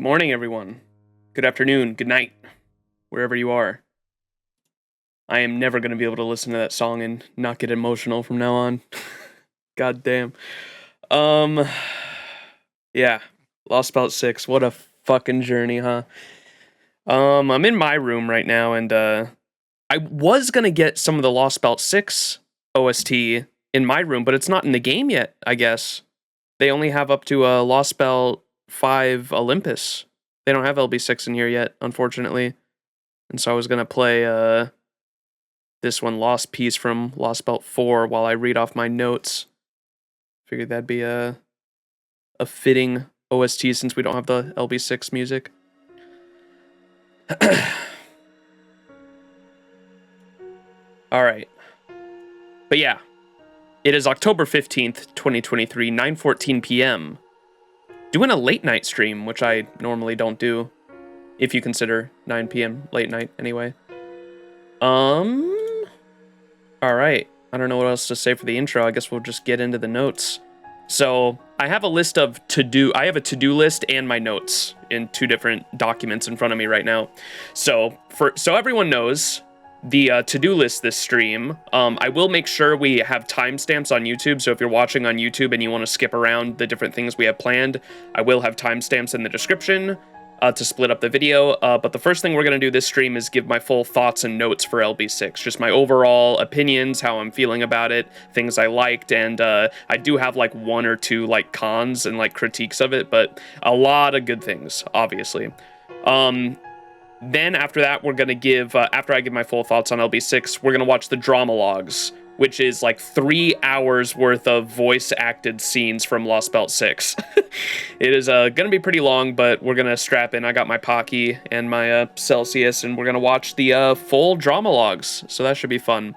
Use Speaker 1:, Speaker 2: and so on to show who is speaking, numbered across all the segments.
Speaker 1: morning, everyone. Good afternoon, good night, wherever you are. I am never going to be able to listen to that song and not get emotional from now on. God damn. Yeah, Lostbelt 6, what a fucking journey, huh? I'm in my room right now, and I was going to get some of the Lostbelt 6 OST in my room, but it's not in the game yet, I guess. They only have up to Lostbelt 5 Olympus. They don't have LB6 in here yet, unfortunately. And so I was going to play this one, Lost Piece from Lostbelt 4, while I read off my notes. Figured that'd be a fitting OST since we don't have the LB6 music. Alright. But yeah, it is October 15th, 2023, 9:14 p.m. Doing a late night stream, which I normally don't do, if you consider 9 p.m. late night anyway. Alright. I don't know what else to say for the intro. I guess we'll just get into the notes. So, I have a list of I have a to-do list and my notes in two different documents in front of me right now. So everyone knows the to-do list this stream, I will make sure we have timestamps on YouTube, so if you're watching on YouTube and you want to skip around the different things we have planned, I will have timestamps in the description to split up the video, but the first thing we're going to do this stream is give my full thoughts and notes for LB6, just my overall opinions, how I'm feeling about it, things I liked, and I do have like one or two like cons and like critiques of it, but a lot of good things, obviously. Then after that, we're going to give, after I give my full thoughts on LB6, we're going to watch the Dramalogues, which is like 3 hours worth of voice-acted scenes from Lostbelt 6. It is going to be pretty long, but we're going to strap in. I got my Pocky and my Celsius, and we're going to watch the full Dramalogues, so that should be fun.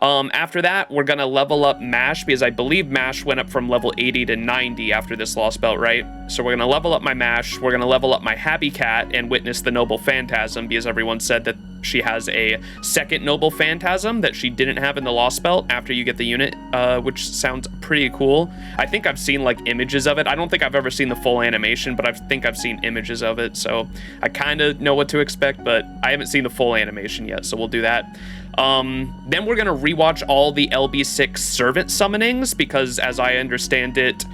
Speaker 1: After that, we're going to level up MASH, because I believe MASH went up from level 80 to 90 after this Lostbelt, right? So we're going to level up my MASH, we're going to level up my Habetrot and witness the Noble Phantasm, because everyone said that she has a second Noble Phantasm that she didn't have in the Lostbelt after you get the unit, which sounds pretty cool. I think I've seen, like, images of it. I don't think I've ever seen the full animation, but I think I've seen images of it, so I kind of know what to expect, but I haven't seen the full animation yet, so we'll do that. Then we're gonna rewatch all the LB6 Servant Summonings, because as I understand it,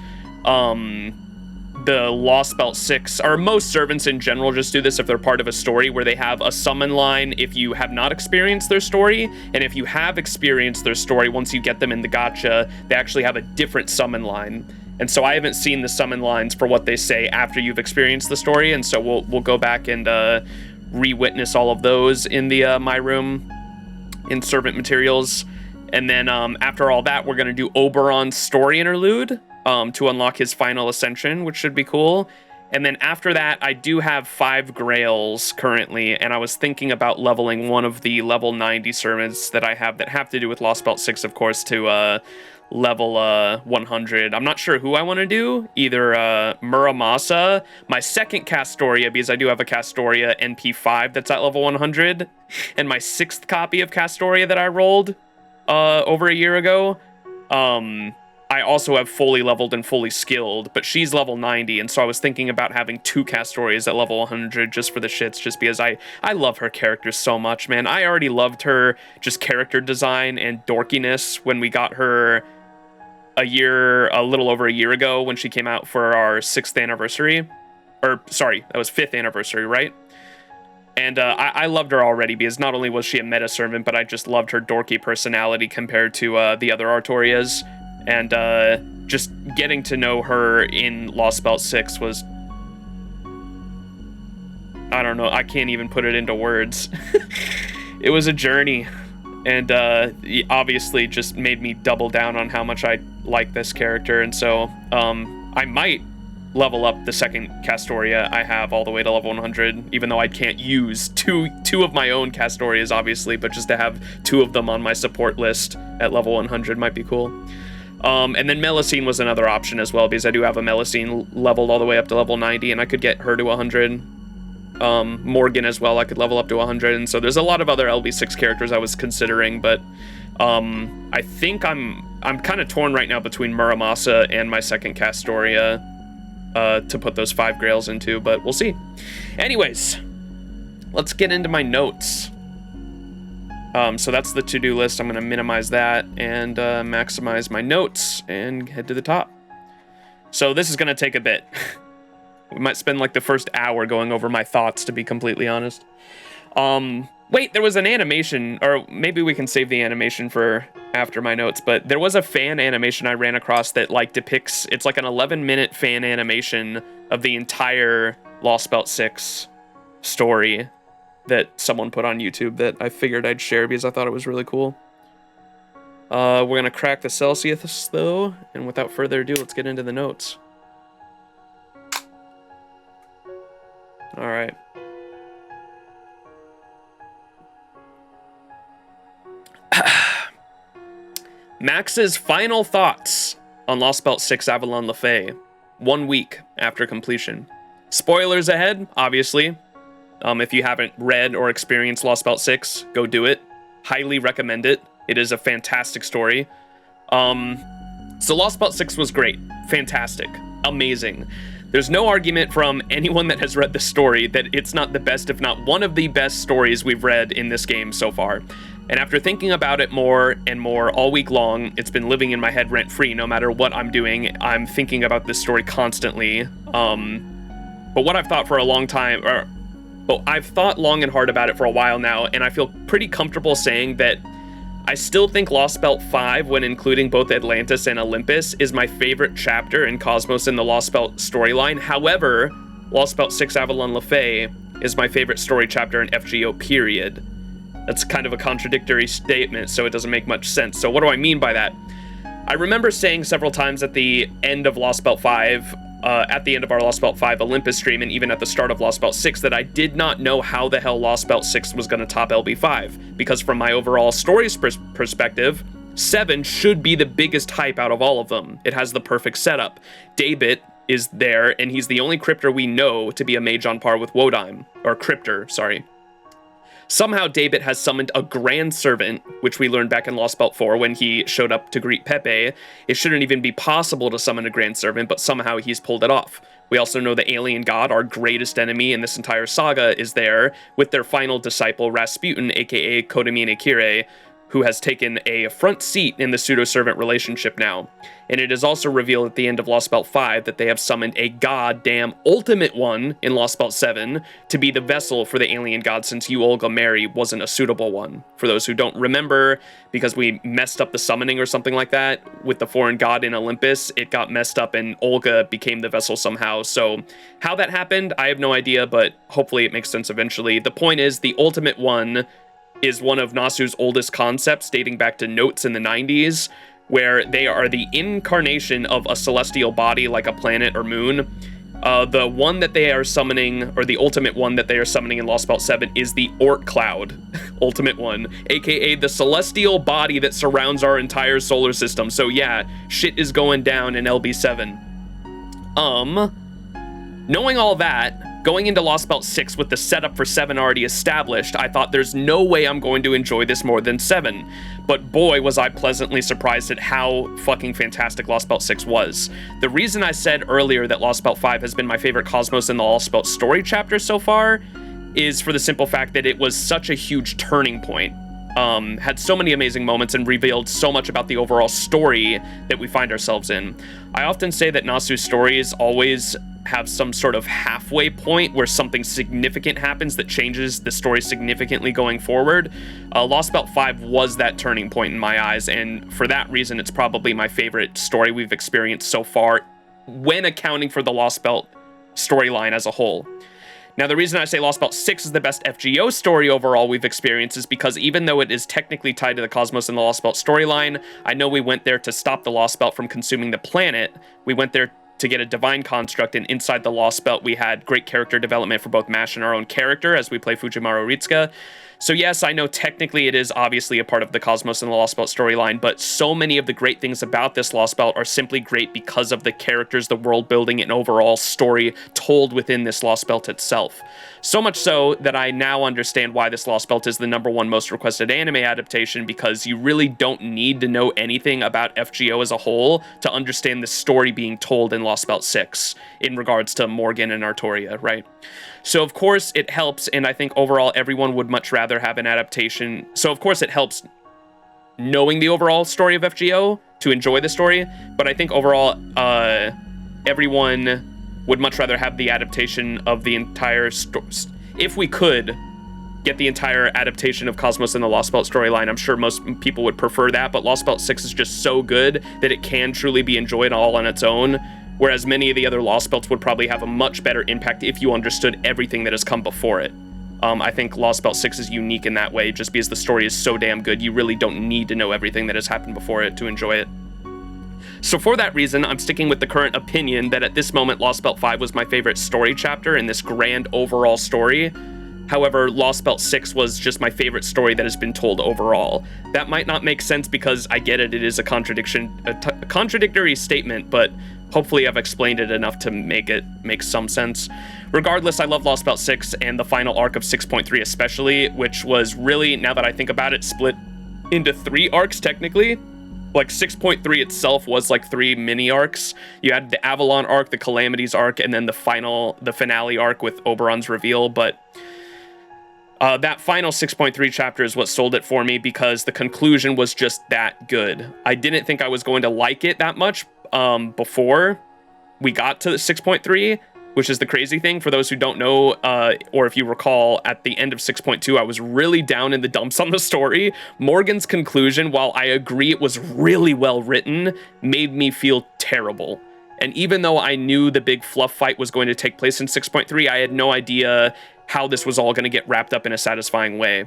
Speaker 1: the Lostbelt 6, or most servants in general, just do this if they're part of a story where they have a summon line if you have not experienced their story, and if you have experienced their story, once you get them in the gacha, they actually have a different summon line. And so I haven't seen the summon lines for what they say after you've experienced the story, and so we'll go back and re-witness all of those in the my room in servant materials. And then after all that, we're going to do Oberon's story interlude to unlock his final ascension, which should be cool. And then after that, I do have 5 grails currently, and I was thinking about leveling one of the level 90 servants that I have that have to do with Lostbelt 6, of course, to level 100. I'm not sure who I want to do, either Muramasa, my second Castoria, because I do have a Castoria NP5 that's at level 100, and my 6th copy of Castoria that I rolled over a year ago. I also have fully leveled and fully skilled, but she's level 90, and so I was thinking about having 2 Castorias at level 100 just for the shits, just because I love her character so much, man. I already loved her just character design and dorkiness when we got her a little over a year ago when she came out for our 6th anniversary. Or, sorry, that was 5th anniversary, right? And I loved her already, because not only was she a meta servant, but I just loved her dorky personality compared to the other Artorias. And just getting to know her in Lostbelt 6 was, I don't know, I can't even put it into words. It was a journey, and obviously just made me double down on how much I like this character. And so I might level up the second Castoria I have all the way to level 100, even though I can't use two of my own Castorias, obviously, but just to have 2 of them on my support list at level 100 might be cool. And then Melusine was another option as well, because I do have a Melusine leveled all the way up to level 90, and I could get her to 100. Morgan as well, I could level up to 100, and so there's a lot of other LB6 characters I was considering, but I think I'm kind of torn right now between Muramasa and my second Castoria. to put those 5 grails into, but we'll see. Anyways, let's get into my notes. So that's the to-do list. I'm going to minimize that and maximize my notes and head to the top. So this is going to take a bit. We might spend like the first hour going over my thoughts, to be completely honest. Wait, there was an animation, or maybe we can save the animation for after my notes, but there was a fan animation I ran across that like depicts, it's like an 11-minute fan animation of the entire Lostbelt 6 story that someone put on YouTube that I figured I'd share because I thought it was really cool. We're going to crack the Celsius, though, and without further ado, let's get into the notes. All right. Max's final thoughts on Lostbelt 6 Avalon le Fae, 1 week after completion. Spoilers ahead, obviously. If you haven't read or experienced Lostbelt 6, go do it. Highly recommend it. It is a fantastic story. So Lostbelt 6 was great. Fantastic. Amazing. There's no argument from anyone that has read the story that it's not the best, if not one of the best stories we've read in this game so far. And after thinking about it more and more all week long, it's been living in my head rent-free. No matter what I'm doing, I'm thinking about this story constantly. But what I've thought for a long time, I've thought long and hard about it for a while now, and I feel pretty comfortable saying that I still think Lostbelt 5, when including both Atlantis and Olympus, is my favorite chapter in Cosmos in the Lostbelt storyline. However, Lostbelt 6 Avalon le Fae is my favorite story chapter in FGO, period. That's kind of a contradictory statement, so it doesn't make much sense. So what do I mean by that? I remember saying several times at the end of Lostbelt 5, at the end of our Lostbelt 5 Olympus stream, and even at the start of Lostbelt 6, that I did not know how the hell Lostbelt 6 was going to top LB5, because from my overall story's perspective, 7 should be the biggest hype out of all of them. It has the perfect setup. Daebit is there, and he's the only crypter we know to be a mage on par with Wodyme, or crypter, sorry. Somehow Daebit has summoned a Grand Servant, which we learned back in Lostbelt 4 when he showed up to greet Pepe. It shouldn't even be possible to summon a Grand Servant, but somehow he's pulled it off. We also know the alien god, our greatest enemy in this entire saga, is there, with their final disciple, Rasputin, aka Kodamine Kire, who has taken a front seat in the pseudo-servant relationship now. And it is also revealed at the end of Lostbelt 5 that they have summoned a goddamn ultimate one in Lostbelt 7 to be the vessel for the alien god, since you, Olga Mary, wasn't a suitable one. For those who don't remember, because we messed up the summoning or something like that with the foreign god in Olympus, it got messed up and Olga became the vessel somehow. So how that happened, I have no idea, but hopefully it makes sense eventually. The point is, the ultimate one is one of Nasu's oldest concepts, dating back to notes in the 90s, where they are the incarnation of a celestial body like a planet or moon. The one that they are summoning, or the ultimate one that they are summoning in Lostbelt 7, is the Oort Cloud ultimate one, aka the celestial body that surrounds our entire solar system. So yeah, shit is going down in LB7. Knowing all that, going into Lostbelt 6 with the setup for 7 already established, I thought there's no way I'm going to enjoy this more than 7. But boy, was I pleasantly surprised at how fucking fantastic Lostbelt 6 was. The reason I said earlier that Lostbelt 5 has been my favorite Cosmos in the Lostbelt story chapter so far is for the simple fact that it was such a huge turning point. Had so many amazing moments and revealed so much about the overall story that we find ourselves in. I often say that Nasu's stories always have some sort of halfway point where something significant happens that changes the story significantly going forward. Lostbelt 5 was that turning point in my eyes, and for that reason, it's probably my favorite story we've experienced so far, when accounting for the Lostbelt storyline as a whole. Now, the reason I say Lostbelt 6 is the best FGO story overall we've experienced is because even though it is technically tied to the Cosmos and the Lostbelt storyline, I know we went there to stop the Lostbelt from consuming the planet. We went there to get a divine construct, and inside the Lostbelt we had great character development for both Mash and our own character as we play Fujimaru Ritsuka. So yes, I know technically it is obviously a part of the Cosmos and the Lostbelt storyline, but so many of the great things about this Lostbelt are simply great because of the characters, the world building, and overall story told within this Lostbelt itself. So much so that I now understand why this Lostbelt is the #1 most requested anime adaptation, because you really don't need to know anything about FGO as a whole to understand the story being told in Lostbelt 6 in regards to Morgan and Artoria, right? So of course it helps, and I think overall everyone would much rather have an adaptation. So of course it helps knowing the overall story of FGO to enjoy the story, but I think overall everyone would much rather have the adaptation of the entire story. If we could get the entire adaptation of Cosmos and the Lostbelt storyline, I'm sure most people would prefer that, but Lostbelt 6 is just so good that it can truly be enjoyed all on its own, whereas many of the other Lostbelts would probably have a much better impact if you understood everything that has come before it. I think Lostbelt 6 is unique in that way, just because the story is so damn good, you really don't need to know everything that has happened before it to enjoy it. So for that reason, I'm sticking with the current opinion that at this moment, Lostbelt 5 was my favorite story chapter in this grand overall story. However, Lostbelt 6 was just my favorite story that has been told overall. That might not make sense because I get it, it is a contradictory statement, but hopefully I've explained it enough to make it make some sense. Regardless, I love Lostbelt 6 and the final arc of 6.3 especially, which was really, now that I think about it, split into 3 arcs technically. Like 6.3 itself was like 3 mini arcs. You had the Avalon arc, the Calamities arc, and then the finale arc with Oberon's reveal, but that final 6.3 chapter is what sold it for me because the conclusion was just that good. I didn't think I was going to like it that much before we got to 6.3, which is the crazy thing. For those who don't know, or if you recall, at the end of 6.2, I was really down in the dumps on the story. Morgan's conclusion, while I agree it was really well written, made me feel terrible. And even though I knew the big fluff fight was going to take place in 6.3, I had no idea how this was all going to get wrapped up in a satisfying way.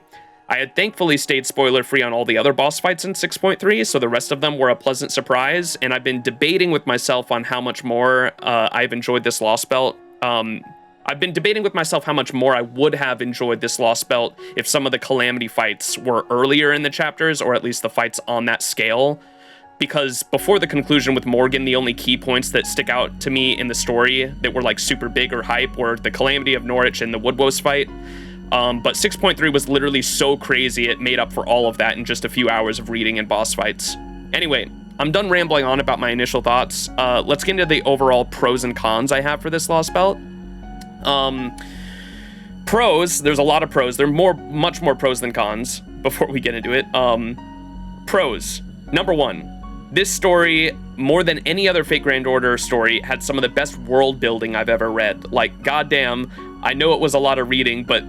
Speaker 1: I had thankfully stayed spoiler-free on all the other boss fights in 6.3, so the rest of them were a pleasant surprise, and I've been debating with myself on how much more I've enjoyed this Lostbelt. I've been debating with myself how much more I would have enjoyed this Lostbelt if some of the Calamity fights were earlier in the chapters, or at least the fights on that scale. Because before the conclusion with Morgan, the only key points that stick out to me in the story that were like super big or hype were the Calamity of Norwich and the Woodwose fight. But 6.3 was literally so crazy it made up for all of that in just a few hours of reading and boss fights. Anyway, I'm done rambling on about my initial thoughts. Let's get into the overall pros and cons I have for this Lostbelt. Pros, there's a lot of pros. There are much more pros than cons before we get into it. Pros. Number 1. This story, more than any other Fate Grand Order story, had some of the best world building I've ever read. Like, goddamn, I know it was a lot of reading, but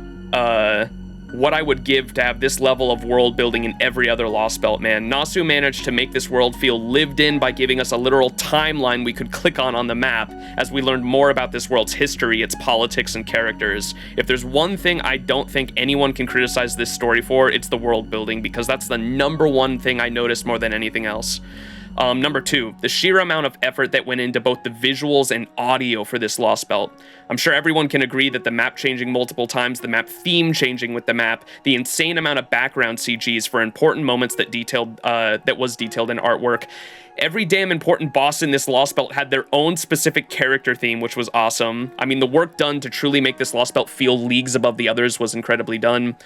Speaker 1: what I would give to have this level of world building in every other Lostbelt, man. Nasu managed to make this world feel lived in by giving us a literal timeline we could click on the map as we learned more about this world's history, its politics, and characters. If there's one thing I don't think anyone can criticize this story for, it's the world building, because that's the #1 thing I noticed more than anything else. Number 2, the sheer amount of effort that went into both the visuals and audio for this Lostbelt. I'm sure everyone can agree that the map changing multiple times, the map theme changing with the map, the insane amount of background CGs for important moments that was detailed in artwork. Every damn important boss in this Lostbelt had their own specific character theme, which was awesome. I mean, the work done to truly make this Lostbelt feel leagues above the others was incredibly done.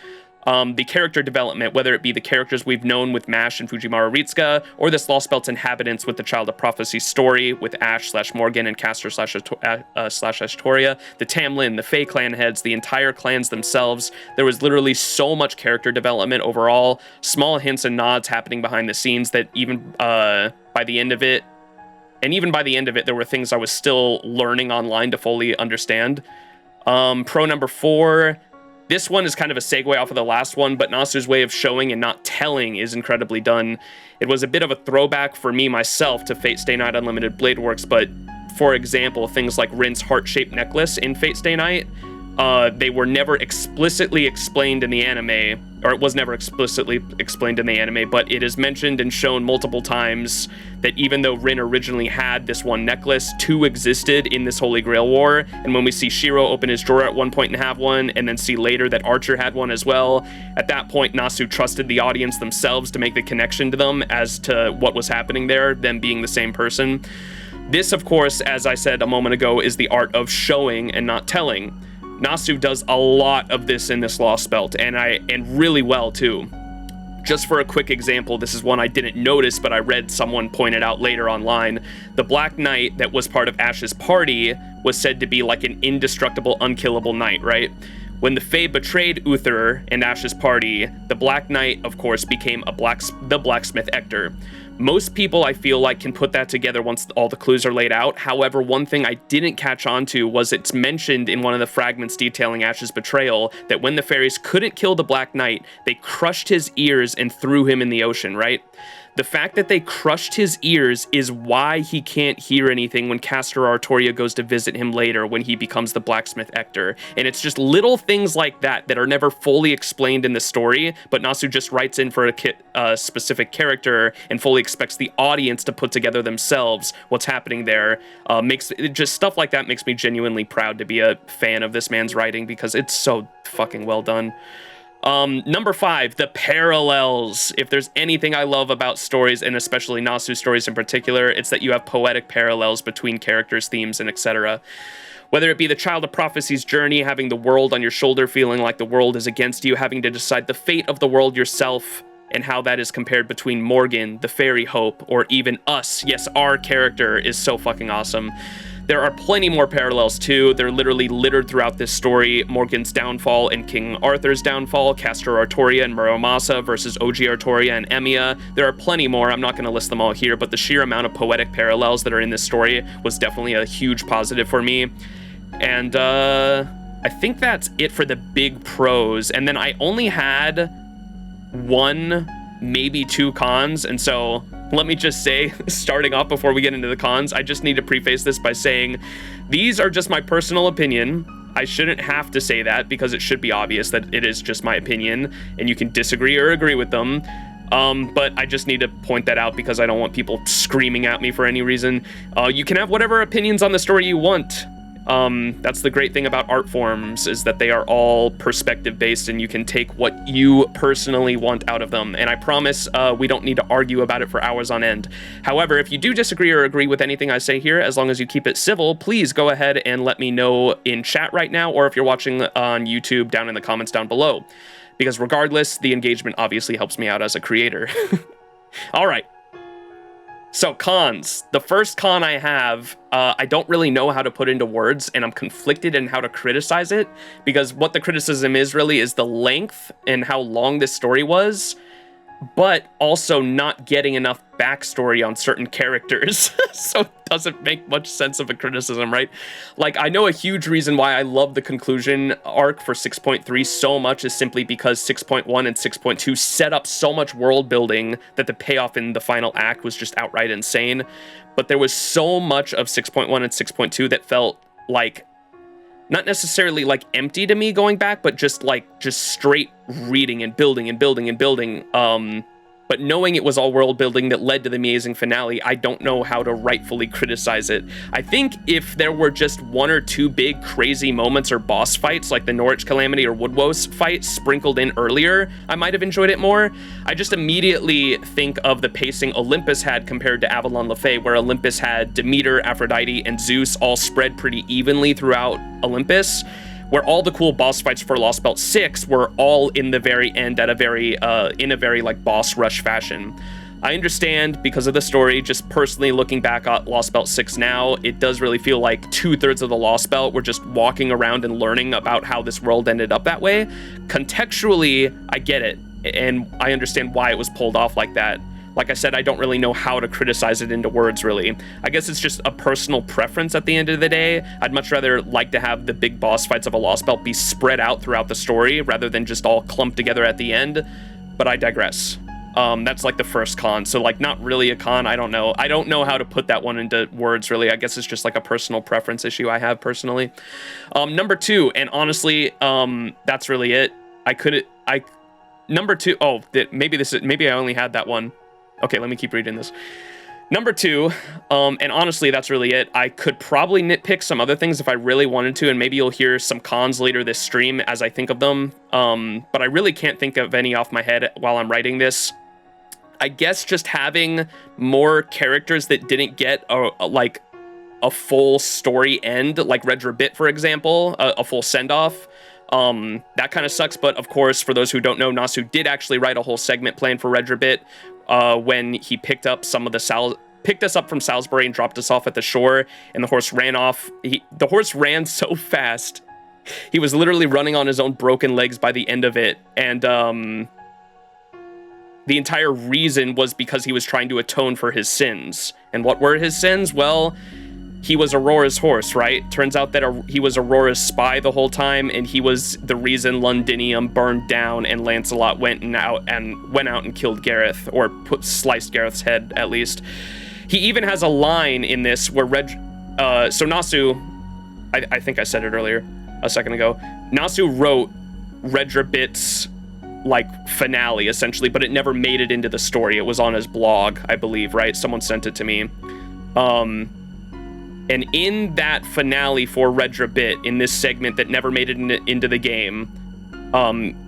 Speaker 1: The character development, whether it be the characters we've known with Mash and Fujimaru Ritsuka, or this Lostbelt's inhabitants with the Child of Prophecy story with Ash/Morgan and Castor/Ashtoria, the Tamlin, the Fae clan heads, the entire clans themselves. There was literally so much character development overall, small hints and nods happening behind the scenes that even by the end of it, there were things I was still learning online to fully understand. Pro number 4, this one is kind of a segue off of the last one, but Nasu's way of showing and not telling is incredibly done. It was a bit of a throwback for me myself to Fate Stay Night Unlimited Blade Works, but for example, things like Rin's heart-shaped necklace in Fate Stay Night, They were never explicitly explained in the anime, or it was never explicitly explained in the anime, but it is mentioned and shown multiple times that even though Rin originally had this one necklace, two existed in this Holy Grail War. And when we see Shiro open his drawer at one point and have one, and then see later that Archer had one as well, at that point Nasu trusted the audience themselves to make the connection to them as to what was happening there, them being the same person. This, of course, as I said a moment ago, is the art of showing and not telling. Nasu does a lot of this in this Lostbelt, and really well too. Just for a quick example, this is one I didn't notice, but I read someone point it out later online. The Black Knight that was part of Ash's party was said to be like an indestructible, unkillable knight, right? When the Fae betrayed Uther and Ash's party, the Black Knight, of course, became the blacksmith Ector. Most people, I feel like, can put that together once all the clues are laid out. However, one thing I didn't catch on to was it's mentioned in one of the fragments detailing Ash's betrayal that when the fairies couldn't kill the Black Knight, they crushed his ears and threw him in the ocean, right? The fact that they crushed his ears is why he can't hear anything when Castor Artoria goes to visit him later when he becomes the blacksmith Ector. And it's just little things like that that are never fully explained in the story, but Nasu just writes in for a specific character and fully expects the audience to put together themselves what's happening there. Just stuff like that makes me genuinely proud to be a fan of this man's writing because it's so fucking well done. Number 5, the parallels. If there's anything I love about stories, and especially Nasu stories in particular, it's that you have poetic parallels between characters, themes, and etc. Whether it be the Child of Prophecy's journey, having the world on your shoulder, feeling like the world is against you, having to decide the fate of the world yourself, and how that is compared between Morgan, the fairy Hope, or even us. Yes, our character is so fucking awesome. There are plenty more parallels too. They're literally littered throughout this story. Morgan's downfall and King Arthur's downfall, Castor Artoria and Muramasa versus OG Artoria and Emiya. There are plenty more. I'm not going to list them all here, but the sheer amount of poetic parallels that are in this story was definitely a huge positive for me. And I think that's it for the big pros. And then I only had one, maybe 2 cons, and so let me just say, starting off before we get into the cons, I just need to preface this by saying these are just my personal opinion. I shouldn't have to say that because it should be obvious that it is just my opinion and you can disagree or agree with them. But I just need to point that out because I don't want people screaming at me for any reason. You can have whatever opinions on the story you want. That's the great thing about art forms, is that they are all perspective based and you can take what you personally want out of them. And I promise we don't need to argue about it for hours on end. However, if you do disagree or agree with anything I say here, as long as you keep it civil, please go ahead and let me know in chat right now, or if you're watching on YouTube, down in the comments down below. Because regardless, the engagement obviously helps me out as a creator. All right. So cons. The first con I have, I don't really know how to put into words, and I'm conflicted in how to criticize it, because what the criticism is really is the length and how long this story was, but also not getting enough backstory on certain characters. So it doesn't make much sense of a criticism, right? Like, I know a huge reason why I love the conclusion arc for 6.3 so much is simply because 6.1 and 6.2 set up so much world building that the payoff in the final act was just outright insane. But there was so much of 6.1 and 6.2 that felt like, not necessarily like empty to me going back, but just straight reading and building and building and building. But knowing it was all world building that led to the amazing finale, I don't know how to rightfully criticize it. I think if there were just 1 or 2 big crazy moments or boss fights like the Norwich Calamity or Woodwose fight sprinkled in earlier, I might have enjoyed it more. I just immediately think of the pacing Olympus had compared to Avalon le Fae, where Olympus had Demeter, Aphrodite, and Zeus all spread pretty evenly throughout Olympus, where all the cool boss fights for Lostbelt 6 were all in the very end at a very like boss rush fashion. I understand because of the story, just personally looking back at Lostbelt 6 now, it does really feel like 2/3 of the Lostbelt were just walking around and learning about how this world ended up that way. Contextually, I get it, and I understand why it was pulled off like that. Like I said, I don't really know how to criticize it into words, really. I guess it's just a personal preference at the end of the day. I'd much rather like to have the big boss fights of a Lostbelt be spread out throughout the story rather than just all clumped together at the end, but I digress. That's like the first con. So like not really a con. I don't know how to put that one into words really. I guess it's just like a personal preference issue I have personally. Number 2, and honestly, that's really it. Number 2, maybe I only had that one. Okay, let me keep reading this. Number 2, and honestly, that's really it. I could probably nitpick some other things if I really wanted to, and maybe you'll hear some cons later this stream as I think of them. But I really can't think of any off my head while I'm writing this. I guess just having more characters that didn't get a full story end, like Redrabit, for example, a full send-off. That kind of sucks, but of course, for those who don't know, Nasu did actually write a whole segment plan for Redrabit when he picked us up from Salisbury and dropped us off at the shore, and the horse ran off. The horse ran so fast, he was literally running on his own broken legs by the end of it, and the entire reason was because he was trying to atone for his sins. And what were his sins? Well, he was Aurora's horse, right? Turns out that he was Aurora's spy the whole time, and he was the reason Londinium burned down and Lancelot went out and killed Gareth, or sliced Gareth's head, at least. He even has a line in this where so Nasu, I think I said it earlier, a second ago, Nasu wrote Redrabit's like finale, essentially, but it never made it into the story. It was on his blog, I believe, right? Someone sent it to me. And in that finale for Redrabit, in this segment that never made it into the game,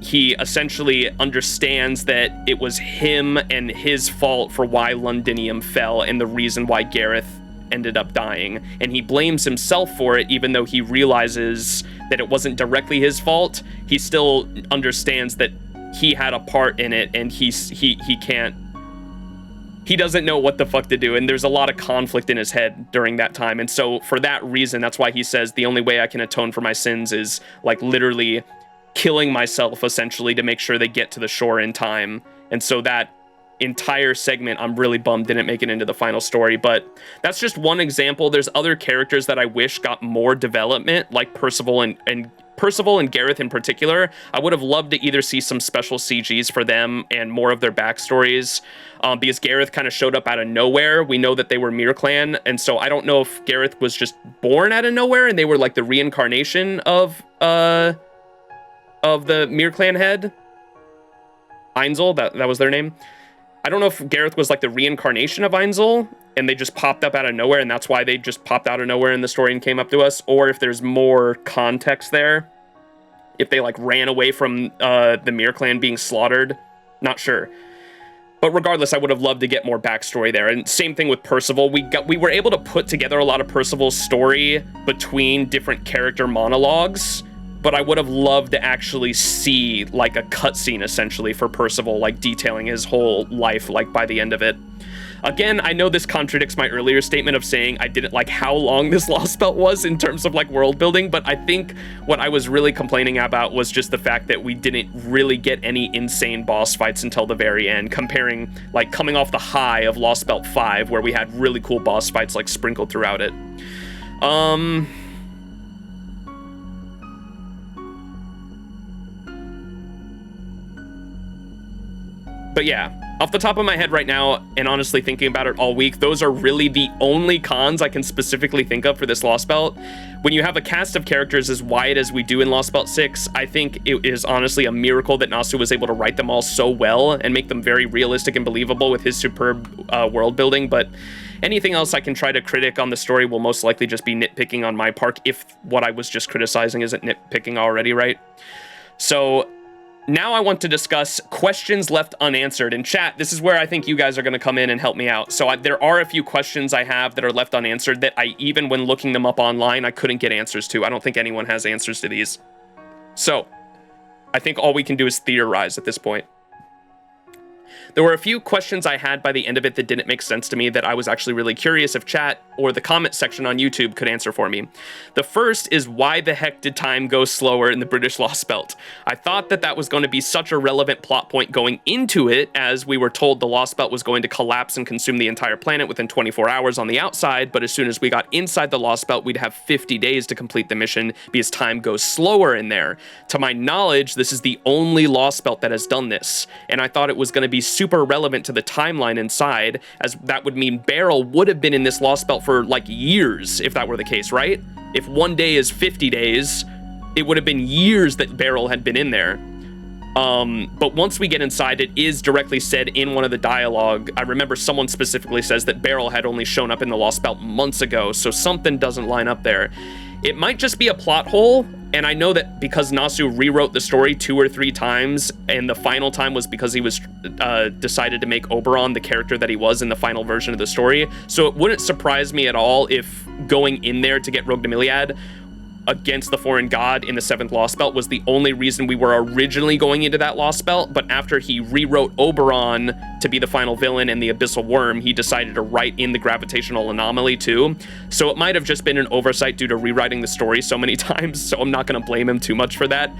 Speaker 1: he essentially understands that it was him and his fault for why Londinium fell and the reason why Gareth ended up dying. And he blames himself for it, even though he realizes that it wasn't directly his fault. He still understands that he had a part in it, and he doesn't know what the fuck to do, and there's a lot of conflict in his head during that time. And so for that reason, that's why he says the only way I can atone for my sins is like literally killing myself, essentially, to make sure they get to the shore in time. And so that entire segment, I'm really bummed didn't make it into the final story, but that's just one example. There's other characters that I wish got more development, like Percival and Gareth in particular. I would have loved to either see some special CGs for them and more of their backstories, because Gareth kind of showed up out of nowhere. We know that they were Mir Clan, and so I don't know if Gareth was just born out of nowhere and they were like the reincarnation of the Mir Clan head. Einzel, that was their name. I don't know if Gareth was like the reincarnation of Einzel and they just popped up out of nowhere, and that's why they just popped out of nowhere in the story and came up to us, or if there's more context there. If they like ran away from the Mir Clan being slaughtered, not sure. But regardless, I would have loved to get more backstory there. And same thing with Percival. We were able to put together a lot of Percival's story between different character monologues, but I would have loved to actually see like a cutscene essentially for Percival, like detailing his whole life, like by the end of it. Again, I know this contradicts my earlier statement of saying I didn't like how long this Lostbelt was in terms of like world building, but I think what I was really complaining about was just the fact that we didn't really get any insane boss fights until the very end, comparing like coming off the high of Lostbelt 5 where we had really cool boss fights like sprinkled throughout it. But yeah, off the top of my head right now, and honestly thinking about it all week, those are really the only cons I can specifically think of for this Lostbelt. When you have a cast of characters as wide as we do in Lostbelt 6, I think it is honestly a miracle that Nasu was able to write them all so well and make them very realistic and believable with his superb world building. But anything else I can try to critic on the story will most likely just be nitpicking on my part, if what I was just criticizing isn't nitpicking already, right? So now I want to discuss questions left unanswered. In chat, this is where I think you guys are going to come in and help me out. So there are a few questions I have that are left unanswered that even when looking them up online, I couldn't get answers to. I don't think anyone has answers to these. So I think all we can do is theorize at this point. There were a few questions I had by the end of it that didn't make sense to me that I was actually really curious if chat or the comment section on YouTube could answer for me. The first is, why the heck did time go slower in the British Lostbelt? I thought that was going to be such a relevant plot point going into it, as we were told the Lostbelt was going to collapse and consume the entire planet within 24 hours on the outside, but as soon as we got inside the Lostbelt, we'd have 50 days to complete the mission because time goes slower in there. To my knowledge, this is the only Lostbelt that has done this, and I thought it was going to be be super relevant to the timeline inside, as that would mean Beryl would have been in this Lostbelt for like years if that were the case, right? If one day is 50 days, it would have been years that Beryl had been in there. But once we get inside, it is directly said in one of the dialogue. I remember someone specifically says that Beryl had only shown up in the Lostbelt months ago, so something doesn't line up there. It might just be a plot hole, and I know that because Nasu rewrote the story 2 or 3 times, and the final time was because he was decided to make Oberon the character that he was in the final version of the story, so it wouldn't surprise me at all if going in there to get Rogue Dramalogues against the foreign god in the 7th Lostbelt was the only reason we were originally going into that Lostbelt, but after he rewrote Oberon to be the final villain and the Abyssal Worm, he decided to write in the gravitational anomaly too. So it might have just been an oversight due to rewriting the story so many times, so I'm not gonna blame him too much for that.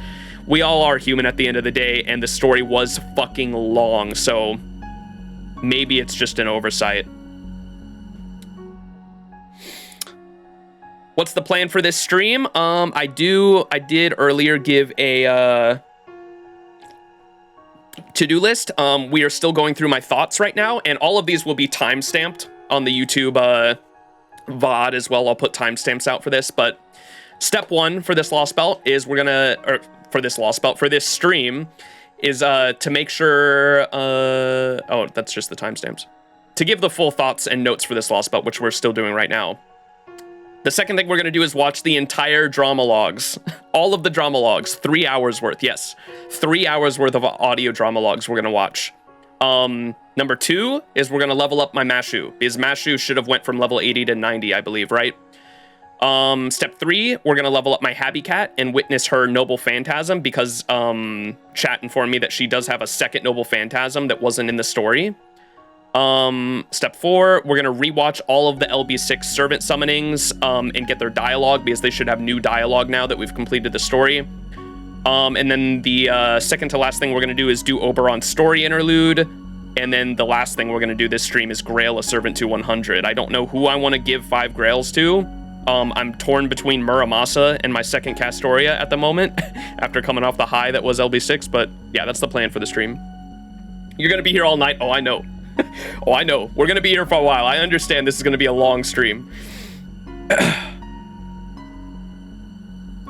Speaker 1: We all are human at the end of the day, and the story was fucking long, so maybe it's just an oversight. What's the plan for this stream? I did earlier give a to-do list. We are still going through my thoughts right now, and all of these will be time-stamped on the YouTube VOD as well. I'll put timestamps out for this, but step 1 for this Lostbelt is for this stream is to make sure, oh, that's just the timestamps. To give the full thoughts and notes for this Lostbelt, which we're still doing right now. The second thing we're going to do is watch the entire Dramalogues. All of the Dramalogues, 3 hours worth. Yes, 3 hours worth of audio Dramalogues we're going to watch. Number 2 is we're going to level up my Mashu, because Mashu should have went from level 80 to 90, I believe, right? Step 3, we're going to level up my Habetrot and witness her Noble Phantasm, because chat informed me that she does have a second Noble Phantasm that wasn't in the story. Step 4, we're gonna rewatch all of the LB6 Servant Summonings and get their dialogue, because they should have new dialogue now that we've completed the story. And then the second to last thing we're gonna do is do Oberon's story interlude, and then the last thing we're gonna do this stream is Grail a Servant to 100. I don't know who I want to give 5 Grails to. I'm torn between Muramasa and my second Castoria at the moment, after coming off the high that was LB6, but yeah, that's the plan for the stream. You're gonna be here all night? Oh, I know. Oh, I know. We're going to be here for a while. I understand this is going to be a long stream.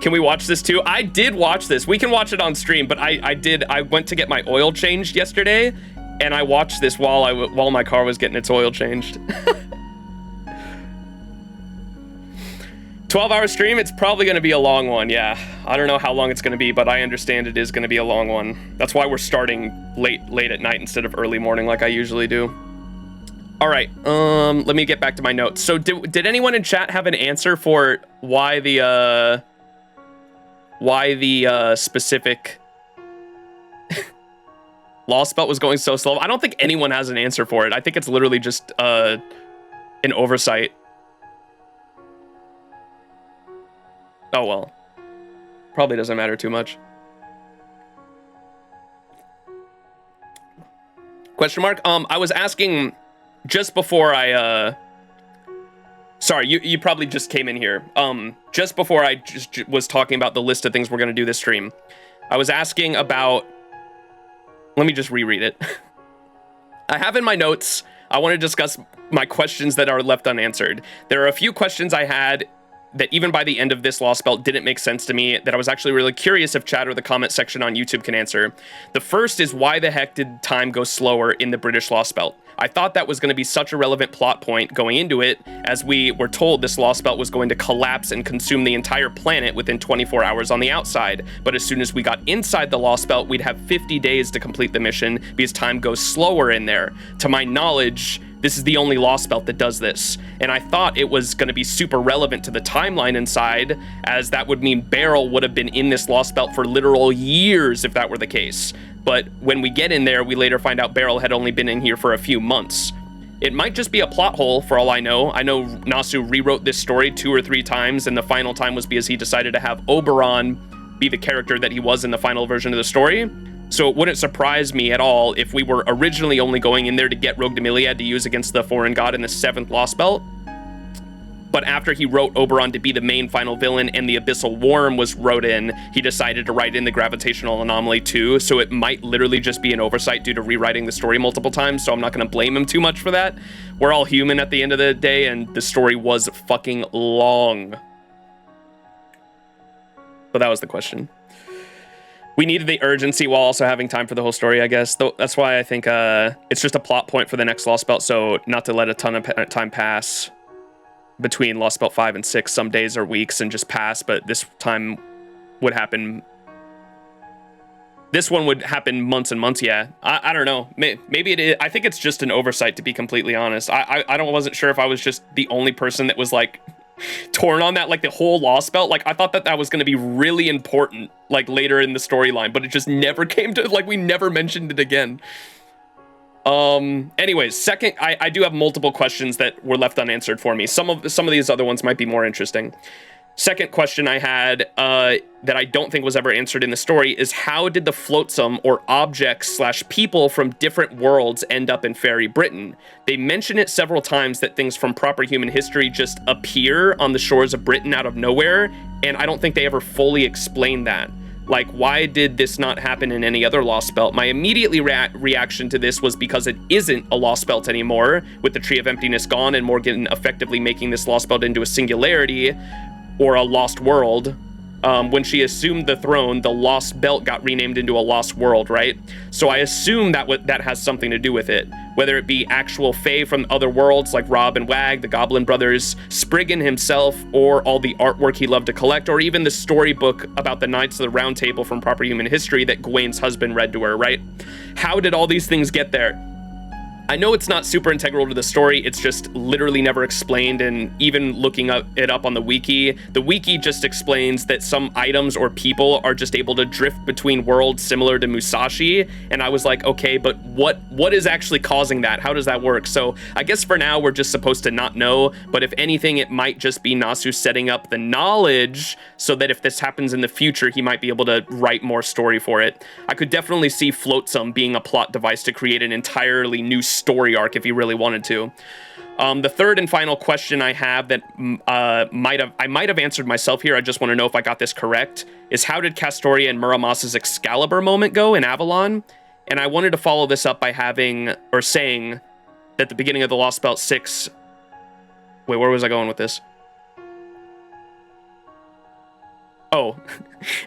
Speaker 1: Can we watch this too? I did watch this. We can watch it on stream, but I went to get my oil changed yesterday, and I watched this while my car was getting its oil changed. 12-hour stream, it's probably going to be a long one, yeah. I don't know how long it's going to be, but I understand it is going to be a long one. That's why we're starting late at night instead of early morning like I usually do. All right, let me get back to my notes. So did anyone in chat have an answer for why the specific Lostbelt was going so slow? I don't think anyone has an answer for it. I think it's literally just an oversight. Oh well, probably doesn't matter too much. Question mark? I was asking just before I, sorry, you probably just came in here. Just before I just was talking about the list of things we're gonna do this stream, I was asking about, let me just reread it. I have in my notes, I want to discuss my questions that are left unanswered. There are a few questions I had that even by the end of this Lostbelt didn't make sense to me, that I was actually really curious if chat or the comment section on YouTube can answer. The first is, why the heck did time go slower in the British Lostbelt? I thought that was going to be such a relevant plot point going into it, as we were told this Lostbelt was going to collapse and consume the entire planet within 24 hours on the outside. But as soon as we got inside the Lostbelt, we'd have 50 days to complete the mission, because time goes slower in there. To my knowledge, this is the only Lostbelt that does this, and I thought it was going to be super relevant to the timeline inside, as that would mean Beryl would have been in this Lostbelt for literal years if that were the case. But when we get in there, we later find out Beryl had only been in here for a few months. It might just be a plot hole for all I know. I know Nasu rewrote this story 2 or 3 times, and the final time was because he decided to have Oberon be the character that he was in the final version of the story. So it wouldn't surprise me at all if we were originally only going in there to get Rogue Dramalogues to use against the foreign god in the 7th Lostbelt. But after he wrote Oberon to be the main final villain and the Abyssal Worm was wrote in, he decided to write in the Gravitational Anomaly too, so it might literally just be an oversight due to rewriting the story multiple times, so I'm not going to blame him too much for that. We're all human at the end of the day, and the story was fucking long. But that was the question. We needed the urgency while also having time for the whole story, I guess. That's why I think it's just a plot point for the next Lostbelt, so not to let a ton of time pass between Lostbelt 5 and 6, some days or weeks, and just pass, but this time would happen. This one would happen months and months, yeah. I don't know. Maybe it is. I think it's just an oversight, to be completely honest. I wasn't sure if I was just the only person that was, like, torn on that, like, the whole Lostbelt. Like, I thought that was going to be really important, like, later in the storyline, but it just never came to, like, we never mentioned it again. Anyways, second, I do have multiple questions that were left unanswered for me. Some of these other ones might be more interesting. Second question I had, that I don't think was ever answered in the story is, how did the flotsam or objects / people from different worlds end up in Fairy Britain? They mention it several times that things from proper human history just appear on the shores of Britain out of nowhere, and I don't think they ever fully explain that. Like, why did this not happen in any other Lostbelt? My immediate reaction to this was because it isn't a Lostbelt anymore, with the Tree of Emptiness gone and Morgan effectively making this Lostbelt into a singularity, or a lost world. When she assumed the throne, the Lost Belt got renamed into a Lost World, right? So I assume that has something to do with it. Whether it be actual Fae from other worlds like Rob and Wag, the Goblin Brothers, Spriggan himself, or all the artwork he loved to collect, or even the storybook about the Knights of the Round Table from proper human history that Gawain's husband read to her, right? How did all these things get there? I know it's not super integral to the story, it's just literally never explained, and even looking it up on the wiki just explains that some items or people are just able to drift between worlds similar to Musashi, and I was like, okay, but what is actually causing that? How does that work? So I guess for now we're just supposed to not know, but if anything, it might just be Nasu setting up the knowledge so that if this happens in the future, he might be able to write more story for it. I could definitely see Flotsam being a plot device to create an entirely new story arc if he really wanted to. The third and final question I have that I might have answered myself here, I just want to know if I got this correct, is how did Castoria and Muramasa's Excalibur moment go in Avalon? And I wanted to follow this up by saying that the beginning of the Lostbelt 6... Wait, where was I going with this? Oh,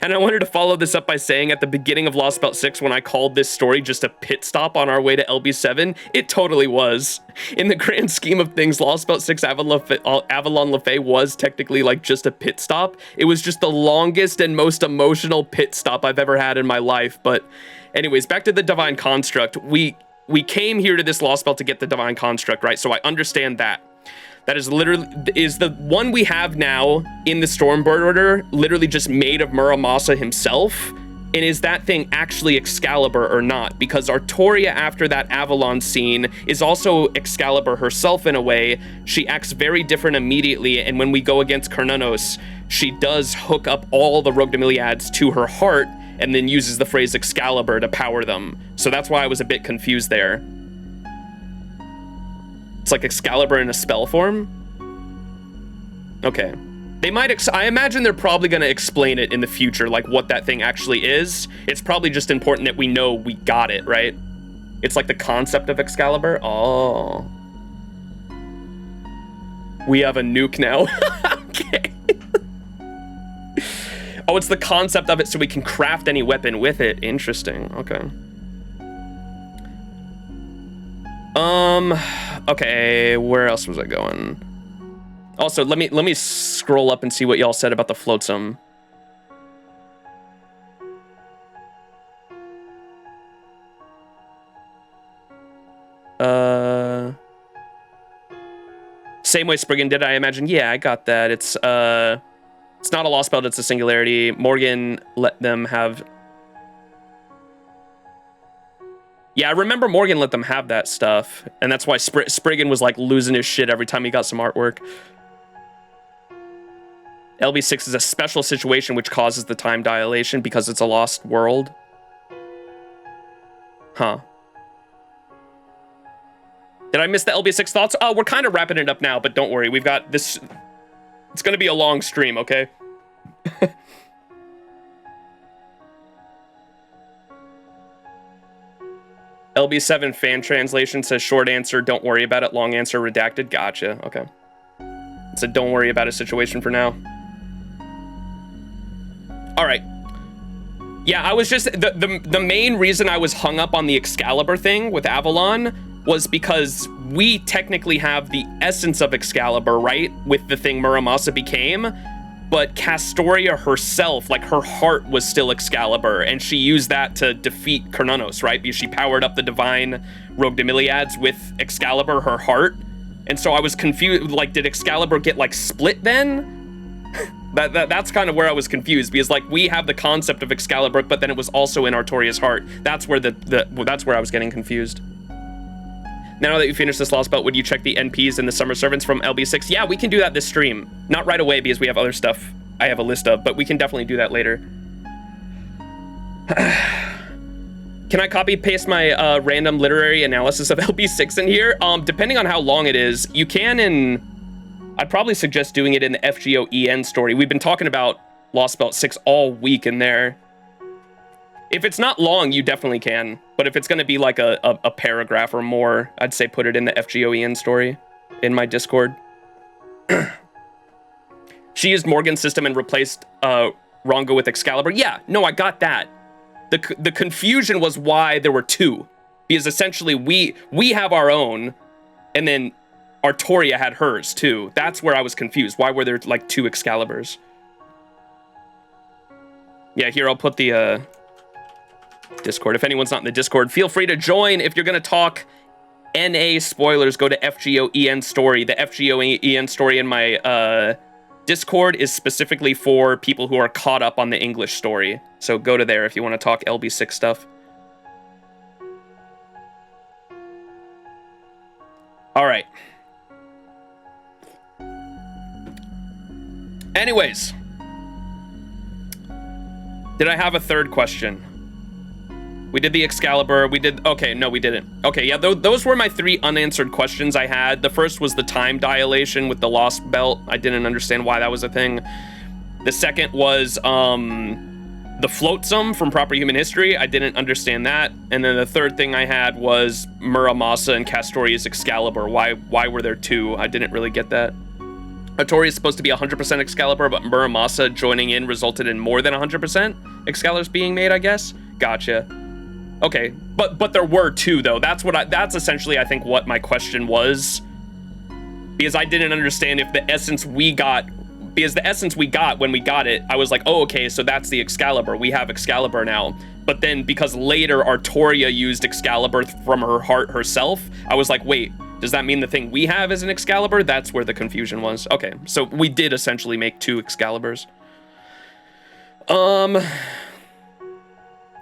Speaker 1: and I wanted to follow this up by saying at the beginning of Lostbelt 6, when I called this story just a pit stop on our way to LB7, it totally was. In the grand scheme of things, Lostbelt 6 Avalon le Fae was technically like just a pit stop. It was just the longest and most emotional pit stop I've ever had in my life. But anyways, back to the Divine Construct. We came here to this Lostbelt to get the Divine Construct, right? So I understand that. That is the one we have now in the Stormbird Order, literally just made of Muramasa himself. And is that thing actually Excalibur or not? Because Artoria, after that Avalon scene, is also Excalibur herself in a way. She acts very different immediately, and when we go against Carnunos, she does hook up all the Rogue Demiliads to her heart, and then uses the phrase Excalibur to power them. So that's why I was a bit confused there. It's like Excalibur in a spell form? Okay. They might, I imagine they're probably going to explain it in the future, like what that thing actually is. It's probably just important that we know we got it, right? It's like the concept of Excalibur. Oh. We have a nuke now. Okay. Oh, it's the concept of it so we can craft any weapon with it. Interesting. Okay. Okay, where else was I going? Also, let me scroll up and see what y'all said about the flotsam. Same way Spriggan did, I imagine. Yeah, I got that. It's not a Lostbelt, it's a singularity. Morgan let them have... Yeah, I remember Morgan let them have that stuff, and that's why Spriggan was like losing his shit every time he got some artwork. LB6 is a special situation which causes the time dilation because it's a lost world. Huh. Did I miss the LB6 thoughts? Oh, we're kind of wrapping it up now, but don't worry. We've got this It's gonna be a long stream, okay? LB7 fan translation says short answer, don't worry about it. Long answer, redacted. Gotcha. Okay. It's a don't worry about it situation for now. All right. Yeah, I was just the main reason I was hung up on the Excalibur thing with Avalon was because we technically have the essence of Excalibur, right? With the thing Muramasa became. But Castoria herself, like her heart was still Excalibur, and she used that to defeat Cernunnos, right? Because she powered up the divine Rogue Demiliads with Excalibur, her heart. And so I was confused, like, did Excalibur get, like, split then? That's kind of where I was confused, because, like, we have the concept of Excalibur, but then it was also in Artoria's heart. That's where that's where I was getting confused. Now that you finished this Lostbelt, would you check the NPs and the Summer Servants from LB6? Yeah, we can do that this stream. Not right away because we have other stuff I have a list of, but we can definitely do that later. Can I copy paste my random literary analysis of LB6 in here? Depending on how long it is, you can I'd probably suggest doing it in the FGO EN story. We've been talking about Lostbelt 6 all week in there. If it's not long, you definitely can. But if it's going to be like a paragraph or more, I'd say put it in the FGOEN story in my Discord. She used Morgan's system and replaced Rongo with Excalibur. Yeah, no, I got that. The confusion was why there were two. Because essentially we have our own, and then Artoria had hers too. That's where I was confused. Why were there like two Excaliburs? Yeah, here I'll put the Discord. If anyone's not in the Discord, feel free to join. If you're going to talk NA spoilers, go to FGOEN story. The FGOEN story in my Discord is specifically for people who are caught up on the English story. So go to there if you want to talk LB6 stuff. All right. Anyways. Did I have a third question? We did the Excalibur, okay, no, we didn't. Okay, yeah, those were my 3 unanswered questions I had. The first was the time dilation with the Lostbelt. I didn't understand why that was a thing. The second was the flotsam from Proper Human History. I didn't understand that. And then the third thing I had was Muramasa and Castoria's Excalibur. Why were there 2? I didn't really get that. Artoria is supposed to be 100% Excalibur, but Muramasa joining in resulted in more than 100% Excaliburs being made, I guess. Gotcha. Okay, but there were 2 though. That's essentially I think what my question was, because I didn't understand if the essence we got, because the essence we got when we got it, I was like, oh, okay, so that's the Excalibur. We have Excalibur now. But then because later Artoria used Excalibur from her heart herself, I was like, wait, does that mean the thing we have is an Excalibur? That's where the confusion was. Okay, so we did essentially make 2 Excaliburs.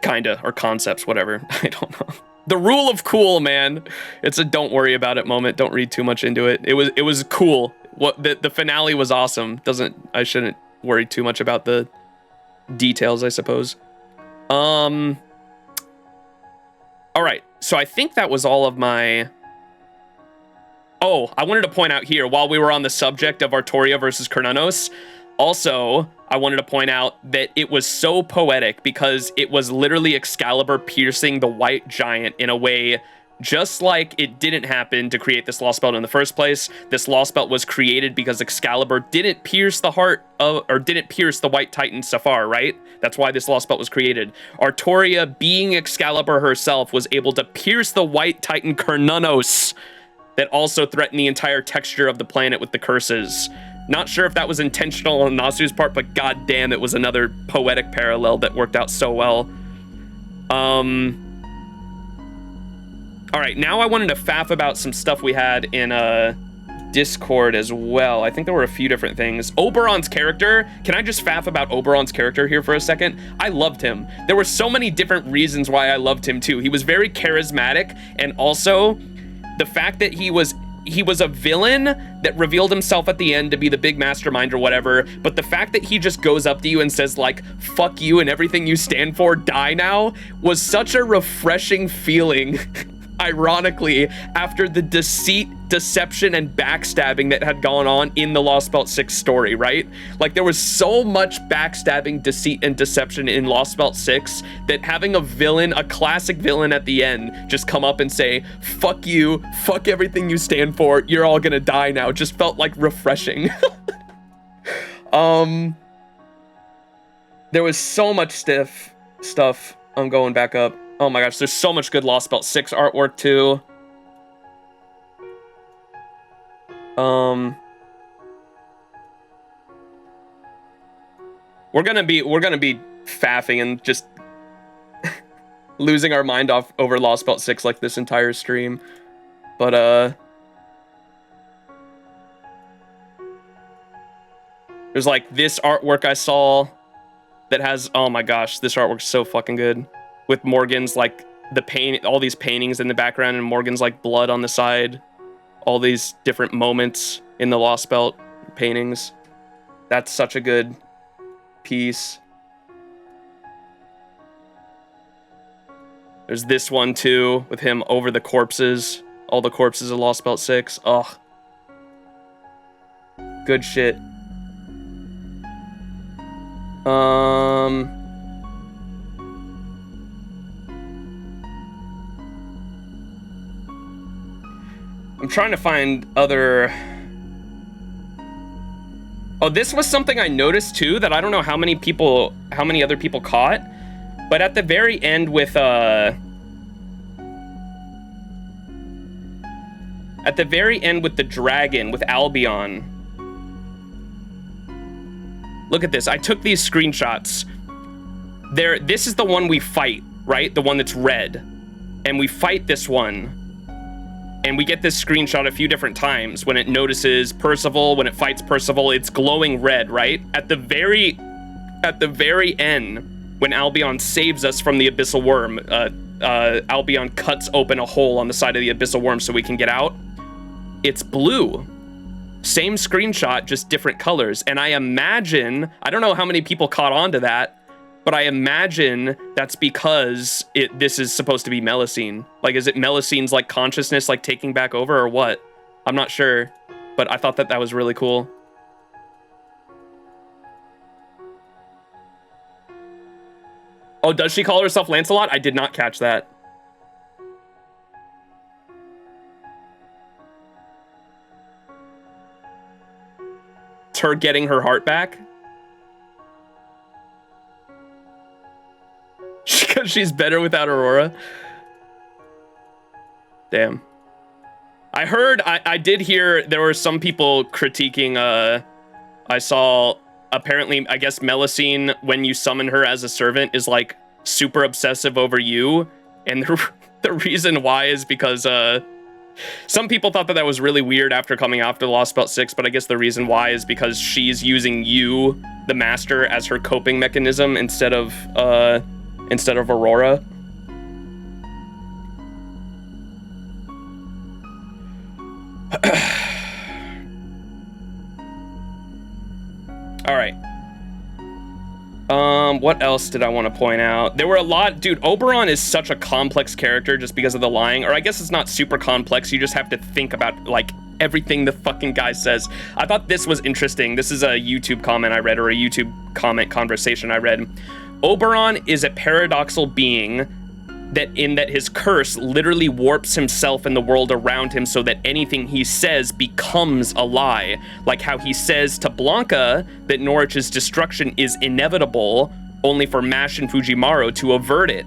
Speaker 1: Kinda, or concepts, whatever. I don't know. The rule of cool, man. It's a don't worry about it moment. Don't read too much into it. It was cool. What the finale was awesome. I shouldn't worry too much about the details, I suppose. All right. So I think that was all of my. Oh, I wanted to point out here while we were on the subject of Artoria versus Cernunnos. Also, I wanted to point out that it was so poetic because it was literally Excalibur piercing the white giant in a way just like it didn't happen to create this Lostbelt in the first place. This Lostbelt was created because Excalibur didn't pierce the heart of, or didn't pierce the white titan Safar, right? That's why this Lostbelt was created. Artoria, being Excalibur herself, was able to pierce the white titan Cernunnos that also threatened the entire texture of the planet with the curses. Not sure if that was intentional on Nasu's part, but goddamn, it was another poetic parallel that worked out so well. All right, now I wanted to faff about some stuff we had in Discord as well. I think there were a few different things. Oberon's character. Can I just faff about Oberon's character here for a second? I loved him. There were so many different reasons why I loved him too. He was very charismatic, and also the fact that he was a villain that revealed himself at the end to be the big mastermind or whatever, but the fact that he just goes up to you and says like, fuck you and everything you stand for, die now, was such a refreshing feeling ironically, after the deceit, deception, and backstabbing that had gone on in the Lostbelt 6 story, right? Like, there was so much backstabbing, deceit, and deception in Lostbelt 6 that having a villain, a classic villain at the end, just come up and say, fuck you, fuck everything you stand for, you're all gonna die now, just felt like refreshing. There was so much stuff. I'm going back up. Oh my gosh, there's so much good Lostbelt 6 artwork too. We're gonna be faffing and just losing our mind off over Lostbelt 6 like this entire stream. But there's like this artwork I saw that has, oh my gosh, this artwork's so fucking good. With Morgan's like all these paintings in the background and Morgan's like blood on the side. All these different moments in the Lostbelt paintings. That's such a good piece. There's this one too, with him over the corpses. All the corpses of Lostbelt 6. Ugh. Good shit. I'm trying to find other... Oh, this was something I noticed too, that I don't know how many other people caught, but at the very end with, the dragon, with Albion. Look at this, I took these screenshots. This is the one we fight, right? The one that's red. And we fight this one. And we get this screenshot a few different times. When it notices Percival, when it fights Percival, it's glowing red, right? At the very end, when Albion saves us from the Abyssal Worm, Albion cuts open a hole on the side of the Abyssal Worm so we can get out. It's blue. Same screenshot, just different colors. And I imagine, I don't know how many people caught on to that, but I imagine that's because this is supposed to be Melusine. Like, is it Melusine's like consciousness like taking back over or what? I'm not sure, but I thought that was really cool. Oh, does she call herself Lancelot? I did not catch that. It's her getting her heart back? Because she's better without Aurora. Damn. I did hear there were some people critiquing, I saw, apparently, I guess Melusine, when you summon her as a servant, is like super obsessive over you. And the reason why is because, some people thought that was really weird after coming after Lostbelt 6, but I guess the reason why is because she's using you, the master, as her coping mechanism instead of Aurora. All right. What else did I want to point out? There were a lot, dude, Oberon is such a complex character just because of the lying, or I guess it's not super complex, you just have to think about, like, everything the fucking guy says. I thought this was interesting. This is a YouTube comment I read, or a YouTube comment conversation I read. Oberon is a paradoxical being that his curse literally warps himself and the world around him so that anything he says becomes a lie. Like how he says to Blanca that Norwich's destruction is inevitable, only for Mash and Fujimaru to avert it.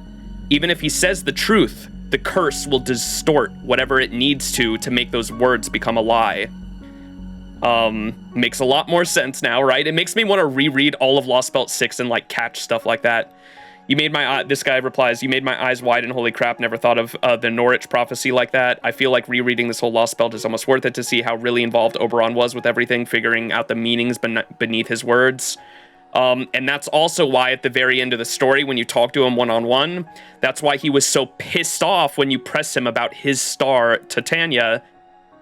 Speaker 1: Even if he says the truth, the curse will distort whatever it needs to make those words become a lie. Makes a lot more sense now, right? It makes me want to reread all of Lostbelt 6 and like catch stuff like that. You made my this guy replies, you made my eyes wide and holy crap, never thought of the Norwich prophecy like that. I feel like rereading this whole Lostbelt is almost worth it to see how really involved Oberon was with everything, figuring out the meanings beneath his words. And that's also why at the very end of the story, when you talk to him one-on-one, that's why he was so pissed off when you press him about his star, Titania,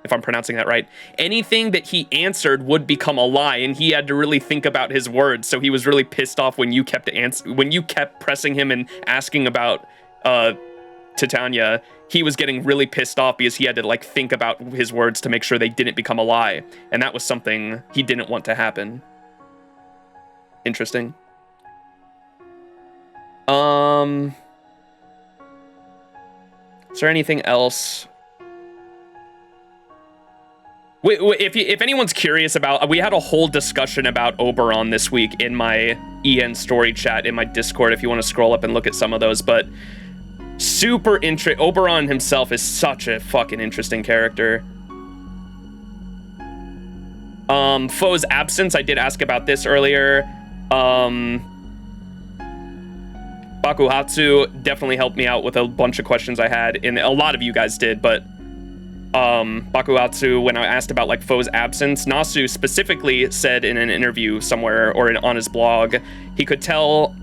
Speaker 1: if I'm pronouncing that right. Anything that he answered would become a lie, and he had to really think about his words. So he was really pissed off when you kept pressing him and asking about Titania, he was getting really pissed off because he had to like think about his words to make sure they didn't become a lie. And that was something he didn't want to happen. Interesting. Is there anything else? If anyone's curious about, we had a whole discussion about Oberon this week in my EN story chat in my Discord, if you want to scroll up and look at some of those, but super interesting. Oberon himself is such a fucking interesting character. Foe's absence, I did ask about this earlier. Bakuhatsu definitely helped me out with a bunch of questions I had, and a lot of you guys did, but Bakuhatsu, when I asked about like Foe's absence, Nasu specifically said in an interview somewhere or on his blog, he could tell,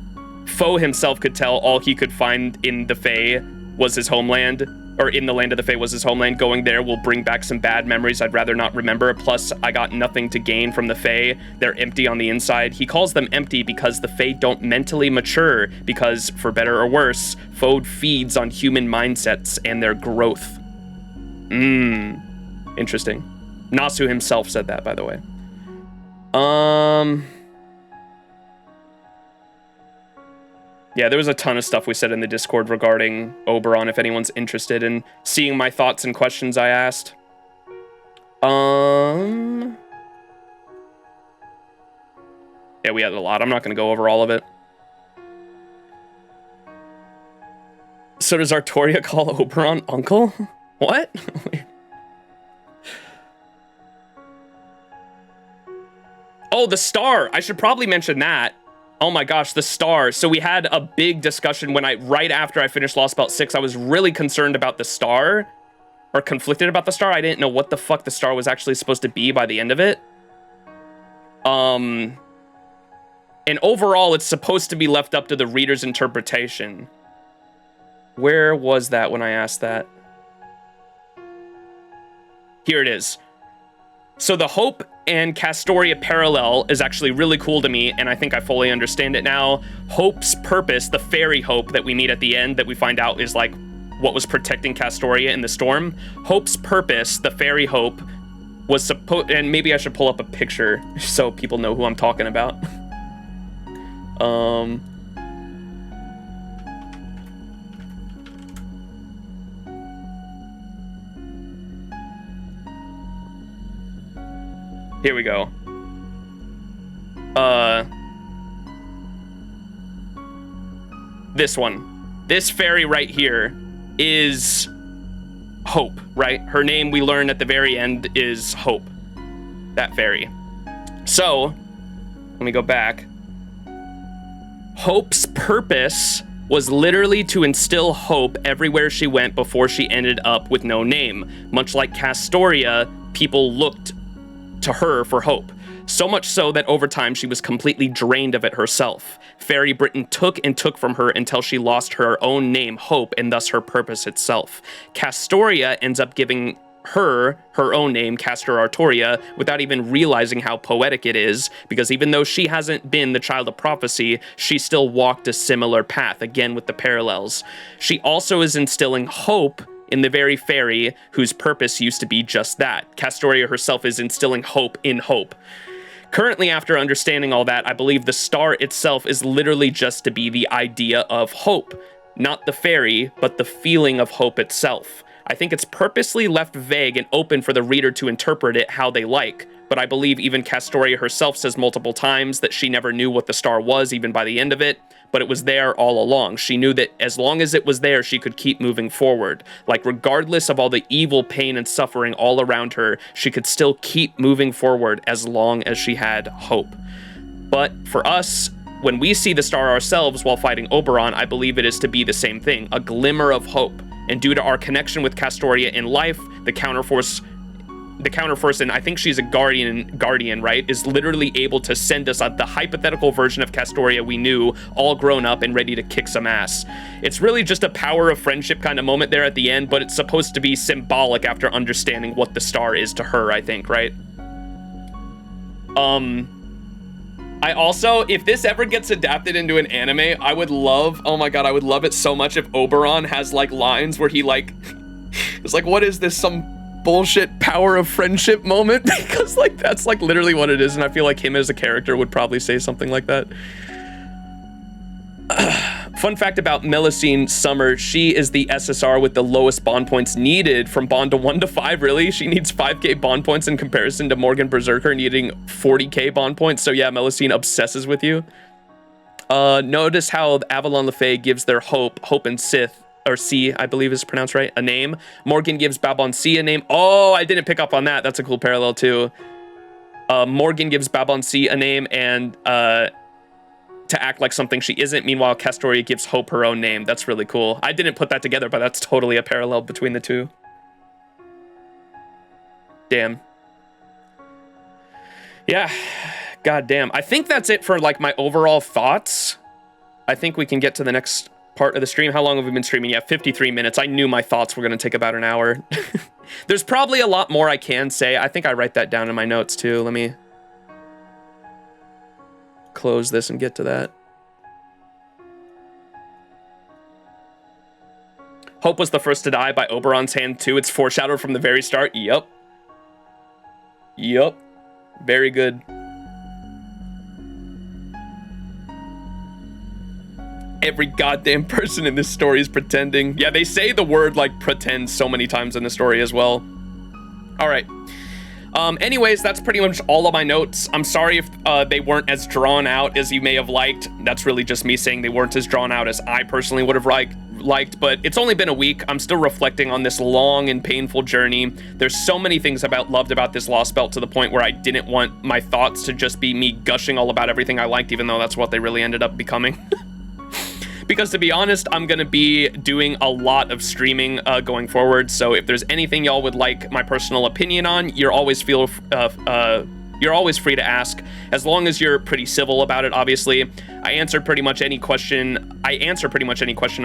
Speaker 1: Foe himself could tell all he could find in the Fae was his homeland, or in the land of the Fae was his homeland. Going there will bring back some bad memories I'd rather not remember. Plus, I got nothing to gain from the Fae. They're empty on the inside. He calls them empty because the Fae don't mentally mature, because, for better or worse, Foe feeds on human mindsets and their growth. Interesting. Nasu himself said that, by the way. Yeah, there was a ton of stuff we said in the Discord regarding Oberon, if anyone's interested in seeing my thoughts and questions I asked. Yeah, we had a lot. I'm not going to go over all of it. So does Artoria call Oberon uncle? What? Oh, the star. I should probably mention that. Oh my gosh, the star. So we had a big discussion when right after I finished Lostbelt 6, I was really concerned about the star, or conflicted about the star. I didn't know what the fuck the star was actually supposed to be by the end of it. And overall, it's supposed to be left up to the reader's interpretation. Where was that when I asked that? Here it is. So the Hope and Castoria parallel is actually really cool to me, and I think I fully understand it now. Hope's purpose, the fairy Hope that we meet at the end, that we find out is like what was protecting Castoria in the storm. Hope's purpose, the fairy Hope, was supposed, and maybe I should pull up a picture so people know who I'm talking about. Here we go. This one. This fairy right here is Hope, right? Her name we learn at the very end is Hope. That fairy. So, let me go back. Hope's purpose was literally to instill hope everywhere she went before she ended up with no name. Much like Castoria, people looked to her for hope. So much so that over time she was completely drained of it herself. Fairy Britain took and took from her until she lost her own name, Hope, and thus her purpose itself. Castoria ends up giving her own name, Castor Artoria, without even realizing how poetic it is, because even though she hasn't been the child of prophecy, she still walked a similar path, again with the parallels. She also is instilling hope in the very fairy whose purpose used to be just that. Castoria herself is instilling hope in Hope. Currently, after understanding all that, I believe the star itself is literally just to be the idea of hope. Not the fairy, but the feeling of hope itself. I think it's purposely left vague and open for the reader to interpret it how they like, but I believe even Castoria herself says multiple times that she never knew what the star was, even by the end of it, but it was there all along. She knew that as long as it was there, she could keep moving forward. Like, regardless of all the evil, pain, and suffering all around her, she could still keep moving forward as long as she had hope. But for us, when we see the star ourselves while fighting Oberon, I believe it is to be the same thing, a glimmer of hope. And due to our connection with Castoria in life, the counterforce, and I think she's a guardian, right, is literally able to send us the hypothetical version of Castoria we knew, all grown up and ready to kick some ass. It's really just a power of friendship kind of moment there at the end, but it's supposed to be symbolic after understanding what the star is to her, I think, right? I also, if this ever gets adapted into an anime, I would love, oh my god, I would love it so much if Oberon has like lines where he like, it's like, what is this, some bullshit power of friendship moment? Because like, that's like literally what it is, and I feel like him as a character would probably say something like that. Fun fact about Melusine Summer, she is the SSR with the lowest bond points needed from bond to 1 to 5, really. She needs 5k bond points in comparison to Morgan Berserker needing 40k bond points. So yeah, Melusine obsesses with you. Notice how Avalon le Fae gives their Hope and Sith, or C, I believe is pronounced right, a name. Morgan gives Babon C a name. Oh, I didn't pick up on that. That's a cool parallel too. Morgan gives Babon C a name and to act like something she isn't. Meanwhile, Castoria gives Hope her own name. That's really cool. I didn't put that together, but that's totally a parallel between the two. Damn. Yeah, god damn. I think that's it for like my overall thoughts. I think we can get to the next part of the stream. How long have we been streaming? Yeah, 53 minutes. I knew my thoughts were gonna take about an hour. There's probably a lot more I can say. I think I write that down in my notes too. Let me close this and get to that. Hope was the first to die by Oberon's hand too. It's foreshadowed from the very start. Yup. Yup. Very good. Every goddamn person in this story is pretending. Yeah, they say the word like pretend so many times in the story as well. All right. Anyways, that's pretty much all of my notes. I'm sorry if they weren't as drawn out as you may have liked. That's really just me saying they weren't as drawn out as I personally would have liked, but it's only been a week. I'm still reflecting on this long and painful journey. There's so many things I loved about this Lostbelt to the point where I didn't want my thoughts to just be me gushing all about everything I liked, even though that's what they really ended up becoming. Because to be honest, I'm gonna be doing a lot of streaming going forward. So if there's anything y'all would like my personal opinion on, you're always free to ask, as long as you're pretty civil about it. Obviously, I answer pretty much any question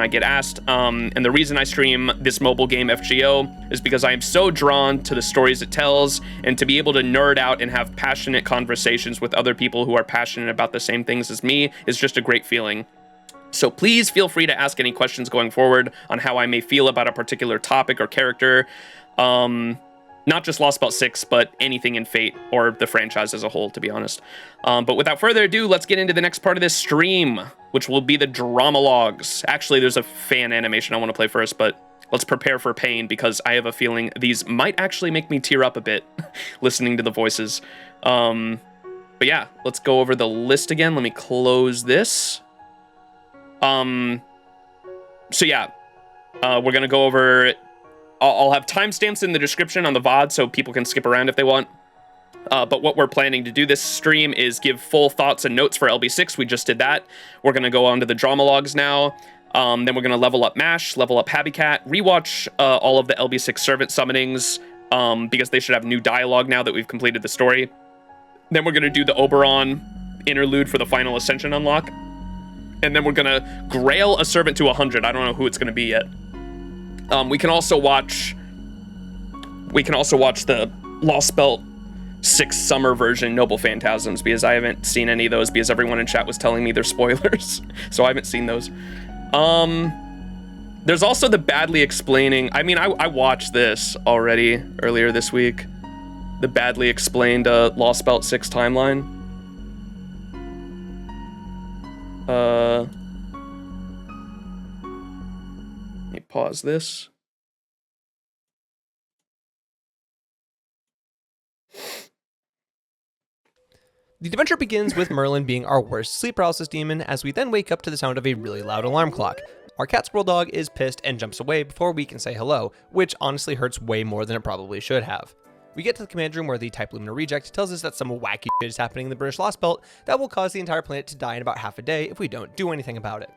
Speaker 1: I get asked. And the reason I stream this mobile game FGO is because I am so drawn to the stories it tells, and to be able to nerd out and have passionate conversations with other people who are passionate about the same things as me is just a great feeling. So please feel free to ask any questions going forward on how I may feel about a particular topic or character. Not just Lostbelt 6, but anything in Fate or the franchise as a whole, to be honest. But without further ado, let's get into the next part of this stream, which will be the Dramalogues. Actually, there's a fan animation I want to play first, but let's prepare for pain because I have a feeling these might actually make me tear up a bit listening to the voices. But yeah, let's go over the list again. Let me close this. So yeah, we're gonna go over, I'll have timestamps in the description on the VOD so people can skip around if they want. But what we're planning to do this stream is give full thoughts and notes for LB6. We just did that. We're gonna go on to the Dramalogues now. Then we're gonna level up MASH, level up Habetrot, rewatch all of the LB6 Servant Summonings, because they should have new dialogue now that we've completed the story. Then we're gonna do the Oberon Interlude for the final Ascension unlock. And then we're gonna grail a servant to 100. I don't know who it's gonna be yet. We can also watch the Lostbelt 6 summer version, Noble Phantasms, because I haven't seen any of those because everyone in chat was telling me they're spoilers. So I haven't seen those. There's also the badly explaining, I mean, I watched this already earlier this week. The badly explained Lostbelt 6 timeline. Let me pause this.
Speaker 2: The adventure begins with Merlin being our worst sleep paralysis demon, as we then wake up to the sound of a really loud alarm clock. Our cat squirrel dog is pissed and jumps away before we can say hello, which honestly hurts way more than it probably should have. We get to the command room where the Type Lumina reject tells us that some wacky shit is happening in the British Lostbelt that will cause the entire planet to die in about half a day if we don't do anything about it.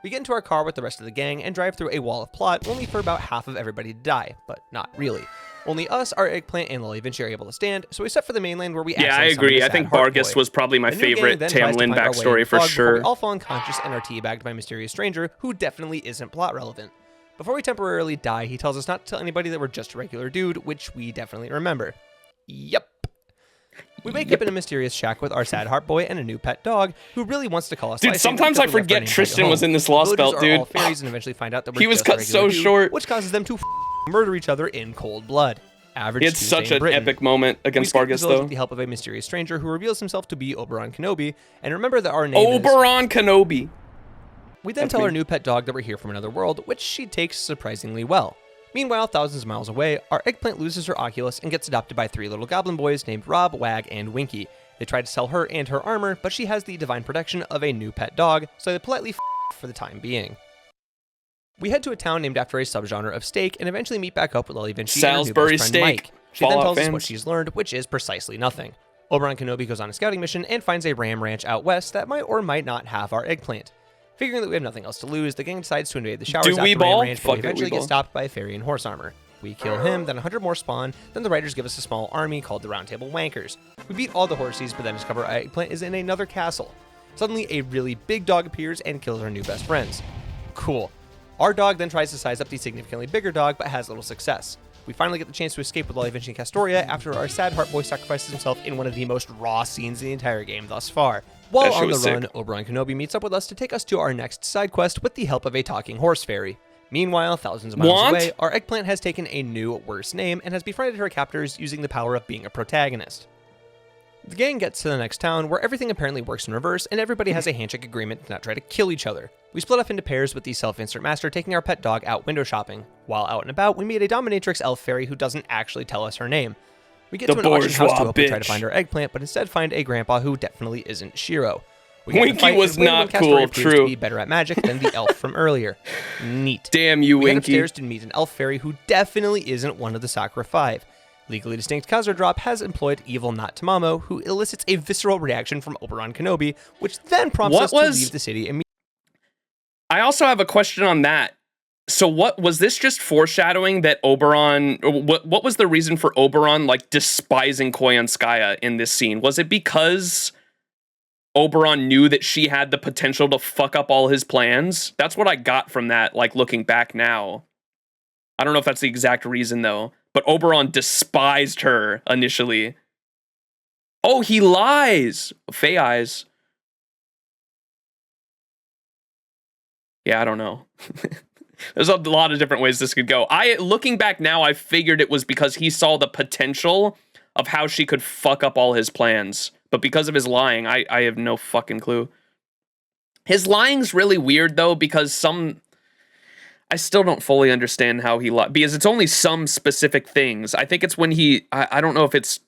Speaker 2: We get into our car with the rest of the gang and drive through a wall of plot, only for about half of everybody to die, but not really. Only us, our Eggplant, and Lily Vinci are able to stand, so we set for the mainland where we
Speaker 1: I agree. I think Bargus was probably my favorite Tamlin backstory for sure.
Speaker 2: We all fall unconscious and are teabagged by a mysterious stranger who definitely isn't plot relevant. Before we temporarily die, he tells us not to tell anybody that we're just a regular dude, which we definitely remember. Yep. We wake up in a mysterious shack with our sad heart boy and a new pet dog who really wants to call us.
Speaker 1: Dude, sometimes I forget Tristan was in this Lostbelt, dude.
Speaker 2: All fairies and eventually find out that
Speaker 1: he was cut so short,
Speaker 2: which causes them to murder each other in cold blood. Average.
Speaker 1: It's such an epic moment against Vargas, though.
Speaker 2: With the help of a mysterious stranger who reveals himself to be Oberon Kenobi, and remember that our name
Speaker 1: Oberon Kenobi.
Speaker 2: We then tell our new pet dog that we're here from another world, which she takes surprisingly well. Meanwhile, thousands of miles away, our eggplant loses her Oculus and gets adopted by 3 little goblin boys named Rob, Wag, and Winky. They try to sell her and her armor, but she has the divine protection of a new pet dog, so they politely for the time being. We head to a town named after a subgenre of steak and eventually meet back up with Lily Vinci and her new best friend Mike. She then tells us what she's learned, which is precisely nothing. Oberon Kenobi goes on a scouting mission and finds a ram ranch out west that might or might not have our eggplant. Figuring that we have nothing else to lose, the gang decides to invade the showers at the ram ranch, but we eventually get stopped by a fairy in horse armor. We kill him, then 100 more spawn, then the writers give us a small army called the Round Table Wankers. We beat all the horsies, but then discover our eggplant is in another castle. Suddenly, a really big dog appears and kills our new best friends. Cool. Our dog then tries to size up the significantly bigger dog, but has little success. We finally get the chance to escape with Lily Vinci and Castoria after our sad heart boy sacrifices himself in one of the most raw scenes in the entire game thus far. While on the run, Oberon Kenobi meets up with us to take us to our next side quest with the help of a talking horse fairy. Meanwhile, thousands of miles away, our eggplant has taken a new, worse name and has befriended her captors using the power of being a protagonist. The gang gets to the next town where everything apparently works in reverse and everybody has a handshake agreement to not try to kill each other. We split off into pairs with the self-insert master taking our pet dog out window shopping. While out and about, we meet a dominatrix elf fairy who doesn't actually tell us her name. We get to an auction house to hope to try to find our eggplant, but instead find a grandpa who definitely isn't Shiro.
Speaker 1: Winky was not cool, true.
Speaker 2: To be better at magic than the elf from earlier. Neat.
Speaker 1: Damn you, Winky.
Speaker 2: We head upstairs to meet an elf fairy who definitely isn't one of the Sakura 5. Legally distinct Khazar-Drop has employed evil Not Tamamo, who elicits a visceral reaction from Oberon Kenobi, which then prompts us to leave the city immediately.
Speaker 1: I also have a question on that. So what was this just foreshadowing that Oberon, what was the reason for Oberon like despising Koyanskaya in this scene? Was it because Oberon knew that she had the potential to fuck up all his plans? That's what I got from that, like looking back now. I don't know if that's the exact reason though, but Oberon despised her initially. Oh, he lies! Fae eyes. Yeah, I don't know. There's a lot of different ways this could go. Looking back now, I figured it was because he saw the potential of how she could fuck up all his plans. But because of his lying, I have no fucking clue. His lying's really weird, though, because I still don't fully understand how he lied. Because it's only some specific things. I think it's when I don't know if it's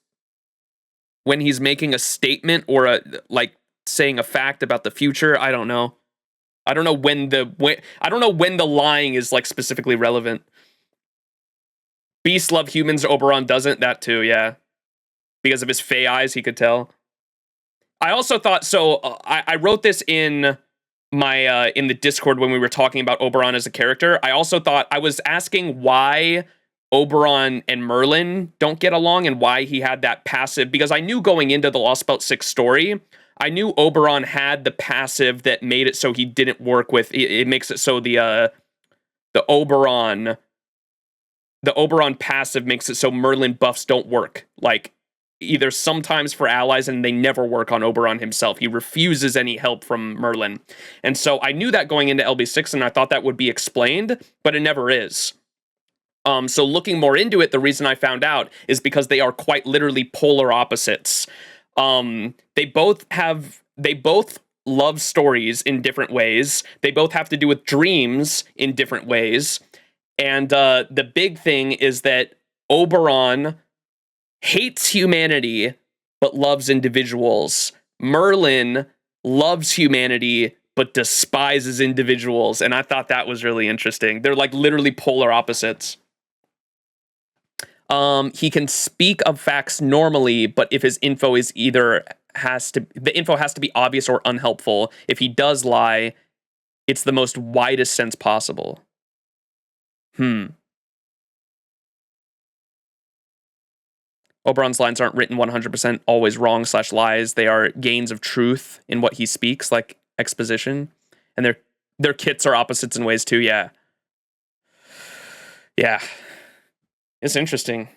Speaker 1: when he's making a statement or saying a fact about the future. I don't know. I don't know when the lying is like specifically relevant. Beasts love humans, Oberon doesn't. That too, yeah. Because of his Fae eyes, he could tell. I also thought I wrote this in my in the Discord when we were talking about Oberon as a character. I also thought I was asking why Oberon and Merlin don't get along and why he had that passive, because I knew going into the Lostbelt 6 story, I knew Oberon had the passive that made it so he didn't work with it. Makes it so the Oberon passive makes it so Merlin buffs don't work. Like either sometimes for allies and they never work on Oberon himself. He refuses any help from Merlin. And so I knew that going into LB6 and I thought that would be explained, but it never is. So looking more into it, the reason I found out is because they are quite literally polar opposites. They both love stories in different ways. They both have to do with dreams in different ways. And the big thing is that Oberon hates humanity, but loves individuals. Merlin loves humanity, but despises individuals. And I thought that was really interesting. They're like literally polar opposites. He can speak of facts normally, but if his info is the info has to be obvious or unhelpful. If he does lie, it's the most widest sense possible. Oberon's lines aren't written 100% always wrong / lies. They are gains of truth in what he speaks, like exposition. And their kits are opposites in ways too, yeah. Yeah. It's interesting.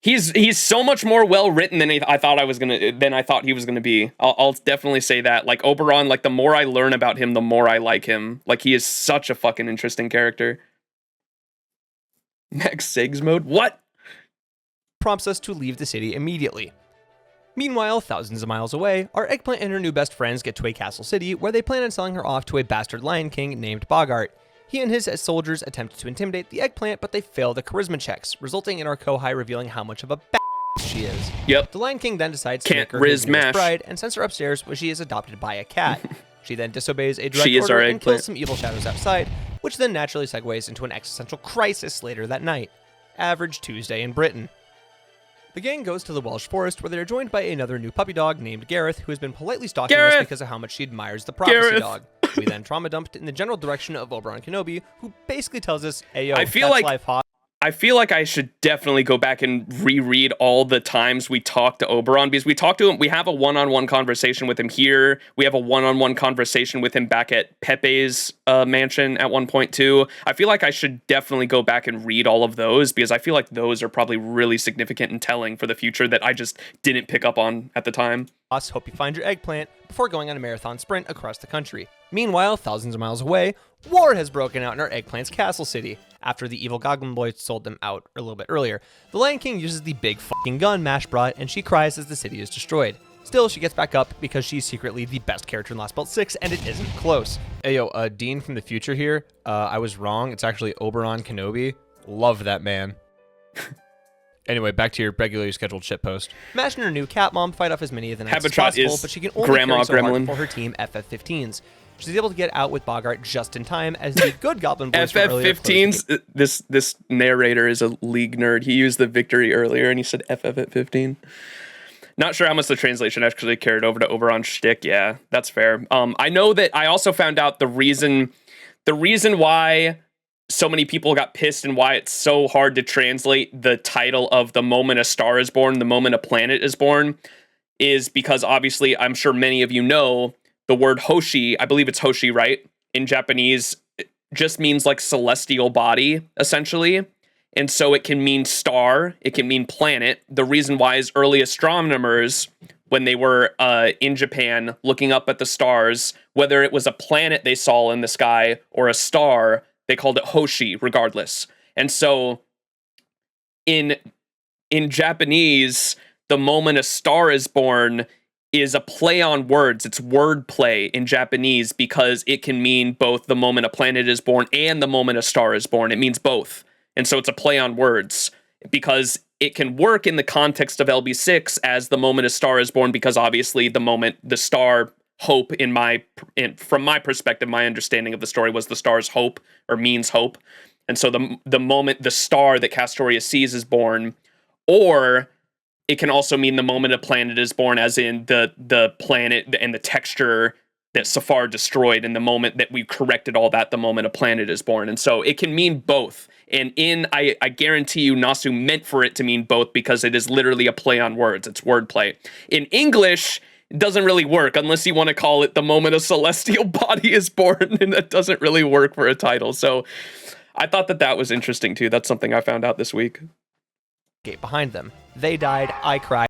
Speaker 1: He's so much more well written than I thought he was gonna be. I'll definitely say that. Like Oberon, like the more I learn about him, the more I like him. Like he is such a fucking interesting character. Max Sigs mode? What?
Speaker 2: Prompts us to leave the city immediately. Meanwhile, thousands of miles away, our eggplant and her new best friends get to a castle city where they plan on selling her off to a bastard lion king named Bogart. He and his soldiers attempt to intimidate the eggplant, but they fail the charisma checks, resulting in our Kohai revealing how much of a she is.
Speaker 1: Yep.
Speaker 2: The Lion King then decides to make her his newest bride and sends her upstairs where she is adopted by a cat. She then disobeys a direct order and kills some evil shadows outside, which then naturally segues into an existential crisis later that night. Average Tuesday in Britain. The gang goes to the Welsh forest where they are joined by another new puppy dog named Gareth, who has been politely stalking us because of how much she admires the prophecy dog. We then trauma dumped in the general direction of Oberon Kenobi, who basically tells us, "Hey yo, that's life hot."
Speaker 1: I feel like I should definitely go back and reread all the times we talked to Oberon, because we talked to him. We have a one-on-one conversation with him here. We have a one-on-one conversation with him back at Pepe's mansion at one point too. I feel like I should definitely go back and read all of those, because I feel like those are probably really significant and telling for the future that I just didn't pick up on at the time.
Speaker 2: Hope you find your eggplant before going on a marathon sprint across the country. Meanwhile, thousands of miles away, war has broken out in our eggplant's castle city. After the evil goblin boy sold them out a little bit earlier, the Lion King uses the big fucking gun Mash brought, and she cries as the city is destroyed. Still, she gets back up because she's secretly the best character in Lostbelt 6, and it isn't close. Hey yo, Dean from the future here. I was wrong. It's actually Oberon Kenobi. Love that man. Anyway, back to your regularly scheduled shitpost. Mash and her new cat mom fight off as many of the knights as possible, but she can only carry so hard for her team FF15s. She's able to get out with Bogart just in time as the good goblin boys
Speaker 1: FF15s. This narrator is a league nerd. He used the victory earlier and he said FF at 15. Not sure how much the translation actually carried over to Oberon shtick. Yeah, that's fair. I know that I also found out the reason why so many people got pissed and why it's so hard to translate the title of The Moment a Star is Born, The Moment a Planet is Born, is because obviously I'm sure many of you know the word Hoshi, I believe it's Hoshi, right? In Japanese, it just means like celestial body, essentially. And so it can mean star, it can mean planet. The reason why is early astronomers, when they were in Japan looking up at the stars, whether it was a planet they saw in the sky or a star, they called it Hoshi regardless. And so in Japanese, the moment a star is born is a play on words. It's word play in Japanese because it can mean both the moment a planet is born and the moment a star is born. It means both. And so it's a play on words because it can work in the context of LB6 as the moment a star is born, because obviously the moment the star hope from my perspective, my understanding of the story was the star's hope or means hope. And so the moment the star that Castoria sees is born, or it can also mean the moment a planet is born, as in the planet and the texture that Safar destroyed, and the moment that we corrected all that, the moment a planet is born. And so it can mean both. And I guarantee you Nasu meant for it to mean both because it is literally a play on words. It's wordplay. In English, it doesn't really work unless you want to call it the moment a celestial body is born, and that doesn't really work for a title. So I thought that was interesting too. That's something I found out this week.
Speaker 2: Gate behind them. They died, I cried.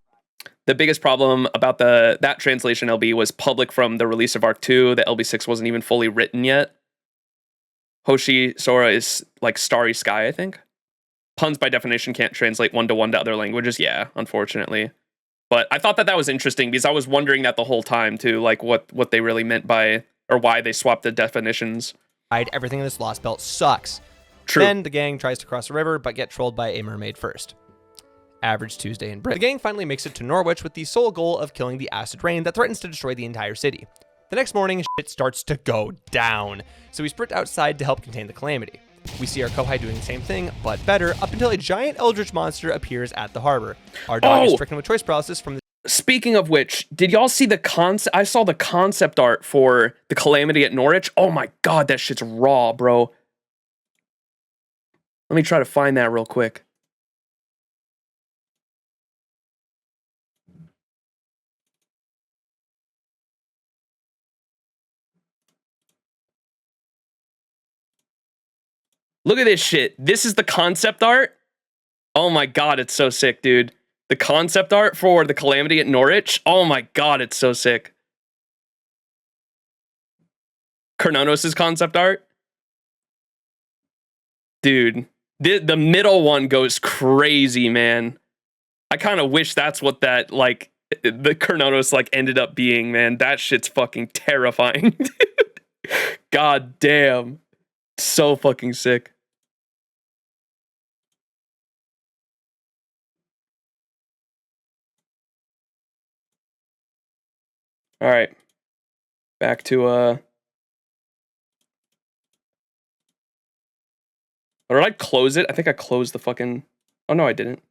Speaker 1: The biggest problem about that translation LB was public from the release of Arc 2. The LB6 wasn't even fully written yet. Hoshi Sora is like starry sky, I think. Puns by definition can't translate one-to-one to other languages. Yeah, unfortunately. But I thought that was interesting because I was wondering that the whole time too, like what they really meant by, or why they swapped the definitions.
Speaker 2: Everything in this Lostbelt sucks.
Speaker 1: True.
Speaker 2: Then the gang tries to cross the river, but get trolled by a mermaid first. Average Tuesday in Britain. The gang finally makes it to Norwich with the sole goal of killing the acid rain that threatens to destroy the entire city. The next morning, shit starts to go down, so we sprint outside to help contain the calamity. We see our Kohai doing the same thing, but better, up until a giant eldritch monster appears at the harbor. Our dog is stricken with choice paralysis from the...
Speaker 1: Speaking of which, did y'all see the concept? I saw the concept art for the calamity at Norwich. Oh my god, that shit's raw, bro. Let me try to find that real quick. Look at this shit. This is the concept art. Oh my god, it's so sick, dude. The concept art for the Calamity at Norwich. Oh my god, it's so sick. Kernonos' concept art. Dude, the middle one goes crazy, man. I kind of wish that's what that, like, the Kernonos, like, ended up being, man. That shit's fucking terrifying, dude. God damn. So fucking sick. All right. Back to, Or did I close it? I think I closed the fucking... Oh, no, I didn't.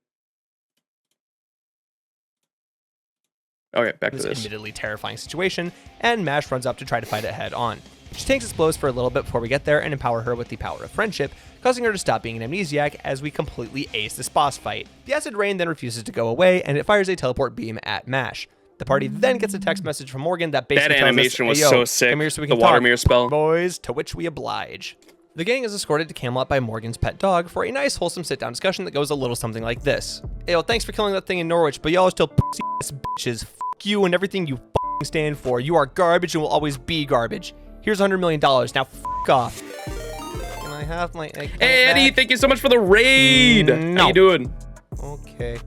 Speaker 1: Okay, back to this.
Speaker 2: Admittedly terrifying situation, and Mash runs up to try to fight it head on. She takes its blows for a little bit before we get there and empower her with the power of friendship, causing her to stop being an amnesiac as we completely ace this boss fight. The acid rain then refuses to go away, and it fires a teleport beam at Mash. The party then gets a text message from Morgan that basically
Speaker 1: that animation
Speaker 2: tells us,
Speaker 1: was
Speaker 2: hey, yo,
Speaker 1: so sick.
Speaker 2: come here so we can
Speaker 1: the water
Speaker 2: talk,
Speaker 1: mirror spell.
Speaker 2: boys, to which we oblige. The gang is escorted to Camelot by Morgan's pet dog for a nice wholesome sit-down discussion that goes a little something like this. Yo, thanks for killing that thing in Norwich, but y'all are still pussy-ass bitches. F*** you and everything you f***ing stand for. You are garbage and will always be garbage. Here's $100 million. Now f*** off. Can I have my egg
Speaker 1: Hey, Eddie,
Speaker 2: back?
Speaker 1: thank you so much for the raid.
Speaker 2: No.
Speaker 1: How you doing?
Speaker 2: Okay.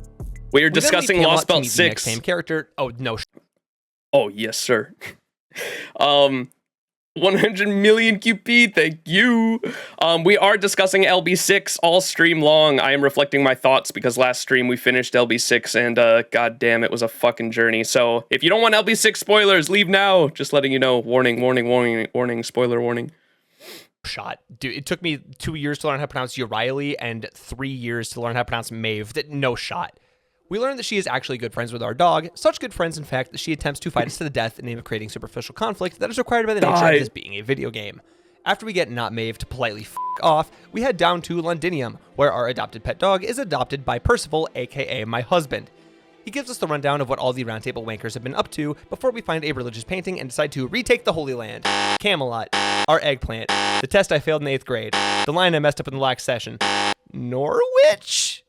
Speaker 1: We are discussing Lostbelt 6.
Speaker 2: Same character. Oh, no.
Speaker 1: Oh, yes, sir. 100 million QP, thank you. We are discussing LB6 all stream long. I am reflecting my thoughts because last stream we finished LB6 and god damn, it was a fucking journey. So if you don't want LB6 spoilers, leave now. Just letting you know. Warning, warning, warning, warning, spoiler warning.
Speaker 2: Shot. Dude, it took me 2 years to learn how to pronounce Urieli and 3 years to learn how to pronounce Maeve. No shot. We learn that she is actually good friends with our dog, such good friends, in fact, that she attempts to fight us to the death in the name of creating superficial conflict that is required by the nature of this being a video game. After we get not Maeve to politely f*** off, we head down to Londinium, where our adopted pet dog is adopted by Percival, aka my husband. He gives us the rundown of what all the roundtable wankers have been up to before we find a religious painting and decide to retake the Holy Land, Camelot, our eggplant, the test I failed in 8th grade, the line I messed up in the last session, Norwich?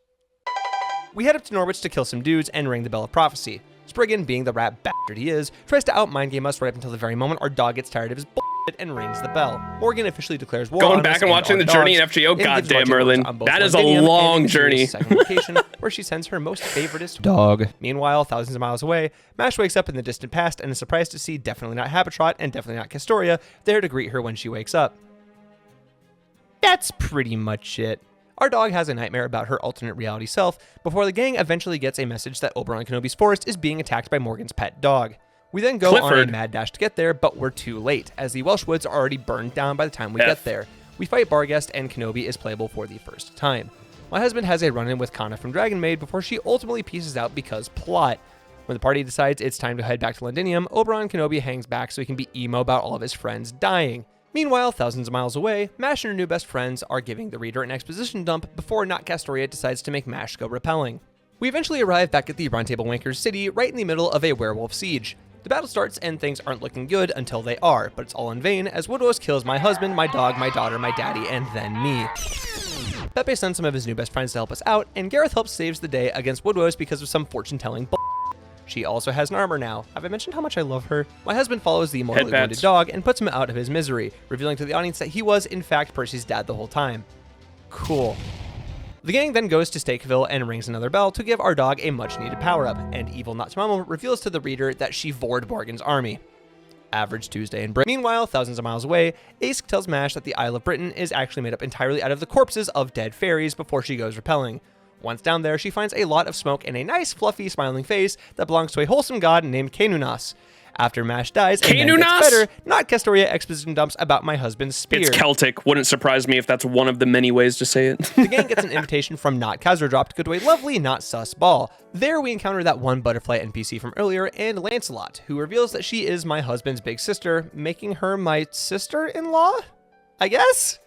Speaker 2: We head up to Norwich to kill some dudes and ring the Bell of Prophecy. Spriggan, being the rat bastard he is, tries to out-mind game us right up until the very moment our dog gets tired of his bullshit and rings the bell. Morgan officially declares war
Speaker 1: Going
Speaker 2: on
Speaker 1: back
Speaker 2: us
Speaker 1: and watching the journey in FGO, goddamn Merlin. That is a long journey.
Speaker 2: Second location, where she sends her most favoritist dog. Meanwhile, thousands of miles away, Mash wakes up in the distant past and is surprised to see definitely not Habetrot and definitely not Castoria there to greet her when she wakes up. That's pretty much it. Our dog has a nightmare about her alternate reality self before the gang eventually gets a message that Oberon Kenobi's forest is being attacked by Morgan's pet dog. We then go on a mad dash to get there, but we're too late, as the Welsh woods are already burned down by the time we get there. We fight Barghest, and Kenobi is playable for the first time. My husband has a run-in with Kana from Dragon Maid before she ultimately pieces out because plot. When the party decides it's time to head back to Londinium, Oberon Kenobi hangs back so he can be emo about all of his friends dying. Meanwhile, thousands of miles away, Mash and her new best friends are giving the reader an exposition dump before Not Castoria decides to make Mash go repelling. We eventually arrive back at the Roundtable Wankers city right in the middle of a werewolf siege. The battle starts and things aren't looking good until they are, but it's all in vain as Woodrose kills my husband, my dog, my daughter, my daddy, and then me. Pepe sends some of his new best friends to help us out, and Gareth helps saves the day against Woodrose because of some fortune-telling bull. She also has an armor now. Have I mentioned how much I love her? My husband follows the mortally wounded dog and puts him out of his misery, revealing to the audience that he was, in fact, Percy's dad the whole time. Cool. The gang then goes to Stakeville and rings another bell to give our dog a much-needed power-up, and evil Natsumamo reveals to the reader that she vored Morgan's army. Average Tuesday in Britain. Meanwhile, thousands of miles away, Ace tells Mash that the Isle of Britain is actually made up entirely out of the corpses of dead fairies before she goes repelling. Once down there, she finds a lot of smoke and a nice, fluffy, smiling face that belongs to a wholesome god named Kenunas. After Mash dies, and then gets better, Not Castoria exposition dumps about my husband's spear.
Speaker 1: It's Celtic. Wouldn't surprise me if that's one of the many ways to say it.
Speaker 2: The gang gets an invitation from Not Khazra-Drop to go to a lovely, not sus ball. There we encounter that one butterfly NPC from earlier and Lancelot, who reveals that she is my husband's big sister, making her my sister-in-law? I guess?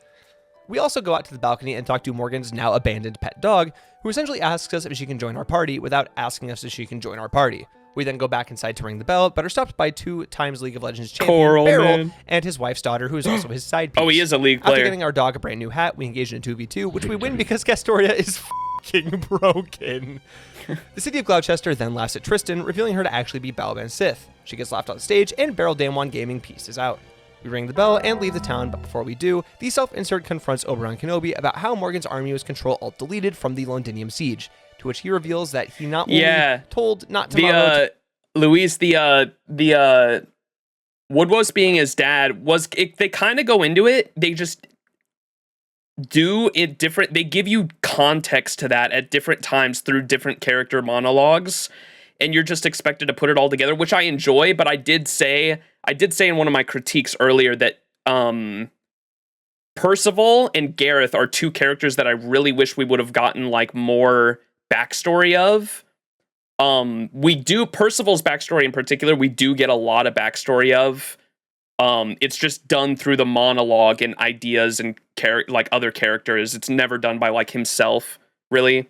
Speaker 2: We also go out to the balcony and talk to Morgan's now abandoned pet dog, who essentially asks us if she can join our party without asking us if she can join our party. We then go back inside to ring the bell, but are stopped by 2-time League of Legends champion Beryl and his wife's daughter, who is also his side piece.
Speaker 1: Oh, he is a League player.
Speaker 2: After getting our dog a brand new hat, we engage in a 2v2, which we win because Castoria is fucking broken. The city of Gloucester then laughs at Tristan, revealing her to actually be Balaban Sith. She gets laughed off the stage, and Beryl Damwon Gaming pieces out. We ring the bell and leave the town, but before we do, the self-insert confronts Oberon Kenobi about how Morgan's army was Control-Alt-Deleted from the Londinium siege, to which he reveals that he not only told not to
Speaker 1: Louise, the Woodwose being his dad they kind of go into it. They just do it different. They give you context to that at different times through different character monologues, and you're just expected to put it all together, which I enjoy. But I did say in one of my critiques earlier that Percival and Gareth are two characters that I really wish we would have gotten like more backstory of. We do Percival's backstory in particular. We do get a lot of backstory of. It's just done through the monologue and ideas and like other characters. It's never done by like himself, really.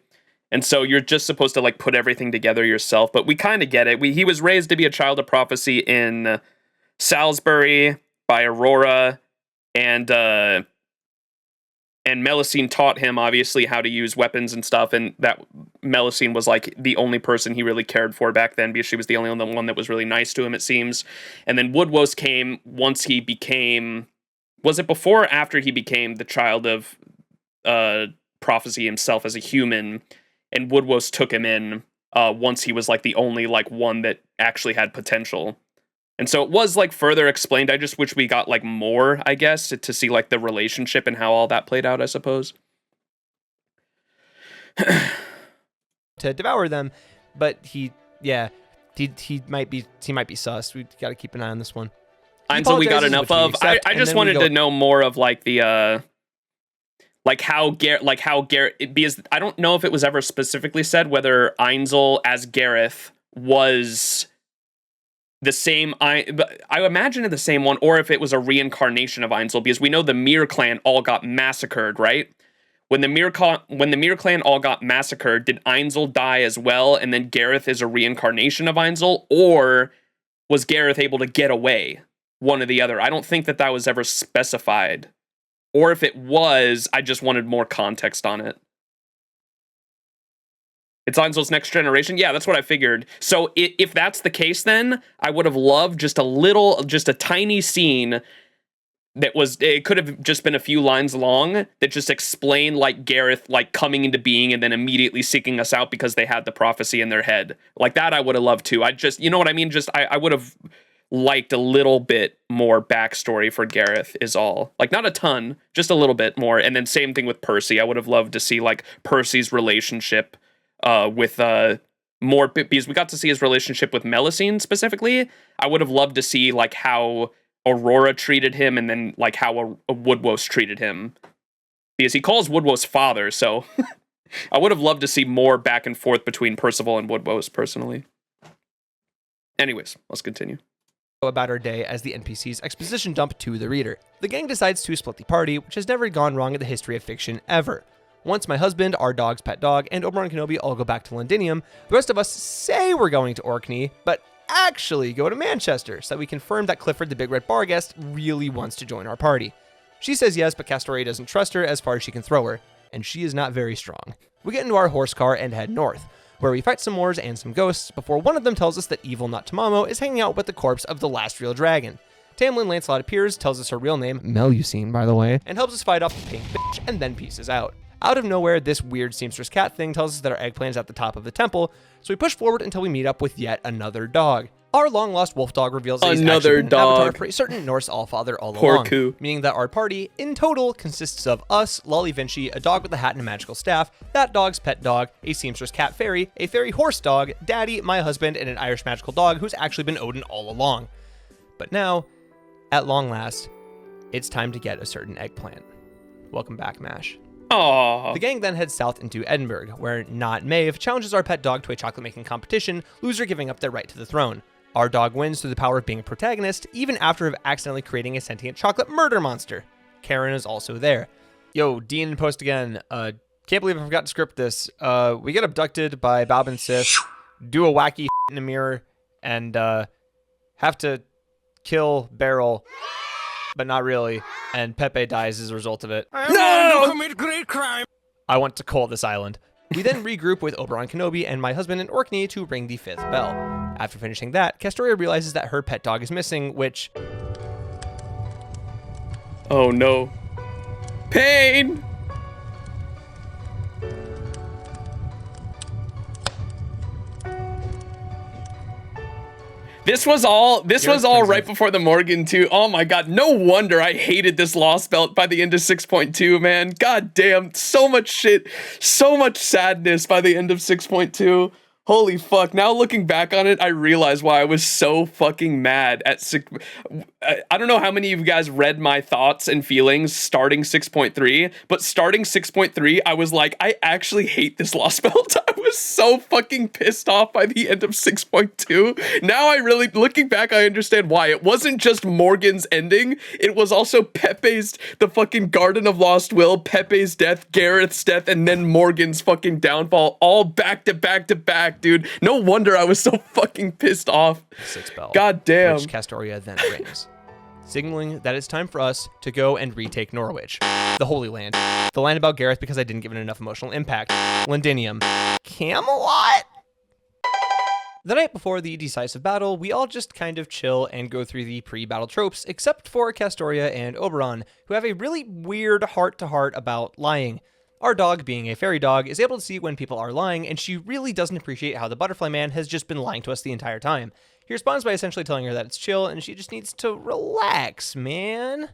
Speaker 1: And so you're just supposed to like put everything together yourself. But we kind of get it. He was raised to be a child of prophecy in Salisbury by Aurora, and Melusine taught him, obviously, how to use weapons and stuff, and that Melusine was, like, the only person he really cared for back then, because she was the only one that was really nice to him, it seems. And then Woodwose came once he became... Was it before or after he became the child of prophecy himself as a human, and Woodwose took him in once he was, like, the only, like, one that actually had potential. And so it was, like, further explained. I just wish we got, like, more, I guess, to see, like, the relationship and how all that played out, I suppose.
Speaker 2: To devour them, but he might be sus. We got to keep an eye on this one.
Speaker 1: Until we got enough of. I just wanted to know more of, like, the, how Gareth, because I don't know if it was ever specifically said whether Ainzel as Gareth was the same, I imagine it the same one, or if it was a reincarnation of Ainzel, because we know the Mir clan all got massacred, right? When the Mir clan all got massacred, did Ainzel die as well, and then Gareth is a reincarnation of Ainzel, or was Gareth able to get away? One or the other. I don't think that was ever specified. Or if it was, I just wanted more context on it. It's Ainzel's next generation? Yeah, that's what I figured. So if that's the case, then I would have loved just a tiny scene that it could have just been a few lines long that just explained, like, Gareth, like, coming into being and then immediately seeking us out because they had the prophecy in their head. Like, that I would have loved to. You know what I mean? I would have liked a little bit more backstory for Gareth is all. Like, not a ton, just a little bit more. And then same thing with Percy. I would have loved to see, like, Percy's relationship with more, because we got to see his relationship with Melusine specifically. I would have loved to see, like, how Aurora treated him, and then, like, how a Woodwose treated him, because he calls Woodwose father. So I would have loved to see more back and forth between Percival and Woodwose personally. Anyways, let's continue.
Speaker 2: About our day as the NPC's exposition dump to the reader. The gang decides to split the party, which has never gone wrong in the history of fiction ever. Once my husband, our dog's pet dog, and Oberon Kenobi all go back to Londinium, the rest of us say we're going to Orkney, but actually go to Manchester, so that we confirm that Clifford the Big Red Bar guest really wants to join our party. She says yes, but Castoria doesn't trust her as far as she can throw her, and she is not very strong. We get into our horse car and head north, where we fight some Moors and some ghosts, before one of them tells us that evil Nut Tamamo is hanging out with the corpse of the last real dragon. Tamlin Lancelot appears, tells us her real name, Melusine by the way, and helps us fight off the pink bitch, and then pieces out. Out of nowhere, this weird seamstress cat thing tells us that our eggplant is at the top of the temple, so we push forward until we meet up with yet another dog. Our long-lost wolf dog reveals that he's actually been an avatar for a certain Norse allfather all along, meaning that our party, in total, consists of us, Lolly Vinci, a dog with a hat and a magical staff, that dog's pet dog, a seamstress cat fairy, a fairy horse dog, Daddy, my husband, and an Irish magical dog who's actually been Odin all along. But now, at long last, it's time to get a certain eggplant. Welcome back, MASH.
Speaker 1: Aww.
Speaker 2: The gang then heads south into Edinburgh, where Not Maeve challenges our pet dog to a chocolate-making competition, loser giving up their right to the throne. Our dog wins through the power of being a protagonist, even after accidentally creating a sentient chocolate murder monster. Karen is also there. Yo, Dean in post again. Can't believe I forgot to script this. We get abducted by Balaban Sith, do a wacky in a mirror, and have to kill Beryl, but not really. And Pepe dies as a result of it.
Speaker 3: No! Commit great crime.
Speaker 2: I want to call this island. We then regroup with Oberon Kenobi and my husband and Orkney to ring the 5th bell. After finishing that, Castoria realizes that her pet dog is missing, which...
Speaker 1: Oh no. Pain! This was all right before the Morgan too. Oh my god, no wonder I hated this Lostbelt by the end of 6.2, man. God damn, so much shit, so much sadness by the end of 6.2. Holy fuck, now looking back on it, I realize why I was so fucking mad at I don't know how many of you guys read my thoughts and feelings starting 6.3, but starting 6.3, I was like, I actually hate this Lostbelt. I was so fucking pissed off by the end of 6.2. Now I really, looking back, I understand why. It wasn't just Morgan's ending, it was also Pepe's, the fucking Garden of Lost Will, Pepe's death, Gareth's death, and then Morgan's fucking downfall, all back to back to back. Dude, no wonder I was so fucking pissed off.
Speaker 2: 6th bell.
Speaker 1: God damn.
Speaker 2: Which Castoria then rings, signaling that it's time for us to go and retake Norwich, the Holy Land, the land about Gareth because I didn't give it enough emotional impact, Londinium, Camelot. The night before the decisive battle, we all just kind of chill and go through the pre-battle tropes, except for Castoria and Oberon, who have a really weird heart-to-heart about lying. Our dog, being a fairy dog, is able to see when people are lying, and she really doesn't appreciate how the Butterfly Man has just been lying to us the entire time. He responds by essentially telling her that it's chill, and she just needs to relax, man.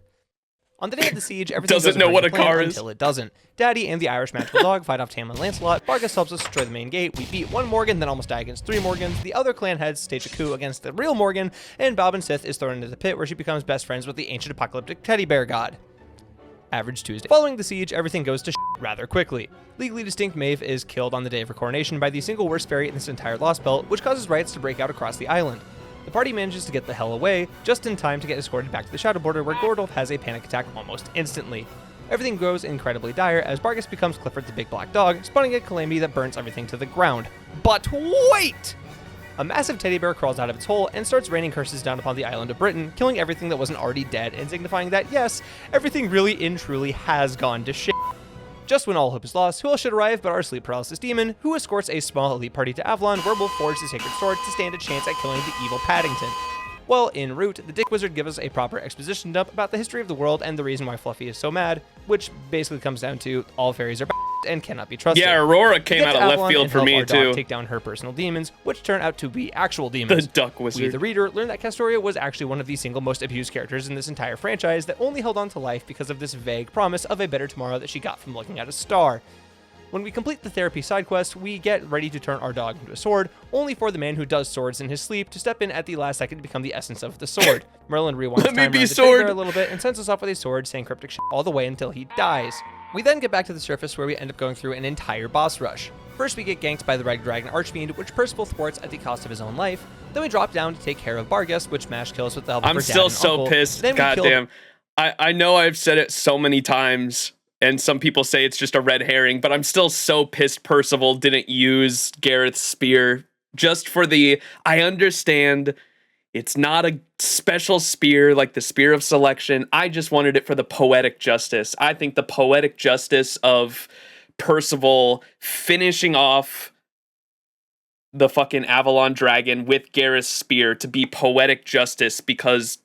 Speaker 2: On the day of the siege, everything
Speaker 1: doesn't know what a car is
Speaker 2: until it doesn't. Daddy and the Irish magical dog fight off Tam and Lancelot. Vargas helps us destroy the main gate. We beat one Morgan, then almost die against 3 Morgans. The other clan heads stage a coup against the real Morgan, and Bob and Sith is thrown into the pit where she becomes best friends with the ancient apocalyptic teddy bear god. Average Tuesday. Following the siege, everything goes to shit rather quickly. Legally distinct Maeve is killed on the day of her coronation by the single worst fairy in this entire Lostbelt, which causes riots to break out across the island. The party manages to get the hell away, just in time to get escorted back to the Shadow Border, where Gordolf has a panic attack almost instantly. Everything goes incredibly dire as Vargas becomes Clifford the Big Black Dog, spawning a calamity that burns everything to the ground. But wait! A massive teddy bear crawls out of its hole and starts raining curses down upon the island of Britain, killing everything that wasn't already dead and signifying that, yes, everything really and truly has gone to shit. Just when all hope is lost, who else should arrive but our sleep paralysis demon, who escorts a small elite party to Avalon, where we'll forge the sacred sword to stand a chance at killing the evil Paddington. Well, en route, the Dick Wizard gives us a proper exposition dump about the history of the world and the reason why Fluffy is so mad, which basically comes down to all fairies are and cannot be trusted.
Speaker 1: Yeah, Aurora came out of left field for me too.
Speaker 2: Take down her personal demons, which turn out to be actual demons.
Speaker 1: The Duck Wizard.
Speaker 2: We, the reader, learn that Castoria was actually one of the single most abused characters in this entire franchise that only held on to life because of this vague promise of a better tomorrow that she got from looking at a star. When we complete the therapy side quest, we get ready to turn our dog into a sword, only for the man who does swords in his sleep to step in at the last second to become the essence of the sword. Merlin rewinds time around the trigger a little bit and sends us off with a sword, saying cryptic shit all the way until he dies. We then get back to the surface where we end up going through an entire boss rush. First, we get ganked by the Red Dragon Archfiend, which Percival thwarts at the cost of his own life. Then we drop down to take care of Bargus, which Mash kills with the help of her dad and uncle.
Speaker 1: I'm still so pissed. Goddamn. I know I've said it so many times, and some people say it's just a red herring, but I'm still so pissed Percival didn't use Gareth's spear just for the... I understand it's not a special spear like the Spear of Selection. I just wanted it for the poetic justice. I think the poetic justice of Percival finishing off the fucking Avalon Dragon with Gareth's spear to be poetic justice because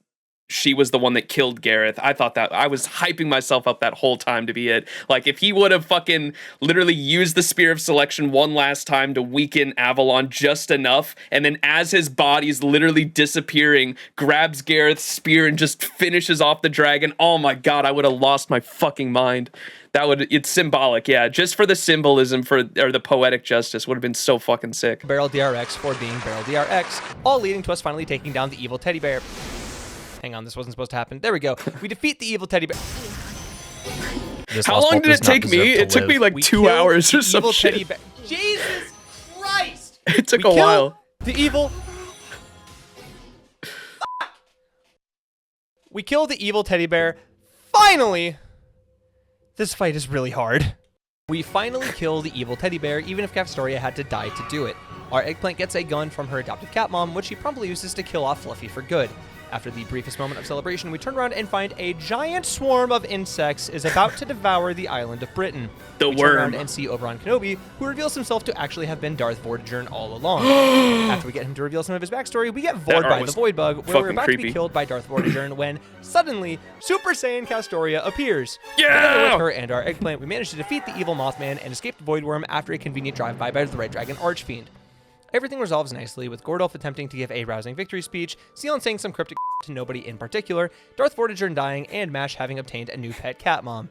Speaker 1: she was the one that killed Gareth. I thought that I was hyping myself up that whole time to be it. Like, if he would have fucking literally used the Spear of Selection one last time to weaken Avalon just enough, and then as his body's literally disappearing, grabs Gareth's spear and just finishes off the dragon. Oh my god, I would have lost my fucking mind. It's symbolic, yeah. Just for the symbolism or the poetic justice would have been so fucking sick.
Speaker 2: Barrel DRX for being Barrel DRX, all leading to us finally taking down the evil teddy bear. Hang on, this wasn't supposed to happen. There we go. We defeat the evil teddy bear.
Speaker 1: How long did it take me? It took me like 2 hours or some shit.
Speaker 2: Jesus Christ!
Speaker 1: It took a while.
Speaker 2: The evil... We kill the evil teddy bear. Finally! This fight is really hard. We finally kill the evil teddy bear, even if Castoria had to die to do it. Our eggplant gets a gun from her adopted cat mom, which she promptly uses to kill off Fluffy for good. After the briefest moment of celebration, we turn around and find a giant swarm of insects is about to devour the island of Britain.
Speaker 1: The
Speaker 2: we
Speaker 1: worm.
Speaker 2: turn around and see Oberon Kenobi, who reveals himself to actually have been Darth Vortigern all along. After we get him to reveal some of his backstory, we get void by the Void Bug, where we're about to be killed by Darth Vortigern when, suddenly, Super Saiyan Castoria appears. Together with her and our eggplant, we manage to defeat the evil Mothman and escape the Void Worm after a convenient drive-by by the Red Dragon Archfiend. Everything resolves nicely, with Gordolf attempting to give a rousing victory speech, Sion saying some cryptic to nobody in particular, Darth Vortigern dying, and Mash having obtained a new pet cat mom.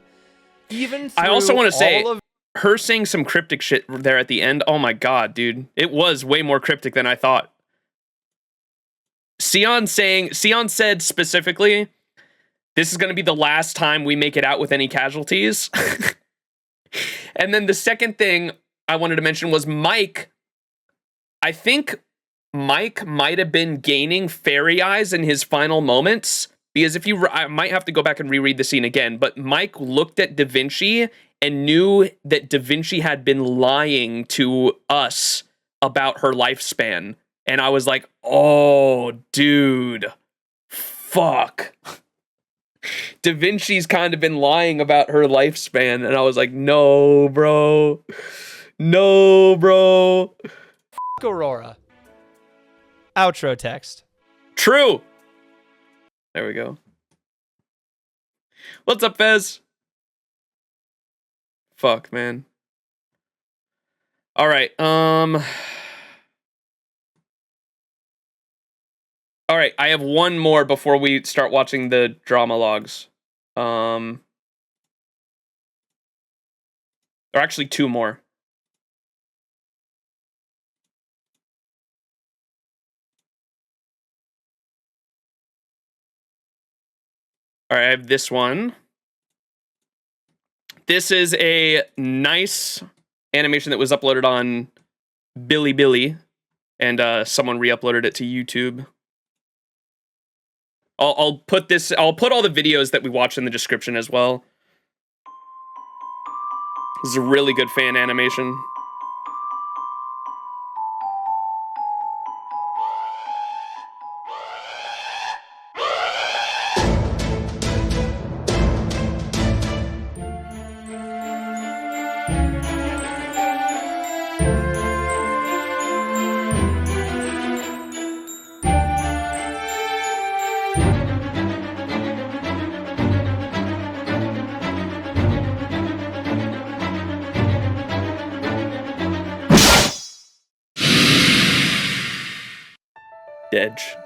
Speaker 2: Even through
Speaker 1: I also want to say,
Speaker 2: of
Speaker 1: her saying some cryptic shit there at the end, oh my god, dude. It was way more cryptic than I thought. Sion said specifically, this is going to be the last time we make it out with any casualties. And then the second thing I wanted to mention was Mike. I think Mike might have been gaining fairy eyes in his final moments, because I might have to go back and reread the scene again, but Mike looked at Da Vinci and knew that Da Vinci had been lying to us about her lifespan. And I was like, oh, dude, fuck. Da Vinci's kind of been lying about her lifespan. And I was like, no, bro. No, bro.
Speaker 2: Aurora. Outro text.
Speaker 1: True. There we go. What's up, Fez? Fuck, man. All right. All right, I have one more before we start watching the Dramalogues. Or actually two more. All right, I have this one. This is a nice animation that was uploaded on Bilibili, and someone re-uploaded it to YouTube. I'll put all the videos that we watch in the description as well. This is a really good fan animation. Edge.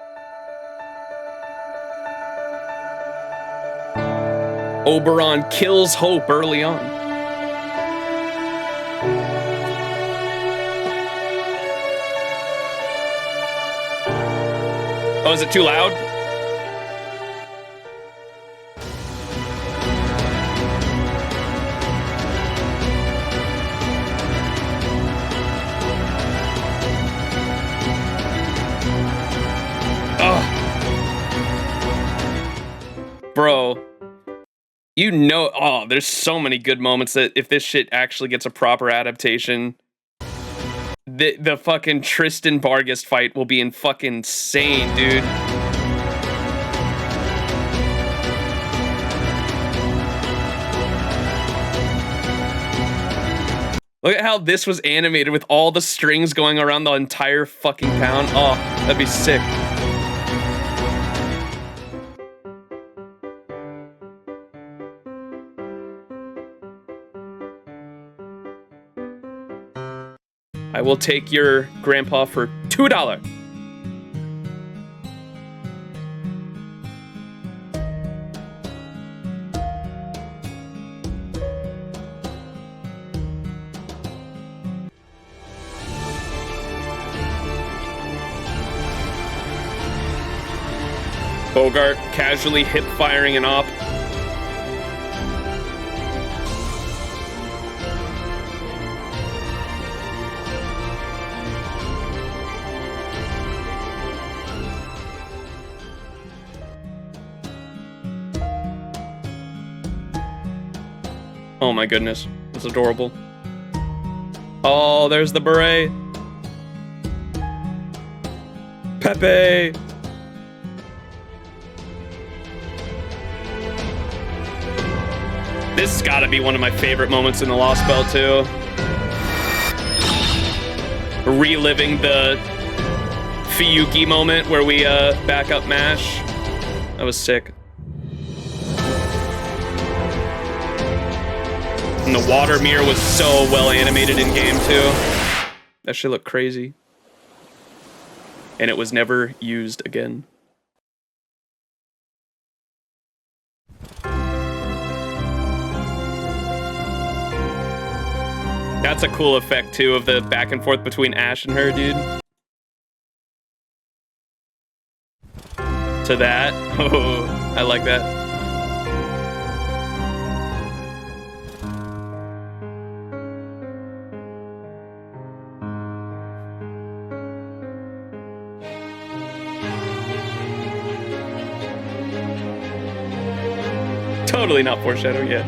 Speaker 1: Oberon kills Hope early on. Oh, is it too loud? Bro, you know, oh, there's so many good moments that if this shit actually gets a proper adaptation, the fucking Tristan Vargas fight will be in fucking insane, dude. Look at how this was animated with all the strings going around the entire fucking pound. Oh, that'd be sick. I will take your grandpa for $2. Bogart casually hip firing an op. Oh my goodness, that's adorable. Oh, there's the beret. This has got to be one of my favorite moments in the Lostbelt too. Reliving the Fiyuki moment where we back up mash. That was sick. And the water mirror was so well animated in game too. That shit looked crazy. And it was never used again. That's a cool effect too of the back and forth between Ash and her, dude. To that. Oh, I like that. Totally not foreshadowing yet.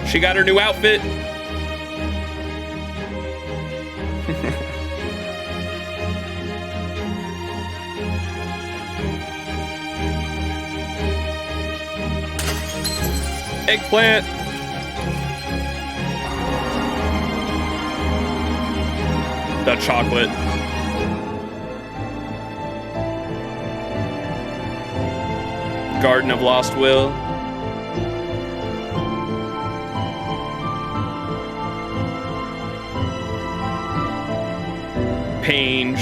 Speaker 1: She got her new outfit. Eggplant. The chocolate. Garden of Lost Will. Pange.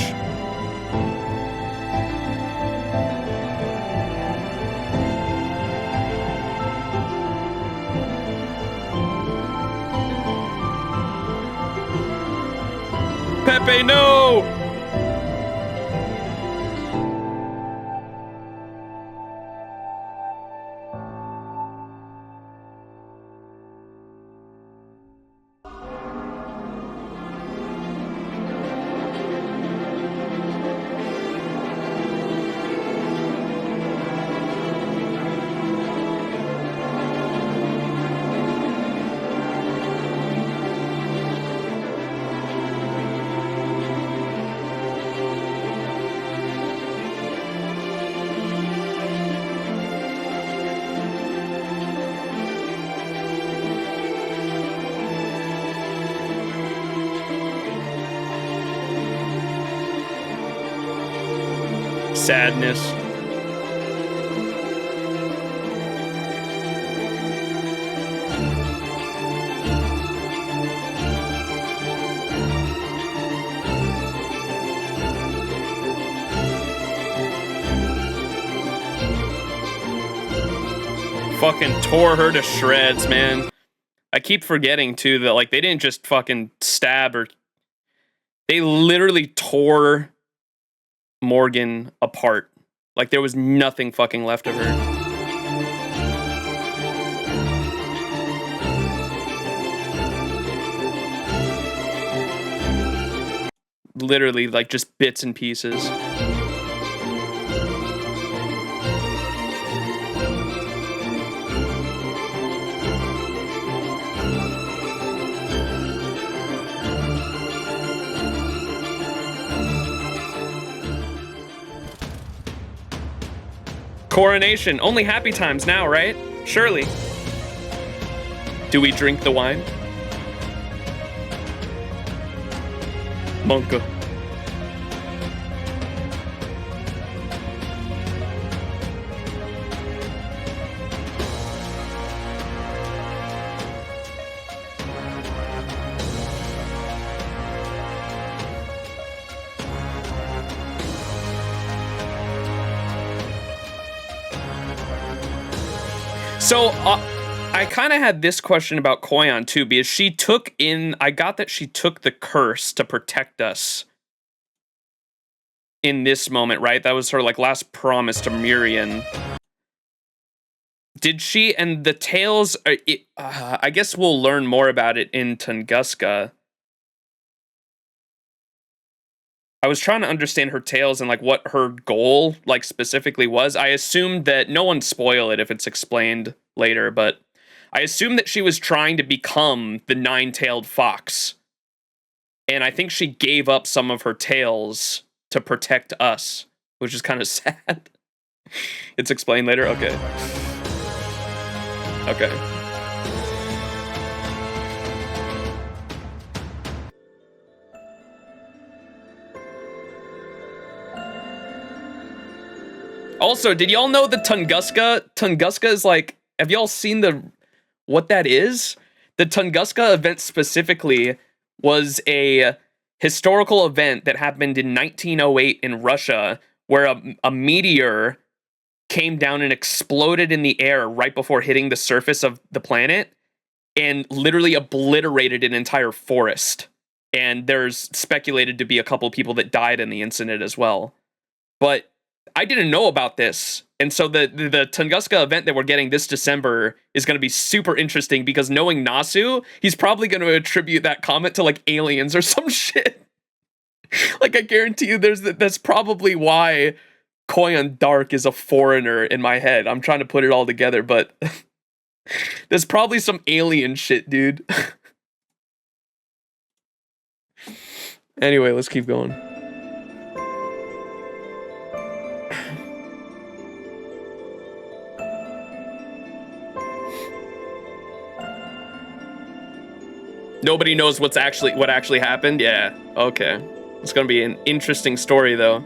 Speaker 1: Pepe, no! Sadness. Fucking tore her to shreds, man. I keep forgetting too that like they didn't just fucking stab her. They literally tore Morgan apart. Like there was nothing fucking left of her. Literally like just bits and pieces. Coronation. Only happy times now, right? Surely. Do we drink the wine? Monka. So, I kind of had this question about Koyon too, because she took in, I got that she took the curse to protect us in this moment, right? That was her like last promise to Mirian. Did she and the tails? I guess we'll learn more about it in Tunguska. I was trying to understand her tales and like what her goal like specifically was. I assumed that no one spoil it if it's explained later, but I assumed that she was trying to become the nine-tailed fox. And I think she gave up some of her tails to protect us, which is kind of sad. It's explained later? Okay. Okay. Also, did y'all know the Tunguska? Tunguska is like, have y'all seen what that is? The Tunguska event specifically was a historical event that happened in 1908 in Russia, where a meteor came down and exploded in the air right before hitting the surface of the planet and literally obliterated an entire forest. And there's speculated to be a couple people that died in the incident as well. But I didn't know about this. And so the Tunguska event that we're getting this December is going to be super interesting because knowing Nasu, he's probably going to attribute that comet to like aliens or some shit. Like I guarantee you that's probably why Koyan Dark is a foreigner in my head. I'm trying to put it all together, but there's probably some alien shit, dude. Anyway, let's keep going. Nobody knows what actually happened? Yeah, okay. It's gonna be an interesting story, though.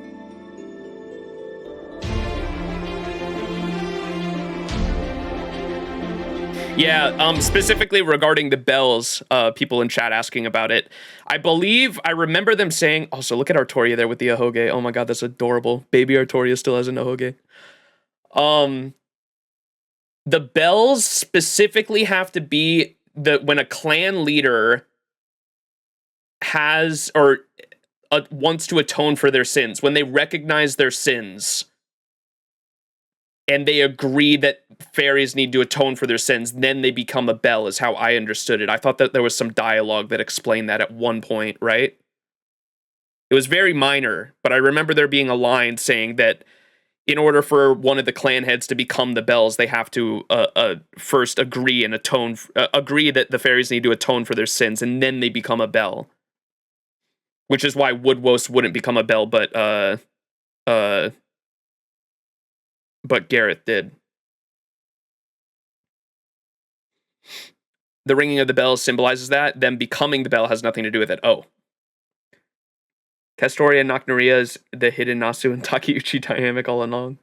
Speaker 1: Yeah, specifically regarding the bells, people in chat asking about it. I remember them saying, also look at Artoria there with the Ahoge. Oh my god, that's adorable. Baby Artoria still has an Ahoge. The bells specifically have to be when a clan leader has or wants to atone for their sins, when they recognize their sins and they agree that fairies need to atone for their sins, then they become a bell, is how I understood it. I thought that there was some dialogue that explained that at one point, right? It was very minor, but I remember there being a line saying that in order for one of the clan heads to become the bells, they have to first agree and agree that the fairies need to atone for their sins, and then they become a bell. Which is why Woodwose wouldn't become a bell, but Gareth did. The ringing of the bell symbolizes that. Them becoming the bell has nothing to do with it. Oh. Castoria and Nocnaria is the hidden Nasu and Takeuchi dynamic all along.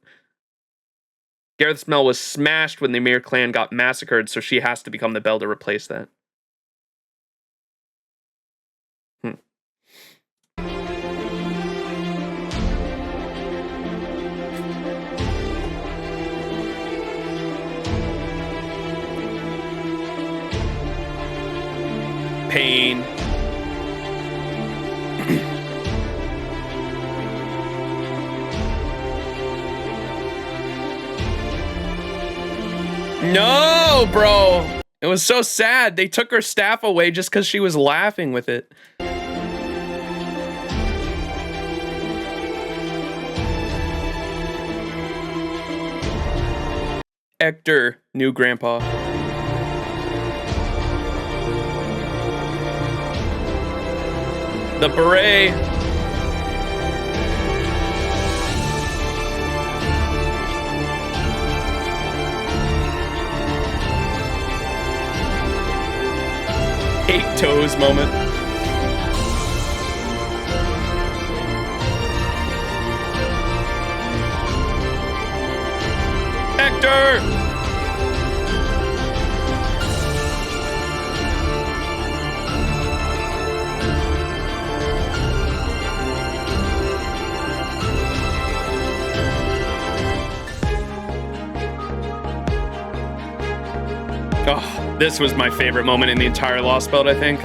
Speaker 1: Gareth's Mel was smashed when the Ymir clan got massacred, so she has to become the bell to replace that. Pain. No, bro. It was so sad. They took her staff away just because she was laughing with it. Hector, new grandpa. The beret. Eight toes moment. Hector! Oh, this was my favorite moment in the entire Lostbelt, I think.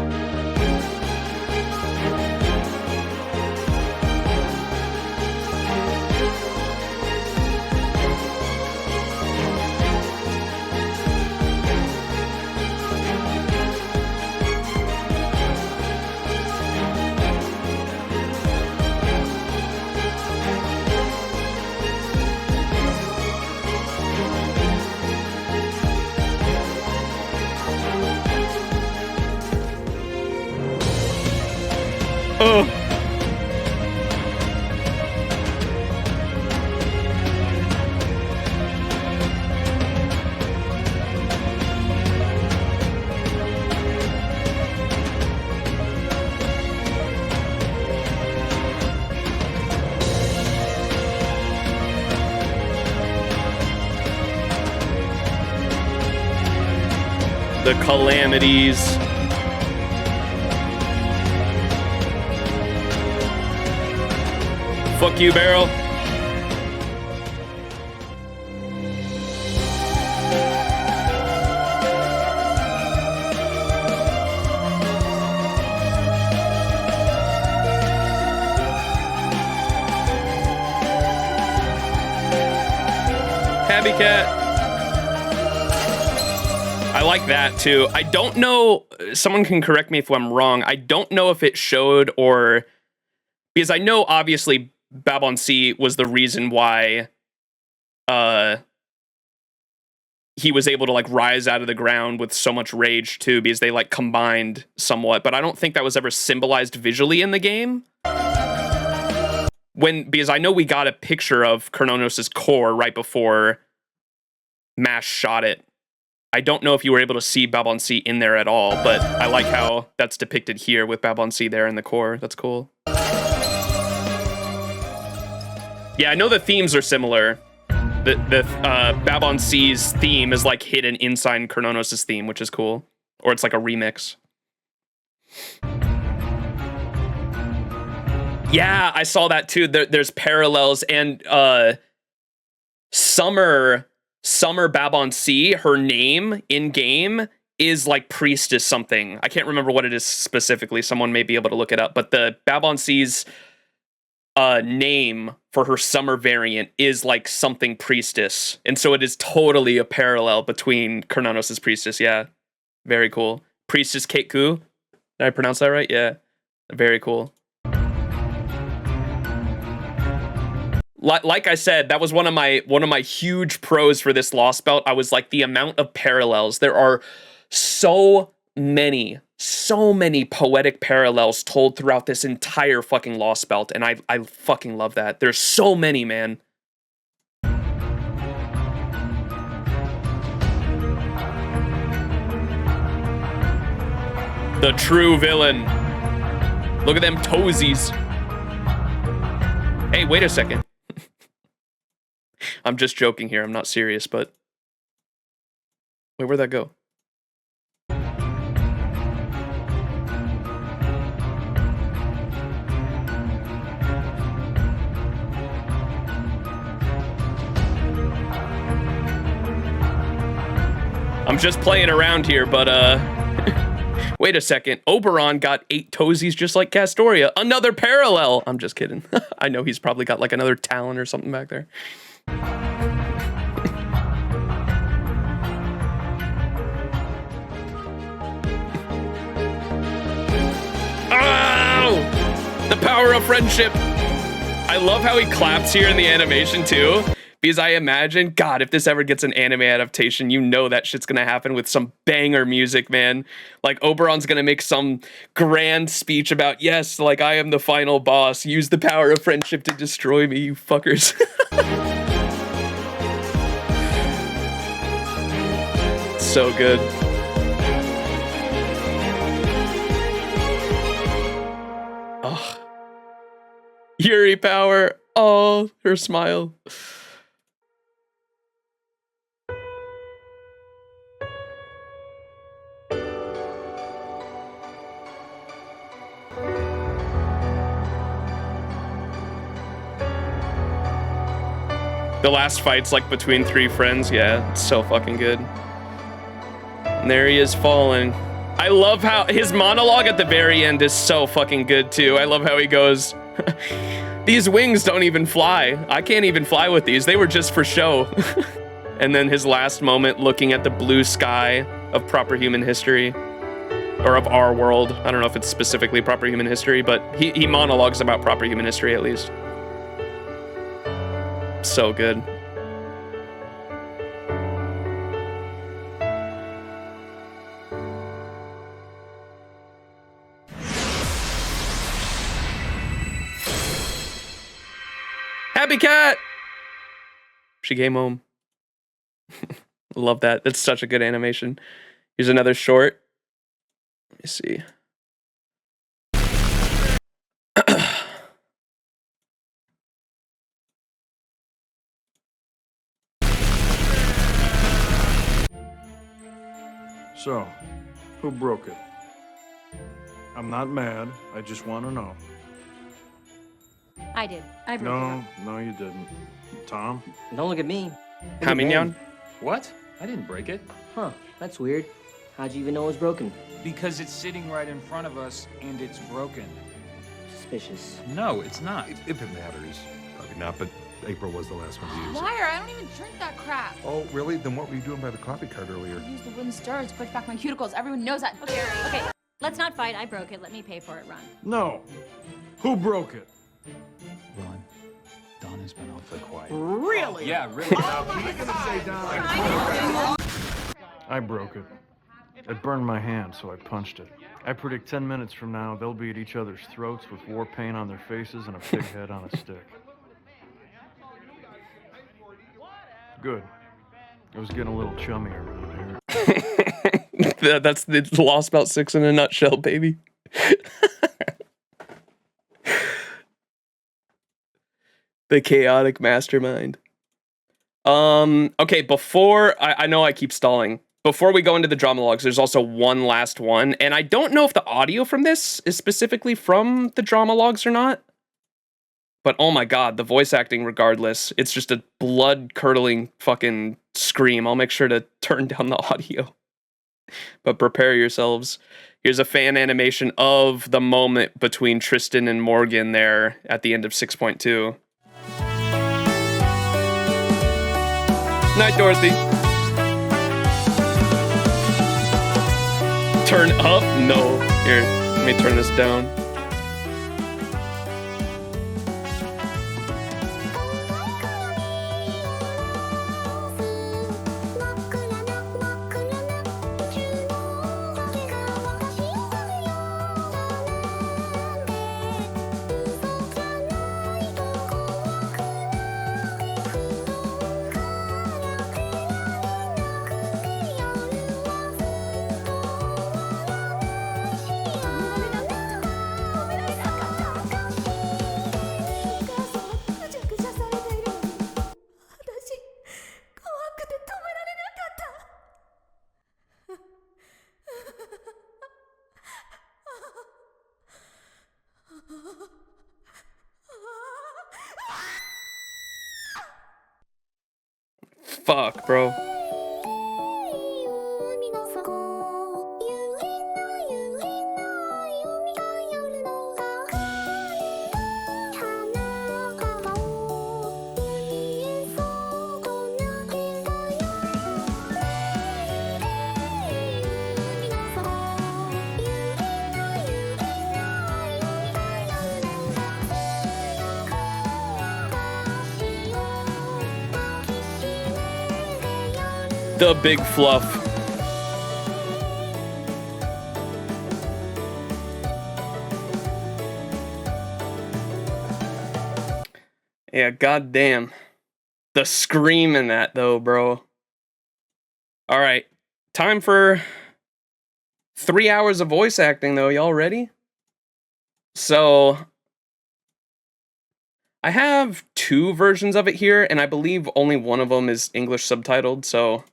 Speaker 1: The calamities. Fuck you, Barrel. Happy Cat. I like that too. I don't know, someone can correct me if I'm wrong. I don't know if it showed or, because I know obviously Babylon Sea was the reason why he was able to like rise out of the ground with so much rage too, because they like combined somewhat, but I don't think that was ever symbolized visually in the game. Because I know we got a picture of Chronos' core right before Mash shot it. I don't know if you were able to see Babylon Sea in there at all, but I like how that's depicted here with Babylon Sea there in the core. That's cool. Yeah, I know the themes are similar. The Babylon Sea's theme is like hidden inside Chronos' theme, which is cool. Or it's like a remix. Yeah, I saw that too. There's parallels, and Summer Babylon Sea, her name in game is like priestess something. I can't remember what it is specifically. Someone may be able to look it up, but the Babylon Sea's name for her summer variant is like something priestess, and so it is totally a parallel between Chronos' priestess. Yeah, very cool. Priestess Kate Koo. Did I pronounce that right? Yeah, very cool. Like I said, that was one of my huge pros for this Lostbelt. I was like, the amount of parallels. There are so many poetic parallels told throughout this entire fucking Lostbelt, and I fucking love that. There's so many, man. The true villain. Look at them toesies. Hey, wait a second. I'm just joking here. I'm not serious, but... Wait, where'd that go? I'm just playing around here, but, wait a second. Oberon got 8 toesies just like Castoria. Another parallel! I'm just kidding. I know he's probably got, like, another talent or something back there. Oh! The power of friendship! I love how he claps here in the animation, too. Because I imagine, God, if this ever gets an anime adaptation, you know that shit's gonna happen with some banger music, man. Like, Oberon's gonna make some grand speech about, yes, like, I am the final boss. Use the power of friendship to destroy me, you fuckers. So good. Oh. Yuri power. Oh, her smile. The last fight's like between 3 friends. Yeah, it's so fucking good. And there he is falling. I love how his monologue at the very end is so fucking good too. I love how he goes, these wings don't even fly. I can't even fly with these. They were just for show. And then his last moment looking at the blue sky of proper human history. Or of our world. I don't know if it's specifically proper human history, but he monologues about proper human history at least. So good. Happy cat! She came home. Love that. That's such a good animation. Here's another short. Let me see.
Speaker 3: So, who broke it? I'm not mad. I just want to know.
Speaker 4: I did. I broke it.
Speaker 3: No, you didn't. Tom?
Speaker 5: Don't look at me.
Speaker 1: Hamignon?
Speaker 6: What? I didn't break it.
Speaker 5: Huh, that's weird. How'd you even know it was broken?
Speaker 6: Because it's sitting right in front of us and it's broken.
Speaker 5: Suspicious.
Speaker 6: No, it's not.
Speaker 7: If it matters. Probably not, but April was the last one to use it.
Speaker 8: Liar, I don't even drink that crap.
Speaker 7: Oh, really? Then what were you doing by the coffee cart earlier?
Speaker 8: I used the wooden stirrer to push back my cuticles. Everyone knows that.
Speaker 4: Okay, let's not fight. I broke it. Let me pay for it, Ron.
Speaker 3: No. Who broke it?
Speaker 6: Ron, Don has been awfully quiet.
Speaker 5: Really?
Speaker 6: Yeah, really.
Speaker 3: I broke it. It burned my hand, so I punched it. I predict 10 minutes from now, they'll be at each other's throats with war paint on their faces and a pig head on a stick. Good. It was getting a little chummy around here.
Speaker 1: That's the Lostbelt 6 in a nutshell, baby. The chaotic mastermind. Okay, before I know I keep stalling. Before we go into the Dramalogues, there's also one last one, and I don't know if the audio from this is specifically from the Dramalogues or not. But oh my god, the voice acting regardless, it's just a blood-curdling fucking scream. I'll make sure to turn down the audio. But prepare yourselves. Here's a fan animation of the moment between Tristan and Morgan there at the end of 6.2. Night, Dorothy. Turn up? No. Here, let me turn this down. Fuck, bro. The big fluff. Yeah, goddamn. The scream in that, though, bro. All right, time for 3 hours of voice acting, though. Y'all ready? So, I have 2 versions of it here, and I believe only one of them is English subtitled, so...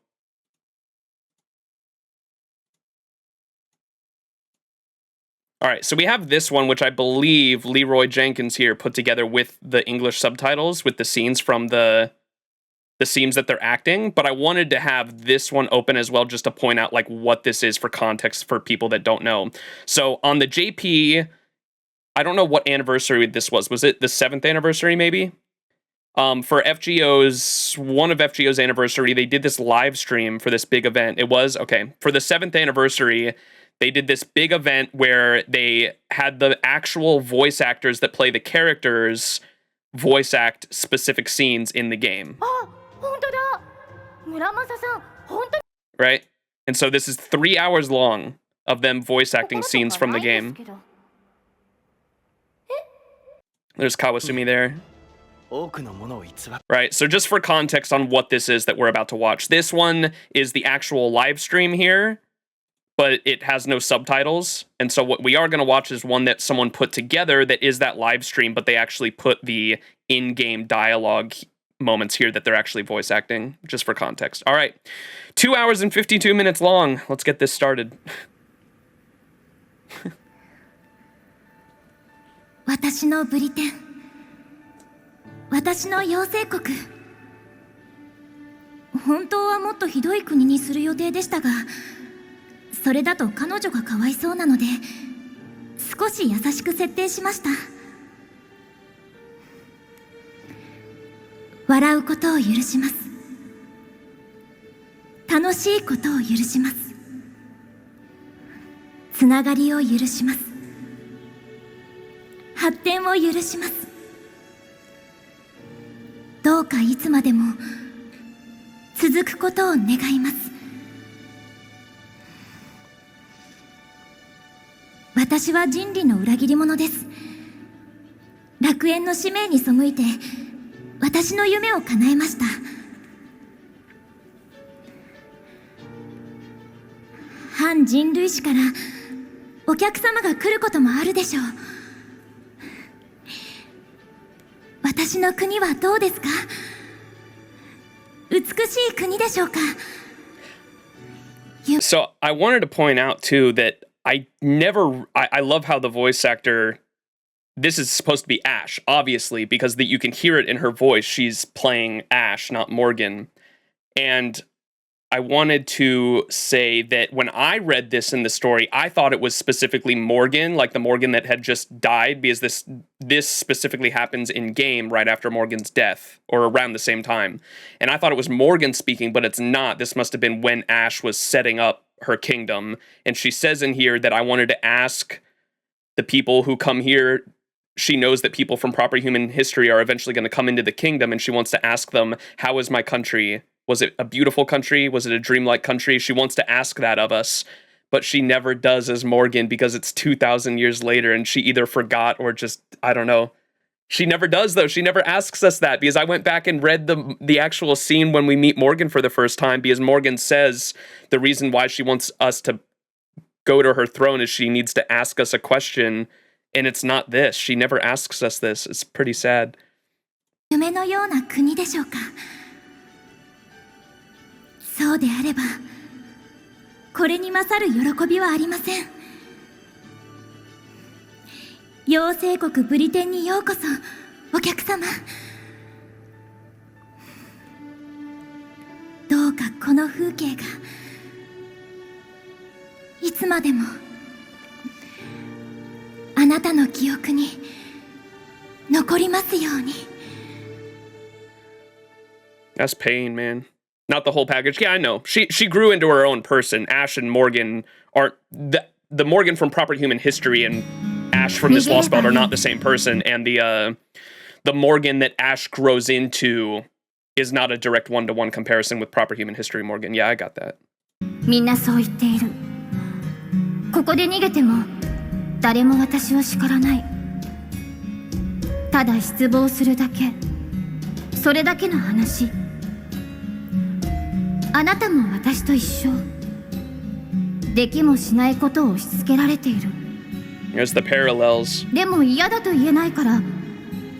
Speaker 1: All right, so we have this one, which I believe Leroy Jenkins here put together with the English subtitles, with the scenes from the scenes that they're acting, but I wanted to have this one open as well just to point out like what this is for context for people that don't know. So on the JP, I don't know what anniversary this was. Was it the 7th anniversary maybe? For FGO's, one of FGO's anniversary, they did this live stream for this big event. It was, okay, for the 7th anniversary, they did this big event where they had the actual voice actors that play the characters voice act specific scenes in the game. Right? And so this is 3 hours long of them voice acting scenes from the game. There's Kawasumi there. Right, so just for context on what this is that we're about to watch. This one is the actual live stream here, but it has no subtitles. And so what we are going to watch is one that someone put together that is that live stream, but they actually put the in-game dialogue moments here that they're actually voice acting, just for context. All right, 2 hours and 52 minutes long. Let's get this started.
Speaker 9: 私のブリテン、私の妖精国。本当はもっとひどい国にする予定でしたが、それだと彼女がかわいそうなので、少し優しく設定しました。笑うことを許します。楽しいことを許します。つながりを許します。発展を許します。どうかいつまでも続くことを願います。私は人類の裏切り者です。楽園の使命に背いて私の夢を叶えました。反人類史からお客様が来ることもあるでしょう。私の国はどうですか？美しい国でしょうか？
Speaker 1: So I wanted to point out too that I love how the voice actor, this is supposed to be Ash, obviously, because you can hear it in her voice. She's playing Ash, not Morgan. And I wanted to say that when I read this in the story, I thought it was specifically Morgan, like the Morgan that had just died, because this specifically happens in game right after Morgan's death, or around the same time. And I thought it was Morgan speaking, but it's not. This must have been when Ash was setting up her kingdom. And she says in here that I wanted to ask the people who come here. She knows that people from proper human history are eventually going to come into the kingdom, and she wants to ask them, how is my country? Was it a beautiful country? Was it a dreamlike country? She wants to ask that of us, but she never does as Morgan because it's 2,000 years later and she either forgot or just, I don't know. She never does, though. She never asks us that, because I went back and read the actual scene when we meet Morgan for the first time, because Morgan says the reason why she wants us to go to her throne is she needs to ask us a question, and it's not this. She never asks us this. It's pretty sad.
Speaker 9: 夢のような国でしょうか。そうであれば、これに勝る喜びはありません。妖精国ブリテンにようこそ、お客様。どうかこの風景がいつまでもあなたの記憶に残りますように。
Speaker 1: That's pain, man. Not the whole package. Yeah, I know. She grew into her own person. Ash and Morgan aren't the Morgan from proper human history and Ash from this Lostbelt are not the same person. And the Morgan that Ash grows into is not a direct one-to-one comparison with proper human history Morgan. Yeah, I got that.
Speaker 9: みんなそう言っている。ここで逃げても誰も私を叱らない。ただ失望するだけ。それだけの話。あなたも私と一緒。できもしないことを押し付けられている。
Speaker 1: There's the parallels.
Speaker 9: でも嫌だと言えないから、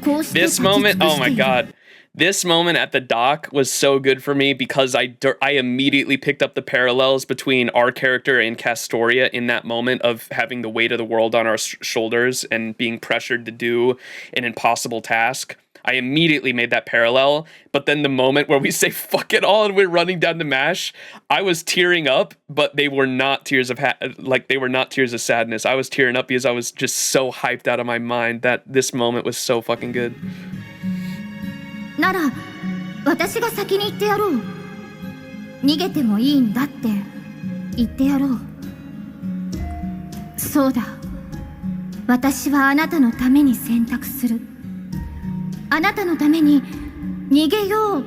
Speaker 9: こうして
Speaker 1: This moment, oh my god. This moment at the dock was so good for me because I immediately picked up the parallels between our character and Castoria in that moment of having the weight of the world on our shoulders and being pressured to do an impossible task. I immediately made that parallel, but then the moment where we say fuck it all and we're running down the MASH, I was tearing up, but they were not tears of they were not tears of sadness. I was tearing up because I was just so hyped out of my mind that this moment was so fucking good.
Speaker 9: なら私が先に言ってやろう。逃げてもいいんだって言ってやろう。そうだ、私はあなたのために選択する。あなたのために逃げよう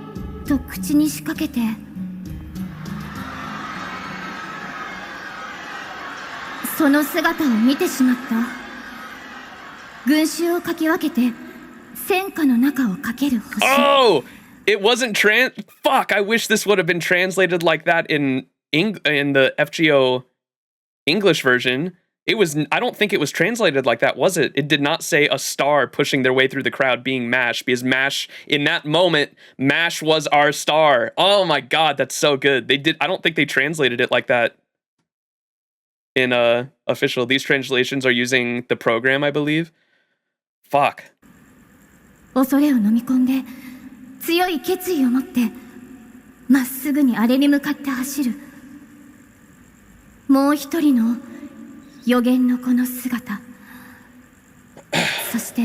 Speaker 9: と口に仕掛けて、その姿を見てしまった。群衆をかき分けて戦火の中を駆ける星。
Speaker 1: Oh, it wasn't fuck, I wish this would have been translated like that in the FGO English version. It was, I don't think it was translated like that, was it? It did not say a star pushing their way through the crowd being MASH, because MASH, in that moment, MASH was our star. Oh my god, that's so good. They did, I don't think they translated it like that in official. These translations are using the program, I believe. Fuck.
Speaker 9: 恐れを飲み込んで強い決意を持ってまっすぐにあれに向かって走る。もう一人の予言のこの姿、そして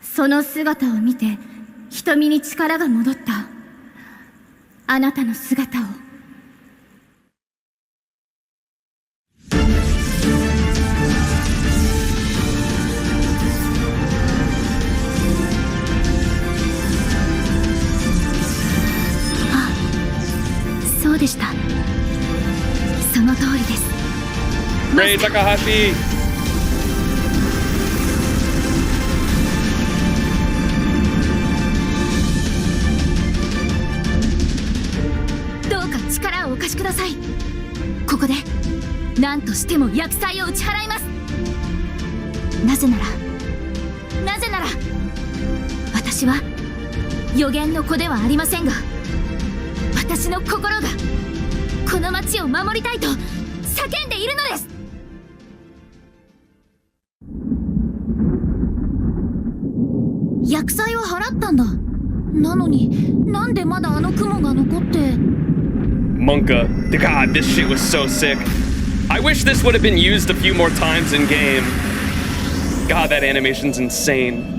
Speaker 9: その姿を見て瞳に力が戻ったあなたの姿を。あ、そうでした。その通りです。
Speaker 1: Ray Takahashi!
Speaker 9: どうか力をお貸しください。ここで何としても厄災を打ち払います。なぜなら私は予言の子ではありませんが、私の心がこの町を守りたいと叫んでいるのです。厄災は払ったんだ。なのになんでまだあの雲が残って。
Speaker 1: Monka. God, this shit was so sick. I wish this would have been used a few more times in game. God, that animation's insane.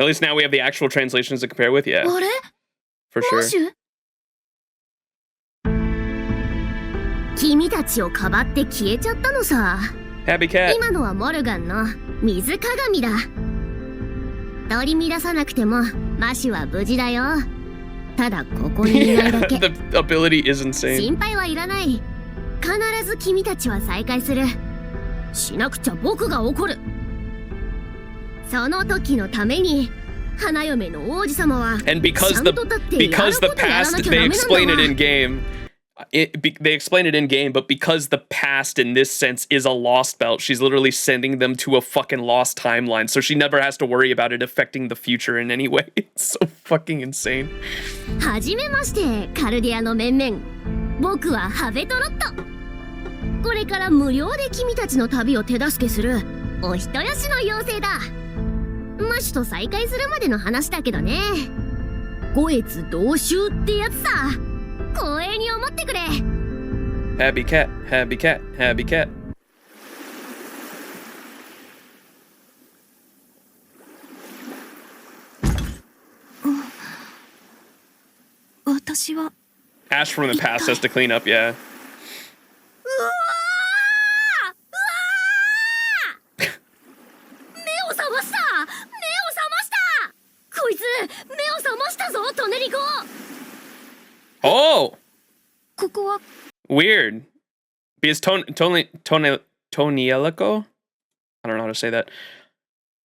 Speaker 1: At least now we have the actual translations to compare with, yeah.
Speaker 9: あれ
Speaker 1: For sure.
Speaker 9: 君たちをかばって消えちゃったのさ。
Speaker 1: Happy Cat.
Speaker 9: 今のはモルガンの水鏡だ。取り乱さなくてもマシは無事だよ。ただここにいないだけ。
Speaker 1: The ability is insane.
Speaker 9: 心配はいらない。必ず君たちは再会する。しなくちゃ僕が怒る。その時のために花嫁の王子様は
Speaker 1: And because the past, they explain it in game. They explain it in game, but because the past in this sense is a lost belt, she's literally sending them to a fucking lost timeline, so she never has to worry about it affecting the future in any way. It's so fucking insane.
Speaker 9: はじめまして、カルディアの面々。僕はハベトロット。これから無料で君たちの旅を手助けするお人よしの妖精だ。マシと再会するまでの話だけどね。五越同州ってやつさ。光栄に思ってくれ。
Speaker 1: Happy cat, happy cat, happy cat.
Speaker 9: 私は
Speaker 1: Ash from the past has to clean up, yeah.
Speaker 9: 目を覚ました。こいつ目を覚ましたぞ、トネリコ。
Speaker 1: Oh!
Speaker 9: ここは
Speaker 1: Weird. Because Tonielico? I don't know how to say that.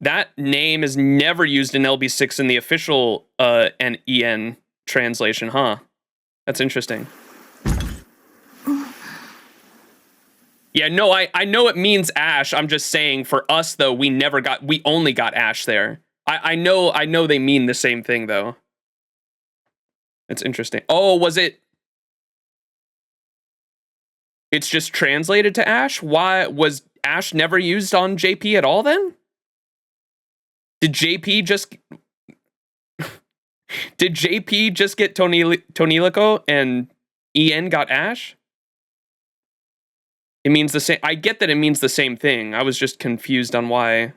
Speaker 1: That name is never used in LB6 in the official EN translation, huh? That's interesting. Yeah, no, I know it means Ash. I'm just saying for us though, we only got Ash there. I know they mean the same thing though. It's interesting. Oh, was it? It's just translated to Ash? Why was Ash never used on JP at all then? Did JP just get Tonilico and EN got Ash? It means the same. I get that it means the same thing. I was just confused on why.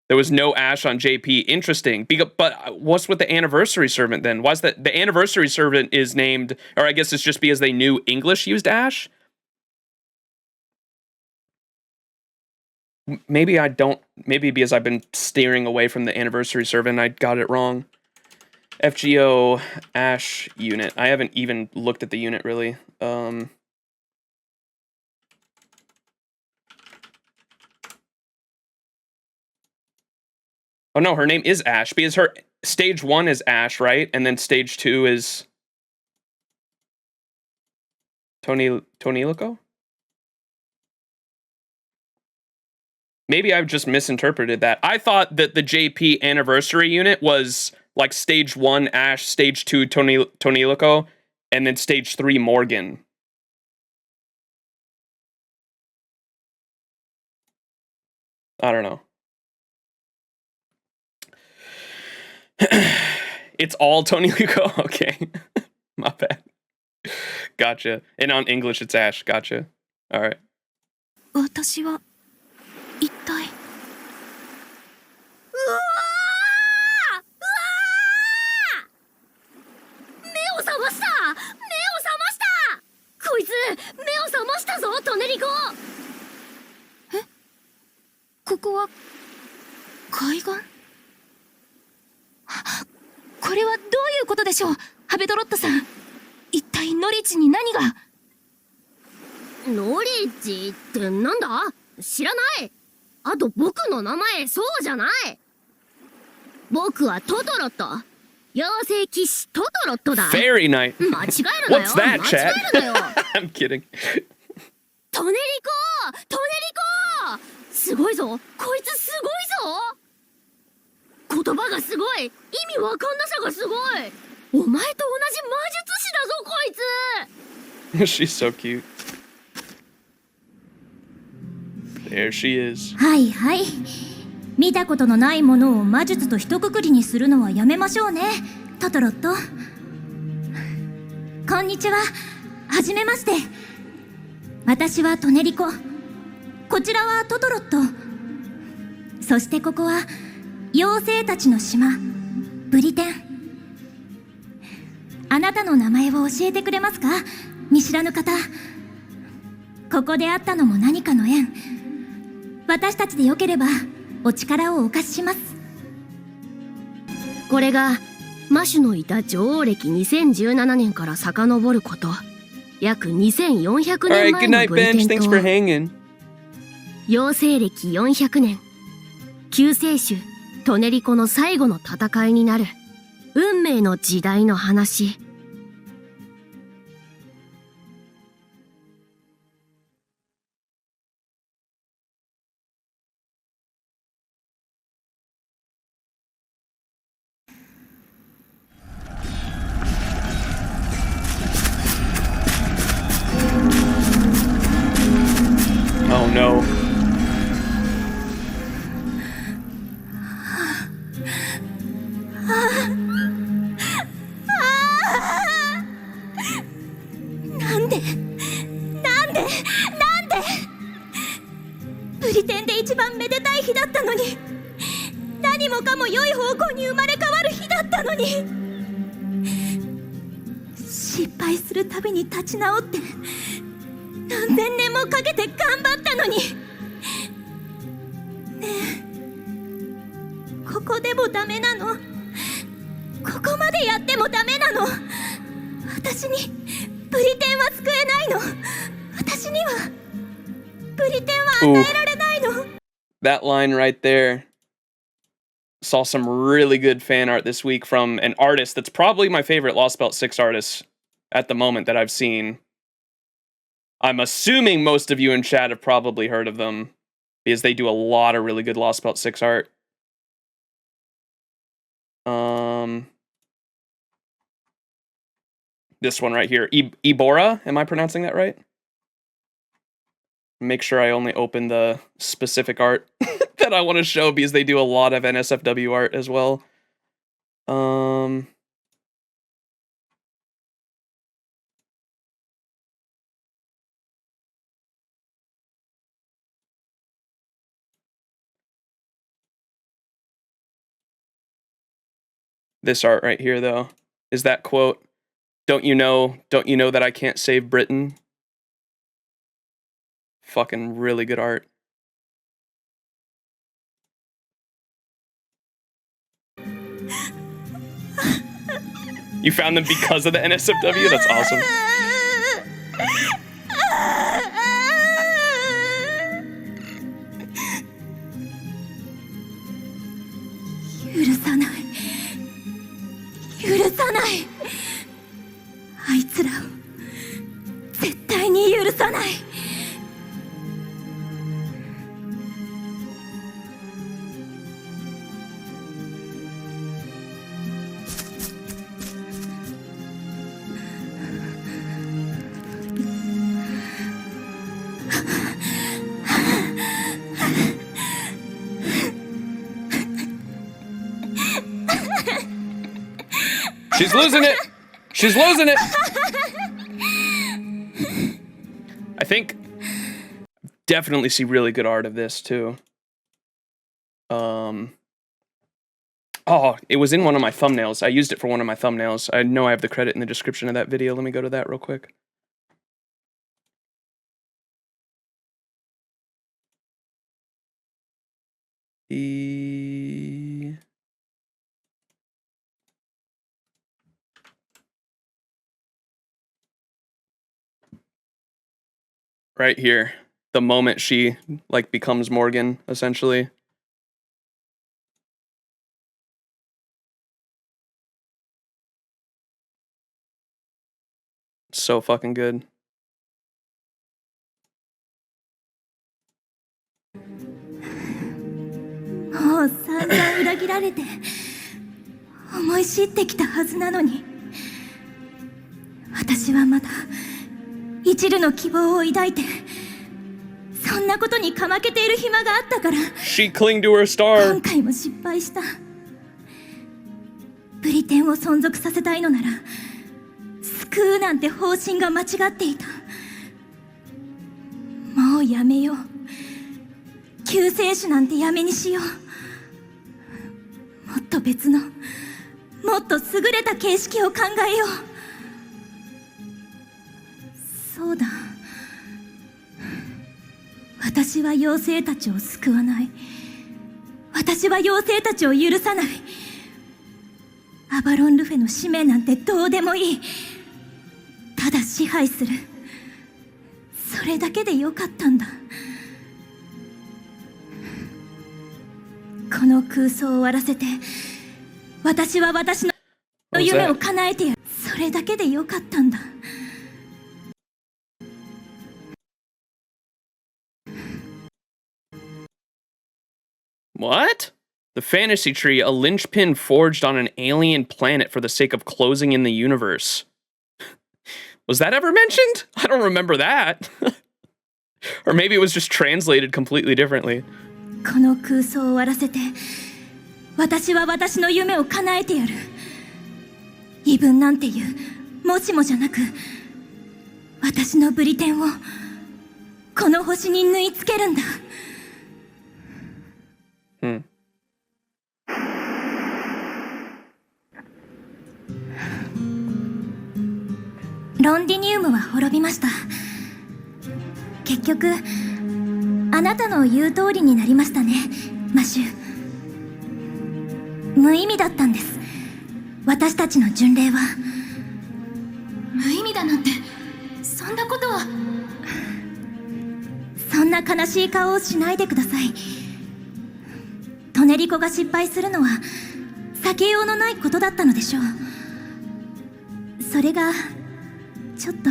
Speaker 1: There was no Ash on JP. Interesting. But what's with the Anniversary Servant then? Why's that? The Anniversary Servant is named, or I guess it's just because they knew English used Ash? Maybe I don't. Maybe because I've been steering away from the Anniversary Servant, I got it wrong. FGO Ash unit. I haven't even looked at the unit really. Oh no, her name is Ash because her stage 1 is Ash, right? And then stage 2 is Tonilico? Maybe I've just misinterpreted that. I thought that the JP Anniversary unit was like stage 1 Ash, stage 2 Tonilico, and then stage 3 Morgan. I don't know. It's all Tonilico? Okay. My bad. Gotcha. And on English it's Ash. Gotcha. Alright.
Speaker 9: 私は一体うわー目を覚ました、目を覚ました、こいつ目を覚ましたぞトネリコ。え、ここは海岸？これはどういうことでしょう、ハベトロットさん。一体ノリッチに何が？ノリッチってなんだ？知らない。あと僕の名前そうじゃない。僕はトトロット、妖精騎士トトロットだ。
Speaker 1: Fairy Knight.
Speaker 9: 間違えるなよ。
Speaker 1: What's that,
Speaker 9: 間違
Speaker 1: chat?
Speaker 9: えるなよ。
Speaker 1: I'm kidding.
Speaker 9: トネリコ、トネリコ、すごいぞ、こいつすごいぞ。言葉がすごい、意味わかんなさがすごい。お前と同じ魔術師だぞこいつ。
Speaker 1: She's so cute. There she is.
Speaker 9: はいはい、見たことのないものを魔術と一括りにするのはやめましょうね、トトロット。こんにちは、はじめまして。私はトネリコ、こちらはトトロット、そしてここは妖精たちの島ブリテン。あなたの名前を教えてくれますか、見知らぬ方。ここで会ったのも何かの縁。私たちでよければお力をお貸しします。
Speaker 10: これが魔種のいた女王歴2017年から遡ること約2400年
Speaker 1: Alright,
Speaker 10: 前
Speaker 1: good
Speaker 10: の
Speaker 1: night,
Speaker 10: ブリ
Speaker 1: Bench.
Speaker 10: テン
Speaker 1: Thanks
Speaker 10: と
Speaker 1: for hanging.
Speaker 10: 妖精歴400年救世主トネリコの最後の戦いになる運命の時代の話。
Speaker 1: Oh no.
Speaker 9: なんでブリテンで一番めでたい日だったのに、何もかも良い方向に生まれ変わる日だったのに、失敗するたびに立ち直って何千年もかけて頑張ったのに。ねえ、ここでもダメなの？ここまでやってもダメなの？私にブリテンは救えないの？私にはブリテンは与えられないの？
Speaker 1: That line right there. Saw some really good fan art this week from an artist that's probably my favorite Lostbelt 6 artist at the moment that I've seen. I'm assuming most of you in chat have probably heard of them because they do a lot of really good Lostbelt 6 art. This one right here, Ibora, am I pronouncing that right? Make sure I only open the specific art that I want to show because they do a lot of NSFW art as well. this art right here, though, is that quote, don't you know that I can't save Britain? Fucking really good art. You found them because of the NSFW? That's awesome.
Speaker 9: 許さない許さないあいつらを絶対に許さない
Speaker 1: She's losing it! She's losing it! I think definitely see really good art of this too. Oh, it was in one of my thumbnails. I used it for one of my thumbnails. I know I have the credit in the description of that video. Let me go to that real quick. Right here, the moment she like becomes Morgan, essentially. So fucking good.
Speaker 9: もう散々裏切られて思い知ってきたはずなのに私はまだ一縷の希望を抱いてそんなことにかまけている暇があったから
Speaker 1: She clung to her star.
Speaker 9: 今回も失敗したブリテンを存続させたいのなら救うなんて方針が間違っていたもうやめよう救世主なんてやめにしようもっと別のもっと優れた形式を考えようそうだ私は妖精たちを救わない私は妖精たちを許さないアバロン・ルフェの使命なんてどうでもいいただ支配するそれだけでよかったんだこの空想を終わらせて私は私の夢を叶えてやるそれだけでよかったんだ
Speaker 1: What? The fantasy tree, a linchpin forged on an alien planet for the sake of closing in the universe. Was that ever mentioned? I don't remember that. Or maybe it was just translated completely differently.
Speaker 9: この空想を終わらせて私は私の夢を叶えてやる言い分なんていうもしもじゃなく私のブリテンをこの星に縫い付けるんだロンディニウムは滅びました結局あなたの言う通りになりましたねマシュ無意味だったんです私たちの巡礼は
Speaker 8: 無意味だなんてそんなことは
Speaker 9: そんな悲しい顔をしないでくださいトネリコが失敗するのは避けようのないことだったのでしょうそれがちょっと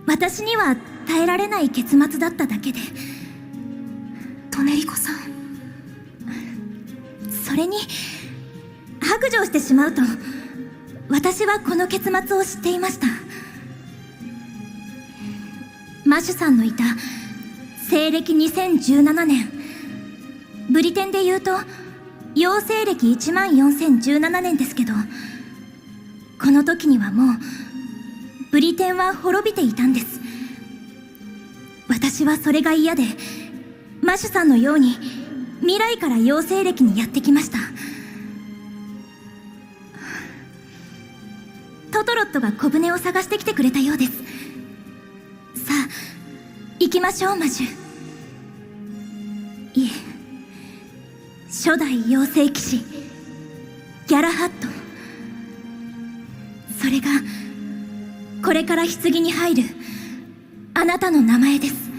Speaker 9: 私には耐えられない結末だっただけでトネリコさんそれに白状してしまうと私はこの結末を知っていましたマシュさんのいた西暦2017年ブリテンで言うと妖精暦14017年ですけどこの時にはもうブリテンは滅びていたんです私はそれが嫌でマシュさんのように未来から妖精暦にやってきましたットが小舟を探してきてくれたようです。さあ行きましょう、魔獣。いえ、初代妖精騎士ギャラハット、それがこれから棺に入るあなたの名前です。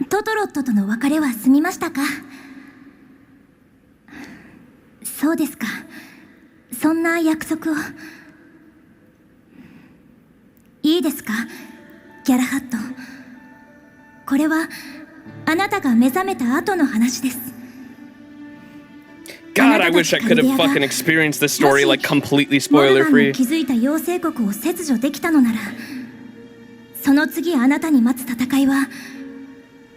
Speaker 9: トトロットとの別れは済みましたか？そうですか。そんな約束を。いいですか、ギャラハット。これはあなたが目覚めた後の話です。
Speaker 1: God, I wish I could have fucking experienced this story like completely spoiler
Speaker 9: モルガン
Speaker 1: free.
Speaker 9: の築いた妖精国を切除できたのなら、その次あなたに待つ戦いは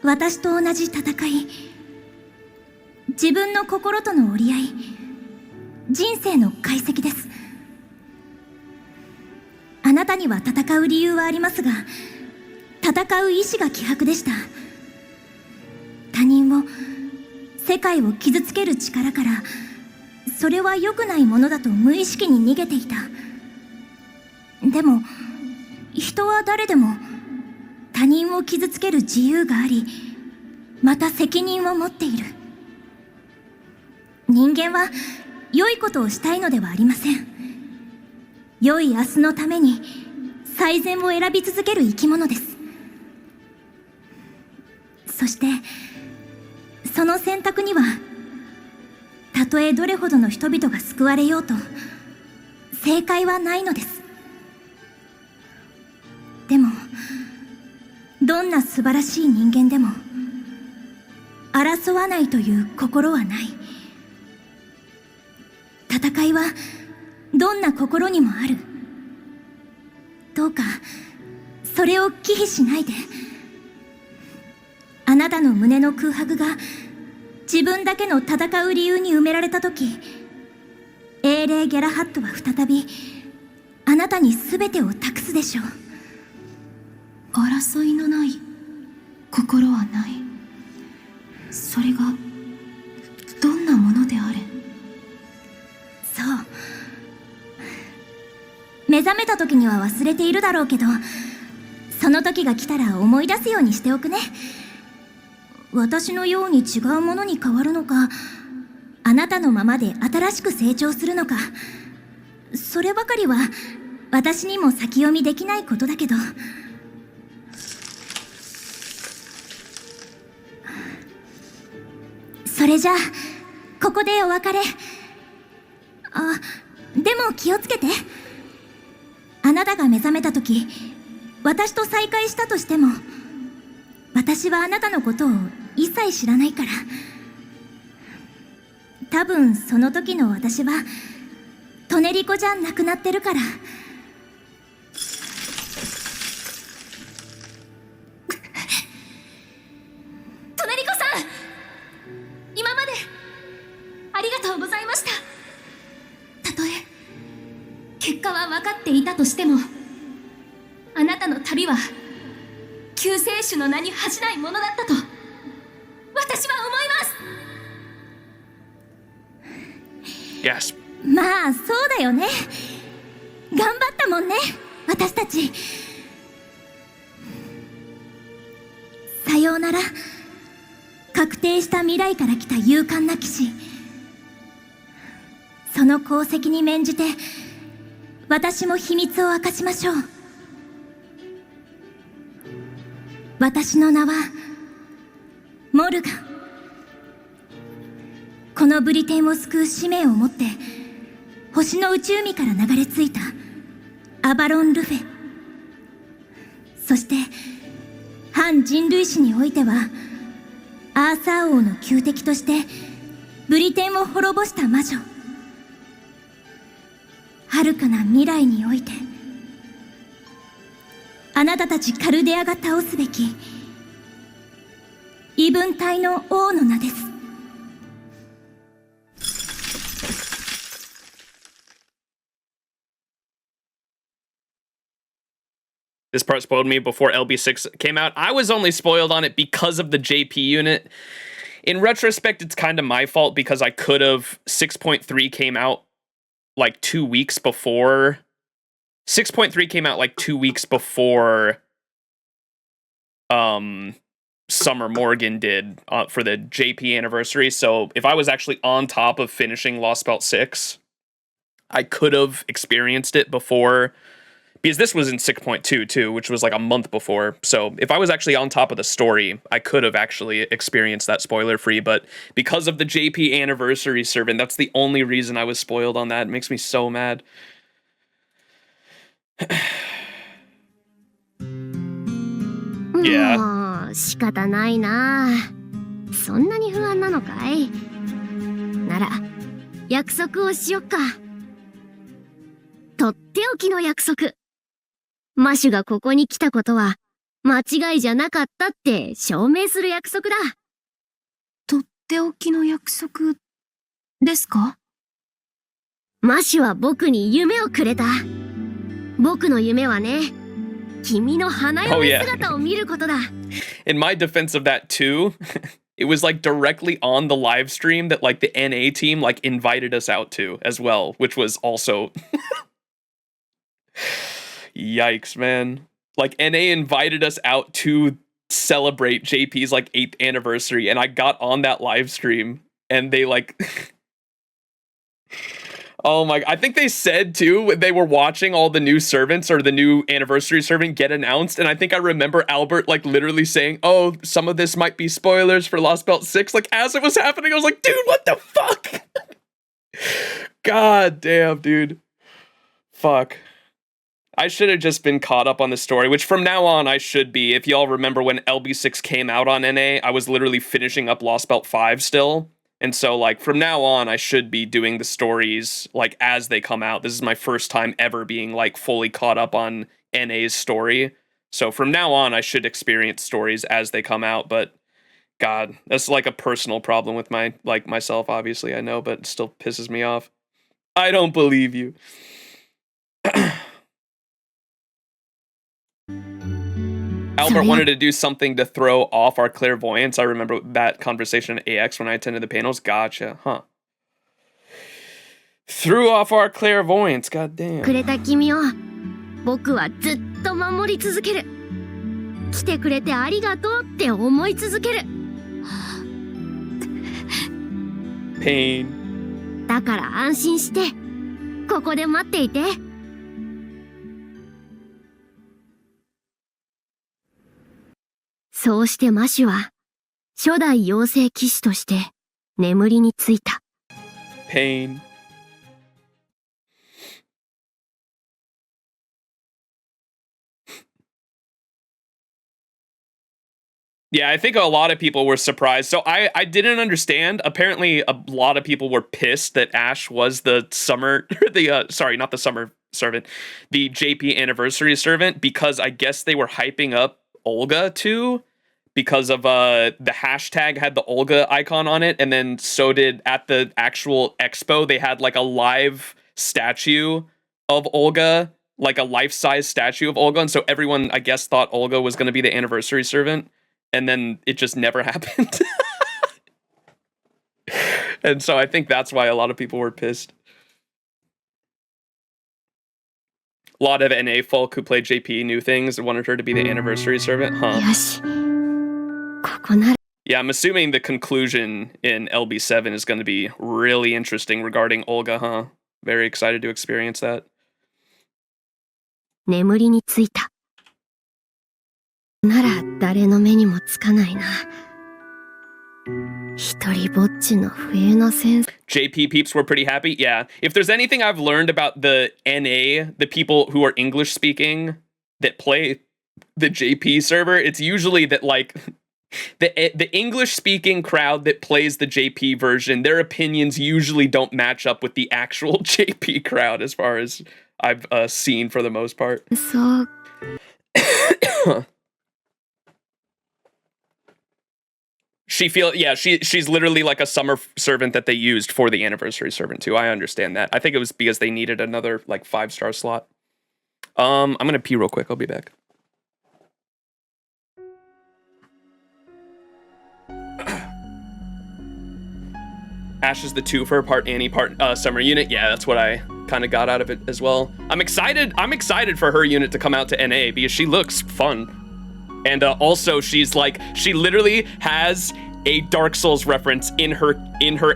Speaker 9: 私と同じ戦い、自分の心との折り合い、人生の解析です。あなたには戦う理由はありますが、戦う意志が希薄でした。他人を、世界を傷つける力から、それは良くないものだと無意識に逃げていた。でも人は誰でも他人を傷つける自由があり、また責任を持っている。人間は良いことをしたいのではありません。良い明日のために最善を選び続ける生き物です。そしてその選択には、たとえどれほどの人々が救われようと正解はないのです。でもどんな素晴らしい人間でも争わないという心はない。戦いはどんな心にもある。どうかそれを忌避しないで。あなたの胸の空白が自分だけの戦う理由に埋められたとき、英霊ギャラハットは再びあなたに全てを託すでしょう。
Speaker 8: 争いのない心はない。それがどんなものであれ。
Speaker 9: そう。目覚めた時には忘れているだろうけど、その時が来たら思い出すようにしておくね。私のように違うものに変わるのか、あなたのままで新しく成長するのか、そればかりは私にも先読みできないことだけど。それじゃあここでお別れ。あ、でも気をつけて。あなたが目覚めた時、私と再会したとしても、私はあなたのことを一切知らないから。多分その時の私はトネリコじゃなくなってるから。
Speaker 8: トネリコさん、今までありがとうございました。たとえ結果は分かっていたとしても、あなたの旅は救世主の名に恥じないものだったと私は思い
Speaker 1: ます。 Yes.
Speaker 9: まあそうだよね。頑張ったもんね、私たち。さようなら。確定した未来から来た勇敢な騎士。その功績に免じて私も秘密を明かしましょう。私の名はモルガン。このブリテンを救う使命を持って星の宇宙海から流れ着いたアバロン・ルフェ。そして反人類史においてはアーサー王の旧敵としてブリテンを滅ぼした魔女。遥かな未来においてあなたたちカルデアが倒すべき異文体の王の名です。
Speaker 1: This part spoiled me before LB6 came out. I was only spoiled on it because of the JP unit. In retrospect, it's kind of my fault because I could have 6.3 came out like 2 weeks before. 6.3 came out like 2 weeks before Summer Morgan did for the JP anniversary. So if I was actually on top of finishing Lostbelt 6, I could have experienced it before, because this was in 6.2 too, which was like a month before. So if I was actually on top of the story, I could have actually experienced that spoiler free. But because of the JP anniversary servant, that's the only reason I was spoiled on that. It makes me so mad. Yeah.
Speaker 10: もう仕方ないな。そんなに不安なのかい？なら約束をしよっか。とっておきの約束。マシュがここに来たことは間違いじゃなかったって証明する約束だ。
Speaker 9: とっておきの約束ですか？
Speaker 10: マシュは僕に夢をくれた。僕の夢はね、君の花嫁姿を見ることだ。
Speaker 1: In my defense of that too, it was like directly on the live stream that like the NA team like invited us out to as well, which was also yikes, man. Like NA invited us out to celebrate JP's like 8th anniversary, and I got on that live stream and they like oh my, I think they said too, they were watching all the new servants or the new anniversary servant get announced, and I think I remember Albert like literally saying, oh, some of this might be spoilers for Lostbelt 6, like as it was happening. I was like, dude, what the fuck? God damn, dude. Fuck. I should have just been caught up on the story, which from now on I should be. If y'all remember when LB6 came out on NA, I was literally finishing up Lostbelt 5 still. And so, like, from now on, I should be doing the stories, like, as they come out. This is my first time ever being, like, fully caught up on NA's story. So from now on, I should experience stories as they come out. But, God, that's, like, a personal problem with myself, obviously, I know, but it still pisses me off. I don't believe you. Albert wanted to do something to throw off our clairvoyance. I remember that conversation at AX when I attended the panels. Gotcha, huh. Threw off our clairvoyance, goddamn.
Speaker 10: くれた君を僕はずっと守り続ける。来てくれてありがとうって思い続ける。
Speaker 1: Pain.
Speaker 10: だから安心して、ここで待っていて。そうしてマシュは初代妖精騎士として眠りについた。
Speaker 1: Pain. Yeah, I think a lot of people were surprised. So I didn't understand. Apparently, a lot of people were pissed that Ash was the summer, sorry, not the summer servant, the JP anniversary servant, because I guess they were hyping up Olga too, because of the hashtag had the Olga icon on it, and then so did at the actual expo, they had like a live statue of Olga, like a life-size statue of Olga, and so everyone, I guess, thought Olga was going to be the anniversary servant, and then it just never happened. And so I think that's why a lot of people were pissed. A lot of NA folk who played JP knew things and wanted her to be the anniversary servant, huh? Yeah, I'm assuming the conclusion in LB7 is going to be really interesting regarding Olga, huh? Very excited to experience that.
Speaker 10: 眠りについた。なら誰の目にもつかないな。一人ぼっちの冬の戦争。
Speaker 1: JP peeps were pretty happy. Yeah. If there's anything I've learned about the NA, the people who are English speaking that play the JP server, it's usually that like the English speaking crowd that plays the JP version, their opinions usually don't match up with the actual JP crowd as far as I've seen for the most part.
Speaker 10: そう。
Speaker 1: She's literally like a summer servant that they used for the anniversary servant too. I understand that. I think it was because they needed another like 5-star slot. I'm gonna pee real quick. I'll be back. Ash is the twofer, part Annie, part summer unit. Yeah, that's what I kind of got out of it as well. I'm excited for her unit to come out to NA because she looks fun. And also she literally has a Dark Souls reference in her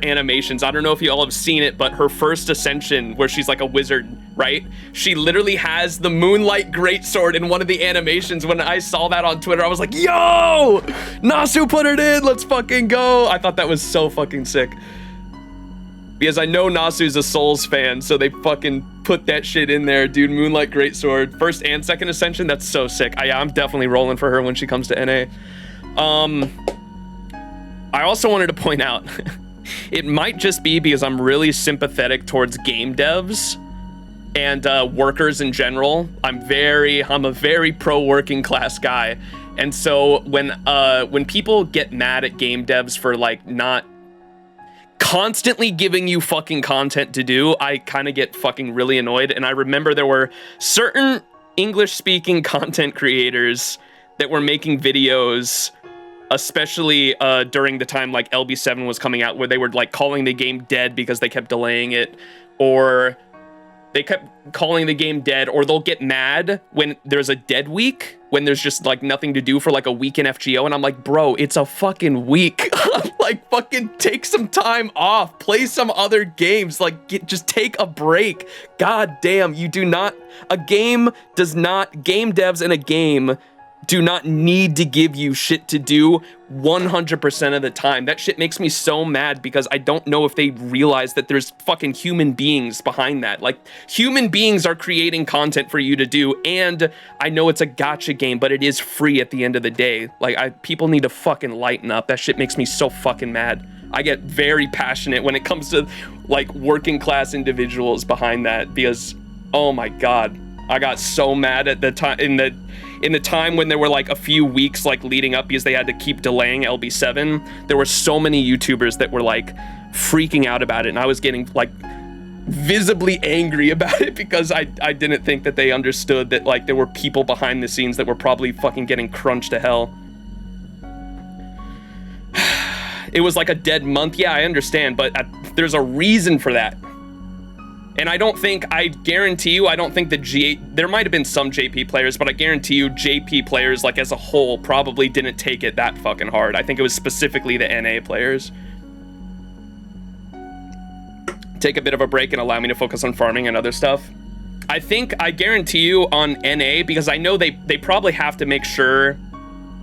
Speaker 1: animations. I don't know if you all have seen it, but her first Ascension, where she's like a wizard, right? She literally has the Moonlight Greatsword in one of the animations. When I saw that on Twitter, I was like, yo! Nasu put it in, let's fucking go! I thought that was so fucking sick. Because I know Nasu's a Souls fan, so they fucking put that shit in there, dude. Moonlight Greatsword, first and second Ascension, that's so sick. I'm definitely rolling for her when she comes to NA. I also wanted to point out, it might just be because I'm really sympathetic towards game devs and workers in general. I'm a very pro working class guy. And so when people get mad at game devs for like not constantly giving you fucking content to do, I kind of get fucking really annoyed. And I remember there were certain English speaking content creators that were making videos, especially during the time like LB7 was coming out, where they were like calling the game dead because they kept delaying it, or they kept calling the game dead, or they'll get mad when there's a dead week, when there's just like nothing to do for like a week in FGO. And I'm like, bro, it's a fucking week. Like, fucking take some time off, play some other games, like just take a break. God damn, game devs in a game do not need to give you shit to do 100% of the time. That shit makes me so mad because I don't know if they realize that there's fucking human beings behind that. Like, human beings are creating content for you to do, and I know it's a gacha game, but it is free at the end of the day. Like, people need to fucking lighten up. That shit makes me so fucking mad. I get very passionate when it comes to, like, working class individuals behind that because, oh my god, I got so mad at the time, in the time when there were like a few weeks like leading up because they had to keep delaying LB7, there were so many YouTubers that were like freaking out about it, and I was getting like visibly angry about it because I didn't think that they understood that like there were people behind the scenes that were probably fucking getting crunched to hell. It was like a dead month. Yeah, I understand, but there's a reason for that. And I guarantee you, I don't think there might have been some JP players, but I guarantee you JP players, like as a whole, probably didn't take it that fucking hard. I think it was specifically the NA players. Take a bit of a break and allow me to focus on farming and other stuff. I guarantee you on NA, because I know they probably have to make sure,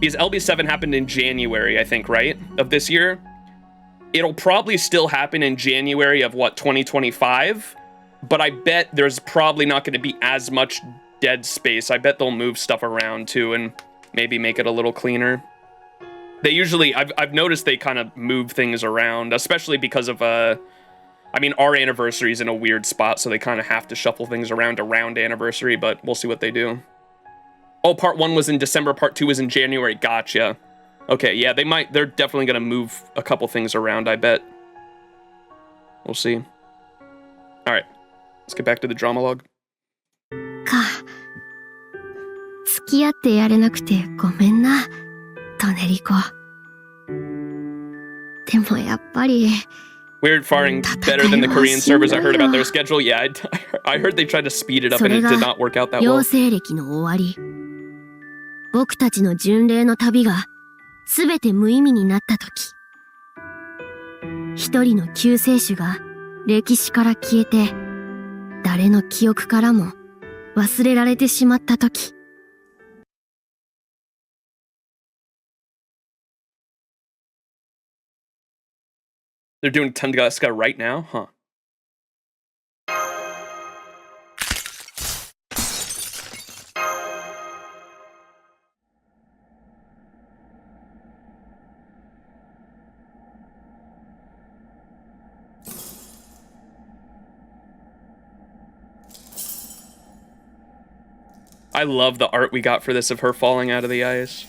Speaker 1: because LB7 happened in January, I think, right? Of this year. It'll probably still happen in January of what, 2025? But I bet there's probably not going to be as much dead space. I bet they'll move stuff around too and maybe make it a little cleaner. They usually, I've noticed they kind of move things around, especially because of, I mean, our anniversary is in a weird spot, so they kind of have to shuffle things around anniversary, but we'll see what they do. Oh, part 1 was in December, part 2 was in January. Gotcha. Okay, yeah, they're definitely going to move a couple things around, I bet. We'll see. All right. Let's get back to the Dramalogue.
Speaker 10: 付き合ってやれなくてごめんな、トネリコ。でもやっぱり
Speaker 1: Weird faring better than the Korean servers. I heard about their schedule. Yeah, I heard they tried to speed it up and it did not work out that well.
Speaker 10: 妖精歴の終わり。僕たちの巡礼の旅がすべて無意味になった時。一人の救世主が歴史から消えて、誰の記憶からも忘れられてしまった時。
Speaker 1: They're doing Tunguska right now? Huh. I love the art we got for this of her falling out of the ice.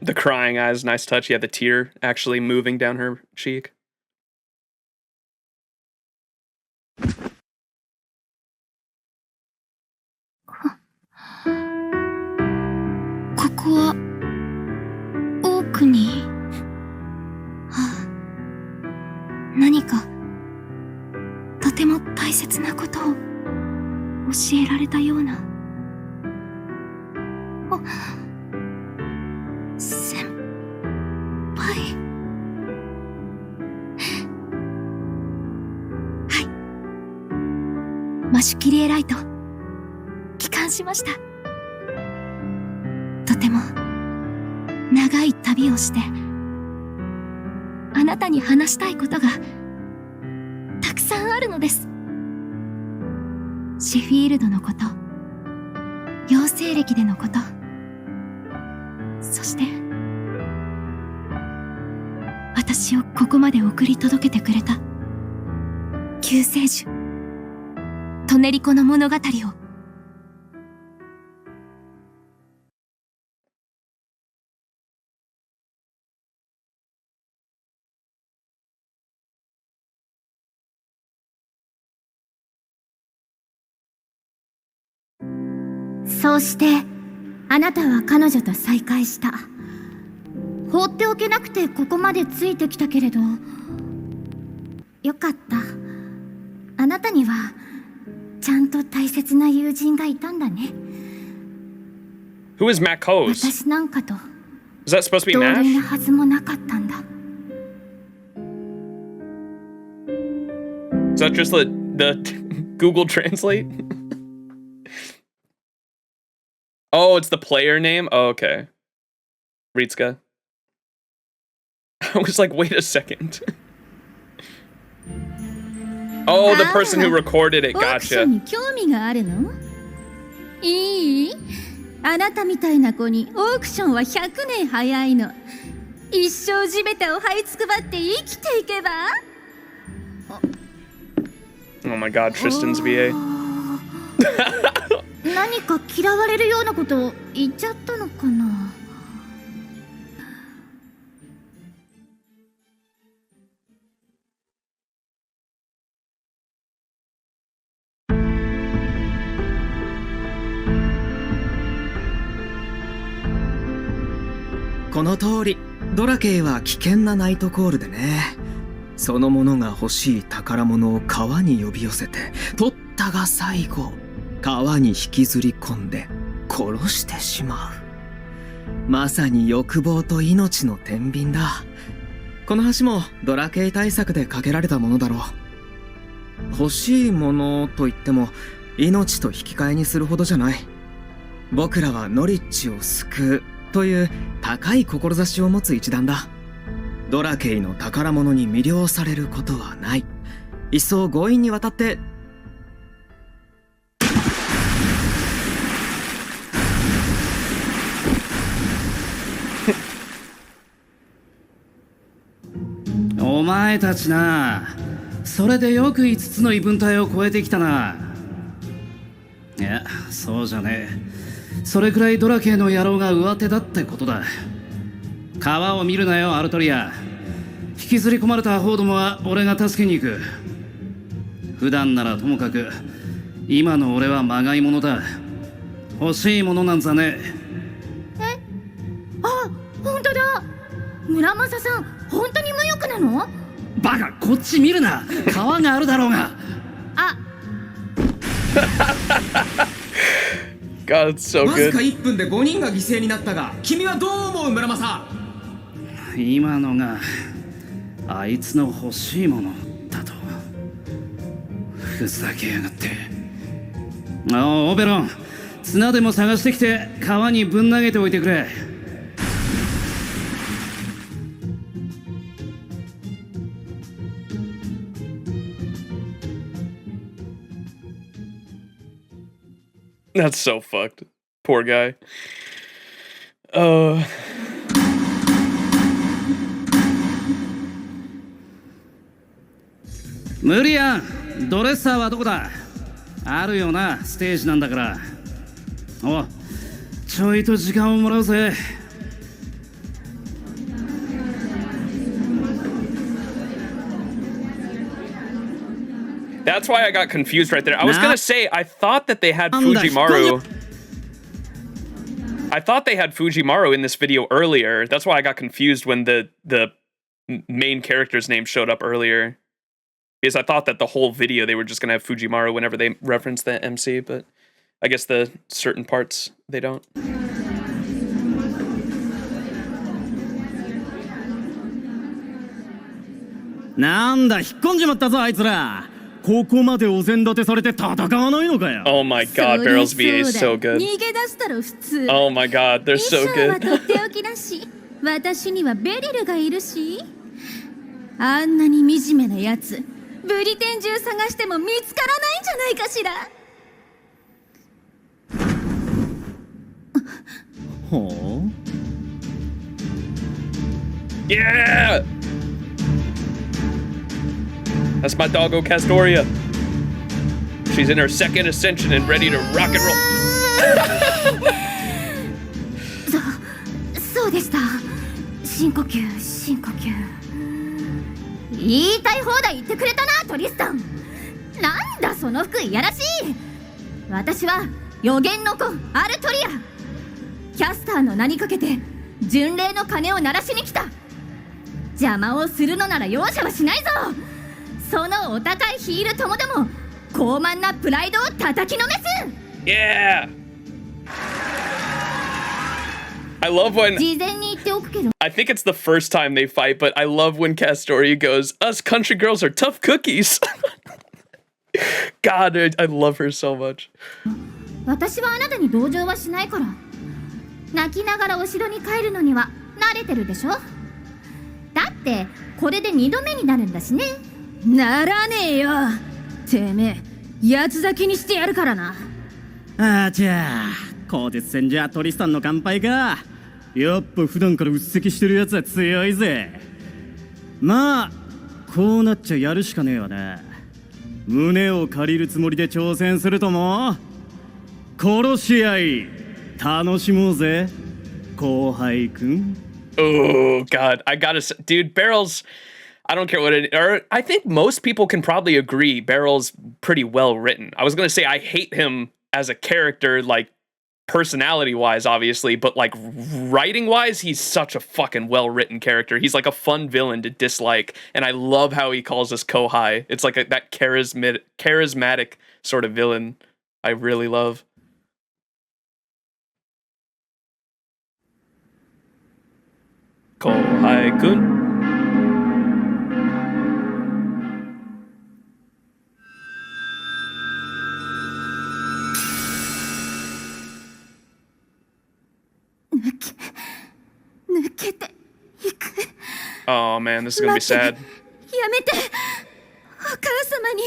Speaker 1: The crying eyes, nice touch. Yeah, the tear actually moving down her cheek.
Speaker 9: ここはオークに、何かとても大切なことを教えられたような。先輩。はい、マシュキリエライト帰還しました。とても長い旅をしてあなたに話したいことがたくさんあるのです。シェフィールドのこと、妖精歴でのこと、そして私をここまで送り届けてくれた救世主トネリコの物語を。そうしてあなたは彼女と再会した。放っておけなくてここまでついてきたけれど、よかった。あなたにはちゃんと大切な友人がいたんだね。
Speaker 1: Who is Matt Coase?
Speaker 9: 私なんかと
Speaker 1: Is that supposed to be
Speaker 9: 同類な
Speaker 1: Mash?
Speaker 9: はずもなかったんだ。
Speaker 1: Is that just the Google Translate? Oh, it's the player name? Oh, okay. Ritsuka. I was like, wait a second. Oh, the person who recorded it.
Speaker 8: オークショ
Speaker 1: Gotcha.
Speaker 8: ンに興味があるの？いい？あなたみたいな子にオークションは100年早いの。一生地べたを這いつくばって生きていけば？
Speaker 1: Oh my god, Tristan's VA.
Speaker 9: 何か嫌われるようなことを言っちゃったのかな。
Speaker 11: この通り、ドラケイは危険なナイトコールでね。その者が欲しい宝物を川に呼び寄せて、取ったが最後川に引きずり込んで殺してしまう。まさに欲望と命の天秤だ。この橋もドラケイ対策で架けられたものだろう。欲しいものといっても命と引き換えにするほどじゃない。僕らはノリッジを救うという高い志を持つ一団だ。ドラケイの宝物に魅了されることはない。一層強引にわたって
Speaker 12: お前たちな、それでよく5つの異文体を超えてきたな。いや、そうじゃねえ。それくらいドラケイの野郎が上手だってことだ。川を見るなよ、アルトリア。引きずり込まれたアホどもは俺が助けに行く。普段ならともかく今の俺はまがいものだ。欲しいものなんざね
Speaker 9: え、あ、本当だ。村正さん、本当に無欲なの？
Speaker 12: バカ、こっち見るな。川があるだろうが。
Speaker 9: あ
Speaker 1: God, it's so
Speaker 11: わず
Speaker 1: good.
Speaker 11: か1分で5人が犠牲になったが、君はどう思う村正？
Speaker 12: 今のがあいつの欲しいものだと。ふざけやがって。オベロン、綱でも探してきて川にぶん投げておいてくれ。
Speaker 1: That's so fucked. Poor guy.
Speaker 12: 無理やん。ドレッサーはどこだ？あるよな、ステージなんだから。お、ちょいと時間をもらうぜ。
Speaker 1: That's why I got confused right there. I was gonna say, I thought that they had Fujimaru. I thought they had Fujimaru in this video earlier. That's why I got confused when the main character's name showed up earlier. Because I thought that the whole video they were just gonna have Fujimaru whenever they reference the MC, but I guess the certain parts they don't.
Speaker 13: なんだ引っ込んじまったぞあいつら。ここまでお膳立てされて戦わないのかよ。
Speaker 1: Oh my god, Barrel's VA is so good.
Speaker 8: 逃げ出したら普通。
Speaker 1: Oh my god, they're so
Speaker 8: 衣装は
Speaker 1: good.
Speaker 8: とっておきだし、私にはベリルがいるし、あんなに惨めなやつ、ブリテン中探しても見つからないんじゃないかしら。
Speaker 13: ほう。
Speaker 1: Yeah! That's my doggo Castoria. She's in her second ascension and ready to rock and roll.
Speaker 9: そうでした。深呼吸、深呼吸。言いたい放題言ってくれたな、トリスタン。なんだその服いやらしい。私は予言の子アルトリア。キャスターの名にかけて巡礼の鐘を鳴らしに来た。邪魔をするのなら容赦はしないぞ。そのお高いヒールともども高慢なプライドを叩きのめす。
Speaker 1: Yeah! I love when...
Speaker 9: 事前に言っておくけど。
Speaker 1: I think it's the first time they fight, but I love when Castoria goes, "Us country girls are tough cookies." God, I love her so much.
Speaker 9: 私はあなたに同情はしないから。泣きながらお城に帰るのには慣れてるでしょ。だってこれで2度目になるんだしね。
Speaker 8: ならねえよ。てめえ、八つ咲きにしてやるからな。
Speaker 13: あちゃー、鋼鉄戦じゃトリスタンの乾杯か。やっぱ普段からうっせきしてるやつは強いぜ。まあこうなっちゃやるしかねえわな。胸を借りるつもりで挑戦するとも。殺し合い楽しもうぜ、後輩くん。
Speaker 1: Oh god, I gotta say, dude, Barrel's, I don't care what it, or I think most people can probably agree Barrel's pretty well written. I was gonna say I hate him as a character, like personality wise, obviously, but like writing wise, he's such a fucking well written character. He's like a fun villain to dislike, and I love how he calls us Kohai. It's like that charismatic sort of villain I really love. Kohai-kun. Oh man, this is gonna be sad.
Speaker 8: やめて。お母様に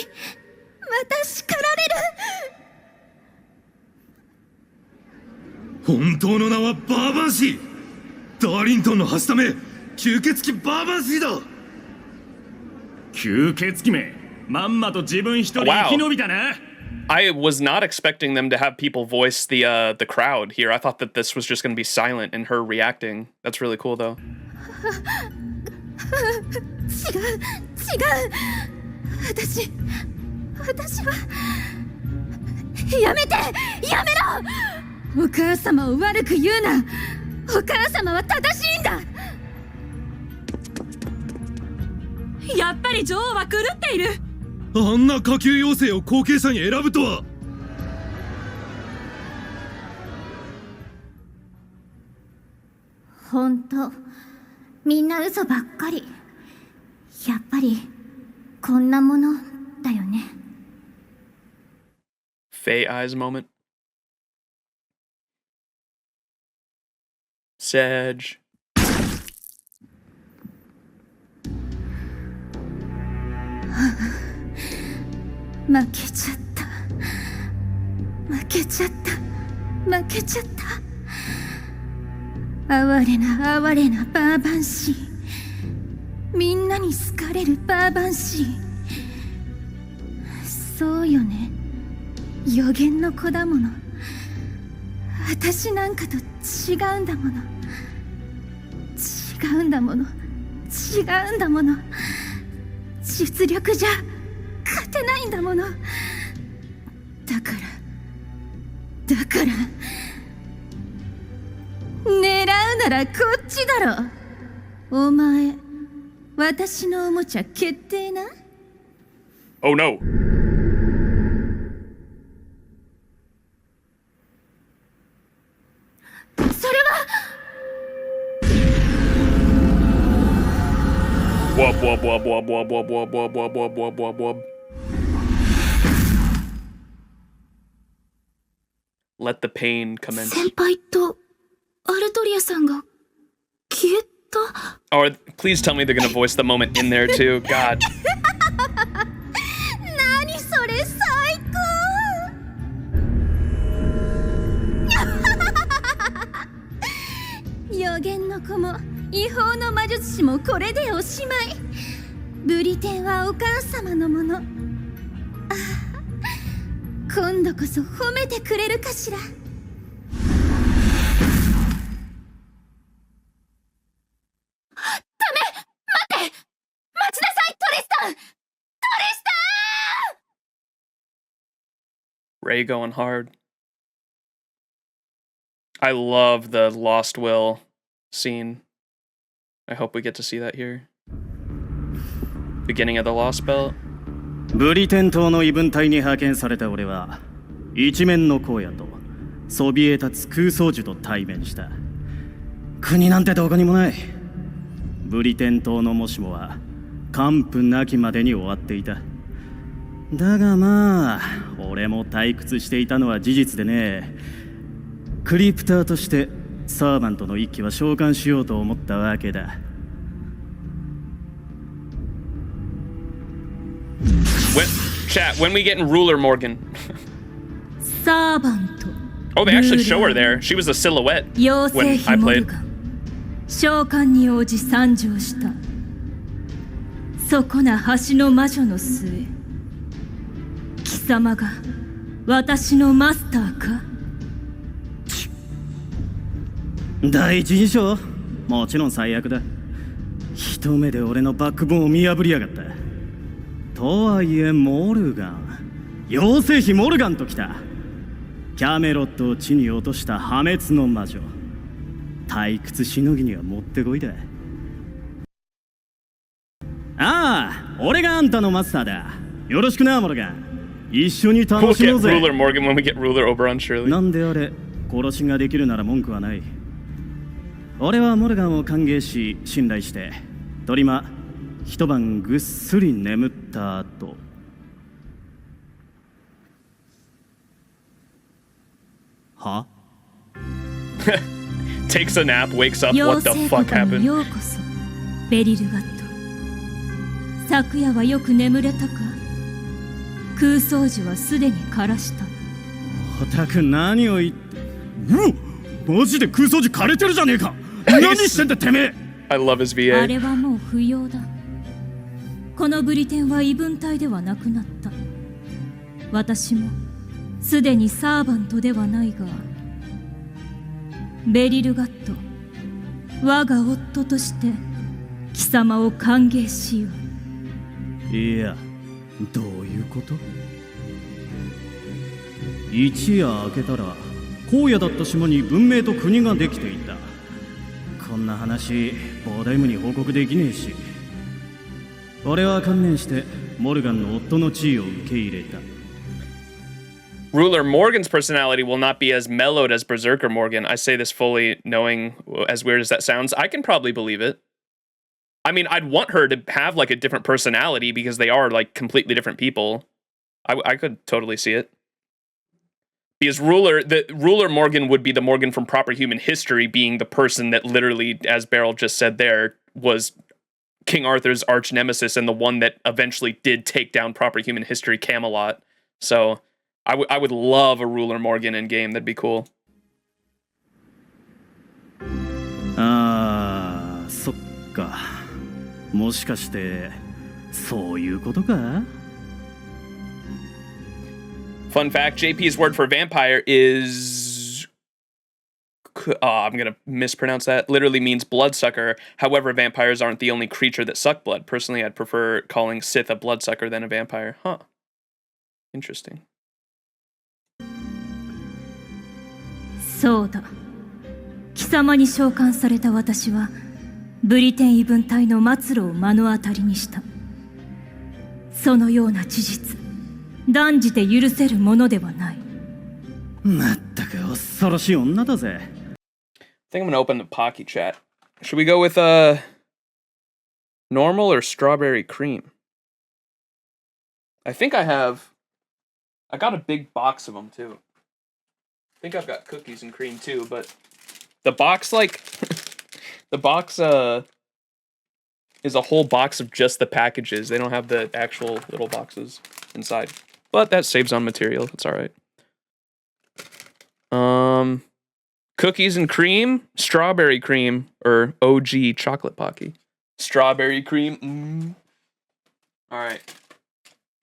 Speaker 8: また叱られる。
Speaker 7: 本当の名はバーバンシー。ダーリントンのはしため、吸血鬼バーバンシーだ。
Speaker 13: 吸血鬼め、まんまと自分一人生き延びたな。
Speaker 1: I was not expecting them to have people voice the crowd here. I thought that this was just going to be silent and her reacting. That's really cool, though.
Speaker 8: 違う。私はやめて、やめろ。お母様を悪く言うな。お母様は正しいんだ。やっぱり女王は狂っている。
Speaker 7: あんな下級妖精を後継者に選ぶとは。
Speaker 9: ほんと、みんな嘘ばっかり。やっぱりこんなものだよね。
Speaker 1: Fae eyes moment. Sag.
Speaker 8: 負けちゃった。負けちゃった。哀れなバーバンシー。みんなに好かれるバーバンシー。そうよね。予言の子だもの。私なんかと違うんだもの。実力じゃ勝て
Speaker 9: けないんだもの。だから狙うならこっちだろ。お前、私のおもちゃ決定な。
Speaker 1: Oh no. Wub wub wub wub wub wub wub wub wub wub wub wub wub. Let the pain commence.
Speaker 9: 先輩とアルトリアさんが消えた。
Speaker 1: Oh, please tell me they're gonna voice the moment in there too. God.
Speaker 9: 何それ最高。予言の子も違法の魔術師もこれでおしまい。ブリテンはお母様のもの。ああ、今度こそ褒めてくれるかしら。ダメ、待って、待ちなさい、トリスタン。トリスタン。
Speaker 1: Ray going hard. I love the Lost Will scene. I hope we get to see that here. Beginning of the Lostbelt.
Speaker 13: ブリテン島の異文隊に派遣された俺は一面の荒野とそびえ立つ空想樹と対面した。国なんてどこにもない。ブリテン島のもしもは完膚なきまでに終わっていた。だがまあ俺も退屈していたのは事実でね。クリプターとしてサーバントの一機は召喚しようと思ったわけだ。
Speaker 1: When we get in Ruler Morgan.
Speaker 8: サーバント。
Speaker 1: Oh, they actually show her there. She was a silhouette
Speaker 8: 妖
Speaker 1: when
Speaker 8: 精
Speaker 1: I
Speaker 8: 妃モル
Speaker 1: played.
Speaker 8: ガン。召喚に応じ参上した。そこな橋の魔女の末。貴様が私のマスターか。
Speaker 13: 第一印象もちろん最悪だ。一目で俺のバックボーンを見破りやがった。とはいえモルガン、妖精妃モルガンときた。キャメロットを地に落とした破滅の魔女。退屈しのぎにはもってこいだ。ああ、俺があんたのマスターだ。よろしくなモルガン。一緒に楽
Speaker 1: We'll
Speaker 13: しも
Speaker 1: get
Speaker 13: うぜ。
Speaker 1: Ruler Morgan when we get Ruler Oberon, surely.
Speaker 13: なんであれ、殺しができるなら文句はない。俺はモルガンを歓迎し信頼してトリマ一晩ぐっすり眠った後、は
Speaker 1: Takes a nap, wakes up. What the
Speaker 8: 妖精
Speaker 1: fuck
Speaker 8: 国に
Speaker 1: happened?
Speaker 8: ようこそ、ベリルガット。昨夜はよく眠れたか。空想樹はすでに枯らした。
Speaker 13: おたく何を言って。うわ、マジで空想樹枯れてるじゃねえか。何してんだてめえ。
Speaker 1: I love his
Speaker 8: あ
Speaker 1: VA.
Speaker 8: れはもう不要だ。このブリテンは異文体ではなくなった。私もすでにサーバントではないが、ベリルガット、我が夫として貴様を歓迎しよ
Speaker 13: いや、どういうこと。一夜明けたら荒野だった島に文明と国ができていた。こんな話ボーダイムに報告できねえし、俺は観念してモルガンの夫の地位を受け入れた。
Speaker 1: Ruler Morgan's personality will not be as mellowed as Berserker Morgan. I say this fully knowing, as weird as that sounds, I can probably believe it. I mean, I'd want her to have like a different personality because they are like completely different people. I could totally see it. Because Ruler Morgan would be the Morgan from Proper Human History, being the person that literally, as Beryl just said there, was King Arthur's arch nemesis and the one that eventually did take down Proper Human History Camelot. So I would love a Ruler Morgan in game. That'd be cool.
Speaker 13: ああ、そっか。もしかしてそういうことか。
Speaker 1: Fun fact, JP's word for vampire is... I'm going to mispronounce that. Literally means bloodsucker. However, vampires aren't the only creature that suck blood. Personally, I'd prefer calling Sith a bloodsucker than a vampire. Huh. Interesting.
Speaker 9: そうだ。貴様に召喚された私はブリテン異分隊の末路を目の当たりにした。そのような事実、断じて許せるものではない。
Speaker 13: まったく恐ろしい女だぜ。
Speaker 1: I think I'm gonna open the Pocky chat. Should we go with normal or strawberry cream? I think I got a big box of them too. I think I've got cookies and cream too, but the box, like, the box is a whole box of just the packages. They don't have the actual little boxes inside, but that saves on material. It's all right. Cookies and cream, strawberry cream, or OG chocolate Pocky. Strawberry cream. All right.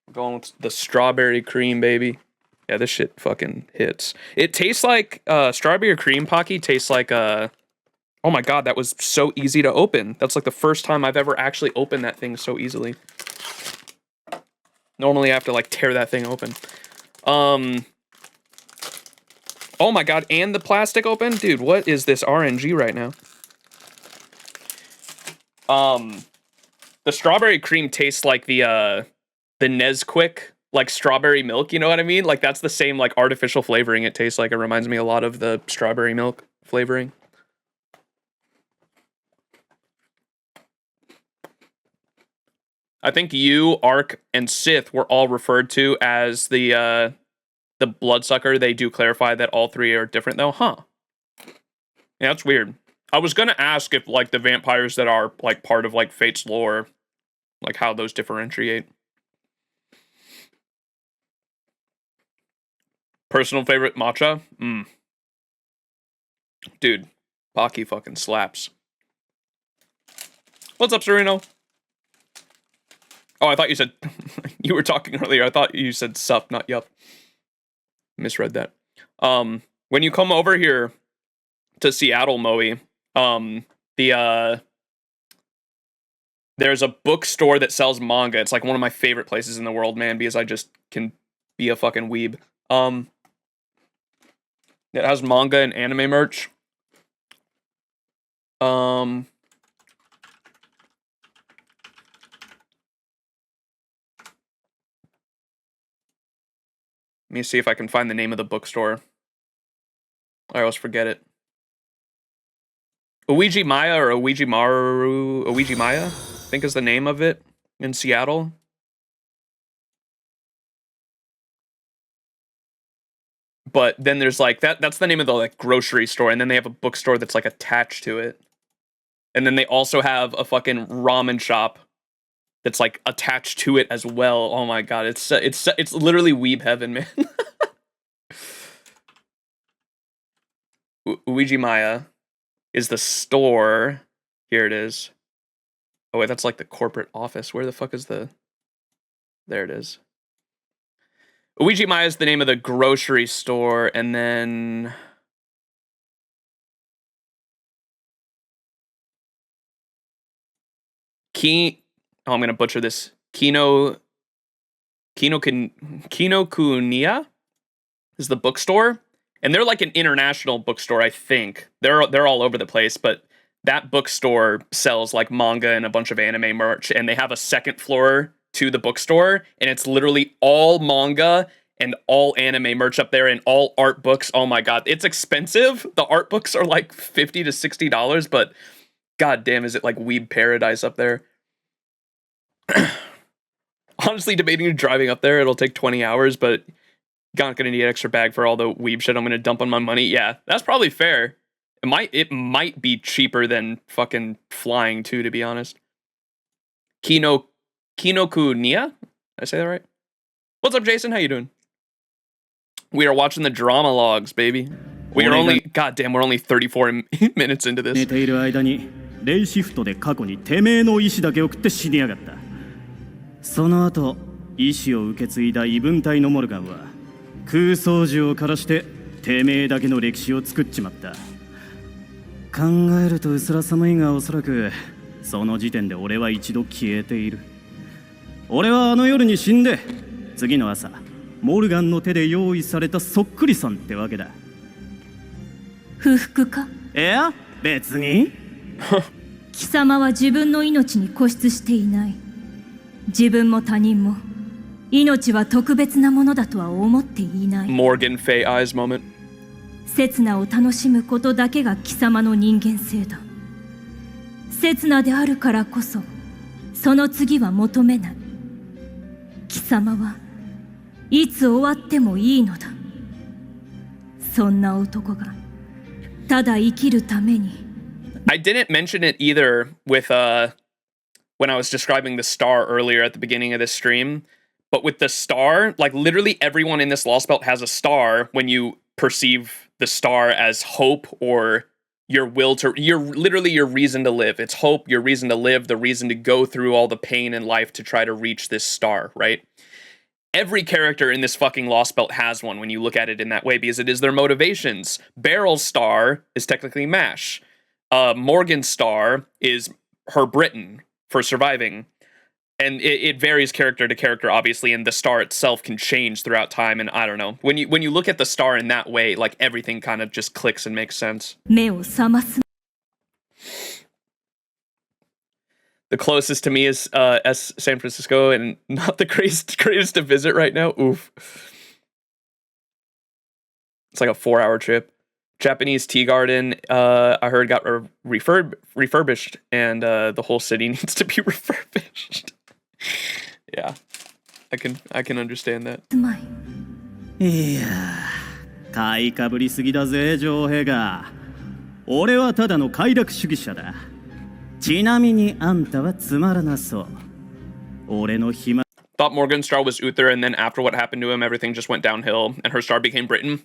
Speaker 1: We're going with the strawberry cream, baby. Yeah, this shit fucking hits. It tastes like, strawberry cream Pocky tastes like, oh my god, that was so easy to open. That's like the first time I've ever actually opened that thing so easily. Normally I have to like tear that thing open. Oh my god, and the plastic open? Dude, what is this RNG right now? The strawberry cream tastes like the Nesquik, like strawberry milk, you know what I mean? Like that's the same like artificial flavoring it tastes like. It reminds me a lot of the strawberry milk flavoring. I think you, Ark, and Sith were all referred to as the bloodsucker. They do clarify that all three are different though, huh? Yeah, that's weird. I was gonna ask if like the vampires that are like part of like Fate's lore, like how those differentiate. Personal favorite matcha? Dude, Pocky fucking slaps. What's up, Sereno? Oh, I thought you said you were talking earlier. I thought you said sup, not yup. Misread that. When you come over here to Seattle, Moe, there's a bookstore that sells manga. It's like one of my favorite places in the world, man, because I just can be a fucking weeb. It has manga and anime merch. Let me see if I can find the name of the bookstore. I always forget it. Ouija Maya or Ouija Maru, Ouija Maya, I think is the name of it in Seattle. But then there's like that's the name of the like grocery store, and then they have a bookstore that's like attached to it. And then they also have a fucking ramen shop that's like attached to it as well. Oh my god, it's literally weeb heaven, man. Ouija Maya is the store. Here it is. Oh wait, that's like the corporate office. Where the fuck is the... There it is. Ouija Maya is the name of the grocery store, and then... Oh, I'm gonna butcher this. Kinokuniya is the bookstore, and they're like an international bookstore. I think they're all over the place, but that bookstore sells like manga and a bunch of anime merch, and they have a second floor to the bookstore, and it's literally all manga and all anime merch up there and all art books. Oh my god, it's expensive. The art books are like $50 to $60, but god damn, is it like weeb paradise up there. Honestly, debating driving up there, it'll take 20 hours, but not gonna need an extra bag for all the weeb shit I'm gonna dump on my money. Yeah, that's probably fair. It might be cheaper than fucking flying too, to be honest. Kinokuniya? Did I say that right? What's up, Jason? How you doing? We are watching the Dramalogues, baby. We are only... Goddamn, we're only 34 minutes into this.
Speaker 13: 寝ている間にレイシフトで過去にてめえの意志だけ送って死にやがった。その後、意志を受け継いだ異分隊のモルガンは空想樹を枯らしててめえだけの歴史を作っちまった。考えるとうすら寒いがおそらくその時点で俺は一度消えている。俺はあの夜に死んで次の朝モルガンの手で用意されたそっくりさんってわけだ。
Speaker 8: 不服か？
Speaker 13: いや、別に。
Speaker 8: 貴様は自分の命に固執していない。自分も他人も命は特別なものだとは思っていない。
Speaker 1: Morgan Fae eyes moment.
Speaker 8: 刹那を楽しむことだけが貴様の人間性だ。刹那であるからこそその次は求めない。貴様はいつ終わってもいいのだ。そんな男がただ生きるために。
Speaker 1: I didn't mention it either with when I was describing the star earlier at the beginning of this stream, but with the star, like literally everyone in this Lostbelt has a star when you perceive the star as hope or your will to, literally your reason to live. It's hope, your reason to live, the reason to go through all the pain in life to try to reach this star, right? Every character in this fucking Lostbelt has one when you look at it in that way, because it is their motivations. Beryl's star is technically MASH. Morgan's star is her Britain for surviving. And it varies character to character, obviously, and the star itself can change throughout time, and I don't know. When you look at the star in that way, like, everything kind of just clicks and makes sense. The closest to me is San Francisco, and not the greatest to visit right now. Oof. It's like a 4-hour trip. Japanese tea garden, I heard got refurbished, and the whole city needs to be refurbished. Yeah, I can understand that.
Speaker 13: いやー、買いかぶりすぎだぜ、女兵が。俺はただの快楽主義者だ。ちなみにあんたはつまらなそう。俺の暇。
Speaker 1: Thought Morgan's star was Uther, and then after what happened to him, everything just went downhill, and her star became Britain.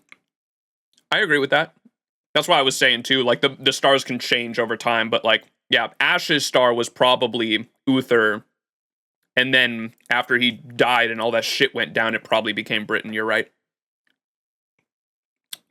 Speaker 1: I agree with that. That's what I was saying too. Like the stars can change over time, but like, yeah, Ash's star was probably Uther. And then after he died and all that shit went down, it probably became Britain. You're right.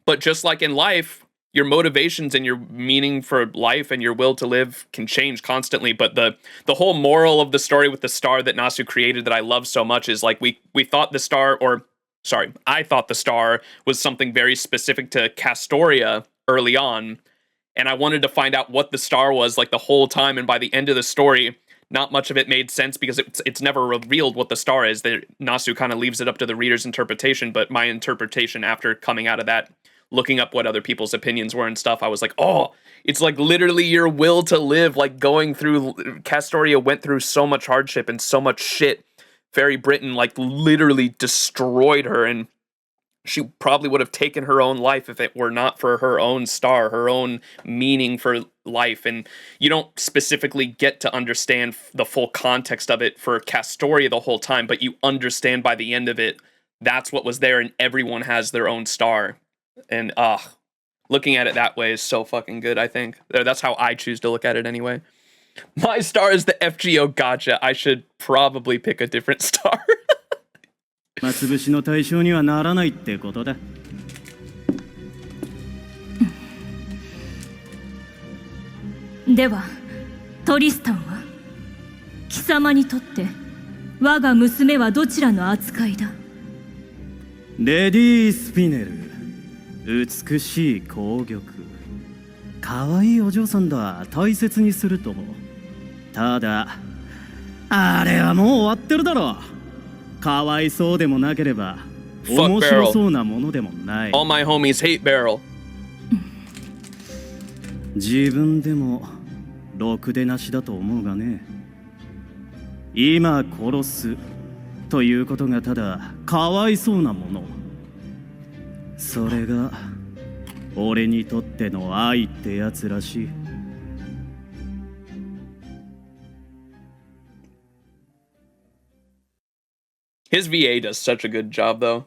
Speaker 1: But just like in life, your motivations and your meaning for life and your will to live can change constantly. But the whole moral of the story with the star that Nasu created that I love so much is like we thought the star, or sorry, I thought the star was something very specific to Castoria early on. And I wanted to find out what the star was like the whole time. And by the end of the story, not much of it made sense because it's never revealed what the star is. Nasu kind of leaves it up to the reader's interpretation, but my interpretation after coming out of that, looking up what other people's opinions were and stuff, I was like, oh, it's like literally your will to live, like going through, Castoria went through so much hardship and so much shit. Fairy Britain like literally destroyed her, and she probably would have taken her own life if it were not for her own star, her own meaning for life. And you don't specifically get to understand the full context of it for Castoria the whole time, but you understand by the end of it, that's what was there, and everyone has their own star. And looking at it that way is so fucking good, I think. That's how I choose to look at it anyway. My star is the FGO gotcha. I should probably pick a different star.
Speaker 13: 潰しの対象にはならないってことだ。
Speaker 8: では、トリスタンは貴様にとって我が娘はどちらの扱いだ？
Speaker 13: レディー・スピネル、美しい紅玉。可愛いお嬢さんだ、大切にするとも。ただ、あれはもう終わってるだろう。かわいそうでもなければ、面白そうなものでもない。
Speaker 1: All my homies hate Beryl.
Speaker 13: 自分でもろくでなしだと思うがね。今殺すということがただかわいそうなもの。それが俺にとっての愛ってやつらしい。
Speaker 1: His VA does such a good job, though.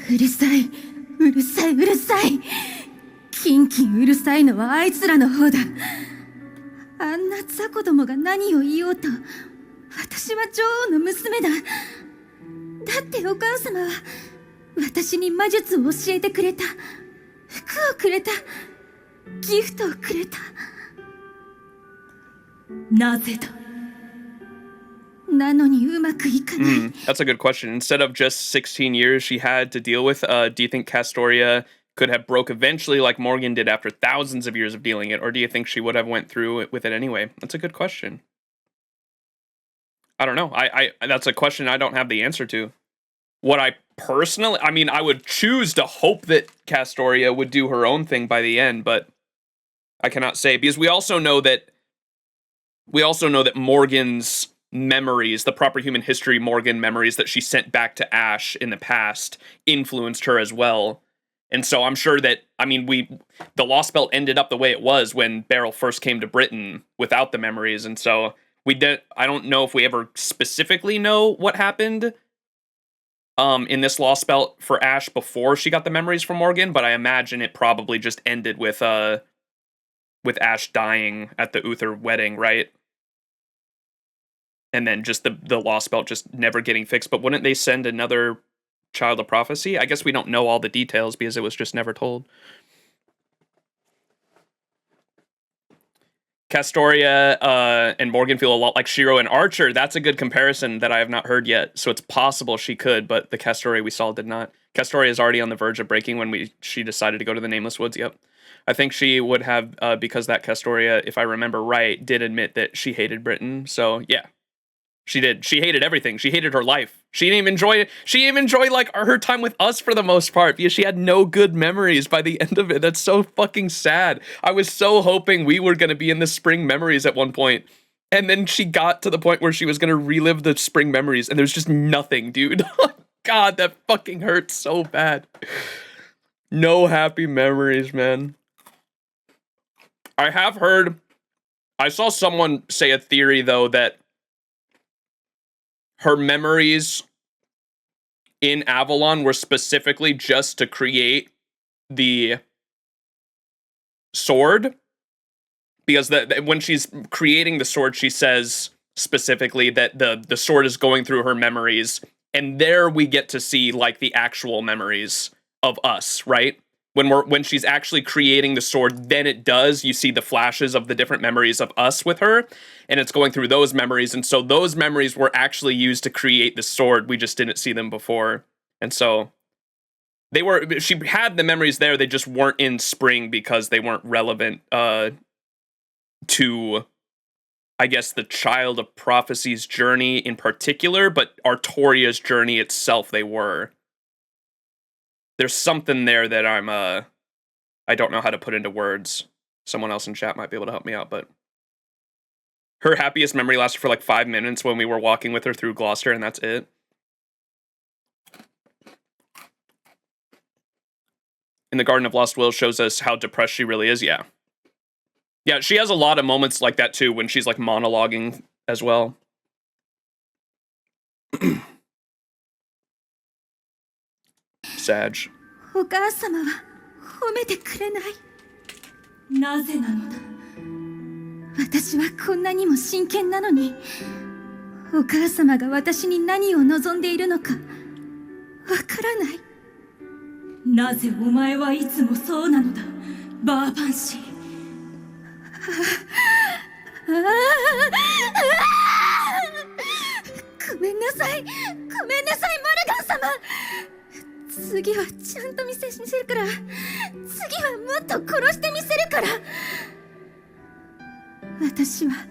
Speaker 8: うるさい、うるさい、うるさい。キンキンうるさいのはあいつらの方だ。あんな雑魚どもが何を言おうと、私は女王の娘だ。だってお母様は私に魔術を教えてくれた。服をくれた。ギフトをくれた。なぜだ。なのにうまくいかない。
Speaker 1: That's a good question. Instead of just 16 years she had to deal with, do you think Castoria could have broke eventually like Morgan did after thousands of years of dealing it, or do you think she would have went through it with it anyway? That's a good question. I don't know. I that's a question I don't have the answer to. What I personally, I mean, I would choose to hope that Castoria would do her own thing by the end, but I cannot say, because we also know that Morgan's memories, the proper human history Morgan memories that she sent back to Ash in the past, influenced her as well. And so I'm sure that, I mean, the Lostbelt ended up the way it was when Beryl first came to Britain without the memories, and so I don't know if we ever specifically know what happened in this Lostbelt for Ash before she got the memories from Morgan, but I imagine it probably just ended with Ash dying at the Uther wedding, right? And then just the Lostbelt just never getting fixed. But wouldn't they send another Child of Prophecy? I guess we don't know all the details because it was just never told. Castoria and Morgan feel a lot like Shiro and Archer. That's a good comparison that I have not heard yet. So it's possible she could, but the Castoria we saw did not. Castoria is already on the verge of breaking when she decided to go to the Nameless Woods. Yep. I think she would have, because that Castoria, if I remember right, did admit that she hated Britain. So yeah. She did. She hated everything. She hated her life. She didn't even enjoy it. She didn't even enjoy like her time with us for the most part because she had no good memories by the end of it. That's so fucking sad. I was so hoping we were going to be in the spring memories at one point. And then she got to the point where she was going to relive the spring memories and there's just nothing, dude. God, that fucking hurts so bad. No happy memories, man. I have heard, I saw someone say a theory though that her memories in Avalon were specifically just to create the sword. Because when she's creating the sword, she says specifically that the sword is going through her memories. And there we get to see like the actual memories of us, right? When she's actually creating the sword, then you see the flashes of the different memories of us with her, and it's going through those memories, and so those memories were actually used to create the sword. We just didn't see them before, and so she had the memories there, they just weren't in spring because they weren't relevant to, I guess, the Child of Prophecy's journey in particular, but Artoria's journey itself they were. There's something there that I don't know how to put into words. Someone else in chat might be able to help me out, but her happiest memory lasted for like 5 minutes when we were walking with her through Gloucester, and that's it. In the Garden of Lost Will shows us how depressed she really is, yeah. Yeah, she has a lot of moments like that too, when she's like monologuing as well. Sag.
Speaker 8: お母様は褒めてくれない。なぜなのだ。私はこんなにも真剣なのに、お母様が私に何を望んでいるのかわからない。なぜお前はいつもそうなのだ、バーバンシー。ごめんなさい、ごめんなさい、モルガン様。次はちゃんと見せるから、次はもっと殺してみせるから。私は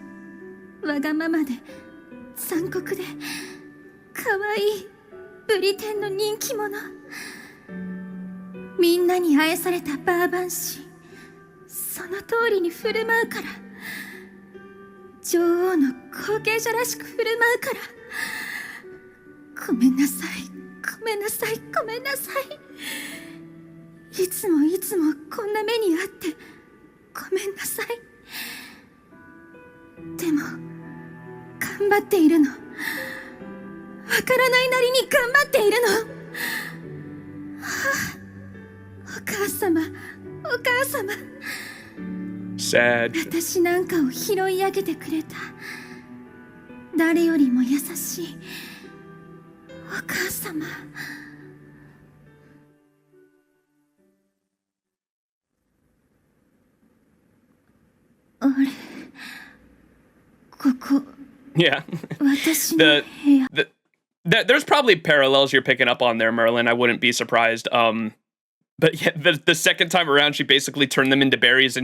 Speaker 8: わがままで残酷で可愛いブリテンの人気者、みんなに愛されたバーバンシー、その通りに振る舞うから、女王の後継者らしく振る舞うから。ごめんなさい、ごめんなさい、ごめんなさい。いつもこんな目にあってごめんなさい。でも頑張っているの。わからないなりに頑張っているの。お母様、お母様。
Speaker 1: Sad.
Speaker 8: 私なんかを拾い上げてくれた。誰よりも優しいお母様。
Speaker 1: Yeah. There's probably parallels you're picking up on there, Merlin. I wouldn't be surprised. But yeah, the second time around, she basically turned them into batteries,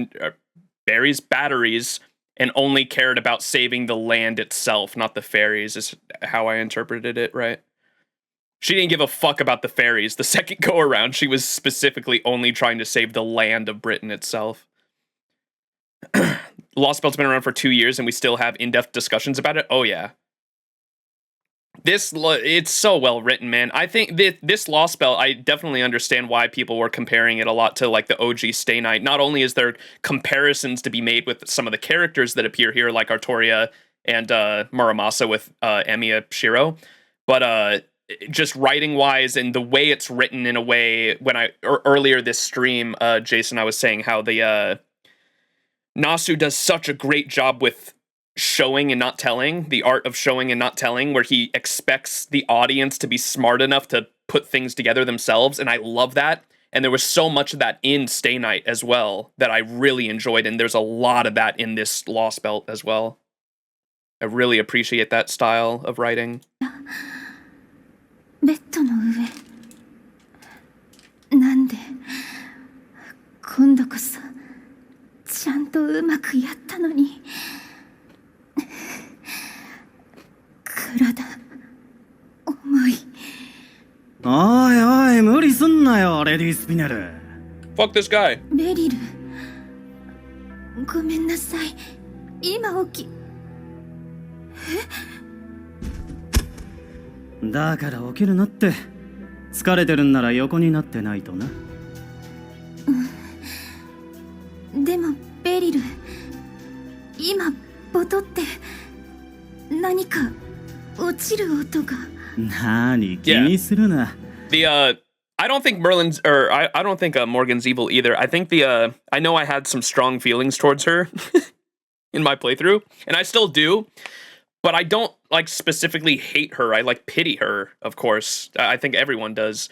Speaker 1: and only cared about saving the land itself, not the fairies, is how I interpreted it, right? She didn't give a fuck about the fairies. The second go around, she was specifically only trying to save the land of Britain itself. Lostbelt's been around for 2 years, and we still have in-depth discussions about it. Oh yeah. It's so well written, man. I think this Lostbelt, I definitely understand why people were comparing it a lot to like the OG Stay Night. Not only is there comparisons to be made with some of the characters that appear here, like Artoria and Muramasa with Emiya Shiro, but just writing wise and the way it's written in a way, when earlier this stream, Jason, I was saying how the Nasu does such a great job with showing and not telling, the art of showing and not telling, where he expects the audience to be smart enough to put things together themselves, and I love that. And there was so much of that in Stay Night as well that I really enjoyed, and there's a lot of that in this Lostbelt as well. I really appreciate that style of writing.
Speaker 9: ベッドの上なんで今度こそちゃんとうまくやったのに体重い。
Speaker 13: おいおい無理すんなよレディースピネル。
Speaker 1: Fuck this guy.
Speaker 9: ベリルごめんなさい今起き
Speaker 13: だから起きるなって。疲れてるんなら横になってないとな。
Speaker 9: でもベリル今ボトって何か落ちる音が。
Speaker 13: 何気にするな。
Speaker 1: I don't think Merlin's, or I don't think Morgan's evil either. I think I know I had some strong feelings towards her in my playthrough, and I still do, but I don't like specifically hate her. I like pity her, of course. I think everyone does.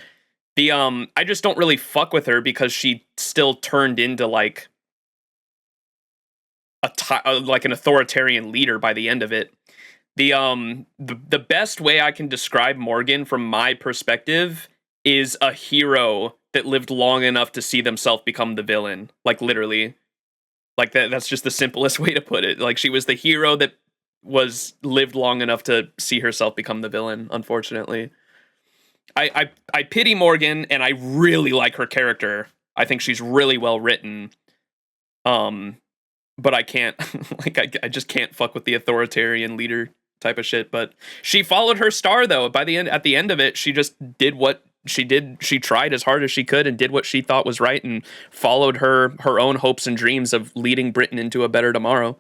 Speaker 1: I just don't really fuck with her because she still turned into like like an authoritarian leader by the end of it. The best way I can describe Morgan from my perspective is a hero that lived long enough to see themselves become the villain. Like literally. Like that's just the simplest way to put it. Like she was the hero that lived long enough to see herself become the villain, unfortunately. I pity Morgan, and I really like her character. I think she's really well written. But I can't I just can't fuck with the authoritarian leader type of shit. But she followed her star though. At the end of it, she just did what she did. She tried as hard as she could and did what she thought was right and followed her own hopes and dreams of leading Britain into a better tomorrow.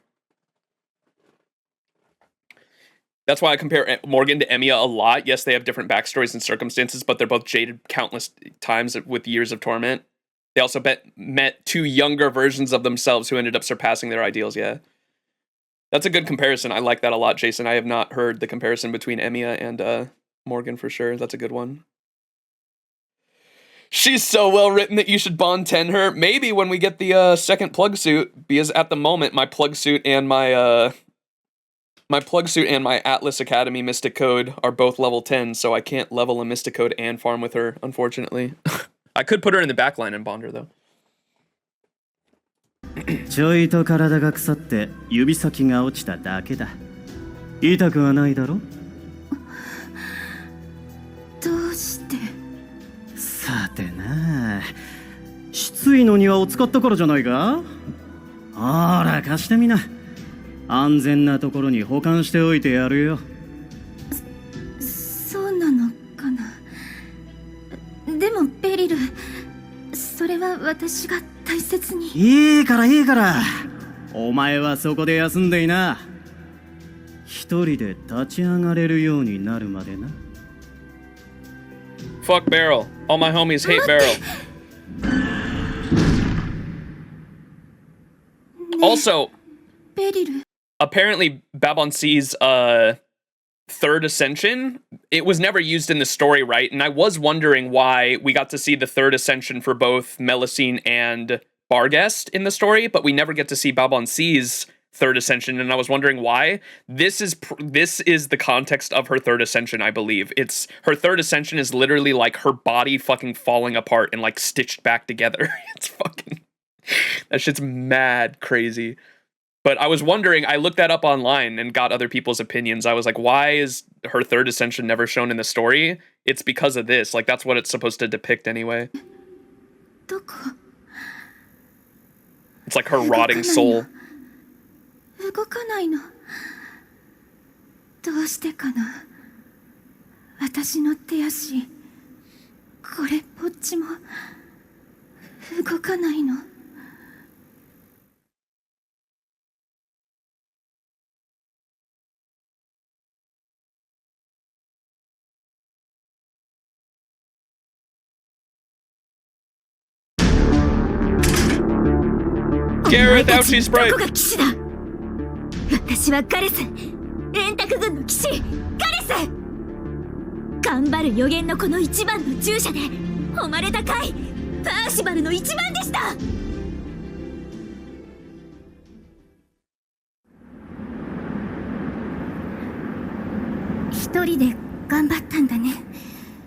Speaker 1: That's why I compare Morgan to Emiya a lot. Yes, they have different backstories and circumstances, but they're both jaded countless times with years of torment. They also met two younger versions of themselves who ended up surpassing their ideals, yeah. That's a good comparison. I like that a lot, Jason. I have not heard the comparison between Emiya and Morgan for sure. That's a good one. She's so well written that you should Bond 10 her. Maybe when we get the second plug suit, because at the moment my plug suit and my Atlas Academy Mystic Code are both level 10, so I can't level a Mystic Code and farm with her, unfortunately. I could put her in the backline and bond her, though.
Speaker 13: ちょいと体が腐って指先が落ちただけだ。痛くはないだろ？
Speaker 9: どうして？
Speaker 13: さてな、失意の庭を使ったからじゃないか？ほら貸してみな。安全なところに保管しておいてやるよ。
Speaker 9: そうなのかな。でもベリル、それは私が大切に。
Speaker 13: いいからいいから。お前はそこで休んでいな。一人で立ち上がれるようになるまでな。
Speaker 1: Fuck Barrel. All my homies hate Barrel. Also, apparently Babon C's third Ascension, it was never used in the story, right? And I was wondering why we got to see the third Ascension for both Melusine and Barghest in the story, but we never get to see Babon C's third ascension, and I was wondering why. This is the context of her third ascension, I believe. It's her third ascension is literally like her body fucking falling apart and like stitched back together. It's fucking that shit's mad crazy. But I was wondering, I looked that up online and got other people's opinions. I was like, why is her third ascension never shown in the story? It's because of this. Like, that's what it's supposed to depict anyway. It's like her rotting soul.
Speaker 9: 動かないの。どうしてかな。私の手足、これっぽっちも動かないの。
Speaker 1: Gareth Ouchie Sprite!
Speaker 10: 私はガレス、円卓軍の騎士ガレス。頑張る予言のこの一番の従者で誉れ高いパーシバルの一番でした。
Speaker 9: 一人で頑張ったんだね。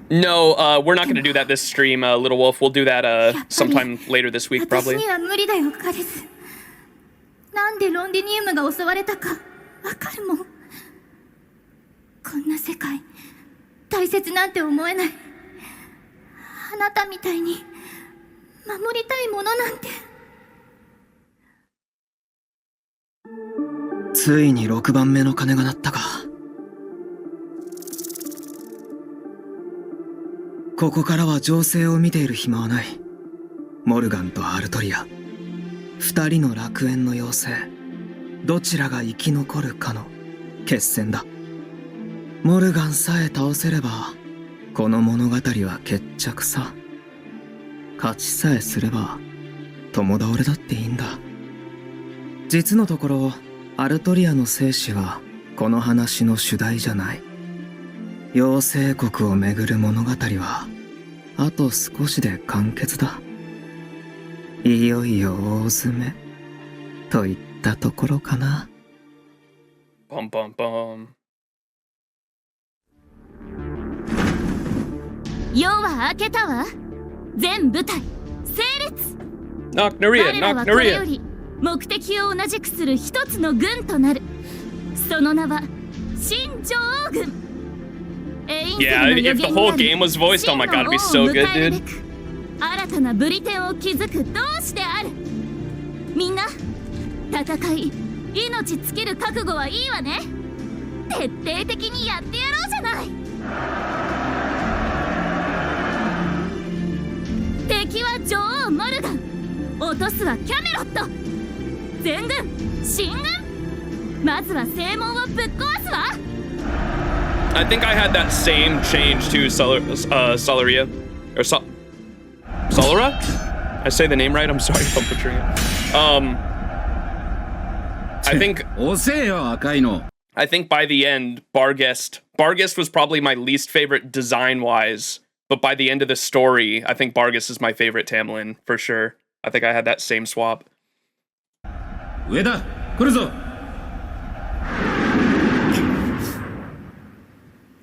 Speaker 1: No, we're not going to do that this stream, Little Wolf. We'll do that sometime later this week, probably.
Speaker 9: 私には無理だよ、ガレス。なんでロンディニウムが襲われたかわかるもん。こんな世界大切なんて思えない。あなたみたいに守りたいものなんて。
Speaker 11: ついに6番目の鐘が鳴ったか。ここからは情勢を見ている暇はない。モルガンとアルトリア、2人の楽園の妖精、どちらが生き残るかの決戦だ。モルガンさえ倒せればこの物語は決着さ。勝ちさえすれば共倒れだっていいんだ。実のところアルトリアの生死はこの話の主題じゃない。妖精国をめぐる物語はあと少しで完結だ。いよいよ大詰めといったところかな。
Speaker 1: バンバンバン。
Speaker 10: 夜は明けたわ。全部隊整列。
Speaker 1: Knock Naria,
Speaker 10: 我らは
Speaker 1: knock
Speaker 10: これよ
Speaker 1: Naria.
Speaker 10: り目的を同じくする一つの軍となる。その名は新女王軍。
Speaker 1: Yeah, if the whole game was voiced, oh my god, it'd be so good, dude.
Speaker 10: 新たなブリテンを築く同志である。みんな戦い命尽きる覚悟はいいわね。徹底的にやってやろうじゃない。敵は女王モルガン、落とすはキャメロット。全軍進軍。まずは正門をぶっ壊すわ。
Speaker 1: I think I had that same change to Solaria. Or Solara? I say the name right? I'm sorry if I'm butchering it. I think by the end, Barghest was probably my least favorite design-wise, but by the end of the story, I think Barghest is my favorite Tamlin, for sure. I think I had that same swap.
Speaker 7: Ueda, 来るぞ。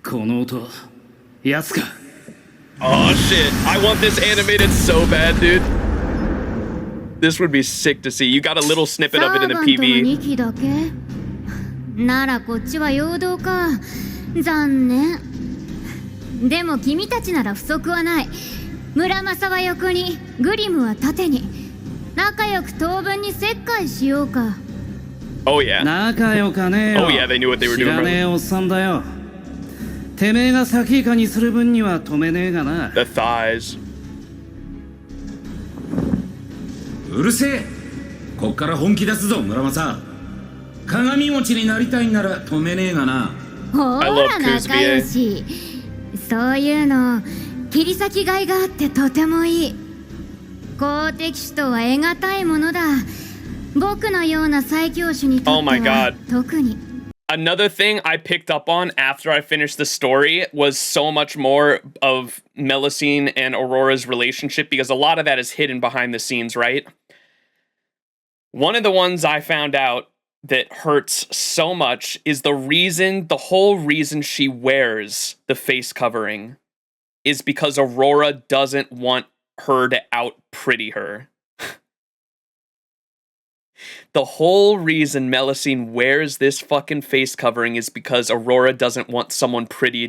Speaker 12: この音、やつか。
Speaker 1: Oh shit, I want this animated so bad, dude. This would be sick to see. You got a little snippet of it in the PV.
Speaker 9: 2機だけならこっちは陽動か。残念。でも君たちなら不足はない。村正は横に、グリムは縦に。仲良く当分に折檻しようか。
Speaker 1: Oh yeah.
Speaker 12: 仲良かねえよ。
Speaker 1: Oh yeah, they knew what they were
Speaker 12: 知
Speaker 1: doing.
Speaker 12: らねえおっさんだよ。てめえが先以下にする分には止めねえがな。
Speaker 1: The thighs.
Speaker 7: うるせえ。こっから本気出すぞ、村正。鏡餅になりたいんなら止めねえがな。
Speaker 9: ほら仲良し。そういうの切り裂きがいがあってとてもいい。公敵手とは得難いものだ。僕のような最強種にとっては特に。
Speaker 1: Another thing I picked up on after I finished the story was so much more of Melusine and Aurora's relationship, because a lot of that is hidden behind the scenes, right? One of the ones I found out that hurts so much is the whole reason she wears the face covering is because Aurora doesn't want her to out-pretty her. The whole reason Melusine wears this fucking face covering is because Aurora doesn't want someone prettier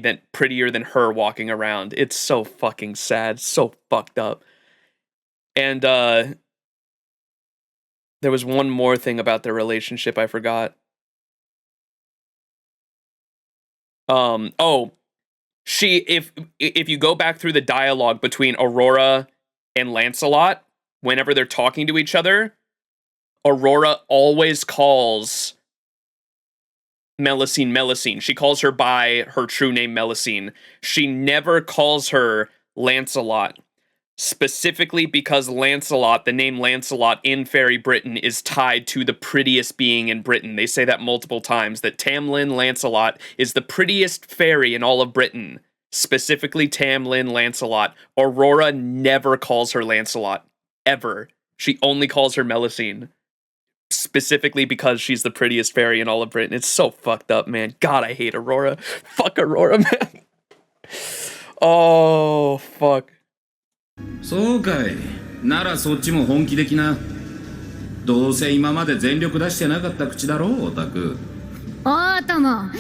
Speaker 1: than her walking around. It's so fucking sad, so fucked up. And there was one more thing about their relationship I forgot. If you go back through the dialogue between Aurora and Lancelot, whenever they're talking to each other, Aurora always calls Melusine Melusine. She calls her by her true name Melusine. She never calls her Lancelot, specifically because Lancelot, the name Lancelot in Fairy Britain, is tied to the prettiest being in Britain. They say that multiple times, that Tamlin Lancelot is the prettiest fairy in all of Britain. Specifically Tamlin Lancelot. Aurora never calls her Lancelot. Ever. She only calls her Melusine. Specifically because she's the prettiest fairy in all of Britain. It's so fucked up, man. God, I hate Aurora. Fuck Aurora, man. Oh, fuck.
Speaker 7: そうかい。ならそっちも本気できな。どうせ今まで全力出してなかった口だろう、オタク。
Speaker 9: おーとも、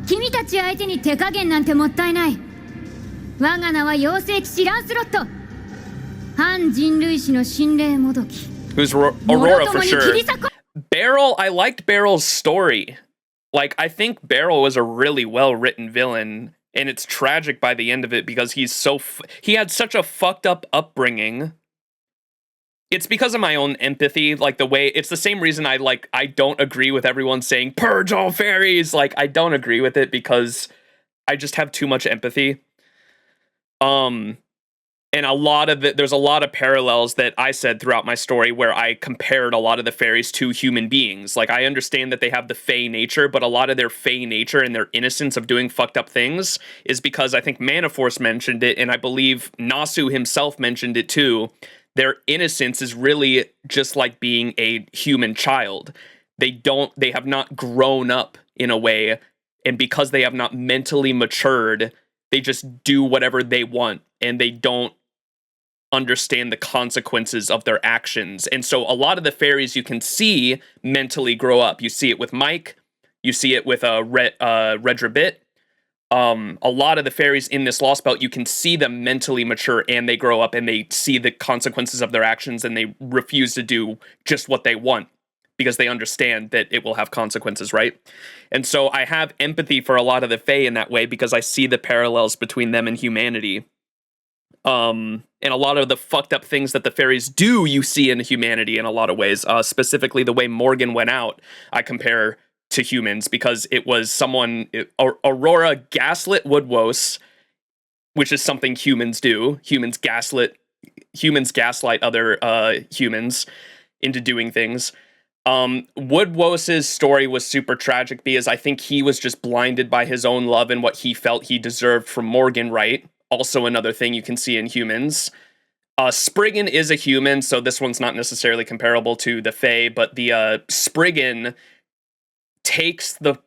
Speaker 9: 君たち相手に手加減なんてもったいない。我が名は妖精騎士ランスロット。反人類史の心霊もどき。
Speaker 1: Who's Aurora for sure. Beryl, I liked Beryl's story. Like, I think Beryl was a really well-written villain, and it's tragic by the end of it because he had such a fucked up upbringing. It's because of my own empathy, like the way, it's the same reason I don't agree with everyone saying, purge all fairies! Like, I don't agree with it because I just have too much empathy. And there's a lot of parallels that I said throughout my story where I compared a lot of the fairies to human beings. Like, I understand that they have the Fae nature, but a lot of their Fae nature and their innocence of doing fucked up things is because I think Manaforce mentioned it, and I believe Nasu himself mentioned it too. Their innocence is really just like being a human child. They have not grown up in a way, and because they have not mentally matured, they just do whatever they want, and they don't understand the consequences of their actions. And so a lot of the fairies you can see mentally grow up. You see it with Mike. You see it with Redrabit. A lot of the fairies in this Lostbelt, you can see them mentally mature and they grow up and they see the consequences of their actions and they refuse to do just what they want because they understand that it will have consequences, right? And so I have empathy for a lot of the Fae in that way because I see the parallels between them and humanity. And a lot of the fucked up things that the fairies do, you see in humanity in a lot of ways. Specifically, the way Morgan went out, I compare to humans because it was Aurora gaslit Woodwose, which is something humans do. Humans gaslight other humans into doing things. Woodwose's story was super tragic because I think he was just blinded by his own love and what he felt he deserved from Morgan, right? Also another thing you can see in humans. Spriggan is a human, so this one's not necessarily comparable to the Fae, but the Spriggan takes the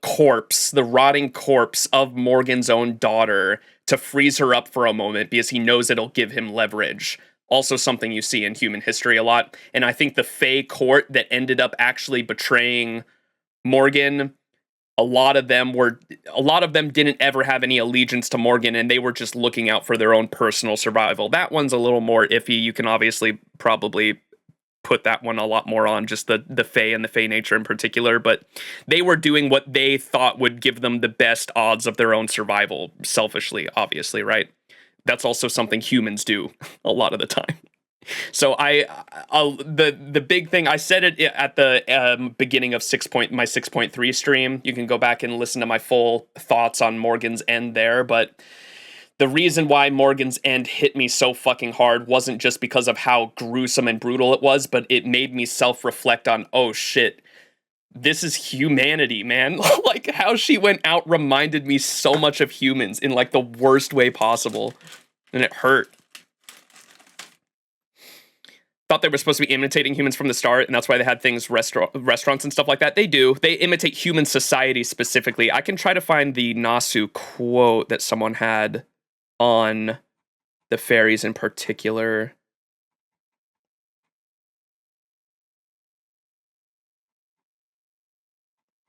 Speaker 1: rotting corpse of Morgan's own daughter to freeze her up for a moment because he knows it'll give him leverage. Also something you see in human history a lot. And I think the Fae court that ended up actually betraying Morgan, a lot of them didn't ever have any allegiance to Morgan, and they were just looking out for their own personal survival. That one's a little more iffy. You can obviously probably put that one a lot more on just the Fae and the Fae nature in particular, but they were doing what they thought would give them the best odds of their own survival, selfishly, obviously, right? That's also something humans do a lot of the time. So the big thing, I said it at the beginning of my 6.3 stream. You can go back and listen to my full thoughts on Morgan's End there, but the reason why Morgan's End hit me so fucking hard wasn't just because of how gruesome and brutal it was, but it made me self-reflect on, oh shit, this is humanity, man. Like, how she went out reminded me so much of humans in, like, the worst way possible. And it hurt. thought they were supposed to be imitating humans from the start, and that's why they had things, restaurants and stuff like that. They do. They imitate human society specifically. I can try to find the Nasu quote that someone had on the fairies in particular.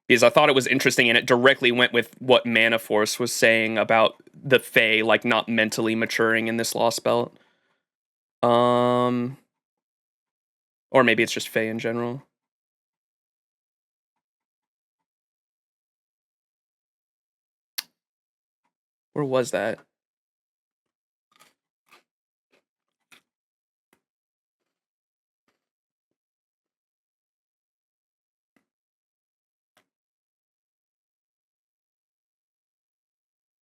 Speaker 1: Because I thought it was interesting, and it directly went with what Mana Force was saying about the Fae, like, not mentally maturing in this Lostbelt. Or maybe it's just Fae in general. Where was that?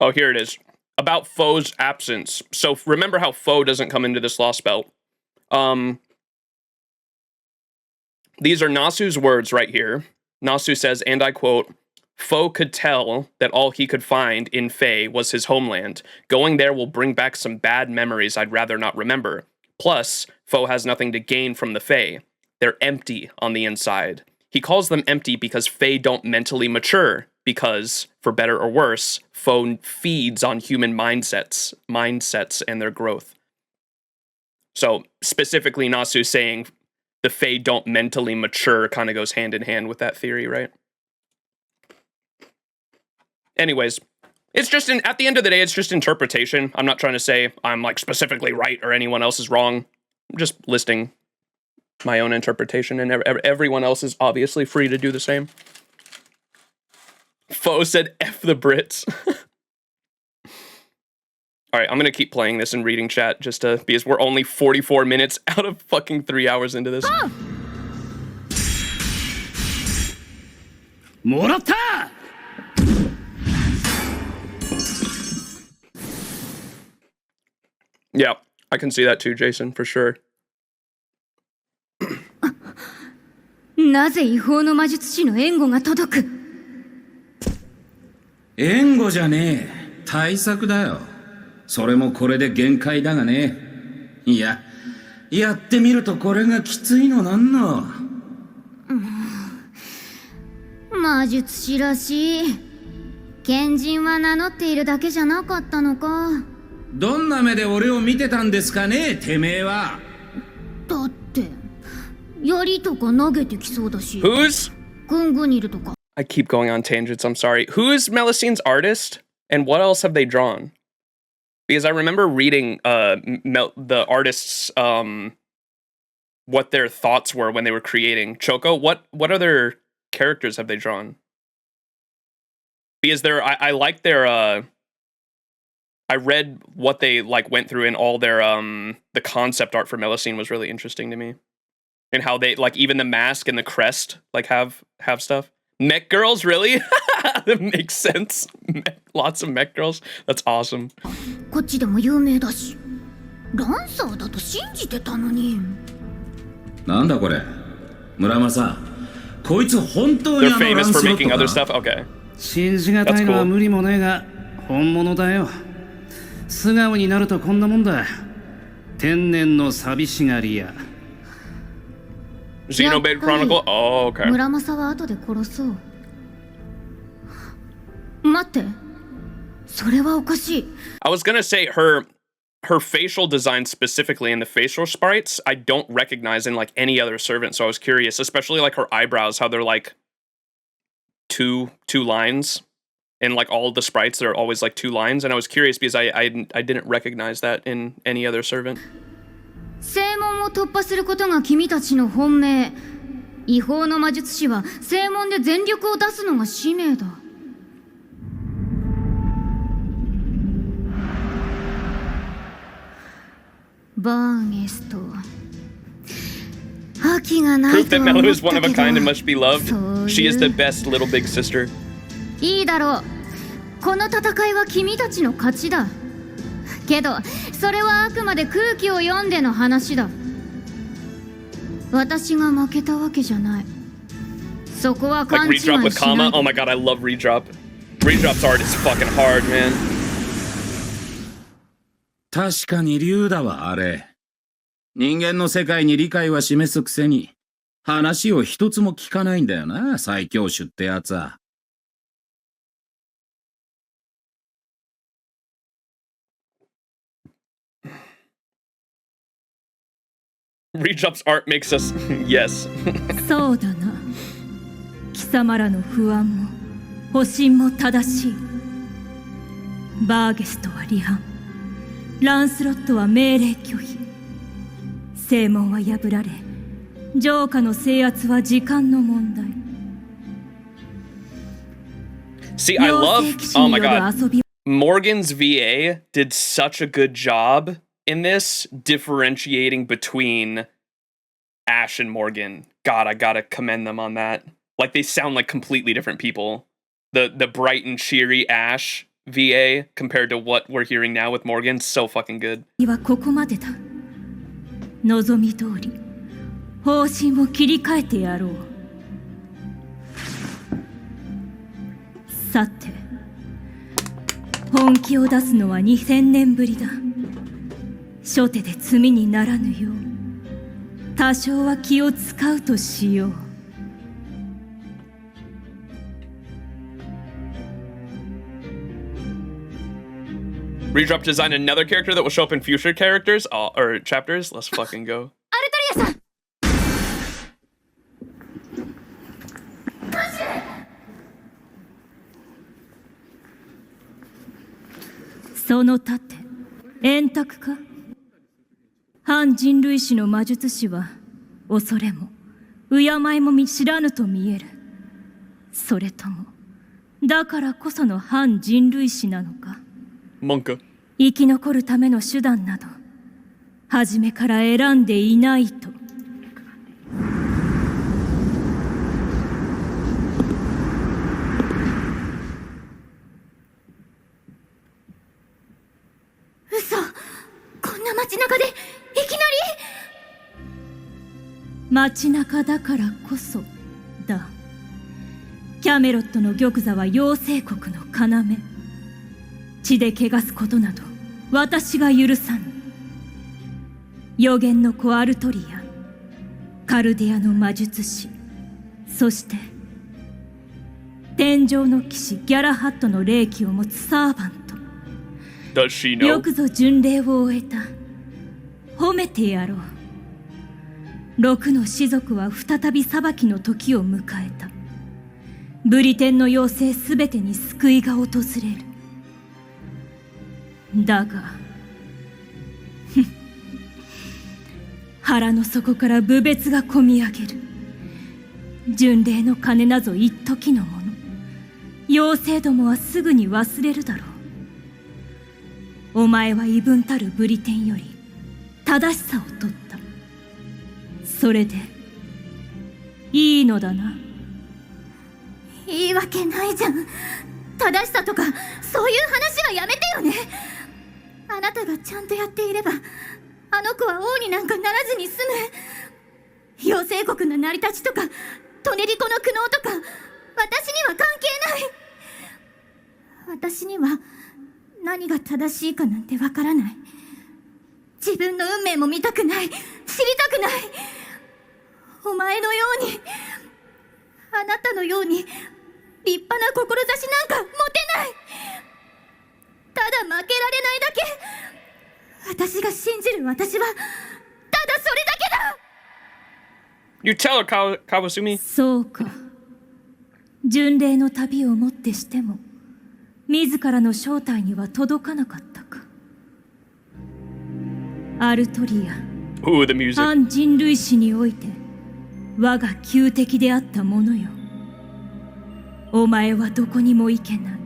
Speaker 1: Oh, here it is. About Foe's absence. So remember how Foe doesn't come into this Lostbelt. These are Nasu's words right here. Nasu says, and I quote, Foe could tell that all he could find in Fae was his homeland. Going there will bring back some bad memories I'd rather not remember. Plus, Foe has nothing to gain from the Fae. They're empty on the inside. He calls them empty because Fae don't mentally mature. Because, for better or worse, Foe feeds on human mindsets and their growth. So, specifically, Nasu saying the Fae don't mentally mature kind of goes hand in hand with that theory, right? Anyways, it's just, at the end of the day, it's just interpretation. I'm not trying to say I'm, like, specifically right or anyone else is wrong. I'm just listing my own interpretation, and everyone else is obviously free to do the same. Foe said F the Brits. Alright, I'm gonna keep playing this and reading chat just to, because we're only 44 minutes out of fucking 3 hours into this.
Speaker 12: Morata!
Speaker 1: Yeah, I can see that too, Jason, for sure.
Speaker 10: なぜ違法の魔術師の援護が届く？
Speaker 7: 援護じゃねえ。対策だよ。それもこれで限界だがね。いや、やってみるとこれがきついのなんの。
Speaker 9: 魔術師らしい。賢人は名乗っているだけじゃなかったのか。
Speaker 7: どんな目で俺を見てたんですかね、てめえは。
Speaker 9: だって、槍とか投げてきそうだし。
Speaker 1: Who's?
Speaker 9: グングニルとか。
Speaker 1: I keep going on tangents, I'm sorry. Who is Melicine's artist? And what else have they drawn? Because I remember reading the artists, what their thoughts were when they were creating. Choco, what other characters have they drawn? Because I like their, I read what they, like, went through, and all their, the concept art for Melusine was really interesting to me. And how they, like, even the mask and the crest, like, have stuff. Mech girls, really? That makes sense. Lots of mech girls. That's awesome.
Speaker 9: こっちでも有名だし、ランサーだと信じてたのに。
Speaker 7: なんだこれ、村正。こいつ本当にランスロットか。They're famous for making other stuff. Okay.
Speaker 12: 信じがたいのは無理もねえが、本物だよ。素顔になるとこんなもんだ。天然の寂しがり屋。
Speaker 1: Xenoblade Chronicle? Oh, okay.
Speaker 9: 村正は後で殺そう。待って。それはおかしい。
Speaker 1: I was gonna say her facial design specifically, and the facial sprites, I don't recognize in, like, any other servant, so I was curious, especially, like, her eyebrows, how they're, like, two lines. And, like, all the sprites, they're always, like, 2 lines, and I was curious because I didn't recognize that in any other servant.
Speaker 9: 正門を突破することが君たちの本命。違法の魔術師は正門で全力を出すのが使命だ。バーゲスト。秋がない
Speaker 1: Proof
Speaker 9: と
Speaker 1: that
Speaker 9: は思
Speaker 1: Mello
Speaker 9: っ
Speaker 1: is one
Speaker 9: た
Speaker 1: of a
Speaker 9: け
Speaker 1: kind and
Speaker 9: ど。
Speaker 1: must be loved.
Speaker 9: そういう
Speaker 1: She is the best little big sister.
Speaker 9: いいだろう。この戦いは君たちの勝ちだ。けど、それはあくまで空気を読んでの話だ。私が負けたわけじゃない。そこは
Speaker 1: Like
Speaker 9: 勘違いし
Speaker 1: redrop with
Speaker 9: ない
Speaker 1: comma?
Speaker 9: で。
Speaker 1: Oh my god, I love redrop. Redrop's art is fucking hard, man.
Speaker 7: 確かに竜だわ、あれ。人間の世界に理解は示すくせに、話を一つも聞かないんだよな、最強種ってやつは。
Speaker 1: Redrop's art makes us yes.
Speaker 10: そうだな。貴様らの不安も保身も正しい。バーゲストは離反。ランスロットは命令拒否。正門は破られ、城下の制圧は時間の問題。
Speaker 1: See, I love. Oh my god. Morgan's VA did such a good job in this differentiating between Ash and Morgan. God, I gotta commend them on that. Like, they sound like completely different people. The bright and cheery Ash VA compared to what we're hearing now with Morgan, so fucking good.
Speaker 10: ここまでだ。望み通り方針を切り替えてやろう。さて、本気を出すのは2000年ぶりだ。初手で罪にならぬよう多少は気を使うとしよう。
Speaker 1: Redrop designed another character that will show up in future characters or chapters. Let's fucking go.
Speaker 8: アルトリアさん。
Speaker 10: その盾、円卓か。反人類史の魔術師は恐れも敬いも見知らぬと見える。それともだからこその反人類史なのか。生き残るための手段など初めから選んでいないと。
Speaker 8: 嘘、こんな街中でいきなり。
Speaker 10: 街中だからこそだ。キャメロットの玉座は妖精国の要。血で汚すことなど私が許さぬ。予言の子アルトリア、カルデアの魔術師、そして天上の騎士ギャラハットの霊気を持つサーバント。
Speaker 1: Does she know?
Speaker 10: よくぞ巡礼を終えた。褒めてやろう。6の士族は再び裁きの時を迎えた。ブリテンの妖精すべてに救いが訪れる。だが腹の底から侮蔑がこみ上げる。巡礼の金なぞ一時のもの。妖精どもはすぐに忘れるだろう。お前は異分たるブリテンより正しさを取った。それでいいのだな。
Speaker 8: いいわけないじゃん。正しさとかそういう話はやめてよね。あなたがちゃんとやっていればあの子は王になんかならずに済む。妖精国の成り立ちとかトネリコの苦悩とか私には関係ない。私には何が正しいかなんてわからない。自分の運命も見たくない、知りたくない。お前のように、あなたのように立派な志なんか持てない。ただ負けられないだけ。私が信じる私はただそれだけだ。
Speaker 1: You tell her, Kawasumi.
Speaker 10: そうか。巡礼の旅をもってしても自らの正体には届かなかったか。アルトリア、反人類史において我が旧敵であったものよ。お前はどこにも行けない。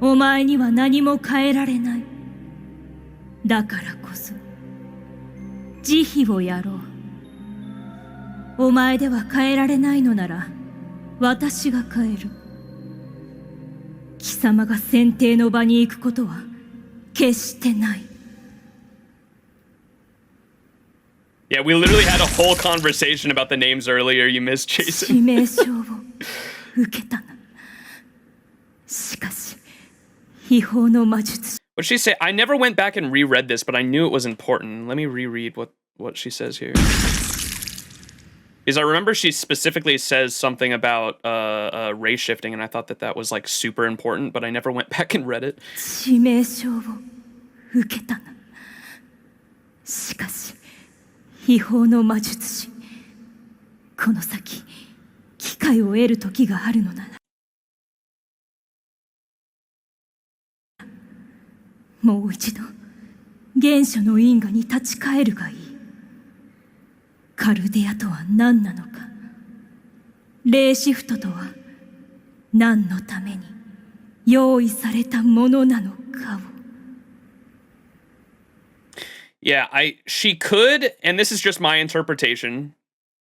Speaker 10: お前には何も変えられない。だからこそ慈悲をやろう。お前では変えられないのなら私が変える。貴様が選定の場に行くことは決してない。
Speaker 1: Yeah, we literally had a whole conversation about the names earlier. You missed, Jason.
Speaker 10: 致命傷を受けたな。しかし秘宝の魔術師。
Speaker 1: What'd she say? I never went back and reread this, but I knew it was important. Let me reread what what she says here. Is I remember she specifically says something about ray shifting, and I thought that was like super important, but I never went back and read it.
Speaker 10: 致命傷を受けたな。しかし秘宝の魔術師、この先機会を得る時があるのなら、もう一度原初の因果に立ち返るがいい。カルデアとは何なのか、レイシフトとは何のために用意されたものなのかを。
Speaker 1: Yeah, she could, and this is just my interpretation,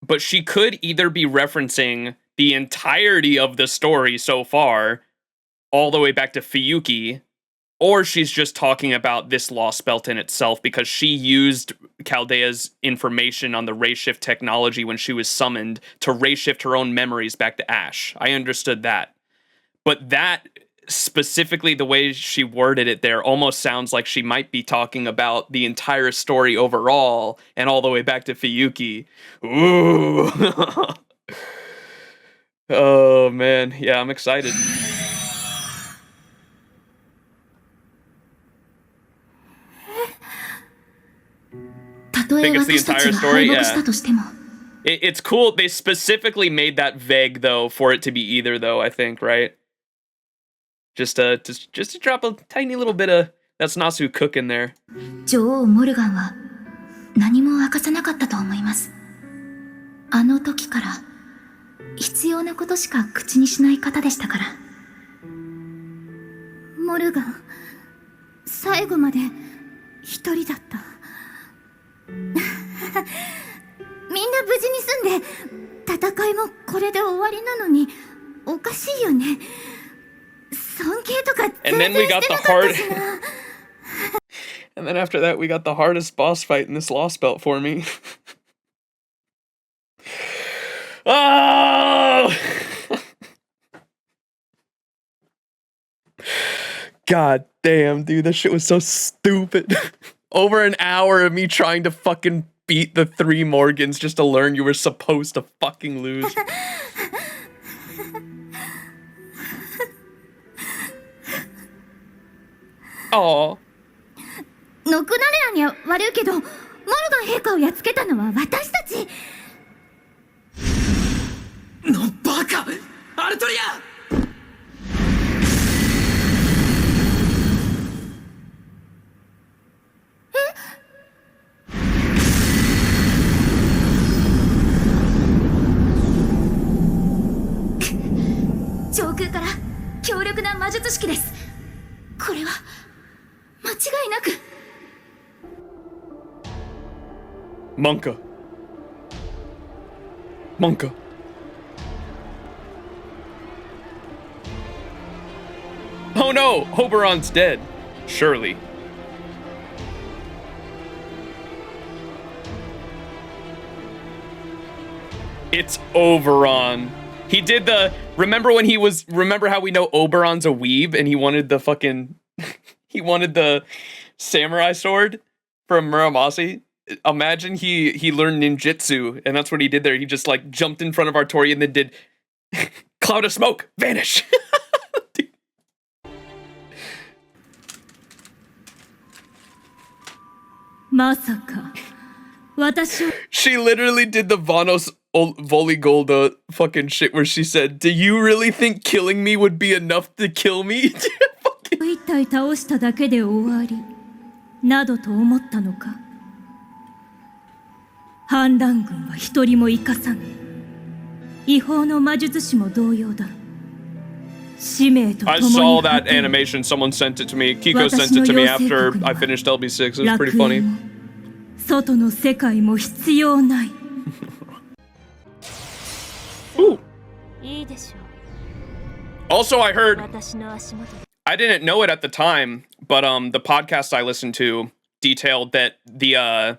Speaker 1: but she could either be referencing the entirety of the story so far, all the way back to Fiyuki, or she's just talking about this Lostbelt in itself because she used Chaldea's information on the ray shift technology when she was summoned to ray shift her own memories back to Ash. I understood that. But that, specifically the way she worded it there, almost sounds like she might be talking about the entire story overall and all the way back to Fiyuki. Ooh. Oh, man. Yeah, I'm excited. Think it's the entire story? Yeah. It's cool. They specifically made that vague, though, for it to be either, though, I think, right? Just to drop a tiny little bit of that's Nasu cooking there.
Speaker 9: 女王モルガンは何も明かさなかったと思います。あの時から必要なことしか口にしない方でしたから。モルガン、最後まで一人だった。みんな無事に済んで戦いもこれで終わりなのにおかしいよね。尊敬とか全然してなかったしな。
Speaker 1: And then after that we got the hardest boss fight in this Lostbelt for me. Oh! God damn, dude, that shit was so stupid. Over an hour of me trying to fucking beat the 3 Morgans just to learn you were supposed to fucking lose. Aww.
Speaker 10: ノクナレアには悪いけど、モルガン陛下をやっつけたのは私たち。
Speaker 11: のバカ！アルトリア！
Speaker 10: 上空から強力な魔術式です。これは間違いなく。
Speaker 1: Monka. Oh no, Oberon's dead. Surely. It's Oberon. He did the, remember how we know Oberon's a weeb and he wanted the fucking, he wanted the samurai sword from Muramasa? Imagine he learned ninjutsu and that's what he did there. He just like jumped in front of Artori and then did cloud of smoke, vanish. She literally did the Vanos Volligolda fucking shit where she said, "Do you really think killing me would be enough to kill me?"
Speaker 10: 一体倒しただけで終わりなどと思ったのか。反乱軍は一人も生かさぬ。違法の魔術師も同様だ。使命と共に
Speaker 1: I saw that animation. Someone sent it to me. Kiko sent it to me after I finished LB6. It was pretty funny.
Speaker 10: 外の世界も必要ない。
Speaker 1: Ooh.
Speaker 10: いいでしょう。
Speaker 1: Also, I heard,
Speaker 10: 私の足元。
Speaker 1: I didn't know it at the time, but the podcast I listened to detailed that the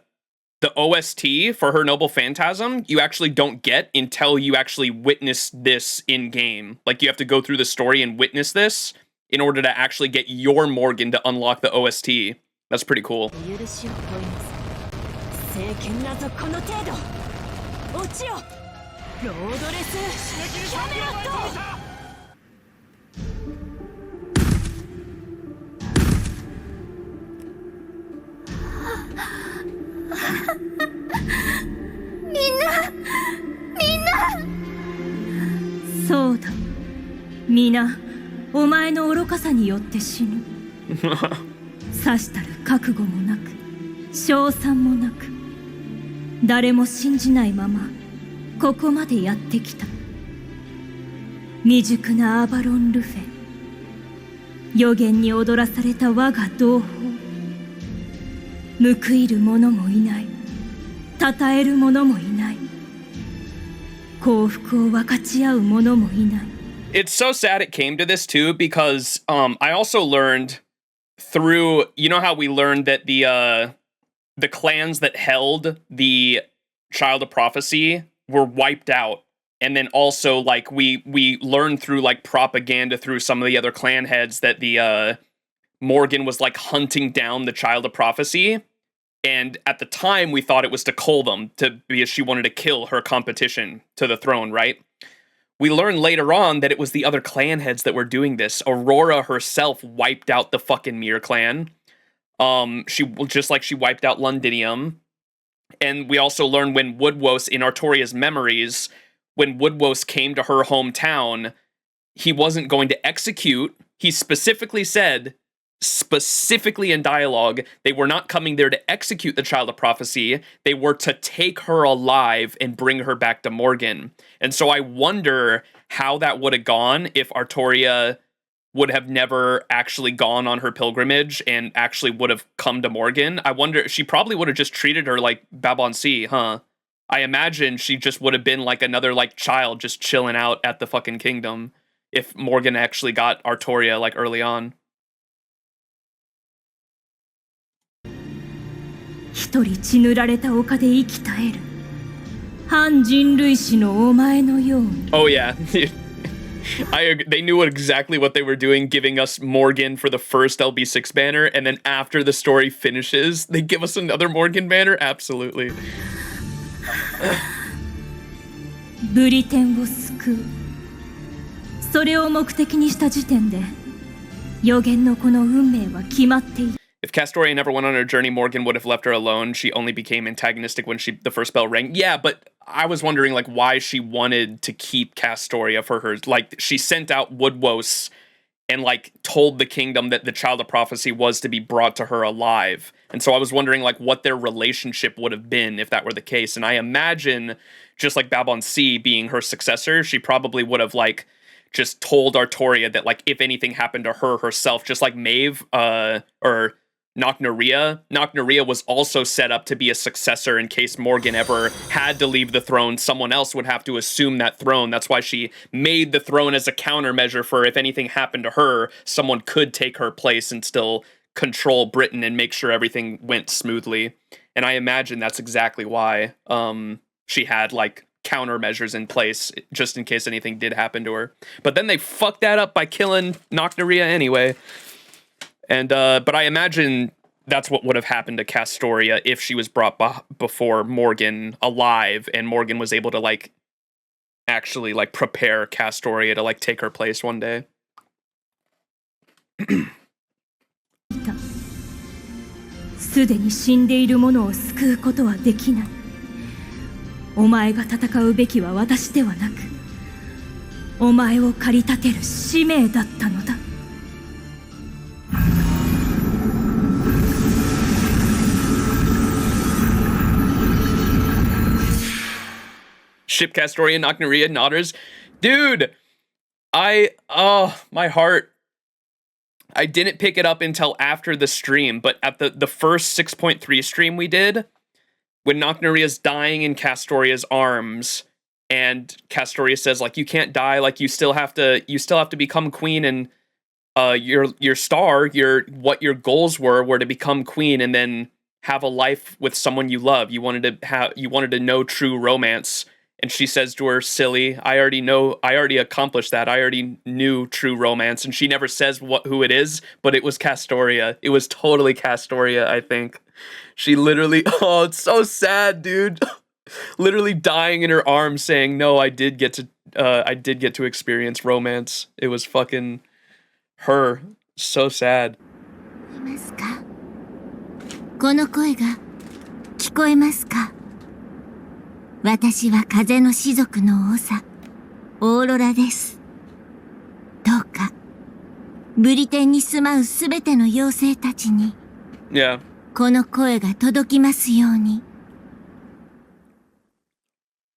Speaker 1: OST for her Noble Phantasm you actually don't get until you actually witness this in game. Like you have to go through the story and witness this in order to actually get your Morgan to unlock the OST. That's pretty cool.
Speaker 10: 聖剣なぞこの程度落ちよロードレスキャメロット
Speaker 9: みんな
Speaker 10: そうだ皆お前の愚かさによって死ぬさしたる覚悟もなく賞賛もなく誰も信じないままここまでやってきた未熟なアバロン・ルフェ予言に踊らされた我が同胞報いる者もいない称える者もいない幸福を分かち合う者もいない
Speaker 1: It's so sad it came to this too, because I also learned through, you know how we learned that the clans that held the Child of Prophecy were wiped out, and then also like we learned through like propaganda through some of the other clan heads that the Morgan was like hunting down the Child of Prophecy, and at the time we thought it was to cull them because she wanted to kill her competition to the throne, right? We learned later on that it was the other clan heads that were doing this. Aurora herself wiped out the fucking Mir clan. She wiped out Londinium. And we also learned when Woodwose, in Artoria's memories, when Woodwose came to her hometown, he wasn't going to execute. He specifically said, specifically in dialogue, they were not coming there to execute the Child of Prophecy. They were to take her alive and bring her back to Morgan. And so I wonder how that would have gone if Artoria would have never actually gone on her pilgrimage and actually would have come to Morgan. I wonder, she probably would have just treated her like Babon C, huh? I imagine she just would have been like another like child just chilling out at the fucking kingdom if Morgan actually got Artoria like early on.
Speaker 10: 一人血塗られた丘で生き絶える反人類史のお前のように
Speaker 1: Oh yeah. They knew exactly what they were doing, giving us Morgan for the first LB6 banner, and then after the story finishes, they give us another Morgan banner? Absolutely.
Speaker 10: ブリテンを救うそれを目的にした時点で予言のこの運命は決まっている
Speaker 1: If Castoria never went on her journey, Morgan would have left her alone. She only became antagonistic when the first bell rang. Yeah, but I was wondering like why she wanted to keep Castoria for her. Like she sent out Woodwose and like told the kingdom that the Child of Prophecy was to be brought to her alive. And so I was wondering like what their relationship would have been if that were the case. And I imagine just like Babon C being her successor, she probably would have like just told Artoria that like if anything happened to her herself, just like Maeve or Knocknaria. Knocknaria was also set up to be a successor in case Morgan ever had to leave the throne. Someone else would have to assume that throne. That's why she made the throne as a countermeasure for if anything happened to her, someone could take her place and still control Britain and make sure everything went smoothly. And I imagine that's exactly why she had like countermeasures in place just in case anything did happen to her. But then they fucked that up by killing Knocknaria anyway. And but I imagine that's what would have happened to Castoria if she was brought before Morgan alive and Morgan was able to like actually like prepare Castoria to like take her place one day.
Speaker 10: すでに死んでいる者を救うことはできない。お前が戦うべきは私ではなく、お前を駆り立てる使命だったのだ。
Speaker 1: Ship Castoria, Knocknaria, Nodders. Dude, my heart. I didn't pick it up until after the stream, but at the first 6.3 stream we did, when Knocknaria's dying in Castoria's arms, and Castoria says, like, you can't die, like, you still have to become queen, and your star, what your goals were to become queen, and then have a life with someone you love. You wanted to know true romance. And she says to her, silly, I already accomplished that. I already knew true romance. And she never says who it is, but it was Castoria. It was totally Castoria, I think. She literally, oh, it's so sad, dude. Literally dying in her arms saying, no, I did get to experience romance. It was fucking her. So sad.
Speaker 10: この声が聞こえますか？私は風の士族の長、オーロラです。どうか、ブリテンに住まうすべての妖精たちに、この声が届きますように。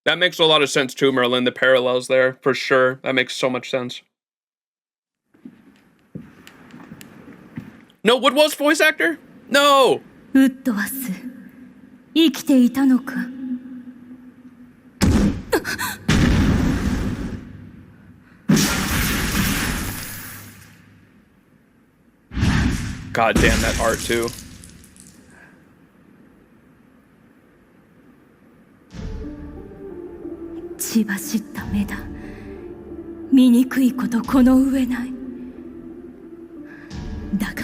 Speaker 1: That makes a lot of sense too, Merlin. The parallels there, for sure. That makes so much sense. No, Woodwell's voice actor? No!
Speaker 9: ウッドワス、生きていたのか。
Speaker 1: God damn that art too.
Speaker 9: 血走った目だ。醜いことこの上ない。だが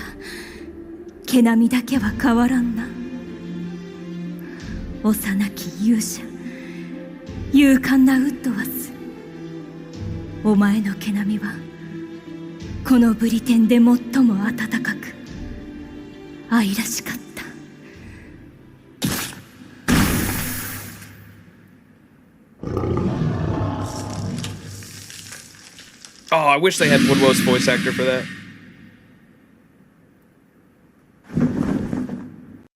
Speaker 9: 毛並みだけは変わらんな。幼き勇者、勇敢なウッドワス。お前の毛並みはこのブリテンで最も温かく愛らしかった。
Speaker 1: Oh, I wish they had Woodwell's voice actor for that.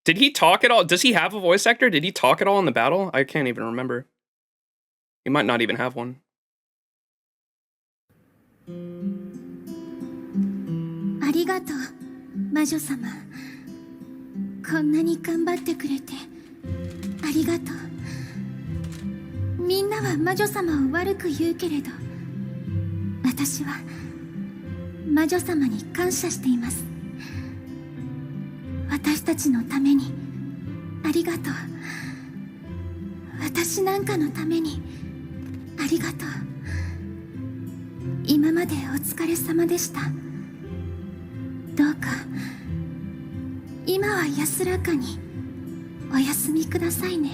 Speaker 1: Did he talk at all? Does he have a voice actor? Did he talk at all in the battle? I can't even remember. He might not even have one.
Speaker 8: ありがとう、魔女様。こんなに頑張ってくれてありがとう。みんなは魔女様を悪く言うけれど、私は魔女様に感謝しています。私たちのためにありがとう。私なんかのためにありがとう。今までお疲れ様でした。どうか今は安らかにお休みくださいね。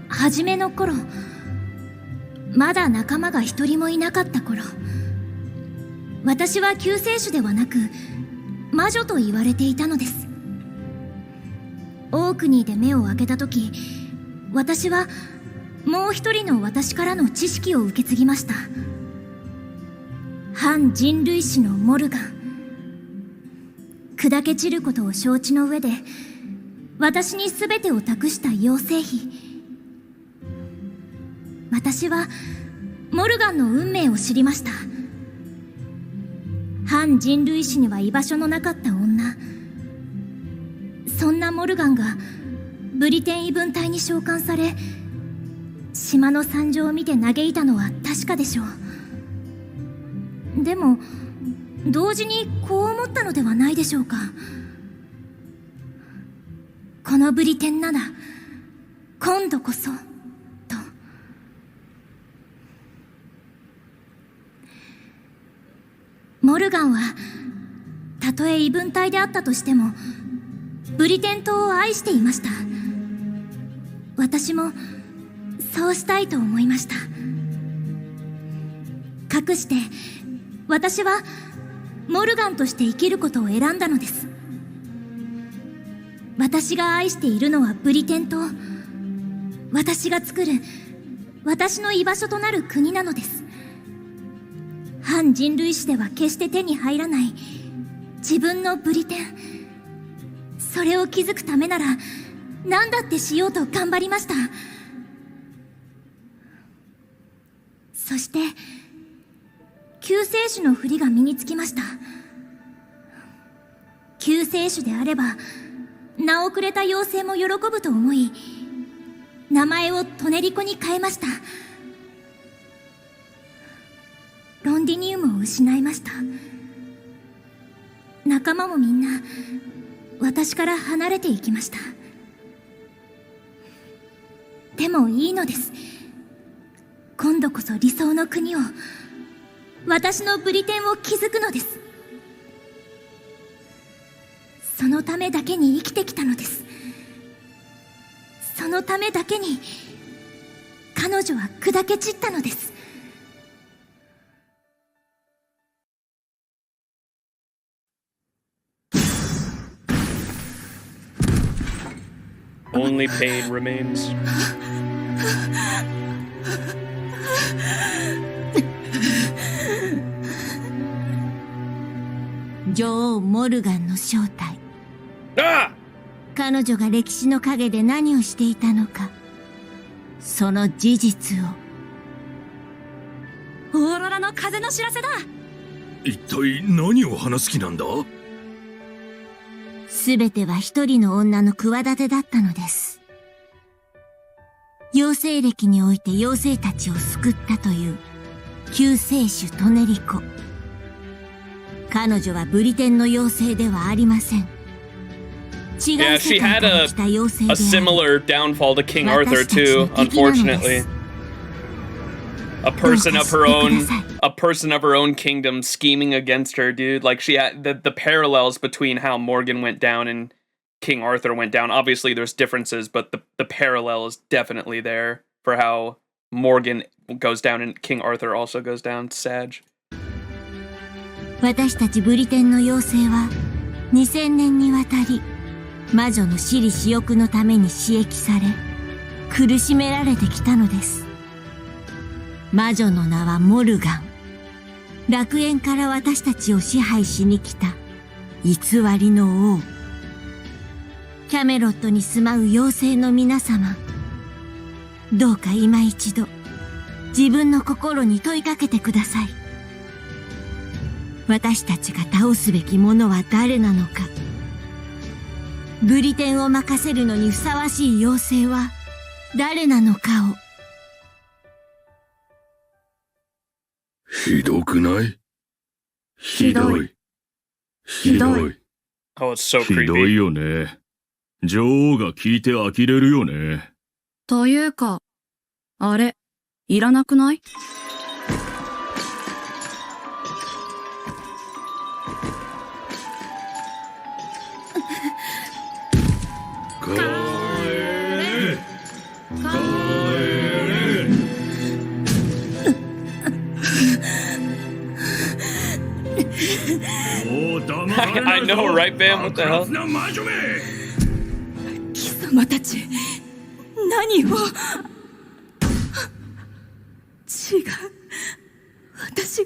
Speaker 10: 初めの頃、まだ仲間が一人もいなかった頃、私は救世主ではなく魔女と言われていたのです。オークニーで目を開けた時、私はもう一人の私からの知識を受け継ぎました。反人類史のモルガン。砕け散ることを承知の上で私に全てを託した妖精妃。私はモルガンの運命を知りました。反人類史には居場所のなかった女。そんなモルガンがブリテン異分隊に召喚され、島の惨状を見て嘆いたのは確かでしょう。でも同時にこう思ったのではないでしょうか。このブリテンなら今度こそ。モルガンはたとえ異分隊であったとしてもブリテン島を愛していました。私もそうしたいと思いました。かくして私はモルガンとして生きることを選んだのです。私が愛しているのはブリテン島、私が作る私の居場所となる国なのです。反人類史では決して手に入らない自分のブリテン、それを築くためなら何だってしようと頑張りました。そして救世主の振りが身につきました。救世主であれば名をくれた妖精も喜ぶと思い、名前をトネリコに変えました。ロンディニウムを失いました。
Speaker 9: 仲間もみんな私から離れていきました。でもいいのです。今度こそ理想の国を、私のブリテンを築くのです。そのためだけに生きてきたのです。そのためだけに彼女は砕け散ったのです。
Speaker 1: Only pain remains.
Speaker 10: 女王モルガンの正体。
Speaker 1: ああ！
Speaker 10: 彼女が歴史の陰で何をしていたのか、その事実を。
Speaker 8: オーロラの風の知らせだ。
Speaker 14: 一体何を話す気なんだ？
Speaker 10: すべては一人の女の企てだったのです。妖精歴において妖精たちを救ったという救世主トネリコ。彼女はブリテンの妖精ではありません。
Speaker 1: Yeah, she had a similar downfall to King Arthur too, unfortunately. A person of her own kingdom scheming against her, dude. Like, she had the parallels between how Morgan went down and King Arthur went down. Obviously there's differences, but the parallel is definitely there for how Morgan goes down and King Arthur also goes down. Sag.
Speaker 10: 私たちブリテンの妖精は2000年にわたり魔女の私利私欲のために刺激され苦しめられてきたのです。魔女の名はモルガン。楽園から私たちを支配しに来た偽りの王。キャメロットに住まう妖精の皆様、どうか今一度自分の心に問いかけてください。私たちが倒すべきものは誰なのか。ブリテンを任せるのにふさわしい妖精は誰なのかを。
Speaker 14: ひどくない？ひどい。ひどい。
Speaker 1: Oh, it's so
Speaker 14: ひど
Speaker 1: creepy.
Speaker 14: いよね。女王が聞いて呆れるよね。
Speaker 15: というか、あれ、いらなくない？
Speaker 14: 帰れ！帰れ！
Speaker 1: I know, right, Bam? What the hell?
Speaker 8: 貴様たち、何を。違う。私、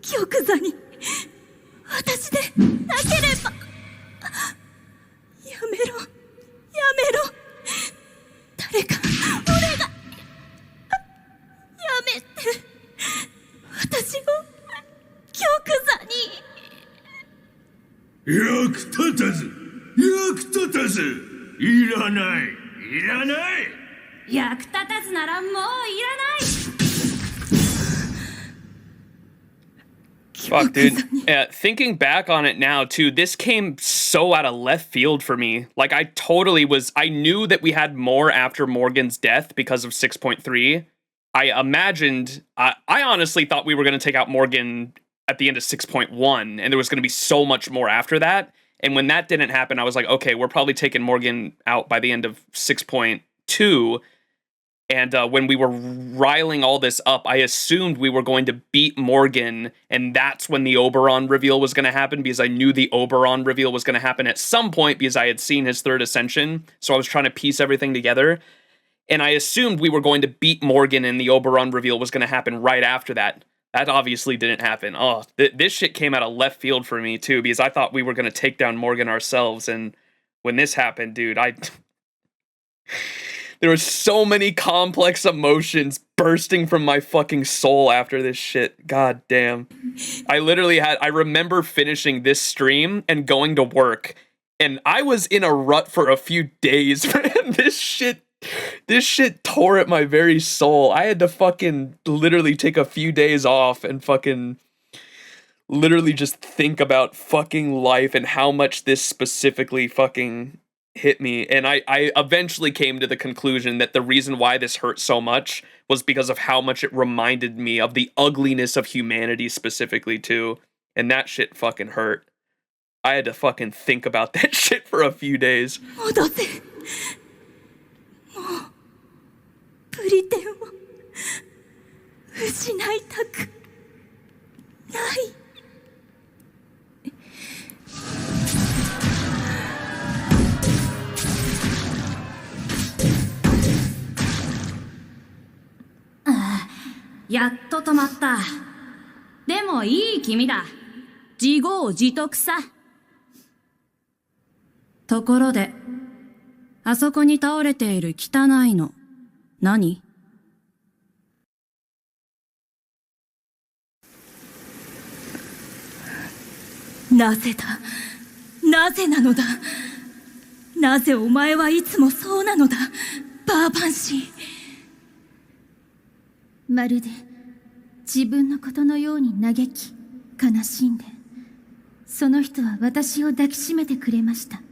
Speaker 8: 玉座に、私でなければ。やめろ、やめろ。誰か、俺が、やめて。私を、玉座に。
Speaker 14: 役立たず！役立たず！いらない！いらない！
Speaker 8: 役立たずならもういらない。
Speaker 1: Fuck, dude. Yeah, thinking back on it now, too, this came so out of left field for me. Like, I knew that we had more after Morgan's death because of 6.3. I imagined, I honestly thought we were going to take out Morgan at the end of 6.1, and there was going to be so much more after that. And when that didn't happen, I was like, okay, we're probably taking Morgan out by the end of 6.2. And when we were riling all this up, I assumed we were going to beat Morgan, and that's when the Oberon reveal was going to happen, because I knew the Oberon reveal was going to happen at some point, because I had seen his third Ascension, so I was trying to piece everything together. And I assumed we were going to beat Morgan, and the Oberon reveal was going to happen right after that. That obviously didn't happen. Oh, this shit came out of left field for me, too, because I thought we were going to take down Morgan ourselves, and when this happened, dude, there was so many complex emotions bursting from my fucking soul after this shit. God damn. I remember finishing this stream and going to work, and I was in a rut for a few days, man. This shit tore at my very soul. I had to fucking literally take a few days off and fucking literally just think about fucking life and how much this specifically fucking hit me. And I eventually came to the conclusion that the reason why this hurt so much was because of how much it reminded me of the ugliness of humanity specifically too. And that shit fucking hurt. I had to fucking think about that shit for a few days.
Speaker 8: 戻せ。もうブリテンを失いたくない。
Speaker 10: やっと止まった。でもいい気味だ。自業自得さ。ところで、あそこに倒れている汚いの、何？
Speaker 8: なぜだ？なぜなのだ？なぜお前はいつもそうなのだ？バーバンシー。
Speaker 9: まるで自分のことのように嘆き悲しんで、その人は私を抱きしめてくれました。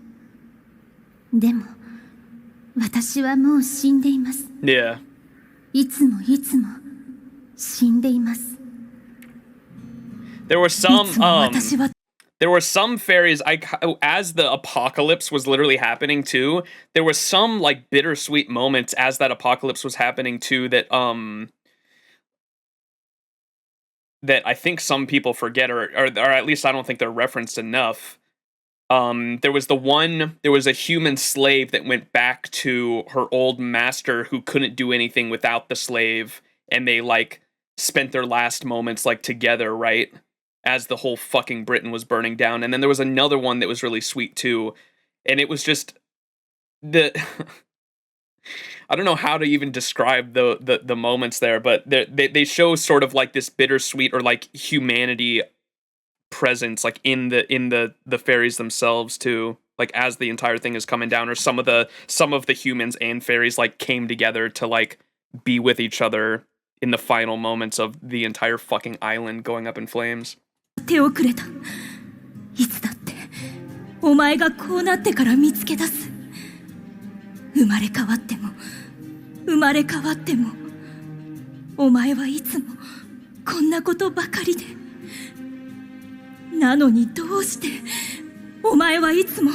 Speaker 9: でも私はもう死んでいます。
Speaker 1: Yeah.
Speaker 9: いつもいつも死んでいます。
Speaker 1: There were some fairies, as the apocalypse was literally happening too, there was some like bittersweet moments as that apocalypse was happening too that that I think some people forget, or at least I don't think they're referenced enough. There was a human slave that went back to her old master who couldn't do anything without the slave, and they like spent their last moments like together, right? As the whole fucking Britain was burning down. And then there was another one that was really sweet too, and it was just I don't know how to even describe the moments there, but they show sort of like this bittersweet or like humanity presence like in the fairies themselves too, like as the entire thing is coming down, or some of the humans and fairies like came together to like be with each other in the final moments of the entire fucking island going up in flames.
Speaker 8: 手をくれた。いつだってお前がこうなってから見つけ出す。生まれ変わってもお前はいつもこんなことばかりで。なのにどうしてお前はいつも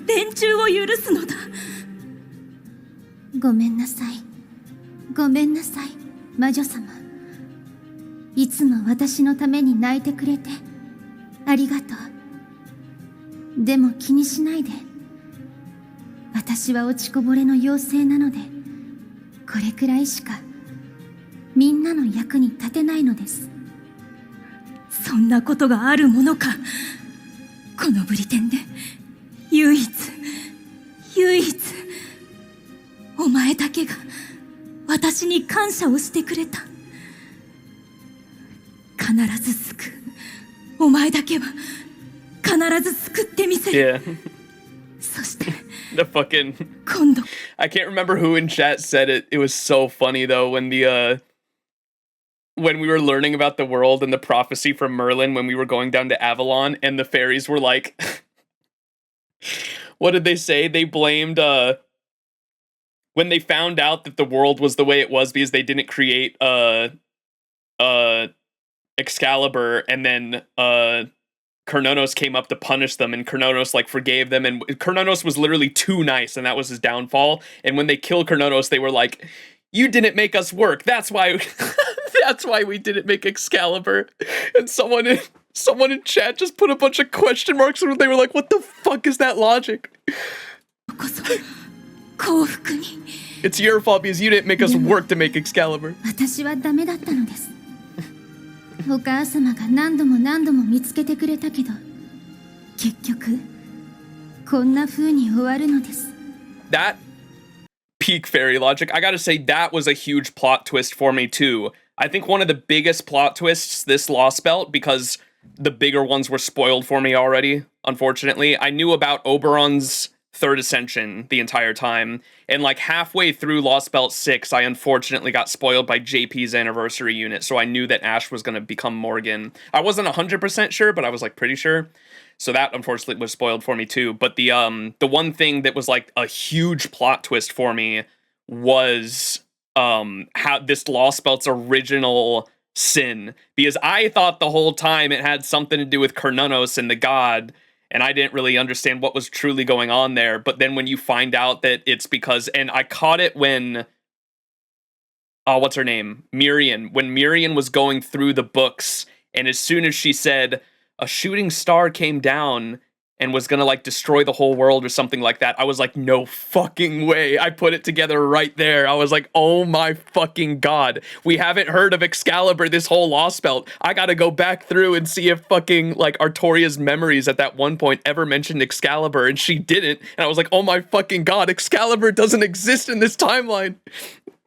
Speaker 8: 連中を許すのだ。
Speaker 9: ごめんなさい、ごめんなさい、魔女様。いつも私のために泣いてくれてありがとう。でも気にしないで。私は落ちこぼれの妖精なので、これくらいしかみんなの役に立てないのです。
Speaker 8: そんなことがあるものか。このブリテンで唯一お前だけが私に感謝をしてくれた。必ず救う。お前だけは必ず救ってみせる。
Speaker 1: Yeah.
Speaker 8: そして
Speaker 1: the fucking I can't remember who in chat said it. It was so funny though when we were learning about the world and the prophecy from Merlin when we were going down to Avalon, and the fairies were like what did they say? They blamed when they found out that the world was the way it was because they didn't create Excalibur, and then Cernunnos came up to punish them, and Cernunnos like forgave them, and Cernunnos was literally too nice, and that was his downfall. And when they killed Cernunnos, they were like, "You didn't make us work. That's why that's why we didn't make Excalibur." And someone in chat just put a bunch of question marks, and they were like, "What the fuck is that logic?" It's your fault because you didn't make us work to make Excalibur.
Speaker 9: 私はダメだったのです。お母様が何度も見つけてくれたけど、結局こんな風に終わるのです。
Speaker 1: That peak fairy logic, I gotta say, that was a huge plot twist for me too. I think one of the biggest plot twists this Lostbelt, because the bigger ones were spoiled for me already, unfortunately. I knew about Oberon's third Ascension the entire time. And like halfway through Lostbelt 6, I unfortunately got spoiled by JP's anniversary unit, so I knew that Ash was going to become Morgan. I wasn't 100% sure, but I was like pretty sure. So that unfortunately was spoiled for me too. But the one thing that was like a huge plot twist for me was how this Lostbelt's original sin, because I thought the whole time it had something to do with Cernunnos and the god, and I didn't really understand what was truly going on there. But then when you find out that it's because, and I caught it when, what's her name? Mirian. When Mirian was going through the books, and as soon as she said, a shooting star came down and was gonna like destroy the whole world or something like that, I was like, no fucking way. I put it together right there. I was like, oh my fucking god. We haven't heard of Excalibur this whole Lostbelt. I gotta go back through and see if fucking like Artoria's memories at that one point ever mentioned Excalibur, and she didn't. And I was like, oh my fucking god, Excalibur doesn't exist in this timeline.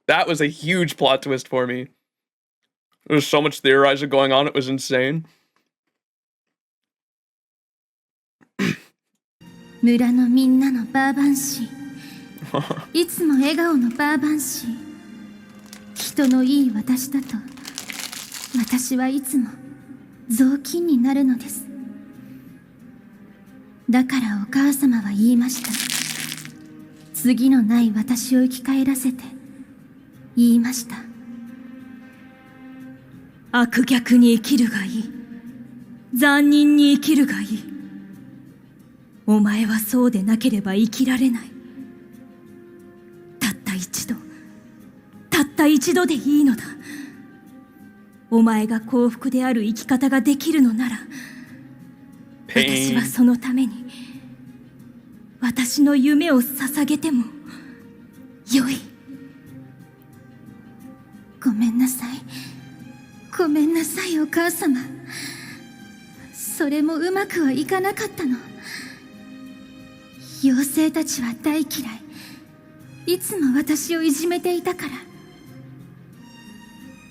Speaker 1: That was a huge plot twist for me. There was so much theorizing going on, it was insane.
Speaker 9: 村のみんなのバーバンシー、いつも笑顔のバーバンシー、人のいい私だと私はいつも雑巾になるのです。だからお母様は言いました。次のない私を生き返らせて言いました。
Speaker 15: 悪逆に生きるがいい。残忍に生きるがいい。お前はそうでなければ生きられない。たった一度でいいのだ。お前が幸福である生き方ができるのなら、私はそのために私の夢を捧げてもよい。
Speaker 9: ごめんなさい。ごめんなさいお母様。それもうまくはいかなかったの。妖精たちは大嫌い。いつも私をいじめていたか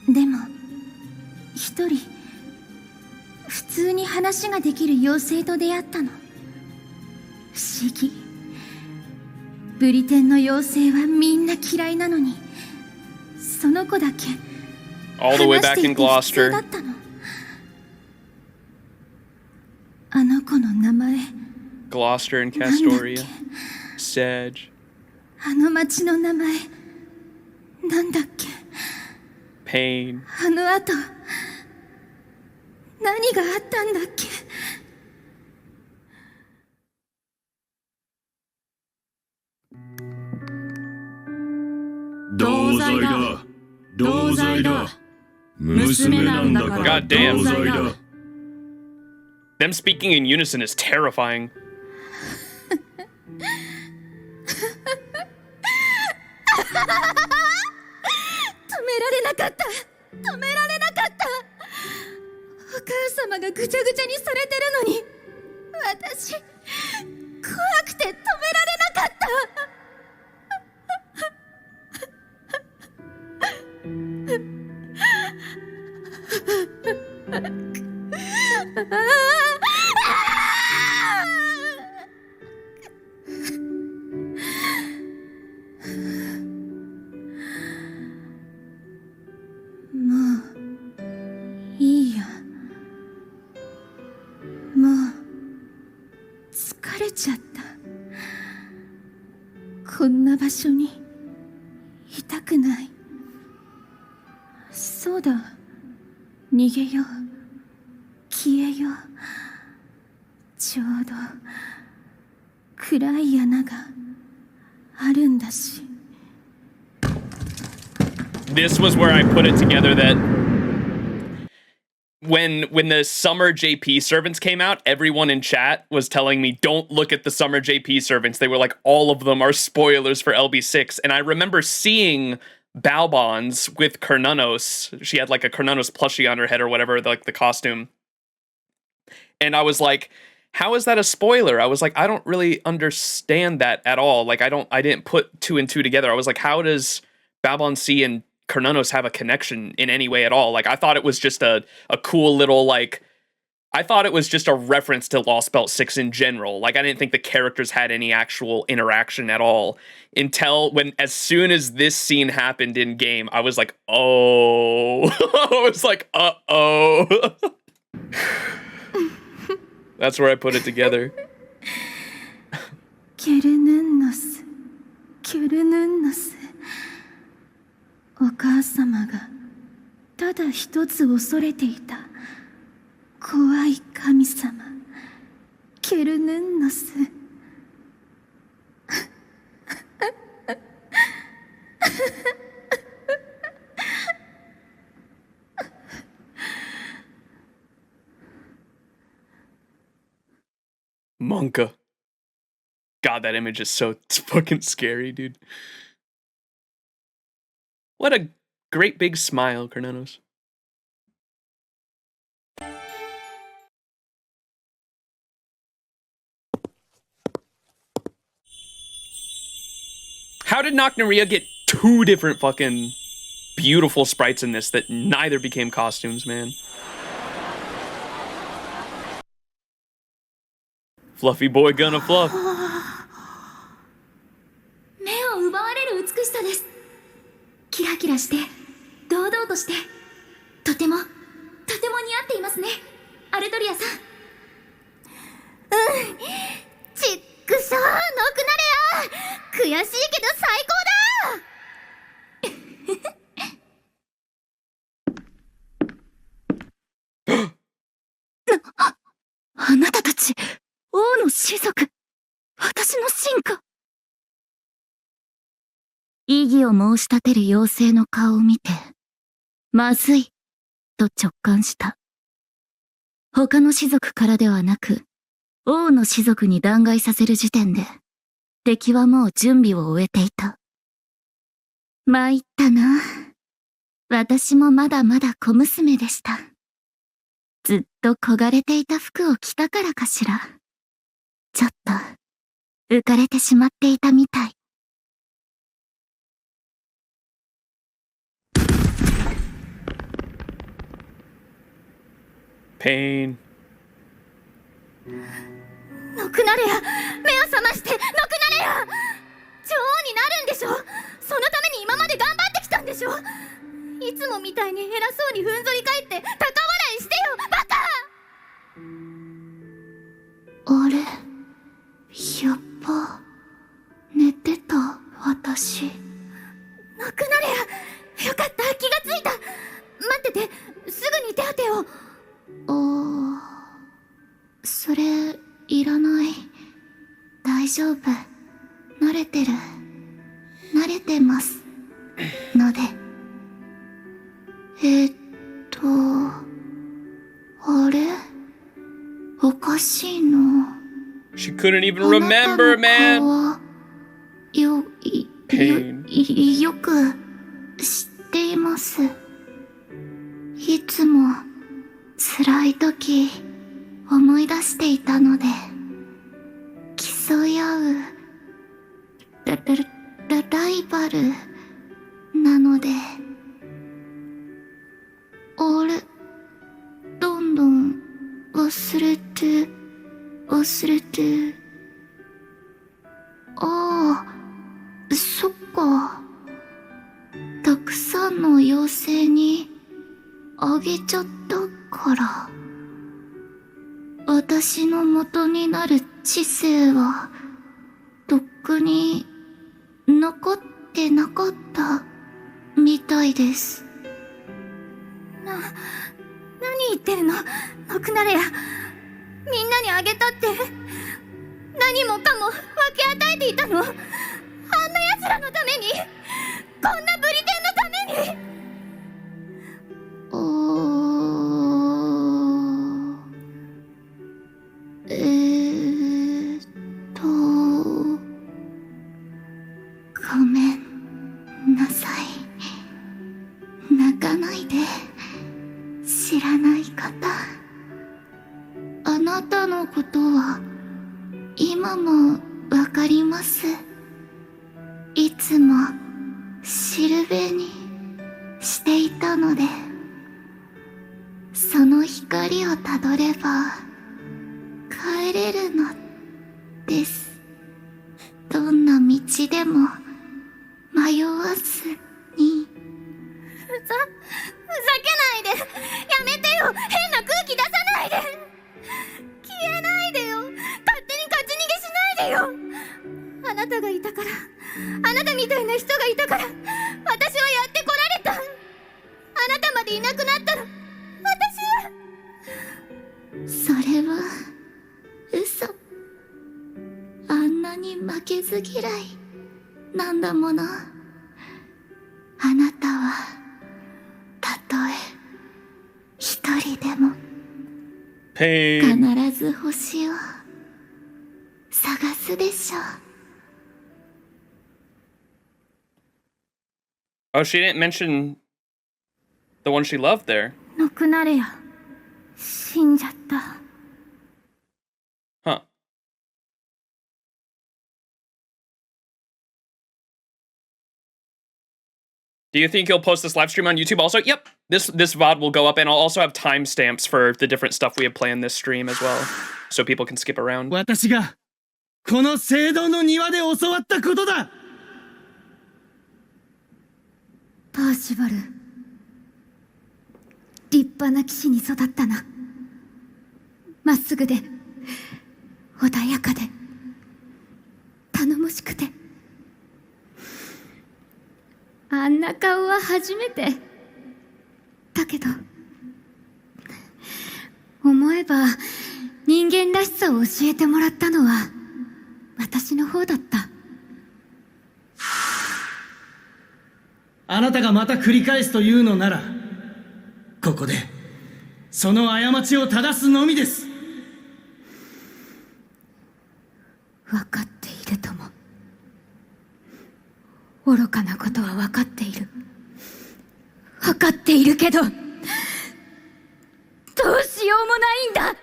Speaker 9: ら。でも一人普通に話ができる妖精と出会ったの。不思議。ブリテンの妖精はみんな嫌いなのに、その子だけ
Speaker 1: All the way back in
Speaker 9: 話していて普通だ
Speaker 1: Gloucester.
Speaker 9: ったの。あの子の名前、
Speaker 1: Gloucester and Castoria. Sedge.
Speaker 9: あの町の名前なんだっけ。
Speaker 1: Pain.
Speaker 9: あの後何があったんだっけ。
Speaker 14: 同罪だ。同罪だ。娘なんだから
Speaker 1: God damn.
Speaker 14: 同罪だ。
Speaker 1: Them speaking in unison is terrifying.
Speaker 9: 止められなかった。止められなかった。お母様がぐちゃぐちゃにされてるのに、私怖くて止められなかった。もういいや。もう疲れちゃった。こんな場所にいたくない。そうだ、逃げよう、消えよう。ちょうど暗い穴があるんだし。
Speaker 1: This was where I put it together that when the Summer JP servants came out, everyone in chat was telling me, don't look at the Summer JP servants. They were like, all of them are spoilers for LB6. And I remember seeing Balbons with Cernunnos. She had like a Cernunnos plushie on her head or whatever, like the costume. And I was like, how is that a spoiler? I was like, I don't really understand that at all. Like, I didn't put two and two together. I was like, how does Balbon C and Cernunnos have a connection in any way at all? Like, I thought it was just a cool little, like, I thought it was just a reference to Lostbelt 6 in general. Like, I didn't think the characters had any actual interaction at all until as soon as this scene happened in game, I was like, oh. I was like, uh-oh. That's where I put it together.
Speaker 15: ケルヌンノス、ケルヌンノス。お母様がただ一つ恐れていた怖い神様、ケルヌンノス。
Speaker 1: Monka. God, that image is so fucking scary, dude. What a great big smile, Carnanos. How did Nocnaria get two different fucking beautiful sprites in this that neither became costumes, man? Fluffy boy gonna fluff.
Speaker 8: 目を奪われる美しさです。キラキラして堂々としてとても似合っていますね、アルトリアさん。
Speaker 9: ちっくしょう、ノクナレア。悔しいけど最高だ。あなたたち王の子族、私の進化。
Speaker 10: 異議を申し立てる妖精の顔を見て、まずい、と直感した。他の士族からではなく、王の士族に弾劾させる時点で、敵はもう準備を終えていた。参ったな。私もまだまだ小娘でした。ずっと焦がれていた服を着たからかしら。ちょっと、浮かれてしまっていたみたい。
Speaker 1: Pain.
Speaker 15: ノクナレア、目を覚まして、ノクナレア。女王になるんでしょ。そのために今まで頑張ってきたんでしょ。いつもみたいに偉そうにふんぞり返って高笑いしてよ、バカ。
Speaker 9: あれ、やっぱ寝てた私。
Speaker 15: ノクナレア、よかった、気がついた。待ってて、すぐに手当てを。
Speaker 9: それいらない。大丈夫、慣れてる、慣れてますので。あれ、おかしいの。
Speaker 1: She couldn't even remember, man.
Speaker 9: よく知っています。いつも辛い時思い出していたので、競い合うライバルなので。あれ、どんどん忘れて。ああ、そっか。たくさんの妖精にあげちゃったから。私の元になる知性はとっくに残ってなかったみたいです。
Speaker 15: 何言ってるの、ノクナレア。みんなにあげたって何もかも分け与えていたの。あんな奴らのために、こんなブリテンのために。
Speaker 9: ごめんなさい。泣かないで。知らない方、あなたのことは今もわかります。いつもしるべにしていたので、その光光をたどれば帰れるのです。どんな道でも迷わずに。ふざけないで。やめてよ。変な空気出さないで。消えないでよ。勝手に勝ち逃げしないでよ。あなたがいたから、あなたみたいな人がいたから、私はやってこられた。あなたまでいなくなったら、私は。それは嘘。あんなに負けず嫌いなんだもの。あなたはたとえ一人でも必ず星を探すでしょう。
Speaker 1: Oh, she didn't mention the one she loved there.
Speaker 9: ノクナレア死んじゃった。
Speaker 1: Huh. Do you think he'll post this live stream on YouTube also? Yep. This VOD will go up, and I'll also have timestamps for the different stuff we have planned this stream as well, so people can skip around.
Speaker 13: 私がこの聖堂の庭で教わったことだ。
Speaker 9: パーシバル、立派な騎士に育ったな。まっすぐで穏やかで頼もしくて。あんな顔は初めてだけど、思えば人間らしさを教えてもらったのは私の方だった。
Speaker 13: あなたがまた繰り返すというのなら、ここでその過ちを正すのみです。
Speaker 9: 分かっているとも。愚かなことは分かっている。分かっているけど、どうしようもないんだ。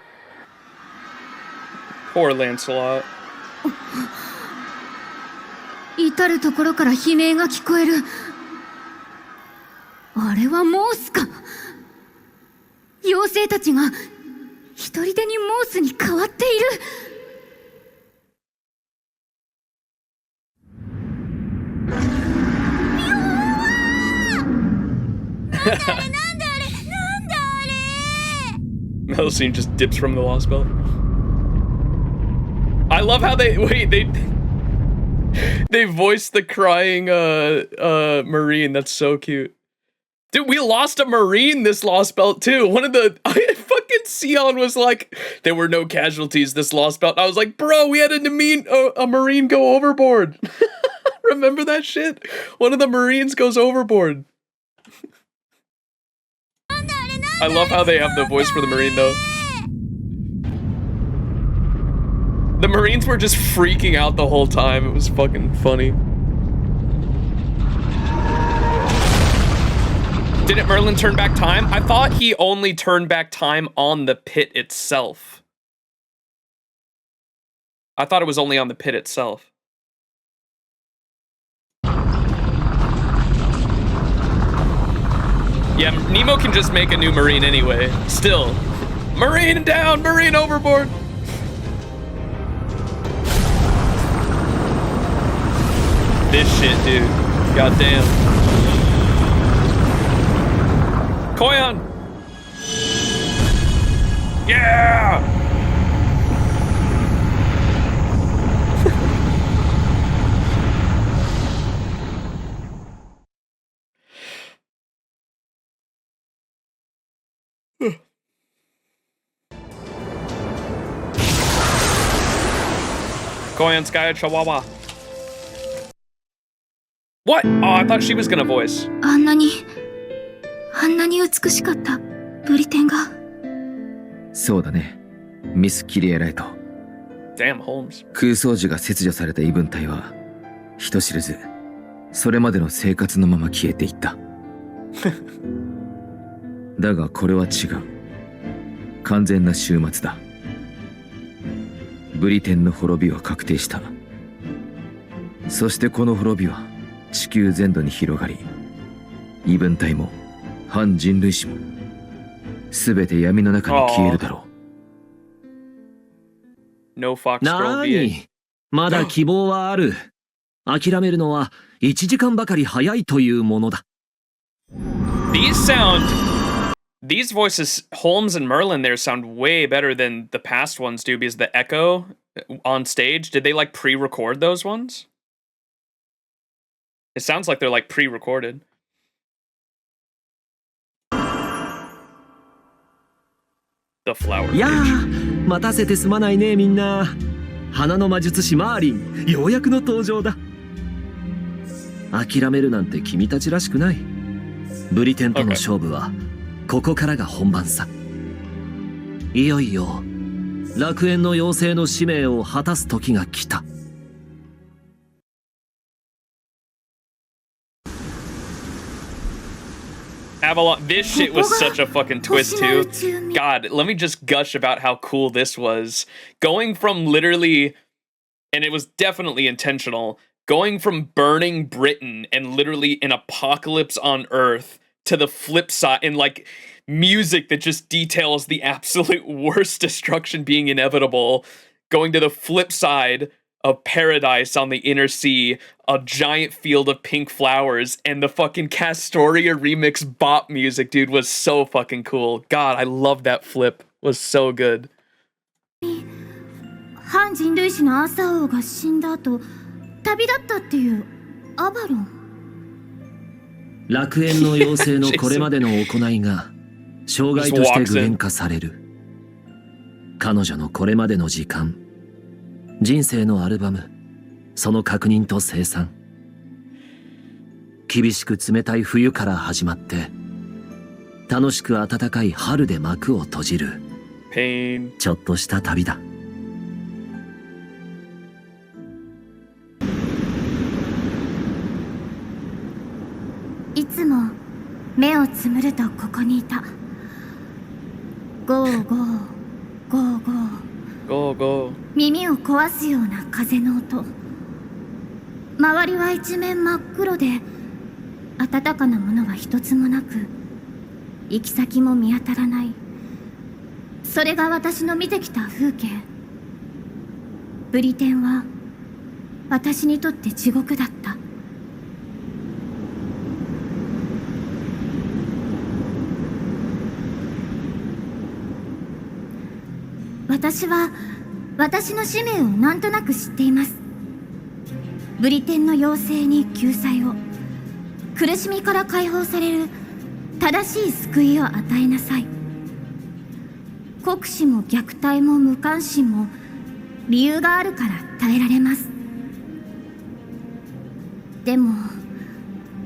Speaker 1: Poor Lancelot.
Speaker 9: 至るところから悲鳴が聞こえる。あれはモースか。妖精たちが一人でにモースに変わっている。
Speaker 1: Melusine just dips from the Lostbelt. I love how they voiced the crying Marine. That's so cute. Dude, we lost a Marine this Lostbelt too. One of the fucking Sion was like, there were no casualties this Lostbelt. I was like, bro, we had a Marine go overboard. Remember that shit? One of the Marines goes overboard. I love how they have the voice for the Marine though. The Marines were just freaking out the whole time. It was fucking funny. Didn't Merlin turn back time? I thought he only turned back time on the pit itself. I thought it was only on the pit itself. Yeah, Nemo can just make a new Marine anyway. Still. Marine down! Marine overboard! This shit, dude. Goddamn. Koyan! Yeah! Koyan Sky Chihuahua. What? Oh, I thought she was gonna voice.
Speaker 9: あんなに美しかったブリテンが。
Speaker 11: そうだね、ミス・キリエライト。
Speaker 1: Damn, Holmes.
Speaker 11: 空想時が切除された異文体は人知れずそれまでの生活のまま消えていっただがこれは違う。完全な終末だ。ブリテンの滅びは確定した。そしてこの滅びは地球全土に広がり、異文体も反人類史も全て闇の中に消えるだろ
Speaker 1: う。No Fox
Speaker 11: なーに、まだ希望はある。諦めるのは1時間ばかり早いというものだ。
Speaker 1: These voices, Holmes and Merlin there, sound way better than the past ones do, because the echo on stage, did they like pre-record those ones? It sounds like they're like pre-recorded. The flower.
Speaker 11: やー、待たせてすまないねみんな。花の魔術師マーリン、ようやくの登場だ。諦めるなんて君たちらしくない。ブリテンとの勝負はここからが本番さ。いよいよ楽園の妖精の使命を果たす時が来た。
Speaker 1: Avalon, this shit was such a fucking twist too. God, let me just gush about how cool this was. Going from literally, and it was definitely intentional, going from burning Britain and literally an apocalypse on Earth to the flip side, and like music that just details the absolute worst destruction being inevitable, going to the flip side of paradise on the inner sea, a giant field of pink flowers, and the fucking Castoria remix bop music, dude, was so fucking cool. God, I love that flip. It was so good.
Speaker 9: 反人類史のアーサー王が死んだ後、旅立ったっていうアバロン。
Speaker 11: 楽園の妖精のこれまでの行いが障害として具現化される。彼女のこれまでの時間、人生のアルバム、その確認と清算。厳しく冷たい冬から始まって楽しく暖かい春で幕を閉じるちょっとした旅だ。
Speaker 9: いつも目をつむるとここにいた。ゴーゴーゴーゴー
Speaker 1: ゴーゴー。
Speaker 9: 耳を壊すような風の音。周りは一面真っ黒で暖かなものは一つもなく、行き先も見当たらない。それが私の見てきた風景。ブリテンは私にとって地獄だった。私は私の使命をなんとなく知っています。ブリテンの妖精に救済を、苦しみから解放される正しい救いを与えなさい。酷使も虐待も無関心も理由があるから耐えられます。でも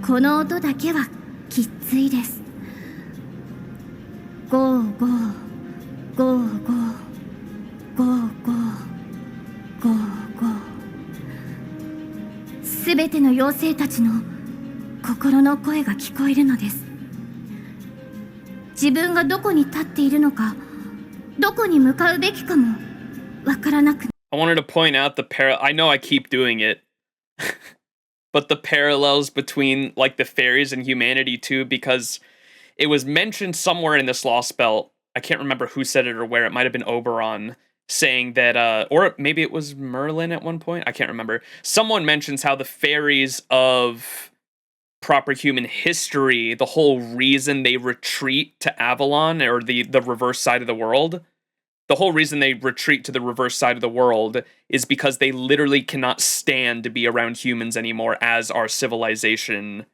Speaker 9: この音だけはきついです。ゴーゴーゴーゴーゴーゴーゴーゴー。すべての妖精たちの心の声が聞こえるのです。自分がどこに立っているのか、どこに向かうべきかもわからなく。
Speaker 1: I wanted to point out the I know I keep doing it, but the parallels between like the fairies and humanity too, because it was mentioned somewhere in this Lostbelt. I can't remember who said it or where. It might have been Oberon saying that, or maybe it was Merlin at one point. I can't remember. Someone mentions how the fairies of proper human history, the whole reason they retreat to Avalon, or the reverse side of the world, the whole reason they retreat to the reverse side of the world is because they literally cannot stand to be around humans anymore as our civilization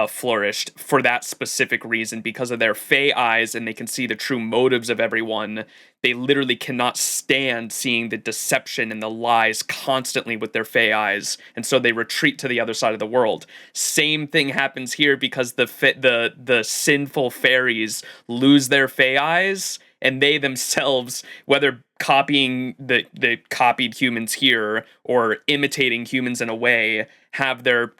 Speaker 1: flourished, for that specific reason, because of their Fae eyes, and they can see the true motives of everyone. They literally cannot stand seeing the deception and the lies constantly with their Fae eyes, and so they retreat to the other side of the world. Same thing happens here, because the sinful fairies lose their Fae eyes, and they themselves, whether copying the copied humans here or imitating humans in a way, have their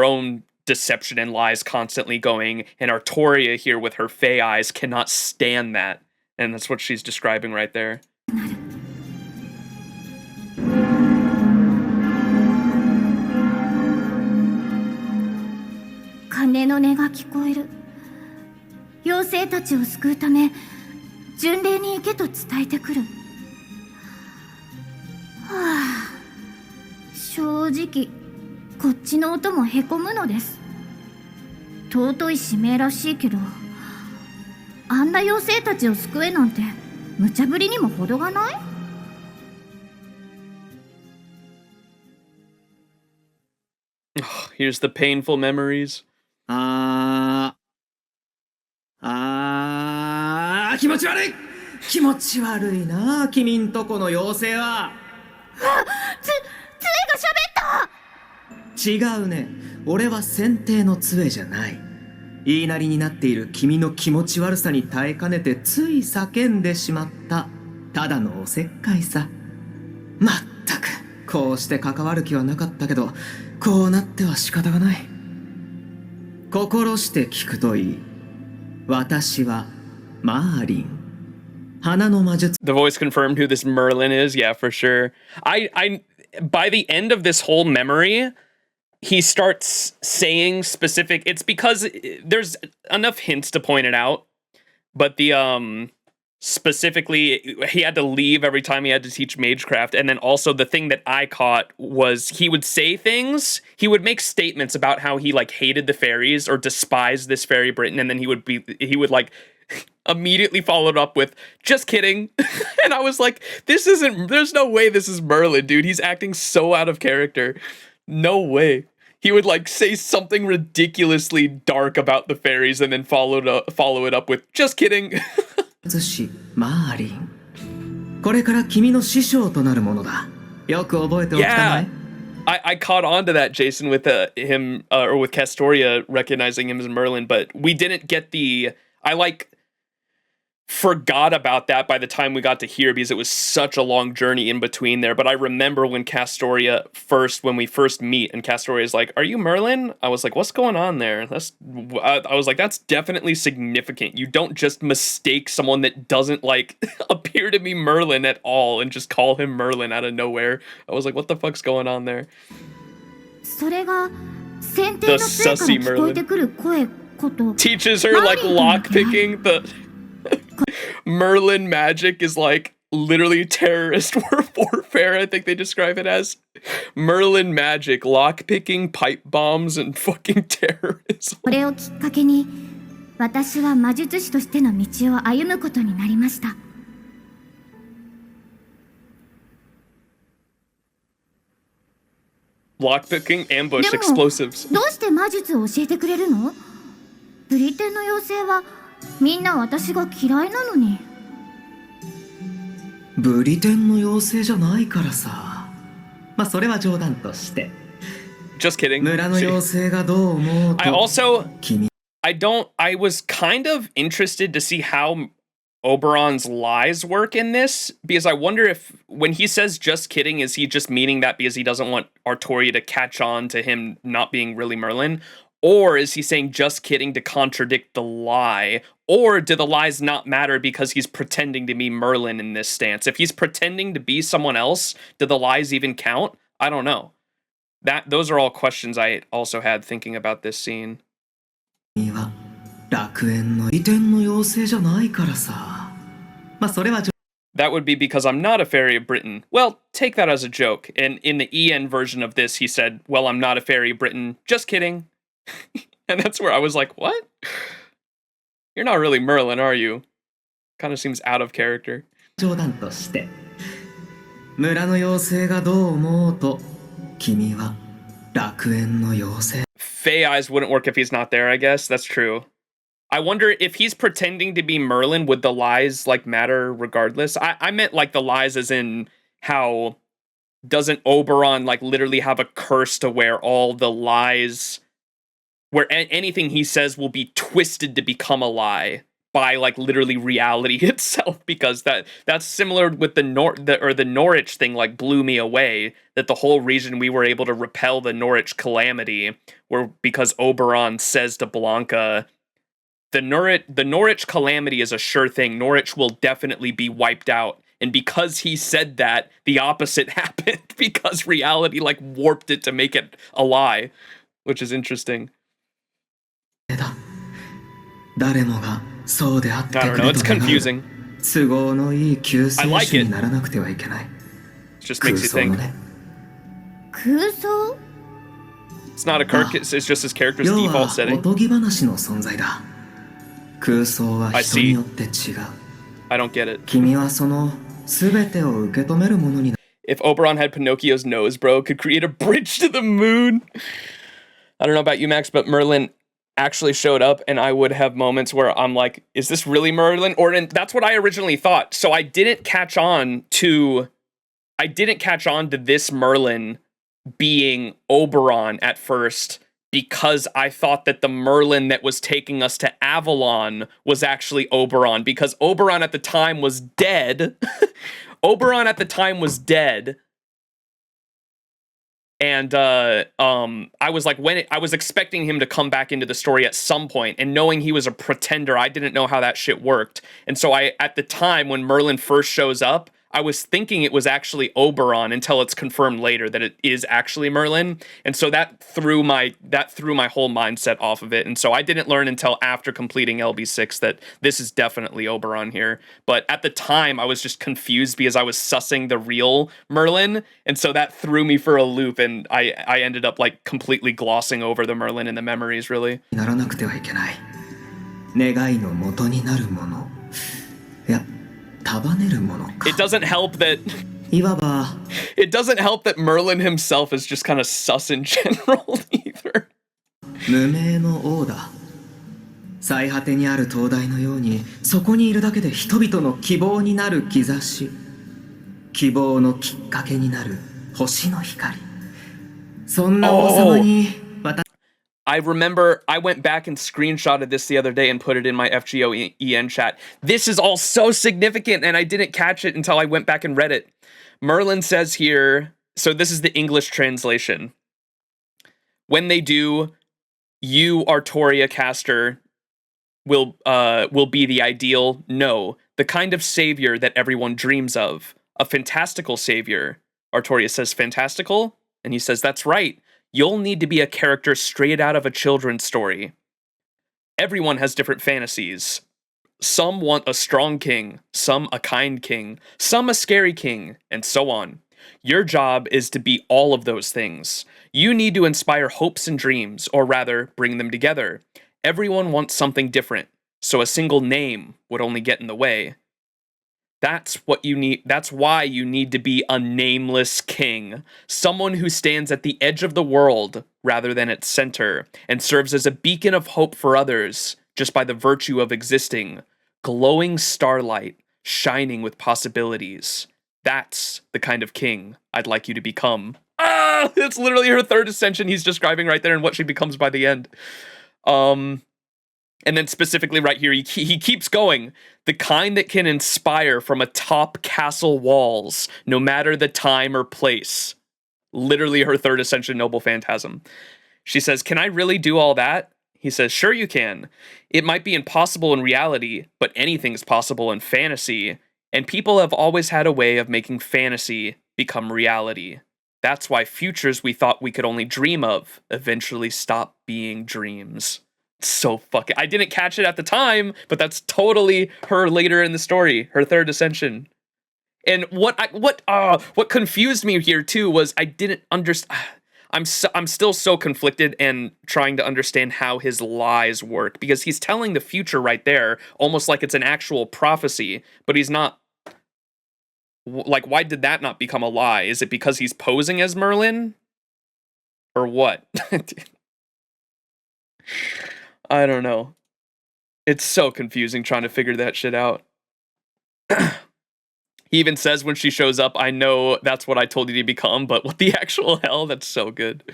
Speaker 1: own deception and lies constantly going, and Artoria here with her Fae eyes cannot stand that, and that's what she's describing right there.
Speaker 9: 鐘の音が聞こえる。妖精たちを救うため巡礼に行けと伝えてくる。はあ、正直こっちの音もへこむのです。尊い使命らしいけど、あんな妖精たちを救えなんて無茶ぶりにも程がない？
Speaker 1: Here's the painful memories.
Speaker 11: 気持ち悪い。気持ち悪いな、君んとこの妖精は。
Speaker 9: 杖が
Speaker 11: 喋った。違うね。俺は選定の杖じゃない。言いなりになっている君の気持ち悪さに耐えかねてつい叫んでしまった。ただのおせっかいさ。まったく、こうして関わる気はなかったけど、こうなっては仕方がない。心して聞くといい。私はマーリン。花の魔術。
Speaker 1: The voice confirmed who this Merlin is. Yeah, for sure. By the end of this whole memory, he starts saying specific. It's because there's enough hints to point it out, but the specifically he had to leave every time he had to teach magecraft, and then also the thing that I caught was he would say things. He would make statements about how he like hated the fairies or despised this fairy Britain, and then he would like immediately followed up with just kidding. And I was like, there's no way this is Merlin, dude. He's acting so out of character. No way. He would like say something ridiculously dark about the fairies and then follow it up with just kidding.
Speaker 11: マーリン。これから君の師匠となるものだ。よく覚えておきたまえ。
Speaker 1: I caught on to that, Jason, with him or with Castoria recognizing him as Merlin, but we didn't get I forgot about that by the time we got to here because it was such a long journey in between there. But I remember when when we first meet, and Castoria's like, "Are you Merlin?" I was like, "What's going on there?" I was like, "That's definitely significant. You don't just mistake someone that doesn't like appear to be Merlin at all and just call him Merlin out of nowhere." I was like, "What the fuck's going on there?"
Speaker 9: それが選定の杖から聞こえてくる声こと。
Speaker 1: Teaches her like lockpicking. The Merlin magic is like literally terrorist warfare. I think they describe it as Merlin magic, lockpicking, pipe bombs, and fucking terrorism.
Speaker 9: これをきっかけに、私は魔術師としての道を歩むことになりました。
Speaker 1: Lockpicking, ambush, explosives.
Speaker 9: どうして魔術を教えてくれるの？ブリテンの妖精はみんな私が嫌いなのに。
Speaker 11: ブリテンの妖精じゃないからさ。まあそれは冗談として。
Speaker 1: Just kidding.
Speaker 11: 村の妖精がどう思うと。
Speaker 1: I was kind of interested to see how Oberon's lies work in this, because I wonder if when he says just kidding, is he just meaning that because he doesn't want Artoria to catch on to him not being really Merlin? Or is he saying just kidding to contradict the lie? Or do the lies not matter because he's pretending to be Merlin in this stance? If he's pretending to be someone else, do the lies even count? I don't know. Those are all questions I also had thinking about this scene. That would be because I'm not a fairy of Britain. Well, take that as a joke. And in the EN version of this, he said, well, I'm not a fairy of Britain. Just kidding. And that's where I was like, what? You're not really Merlin, are you? Kind of seems out of character. Fae eyes wouldn't work if he's not there, I guess. That's true. I wonder if he's pretending to be Merlin, would the lies like matter regardless? I meant like the lies as in how doesn't Oberon like literally have a curse to where all the lies, where anything he says will be twisted to become a lie by like literally reality itself, because that's similar with the Norwich thing like blew me away, that the whole reason we were able to repel the Norwich calamity were because Oberon says to Blanca, the Norwich calamity is a sure thing. Norwich will definitely be wiped out. And because he said that, the opposite happened, because reality like warped it to make it a lie, which is interesting. I don't know, it's confusing.
Speaker 11: 都合のいい救世主にならなくてはいけない。
Speaker 1: Just makes you think.
Speaker 9: 空想
Speaker 1: It's not a it's just his character's default setting.
Speaker 11: おとぎ話の存在だ。空想は人によって違う。
Speaker 1: I don't get it.
Speaker 11: 君はその全てを受け止めるものにな。
Speaker 1: If Oberon had Pinocchio's nose, bro, could create a bridge to the moon. I don't know about you, Max, but Merlin actually showed up, and I would have moments where I'm like, is this really Merlin? That's what I originally thought. So I didn't catch on to this Merlin being Oberon at first, because I thought that the Merlin that was taking us to Avalon was actually Oberon, because Oberon at the time was dead. Oberon at the time was dead. And I was like, I was expecting him to come back into the story at some point, and knowing he was a pretender, I didn't know how that shit worked. And so at the time when Merlin first shows up, I was thinking it was actually Oberon until it's confirmed later that it is actually Merlin. And so that threw my whole mindset off of it. And so I didn't learn until after completing LB6 that this is definitely Oberon here. But at the time, I was just confused because I was sussing the real Merlin. And so that threw me for a loop, and I ended up like completely glossing over the Merlin in the memories, really. It doesn't help that Merlin himself is just kind of sus in general either.
Speaker 11: 無名の王だ。最果てにある灯台のように、そこにいるだけで人々の希望になる兆し、希望のきっかけになる星の光。そんな王様に。
Speaker 1: I remember I went back and screenshotted this the other day and put it in my FGO EN chat. This is all so significant, and I didn't catch it until I went back and read it. Merlin says here, so this is the English translation. When they do, you, Artoria caster, will be the ideal. No, the kind of savior that everyone dreams of. A fantastical savior. Artoria says, fantastical? And he says, that's right. You'll need to be a character straight out of a children's story. Everyone has different fantasies. Some want a strong king, some a kind king, some a scary king, and so on. Your job is to be all of those things. You need to inspire hopes and dreams, or rather, bring them together. Everyone wants something different, so a single name would only get in the way. That's what you need. That's why you need to be a nameless king. Someone who stands at the edge of the world rather than its center, and serves as a beacon of hope for others just by the virtue of existing. Glowing starlight, shining with possibilities. That's the kind of king I'd like you to become. Ah! It's literally her third ascension he's describing right there and what she becomes by the end. And then specifically right here, he keeps going. The kind that can inspire from atop castle walls, no matter the time or place. Literally her third ascension, Noble Phantasm. She says, can I really do all that? He says, sure you can. It might be impossible in reality, but anything's possible in fantasy. And people have always had a way of making fantasy become reality. That's why futures we thought we could only dream of eventually stop being dreams. So fucking, I didn't catch it at the time, but that's totally her later in the story, her third ascension. And what confused me here too was I didn't understand. I'm still so conflicted and trying to understand how his lies work, because he's telling the future right there, almost like it's an actual prophecy, but he's not. Like, why did that not become a lie? Is it because he's posing as Merlin, or what? I don't know. It's so confusing trying to figure that shit out. He even says when she shows up, I know that's what I told you to become, but what the actual hell? That's so good.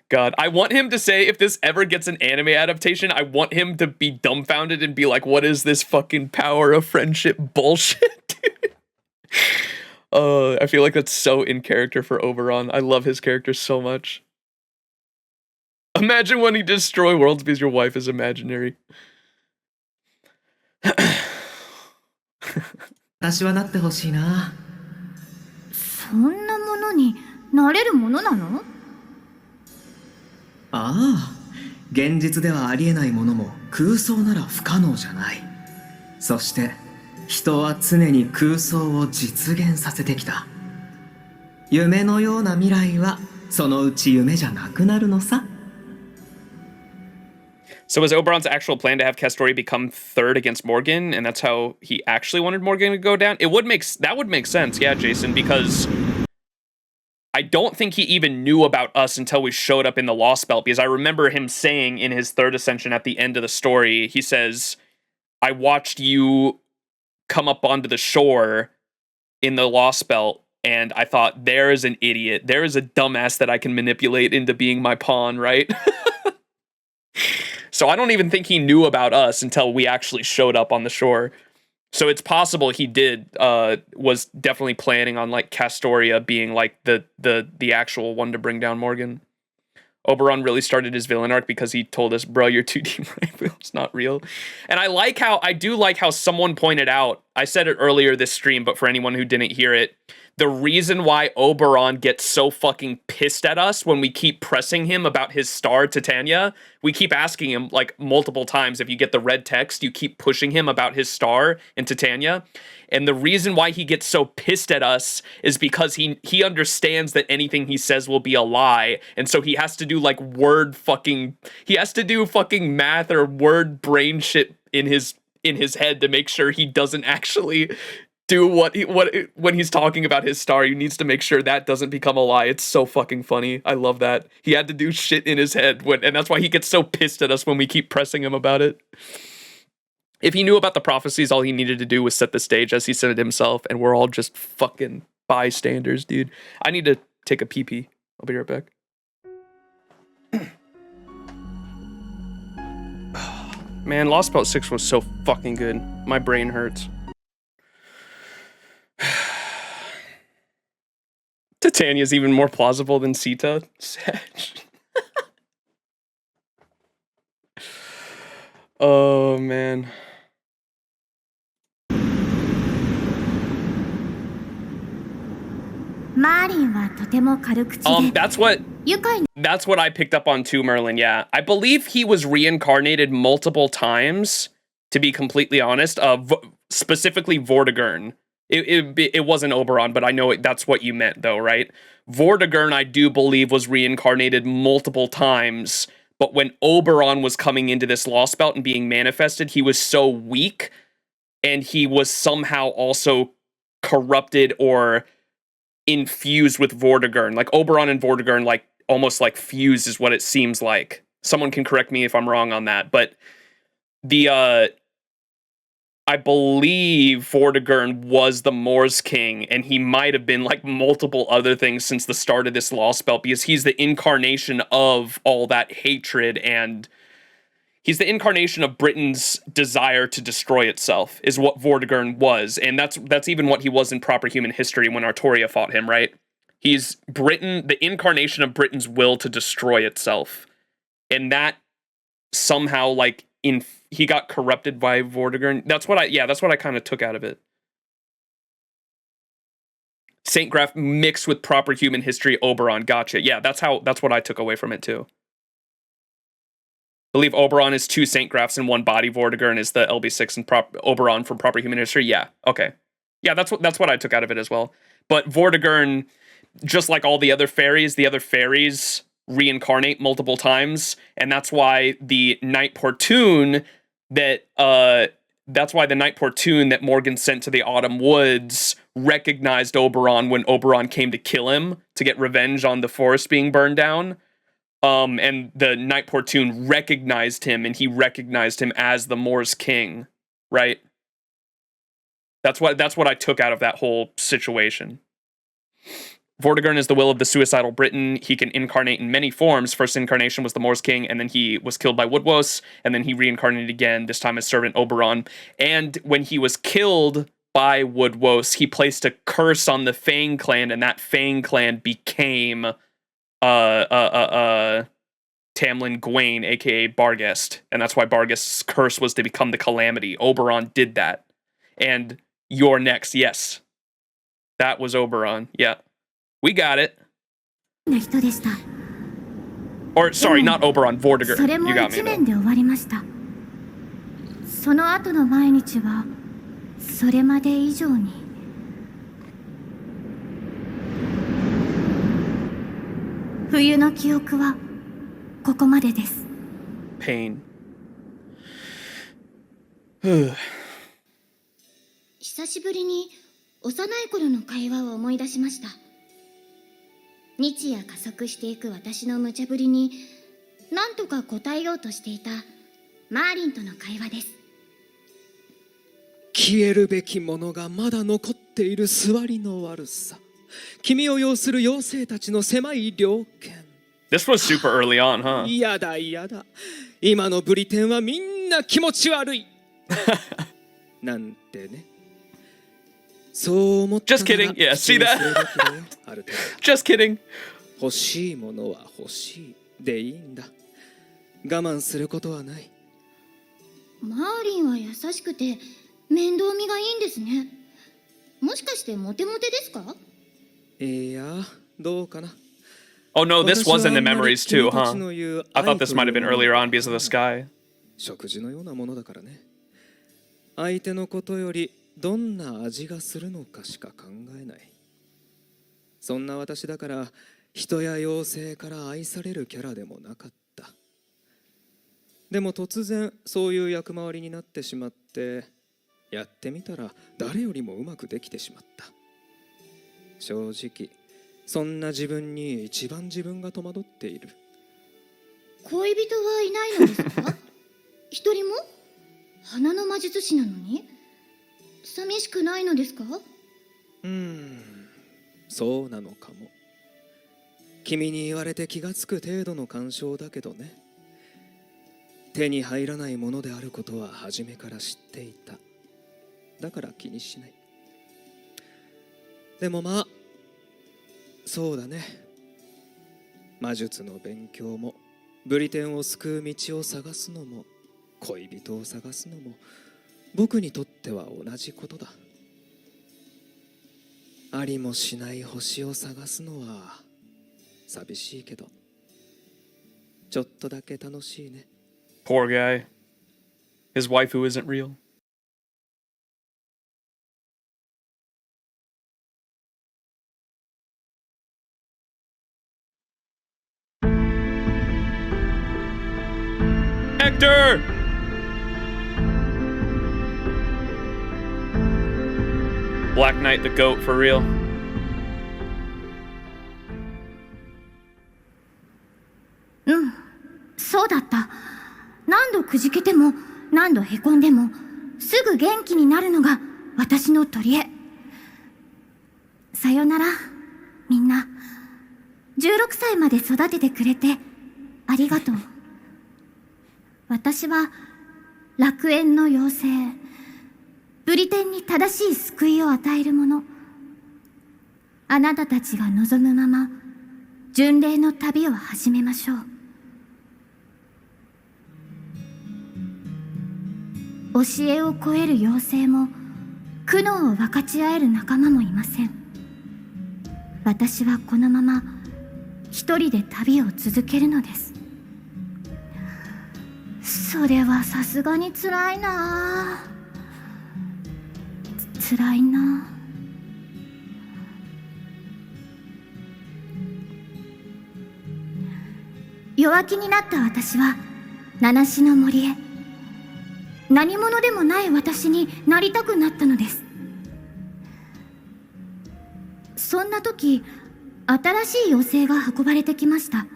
Speaker 1: God, I want him to say, if this ever gets an anime adaptation, I want him to be dumbfounded and be like, what is this fucking power of friendship bullshit, dude? I feel like that's so in character for Oberon. I love his character so much. Imagine when you destroy worlds because your wife is imaginary.
Speaker 11: 私はなってほしいな。
Speaker 9: そんなものになれるものなの？
Speaker 11: ああ、現実ではありえないものも空想なら不可能じゃない。そして人は常に空想を実現させてきた。夢のような未来はそのうち夢じゃなくなるのさ。
Speaker 1: So was Oberon's actual plan to have Castori become third against Morgan, and that's how he actually wanted Morgan to go down? That would make sense, yeah, Jason, because I don't think he even knew about us until we showed up in the Lostbelt, because I remember him saying in his third ascension at the end of the story, he says, I watched you come up onto the shore in the Lostbelt, and I thought, there is an idiot. There is a dumbass that I can manipulate into being my pawn, right? So I don't even think he knew about us until we actually showed up on the shore. So it's possible he was definitely planning on like Castoria being like the actual one to bring down Morgan. Oberon really started his villain arc because he told us, bro, your 2D rifle's not real. And I do like how someone pointed out, I said it earlier this stream, but for anyone who didn't hear it, the reason why Oberon gets so fucking pissed at us when we keep pressing him about his star Titania, we keep asking him like multiple times, if you get the red text, you keep pushing him about his star in Titania. And the reason why he gets so pissed at us is because he understands that anything he says will be a lie. And so he has to do like he has to do fucking math or word brain shit in his head to make sure he doesn't actually do when he's talking about his star. He needs to make sure that doesn't become a lie. It's so fucking funny. I love that. He had to do shit in his head, and that's why he gets so pissed at us when we keep pressing him about it. If he knew about the prophecies, all he needed to do was set the stage, as he said it himself, and we're all just fucking bystanders, dude. I need to take a pee-pee. I'll be right back. Man, Lostbelt 6 was so fucking good. My brain hurts. Titania's even more plausible than Sita. Oh, man. That's what I picked up on too, Merlin. Yeah, I believe he was reincarnated multiple times, to be completely honest. Specifically Vortigern. It wasn't Oberon, but I know that's what you meant though, right? Vortigern, I do believe, was reincarnated multiple times, but when Oberon was coming into this Lostbelt and being manifested, he was so weak, and he was somehow also corrupted or infused with Vortigern. Like Oberon and Vortigern, like almost like fused is what it seems like. Someone can correct me if I'm wrong on that, but I believe Vortigern was the Moors King, and he might have been like multiple other things since the start of this Lostbelt, because he's the incarnation of all that hatred, and he's the incarnation of Britain's desire to destroy itself, is what Vortigern was, and that's even what he was in proper human history when Artoria fought him, right? He's Britain, the incarnation of Britain's will to destroy itself, and that somehow like he got corrupted by Vortigern. That's what I kind of took out of it. Saint Graf mixed with proper human history, Oberon. Gotcha. Yeah, that's what I took away from it too. I believe Oberon is 2 Saint Grafs in one body. Vortigern is the LB6 and Oberon from proper human history. Yeah. Okay. Yeah, that's what I took out of it as well. But Vortigern, just like all the other fairies reincarnate multiple times, and that's why the Night Portune that Morgan sent to the Autumn Woods recognized Oberon when Oberon came to kill him to get revenge on the forest being burned down. And the Night Portune recognized him, and he recognized him as the Moors King, right? That's what I took out of that whole situation. Vortigern is the will of the suicidal Britain. He can incarnate in many forms. First incarnation was the Moors King, and then he was killed by Woodwose, and then he reincarnated again, this time as Servant Oberon. And when he was killed by Woodwose, he placed a curse on the Fang clan, and that Fang clan became Tamlin Gwaine, aka Barghest. And that's why Barghest's curse was to become the Calamity. Oberon did that. And you're next, yes. That was Oberon, yeah. We got it. Or, sorry, not Oberon, Vortigern. You got me, though.
Speaker 9: その後の毎日はそれまで以上に冬の記憶はここまでです。
Speaker 1: Pain.
Speaker 8: 久しぶりに幼い頃の会話を思い出しました。日夜加速していく私の無茶ぶりに何とか答えようとしていたマーリンとの会話です。
Speaker 11: 消えるべきものがまだ残っている座りの悪さ、君を要する妖精たちの狭い猟犬。
Speaker 1: This was super early on, huh?
Speaker 11: やだやだ、今のブリテンはみんな気持ち悪いなんてね。そう思ったら
Speaker 1: Just kidding. Yeah, see that? Just kidding.
Speaker 11: 欲しいものは欲しいでいいんだ。我慢することはない。
Speaker 8: マーリンは優しくて面倒見がいいんですね。もしかしてモテモテですか？
Speaker 11: いや、どうかな。
Speaker 1: Oh no, this was in the memories too, huh? I thought this might have been earlier on because of the sky.
Speaker 11: 食事のようなものだからね。相手のことよりどんな味がするのかしか考えない。そんな私だから人や妖精から愛されるキャラでもなかった。でも突然そういう役回りになってしまって、やってみたら誰よりもうまくできてしまった。正直そんな自分に一番自分が戸惑っている。
Speaker 8: 恋人はいないのですか？一人も？花の魔術師なのに寂しくないのですか？
Speaker 11: そうなのかも。君に言われて気がつく程度の干渉だけどね。手に入らないものであることは初めから知っていた。だから気にしない。でもまあそうだね。魔術の勉強もブリテンを救う道を探すのも恋人を探すのも僕にとっては同じことだ。ありもしない星を探すのは寂しいけどちょっとだけ楽しいね。
Speaker 1: Poor guy. His waifu isn't real. Hector! Black Knight the goat for real.
Speaker 9: Mm, そうだった。何度くじけても何度へこんでもすぐ元気になるのが私の取り柄。さよならみんな。16歳まで育ててくれてありがとう。私は楽園の妖精、ブリテンに正しい救いを与える者。あなたたちが望むまま巡礼の旅を始めましょう。教えを超える妖精も苦悩を分かち合える仲間もいません。私はこのまま一人で旅を続けるのです。それはさすがに辛いな。辛いな。弱気になった私は七種の森へ。何者でもない私になりたくなったのです。そんな時、新しい妖精が運ばれてきました。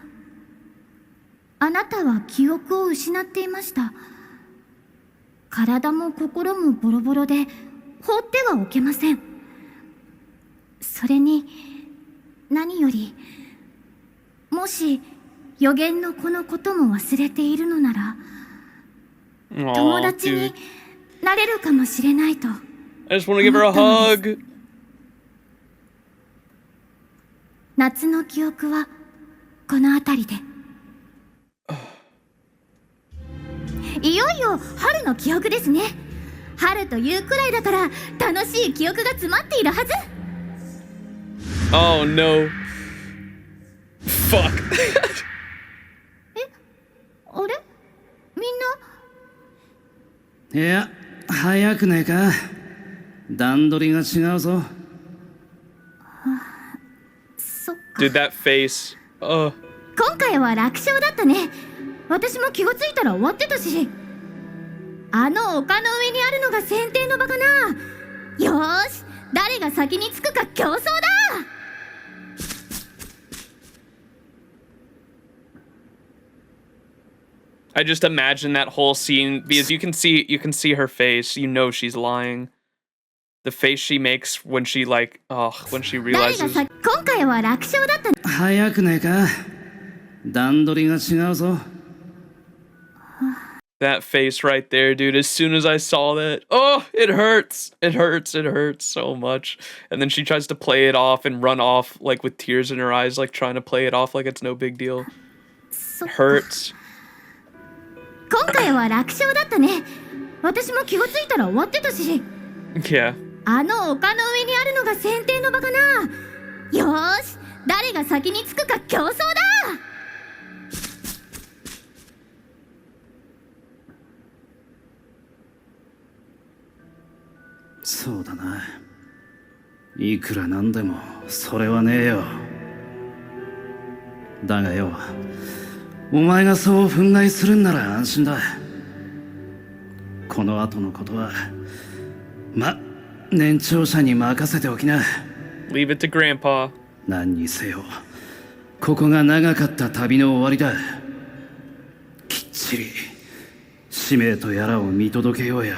Speaker 9: あなたは記憶を失っていました。体も心もボロボロで放ってはおけません。それに何より、もし予言のこのことも忘れているのなら、友達になれるかもしれないと。
Speaker 1: I just want to give her a hug.
Speaker 9: 夏の記憶はこの辺りで。いよいよ春の記憶ですね。春というくらいだから楽しい記憶が詰まっているはず。
Speaker 1: Oh no. Fuck.
Speaker 8: あれ？みんな？
Speaker 12: いや、早くねえか。段取りが違うぞ。
Speaker 1: Dude, that face.
Speaker 9: 今回は楽勝だったね。私も気がついたら終わってたし。あの丘の上にあるのが選定の場かな。よーし、誰が先に着くか競争だ。
Speaker 1: I just imagine that whole scene because you can see her face. You know she's lying. The face she makes when she when she realizes.
Speaker 9: 今回は楽勝だった。
Speaker 12: 早くねえか。段取りが違うぞ。
Speaker 1: That face right there, dude. As soon as I saw that, oh, it hurts. It hurts. It hurts so much. And then she tries to play it off and run off like with tears in her eyes, like trying to play it off like it's no big deal. It hurts.
Speaker 9: 今回は楽勝だったね。私も気がついたら終わってたし。
Speaker 1: Yeah.
Speaker 9: あの丘の上にあるのが選定の場かな。よーし、誰が先に着くか競争だ。
Speaker 12: そうだな。いくらなんでもそれはねえよ。だがよ、お前がそう憤慨するんなら安心だ。この後のことは年長者に任せておきな。
Speaker 1: Leave it to Grandpa.
Speaker 12: 何にせよ、ここが長かった旅の終わりだ。きっちり使命とやらを見届けようや。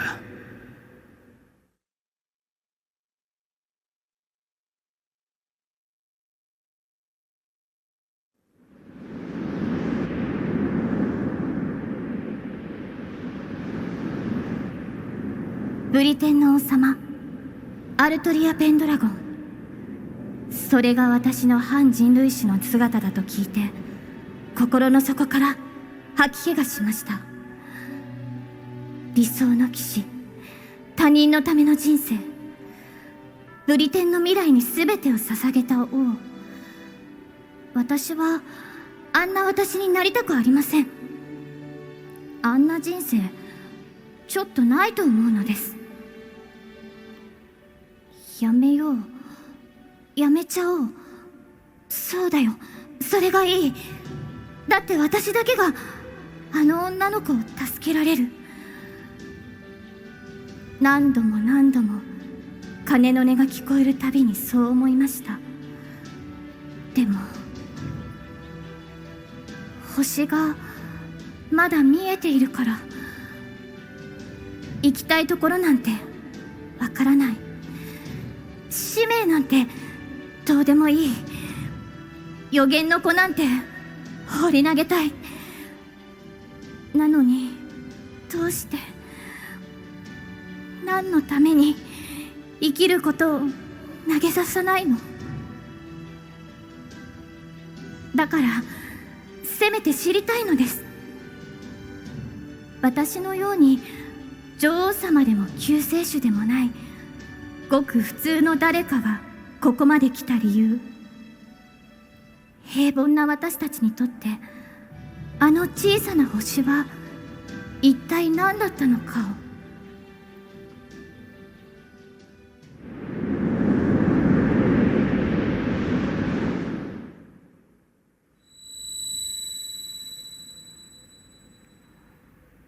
Speaker 9: ブリテンの王様、アルトリア・ペンドラゴン。それが私の反人類史の姿だと聞いて、心の底から吐き気がしました。理想の騎士、他人のための人生、ブリテンの未来に全てを捧げた王。私はあんな私になりたくありません。あんな人生ちょっとないと思うのです。やめよう。やめちゃおう。そうだよ。それがいい。だって私だけがあの女の子を助けられる。何度も何度も鐘の音が聞こえるたびにそう思いました。でも星がまだ見えているから、行きたいところなんてわからない。使命なんてどうでもいい。予言の子なんて放り投げたい。なのにどうして、何のために生きることを投げささないの。だからせめて知りたいのです。私のように女王様でも救世主でもないごく普通の誰かがここまで来た理由。平凡な私たちにとってあの小さな星は一体何だったのかを。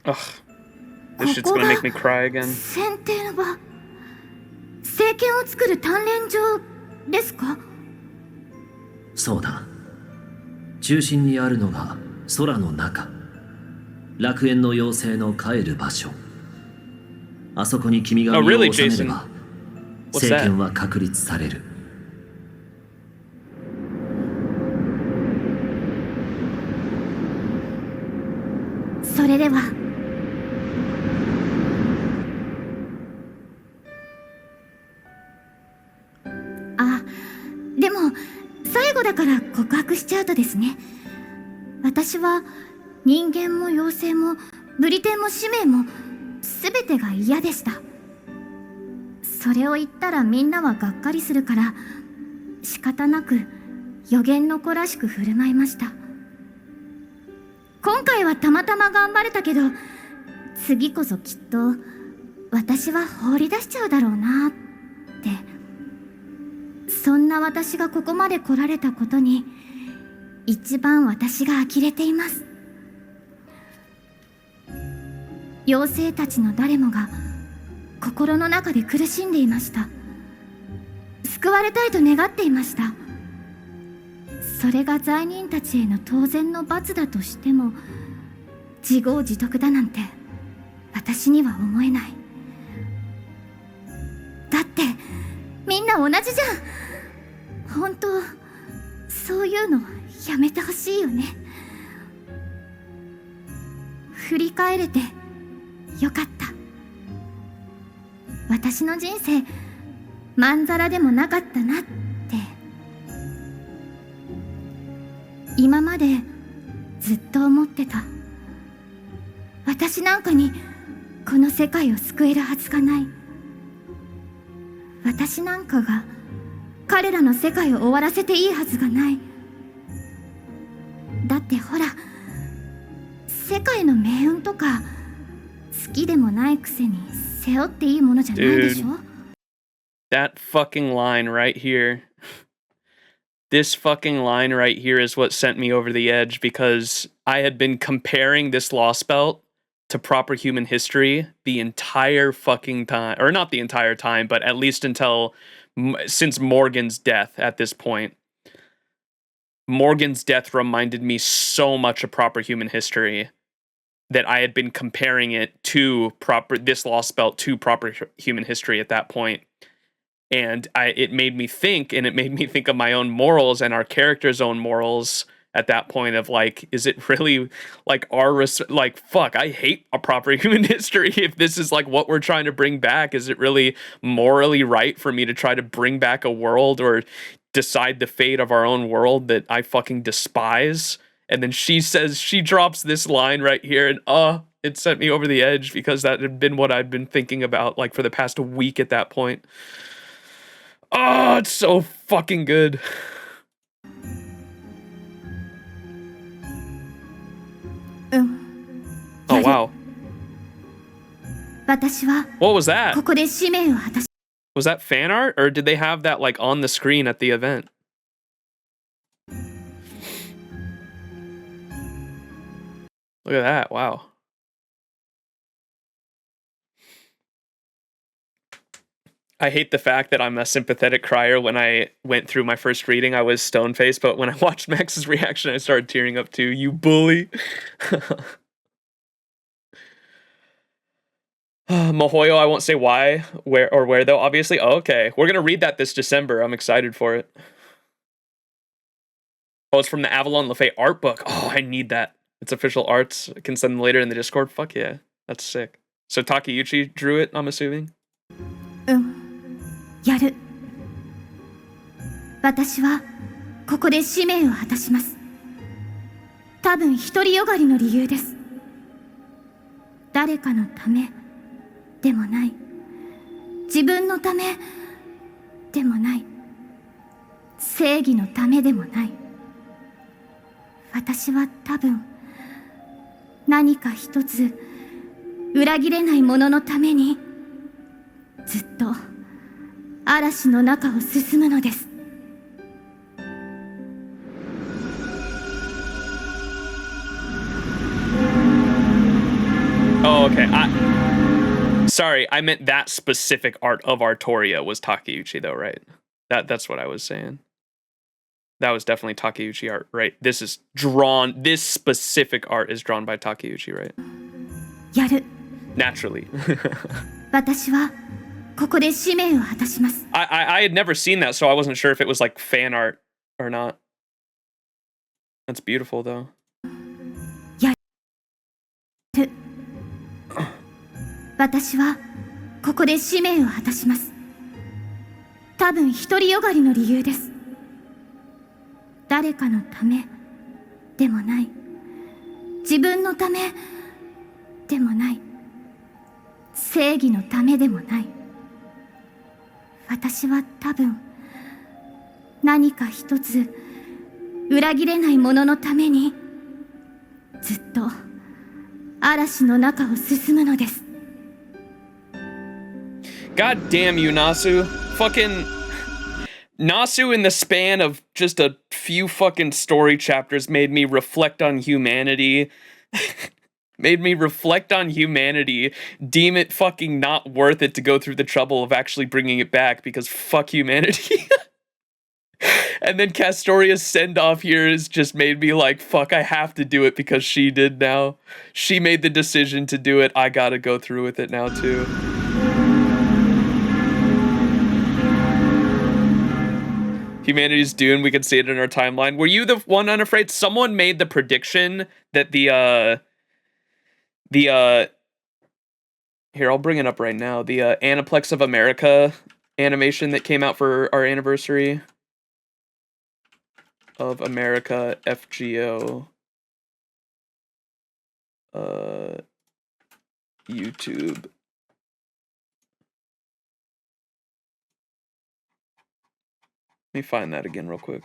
Speaker 1: Ugh. This shit's gonna make me cry again.
Speaker 9: 選定の場、政権を作る鍛錬場ですか？
Speaker 16: そうだ。中心にあるのが空の中、楽園の妖精の帰る場所。あそこに君が身を収めれば、政権は確立される。
Speaker 9: それでは。でも最後だから告白しちゃうとですね、私は人間も妖精もブリテンも使命も全てが嫌でした。それを言ったらみんなはがっかりするから仕方なく予言の子らしく振る舞いました。今回はたまたま頑張れたけど、次こそきっと私は放り出しちゃうだろうなっそんな私がここまで来られたことに一番私が呆れています。妖精たちの誰もが心の中で苦しんでいました。救われたいと願っていました。それが罪人たちへの当然の罰だとしても自業自得だなんて私には思えない。だってみんな同じじゃん。本当そういうのやめてほしいよね。振り返れてよかった。私の人生まんざらでもなかったなって今までずっと思ってた。私なんかにこの世界を救えるはずがない。私なんかが彼らの世界を終わらせていいはずがない。だってほら、世界の命運とか好きでもないくせに背負っていいものじゃないでしょ。
Speaker 1: That fucking line right here. This fucking line right here is what sent me over the edge, because I had been comparing this Lostbelt to proper human history the entire fucking time. Or not the entire time, but at least until since Morgan's death at this point. Morgan's death reminded me so much of proper human history that I had been comparing it to this Lostbelt to proper human history at that point. And it made me think, and it made me think of my own morals and our character's own morals at that point of like, is it really like fuck, I hate a proper human history. If this is like what we're trying to bring back, is it really morally right for me to try to bring back a world or decide the fate of our own world that I fucking despise? And then she drops this line right here, and it sent me over the edge, because that had been what I'd been thinking about like for the past week at that point. Oh, it's so fucking good. Oh, wow. What was that? Was that fan art, or did they have that like on the screen at the event? Look at that, wow. I hate the fact that I'm a sympathetic crier. When I went through my first reading, I was stone-faced, but when I watched Max's reaction, I started tearing up too. You bully. Mihoyo, I won't say why, where though, obviously. Oh, okay. We're gonna read that this December. I'm excited for it. Oh, it's from the Avalon le Fae art book. Oh, I need that. It's official arts. I can send them later in the Discord. Fuck yeah. That's sick. So Takeuchi drew it, I'm assuming?
Speaker 9: やる。私はここで使命を果たします。多分独りよがりの理由です。誰かのためでもない。自分のためでもない。正義のためでもない。私は多分何か一つ裏切れないもののためにずっと嵐の中を進むのです。
Speaker 1: Oh, okay. Sorry, I meant that specific art of Artoria was Takeuchi, though, right? That's what I was saying. That was definitely Takeuchi art, right? This specific art is drawn by Takeuchi, right?
Speaker 9: やる。
Speaker 1: Naturally.
Speaker 9: 私はここで使命を果たします。
Speaker 1: I had never seen that, so I wasn't sure if it was like fan art or not. That's beautiful, though.
Speaker 9: やる。私はここで使命を果たします。多分独りよがりの理由です。誰かのためでもない。自分のためでもない。正義のためでもない。私は多分何か一つ裏切れないもののためにずっと嵐の中を進むのです。
Speaker 1: God damn you, Nasu. Fucking Nasu, in the span of just a few fucking story chapters, made me reflect on humanity. Made me reflect on humanity, deem it fucking not worth it to go through the trouble of actually bringing it back because fuck humanity. And then Castoria's send-off here has just made me like, fuck, I have to do it because she did now. She made the decision to do it. I gotta go through with it now too. Humanity's doomed. We can see it in our timeline. Were you the one unafraid? Someone made the prediction that here, I'll bring it up right now. The Aniplex of America animation that came out for our anniversary of America FGO. YouTube. Let me find that again real quick.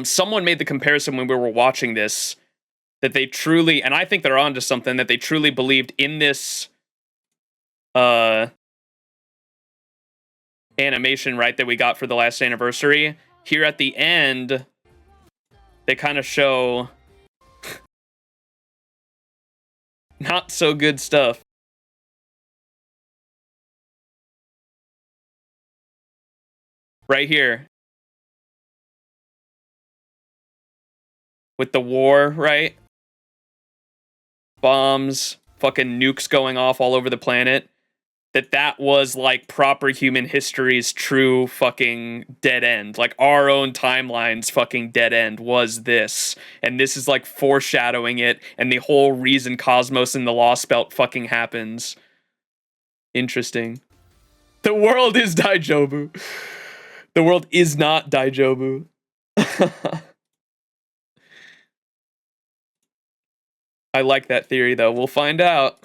Speaker 1: Someone made the comparison when we were watching this that they truly, and I think they're onto something, that they truly believed in this animation, right, that we got for the last anniversary. Here at the end, they kind of show not so good stuff. Right here. With the war, right? Bombs, fucking nukes going off all over the planet. That was like proper human history's true fucking dead end. Like our own timeline's fucking dead end was this. And this is like foreshadowing it and the whole reason Cosmos and the Lostbelt fucking happens. Interesting. The world is Daijobu. The world is not Daijobu. I like that theory though. We'll find out.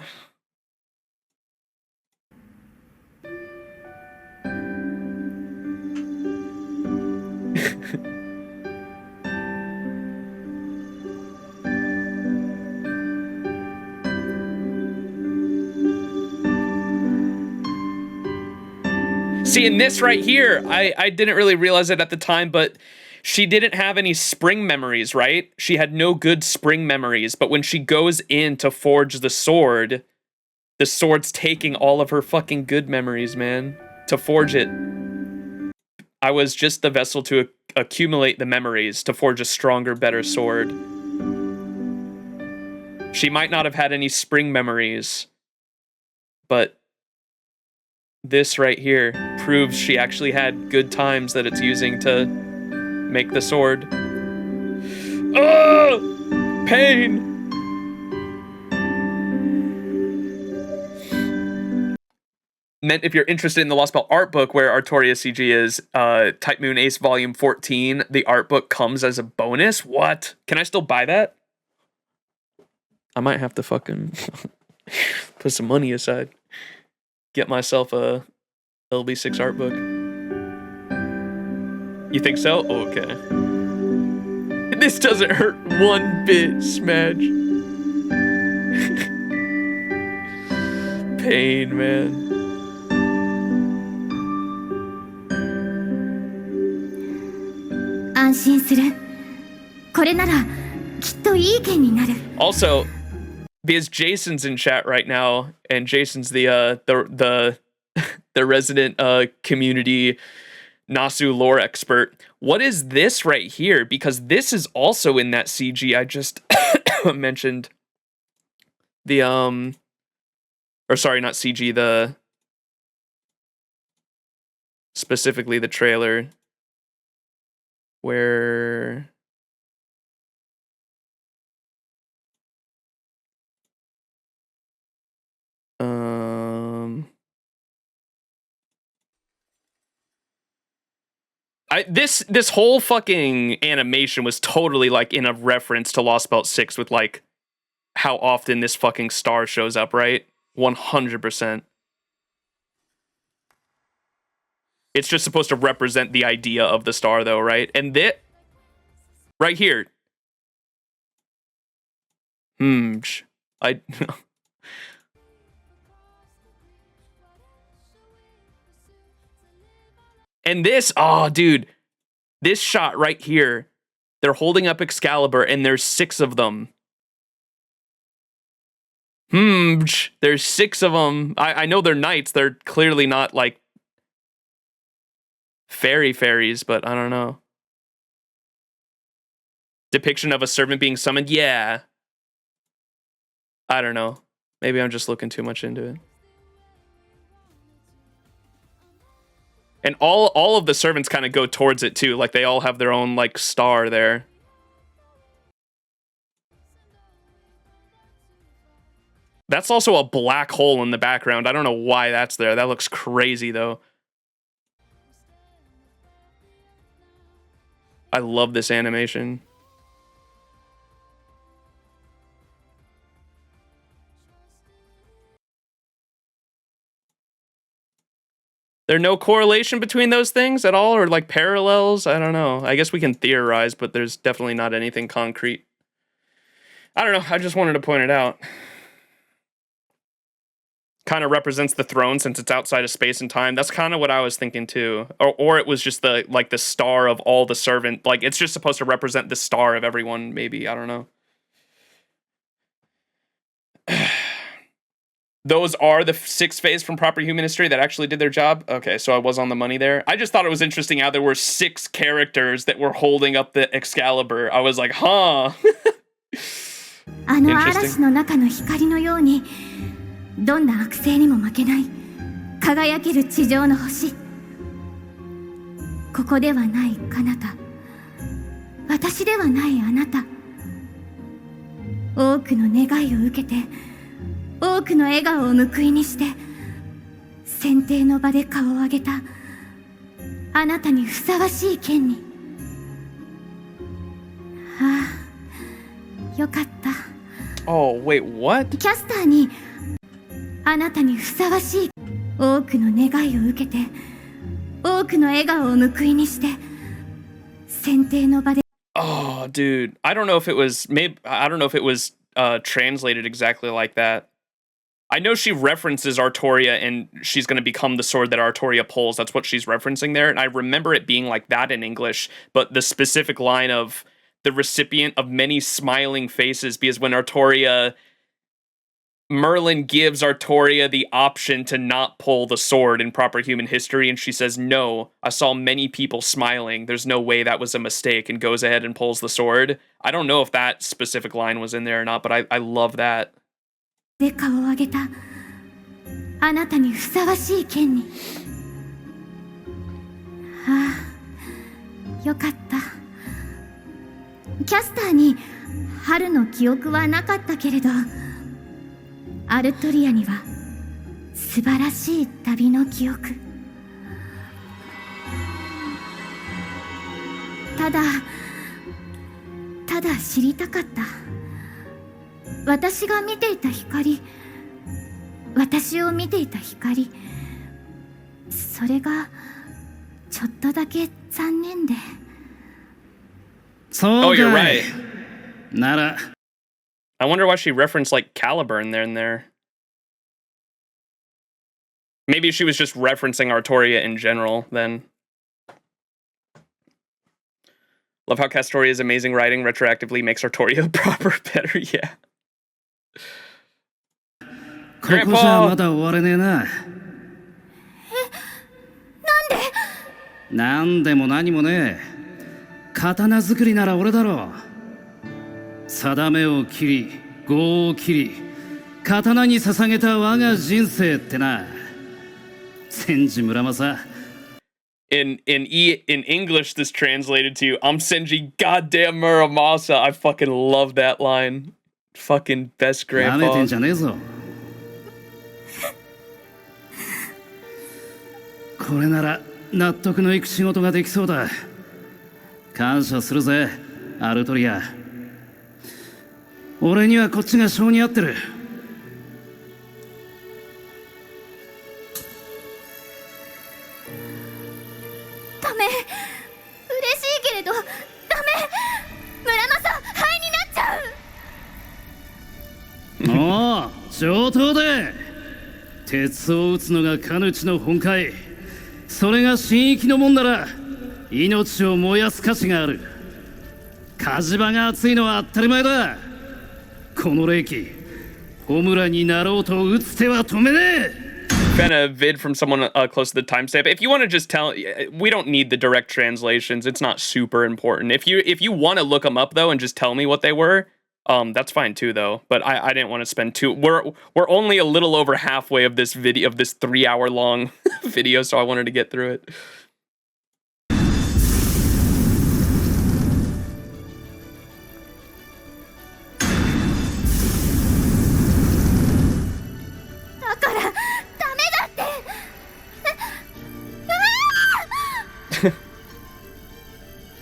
Speaker 1: See, in this right here, I didn't really realize it at the time, but she didn't have any spring memories, right? She had no good spring memories, but when she goes in to forge the sword's taking all of her fucking good memories, man, to forge it. I was just the vessel to accumulate the memories to forge a stronger, better sword. She might not have had any spring memories, but this right here proves she actually had good times that it's using to make the sword. Oh! Pain! Meant if you're interested in the Lostbelt art book where Artoria CG is, Type Moon Ace Volume 14, the art book comes as a bonus? What? Can I still buy that? I might have to fucking put some money aside. Get myself a LB6 art book. You think so? Oh, okay. This doesn't hurt one bit, Smedge. Pain, man.
Speaker 9: 安心する。これならきっといい剣になる。
Speaker 1: Also, because Jason's in chat right now, and Jason's the resident community Nasu lore expert. What is this right here? Because this is also in that CG I just mentioned. The or sorry, not CG, the specifically the trailer where this whole fucking animation was totally like in a reference to Lostbelt 6 with like how often this fucking star shows up, right? 100%. It's just supposed to represent the idea of the star, though, right? And this right here. And this, oh, dude, this shot right here. They're holding up Excalibur, and there's 6 of them. There's 6 of them. I know they're knights. They're clearly not like fairies, but I don't know. Depiction of a servant being summoned? Yeah. I don't know. Maybe I'm just looking too much into it. And all of the servants kind of go towards it too. Like they all have their own like star there. That's also a black hole in the background. I don't know why that's there. That looks crazy though. I love this animation. There's no correlation between those things at all, or like parallels? I don't know. I guess we can theorize, but there's definitely not anything concrete. I don't know. I just wanted to point it out. Kind of represents the throne since it's outside of space and time. That's kind of what I was thinking too. Or it was just the like the star of all the servant. Like it's just supposed to represent the star of everyone. Maybe, I don't know. Those are the 6 Faes from proper human history that actually did their job. Okay, so I was on the money there. I just thought it was interesting how there were 6 characters that were holding up the Excalibur. I was like, huh.
Speaker 9: あの嵐の中の光のように、どんな悪性にも負けない輝ける地上の星。ここではない彼方、私ではないあなた。多くの願いを受けて、多くの笑顔を報いにして、選定の場で顔を上げたあなたにふさわしい剣に。ああ、よかった。
Speaker 1: Oh, wait, what?
Speaker 9: キャスターにあなたにふさわしい多くの願いを受けて、多くの笑顔を報いにして、選定の場で。
Speaker 1: Oh, dude, I don't know if it was translated exactly like that. I know she references Artoria and she's going to become the sword that Artoria pulls. That's what she's referencing there. And I remember it being like that in English, but the specific line of the recipient of many smiling faces, because when Merlin gives Artoria the option to not pull the sword in proper human history, and she says, no, I saw many people smiling. There's no way that was a mistake, and goes ahead and pulls the sword. I don't know if that specific line was in there or not, but I love that.
Speaker 9: で顔を上げたあなたにふさわしい剣に。ああ、よかった。キャスターに春の記憶はなかったけれど、アルトリアには素晴らしい旅の記憶。ただ知りたかった。私が見ていた光、私を見ていた光、それがちょっとだけ残念で。
Speaker 1: Oh, you're right. I wonder why she referenced like Caliburn in there. Maybe she was just referencing Artoria in general then. Love how Castoria's amazing writing retroactively makes Artoria proper better. Yeah.
Speaker 12: ここじゃまだ終われねえな。なんでも何もねえ。刀作りなら俺だろう。定めを切り、業を切り、刀に捧げた我が人生ってな。千治村正。
Speaker 1: In English, this translated to I'm Senji goddamn Muramasa. I fucking love that line. Fucking best grandpa.
Speaker 12: 舐めてんじゃねえぞ。これなら納得のいく仕事ができそうだ。感謝するぜ、アルトリア。俺にはこっちが性に合ってる。
Speaker 9: ダメ。嬉しいけれどダメ。村正灰になっちゃう。
Speaker 12: おお、上等で。鉄を撃つのがカヌチの本懐。それが神域のもんなら命を燃やす価値がある。火事場が熱いのは当たり前だ。この霊気、ホムラになろうと撃つ手は止めねえ。
Speaker 1: Been a vid from someone close to the timestamp. If you want to just tell, we don't need the direct translations. It's not super important. If you want to look them up though and just tell me what they were, that's fine too though. But I didn't want to spend too. We're only a little over halfway of this video, of this 3-hour long video, so I wanted to get through it.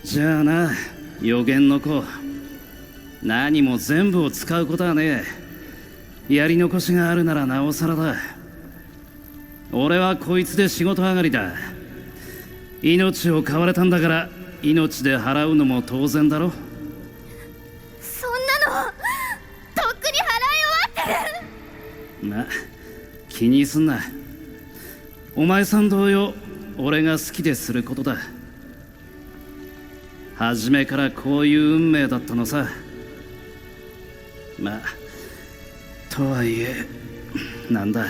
Speaker 12: じゃあな、予言の子。何も全部を使うことはねえ。やり残しがあるならなおさらだ。俺はこいつで仕事上がりだ。命を買われたんだから命で払うのも当然だろ。
Speaker 9: そんなのとっくに払い終わってる。
Speaker 12: ま、気にすんな。お前さん同様俺が好きですることだ。初めからこういう運命だったのさ。まあとはいえなんだ、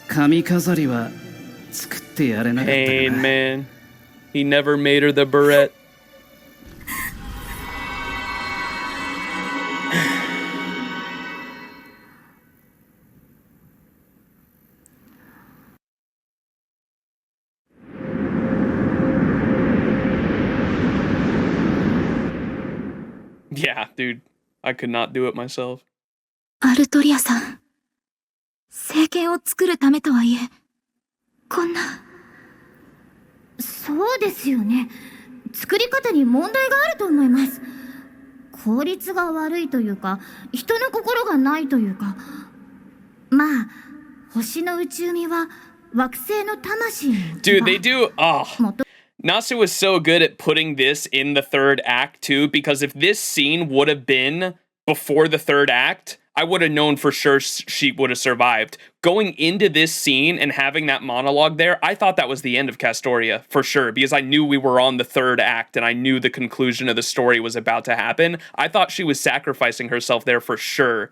Speaker 12: 髪飾りは作ってやれなかったかな。
Speaker 1: Pain, man. He never made her the barrette. Yeah, dude. I could not do it myself.
Speaker 9: アルトリアさん、聖剣を作るためとはいえ、こんな。そうですよね。作り方に問題があると思います。効率が悪いというか、人の心がないというか。まあ、星の内海は惑星の魂に。
Speaker 1: Dude, they do. Nasu was so good at putting this in the third act too, because if this scene would have been before the third act, I would have known for sure she would have survived. Going into this scene and having that monologue there, I thought that was the end of Castoria, for sure, because I knew we were on the third act and I knew the conclusion of the story was about to happen. I thought she was sacrificing herself there for sure.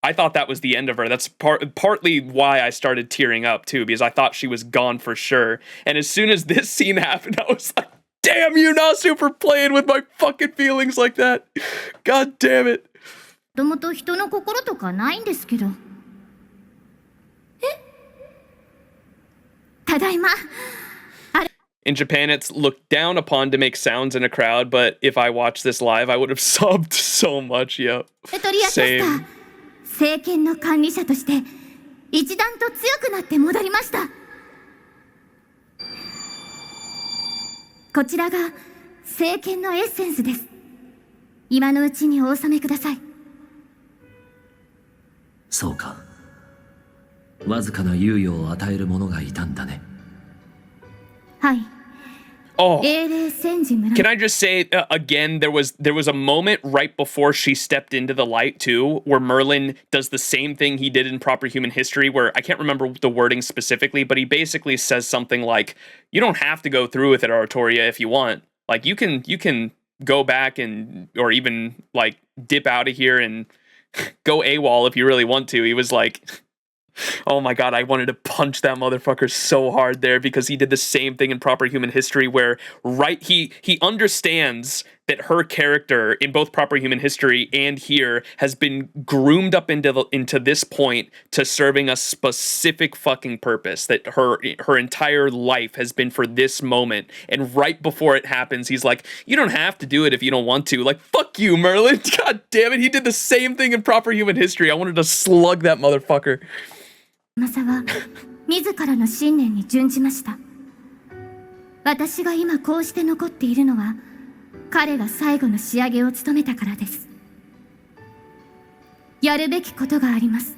Speaker 1: I thought that was the end of her. That's partly why I started tearing up too, because I thought she was gone for sure. And as soon as this scene happened, I was like, damn you, Nasu, for playing with my fucking feelings like that. God damn it.
Speaker 9: もともと人の心とかないんですけど。ただいま。
Speaker 1: In Japan, it's looked down upon to make sounds in a crowd, but if I watched this live, I would have sobbed so much. Yep. Same.
Speaker 9: 聖剣の管理者として一段と強くなって戻りました。こちらが聖剣のエッセンスです。今のうちにお納めください。
Speaker 16: そうか。わずかな猶予を与える者がいたんだね。
Speaker 9: はい。
Speaker 1: Oh, can I just say again? There was a moment right before she stepped into the light too, where Merlin does the same thing he did in Proper Human History. Where I can't remember the wording specifically, but he basically says something like, "You don't have to go through with it, Artoria, if you want. Like you can go back and or even like dip out of here and go AWOL if you really want to." He was like. Oh my god, I wanted to punch that motherfucker so hard there because he did the same thing in Proper Human History where he understands that her character in both Proper Human History and here has been groomed up into this point to serving a specific fucking purpose, that her entire life has been for this moment, and right before it happens he's like, you don't have to do it if you don't want to. Like, fuck you, Merlin. God damn it, he did the same thing in Proper Human History. I wanted to slug that motherfucker.
Speaker 9: マサは自らの信念に準じました。私が今こうして残っているのは彼が最後の仕上げを務めたからです。やるべきことがあります。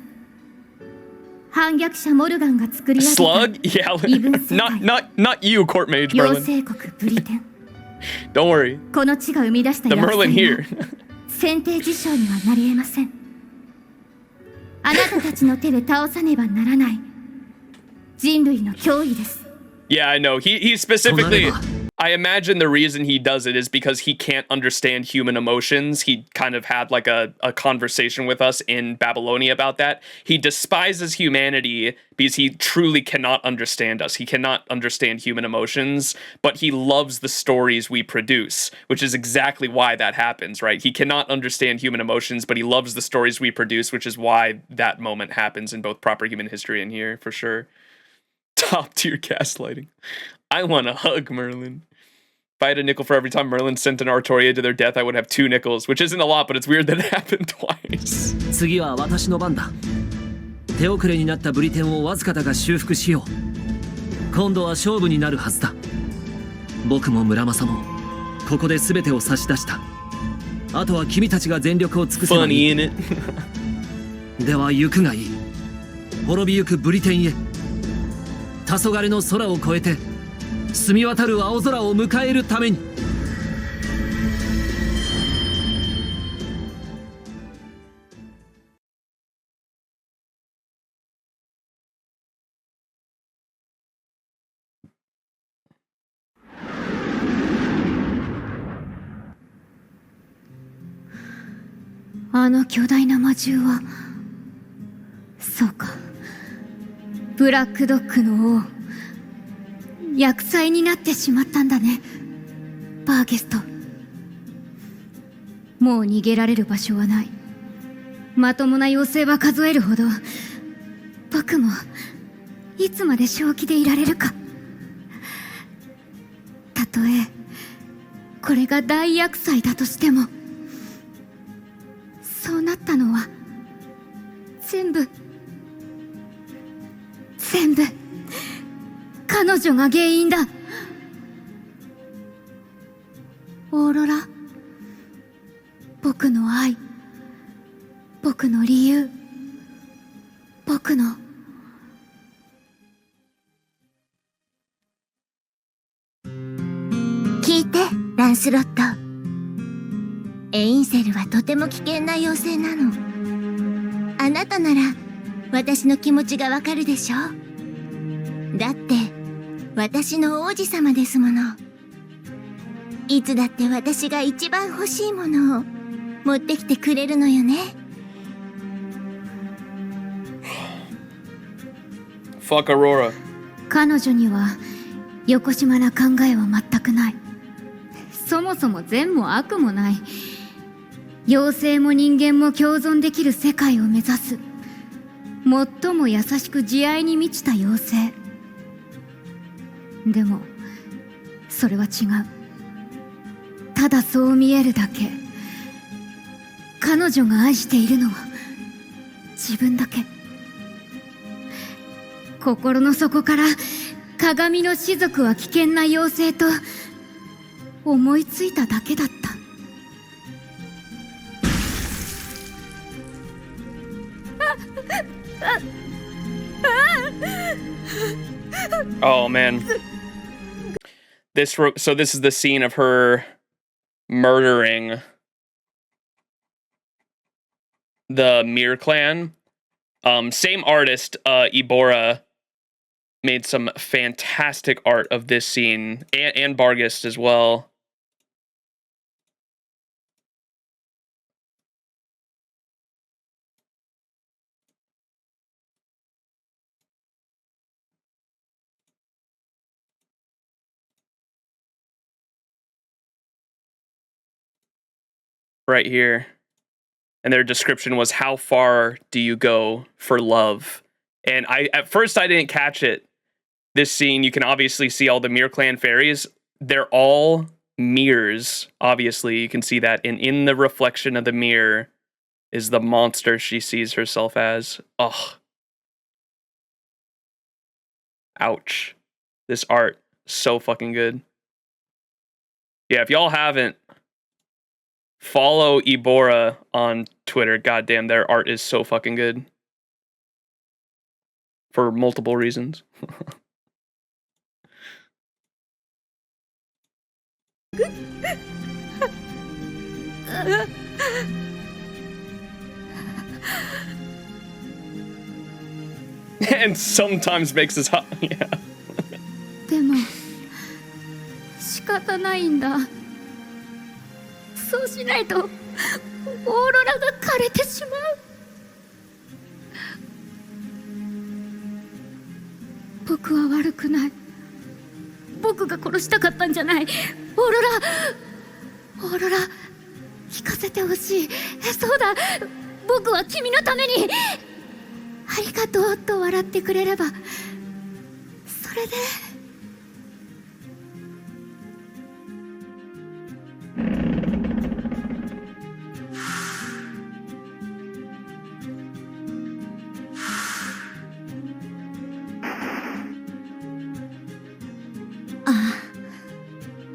Speaker 9: 反逆者モルガンが作り上げた
Speaker 1: Slug? Yeah, not you, Court Mage
Speaker 9: 妖
Speaker 1: Merlin.
Speaker 9: 精国ブリテン
Speaker 1: Don't worry.
Speaker 9: この地が生み出した
Speaker 1: The
Speaker 9: 厄
Speaker 1: Merlin
Speaker 9: 災
Speaker 1: here.
Speaker 9: は選定事象にはなり得ません。あなたたちの手で倒さねばならない人類の脅威です。
Speaker 1: Yeah, I know. He specifically, I imagine the reason he does it is because he can't understand human emotions. He kind of had like a conversation with us in Babylonia about that. He despises humanity because he truly cannot understand us. He cannot understand human emotions, but he loves the stories we produce, which is exactly why that happens, right? He cannot understand human emotions, but he loves the stories we produce, which is why that moment happens in both Proper Human History and here, for sure. Top tier gaslighting. I want a hug, Merlin. If I had a nickel for every time Merlin sent an Artoria to their death, I would have 2 nickels, which isn't a lot, but it's weird that it happened twice.
Speaker 16: 次は私の番だ。手遅れになったブリテンをわずかだが修復しよう。今度は勝負になるはずだ。僕も村正もここで全てを差し出した。あとは君たちが全力を尽くせばいい。では行くがいい。滅びゆくブリテンへ。黄昏の空を越えて澄み渡る青空を迎えるために。
Speaker 9: あの巨大な魔獣はそうか、ブラックドッグの王、厄災になってしまったんだね、バーゲスト。もう逃げられる場所はない。まともな妖精は数えるほど。僕もいつまで正気でいられるか。たとえこれが大厄災だとしても、そうなったのは全部彼女が原因だ。オーロラ、僕の愛、僕の理由、僕の
Speaker 10: 聞いて、ランスロット。エインセルはとても危険な妖精なの。あなたなら私の気持ちがわかるでしょ。だって私の王子様ですもの。いつだって私が一番欲しいものを持ってきてくれるのよね。
Speaker 1: Fuck Aurora.
Speaker 9: 彼女にはよこしまな考えは全くない。そもそも善も悪もない。妖精も人間も共存できる世界を目指す最も優しく慈愛に満ちた妖精。でもそれは違う。ただそう見えるだけ。彼女が愛しているのは自分だけ。心の底から鏡の種族は危険な妖精と思いついただけだった。
Speaker 1: Oh man. So this is the scene of her murdering the Mir clan. Same artist, Ibora, made some fantastic art of this scene, and Bargist as well. Right here. And their description was, how far do you go for love? And at first I didn't catch it. This scene, you can obviously see all the Mir clan fairies. They're all mirrors. Obviously, you can see that. And in the reflection of the mirror is the monster she sees herself as. Ugh. Ouch. This art, so fucking good. Yeah, if y'all haven't, follow Ibora on Twitter. Goddamn, their art is so fucking good. for multiple reasons. And sometimes makes us hot. Yeah.
Speaker 15: でも仕方ないんだ。そうしないとオーロラが枯れてしまう。僕は悪くない。僕が殺したかったんじゃない。オーロラ聞かせてほしい。そうだ、僕は君のためにありがとうと笑ってくれればそれで。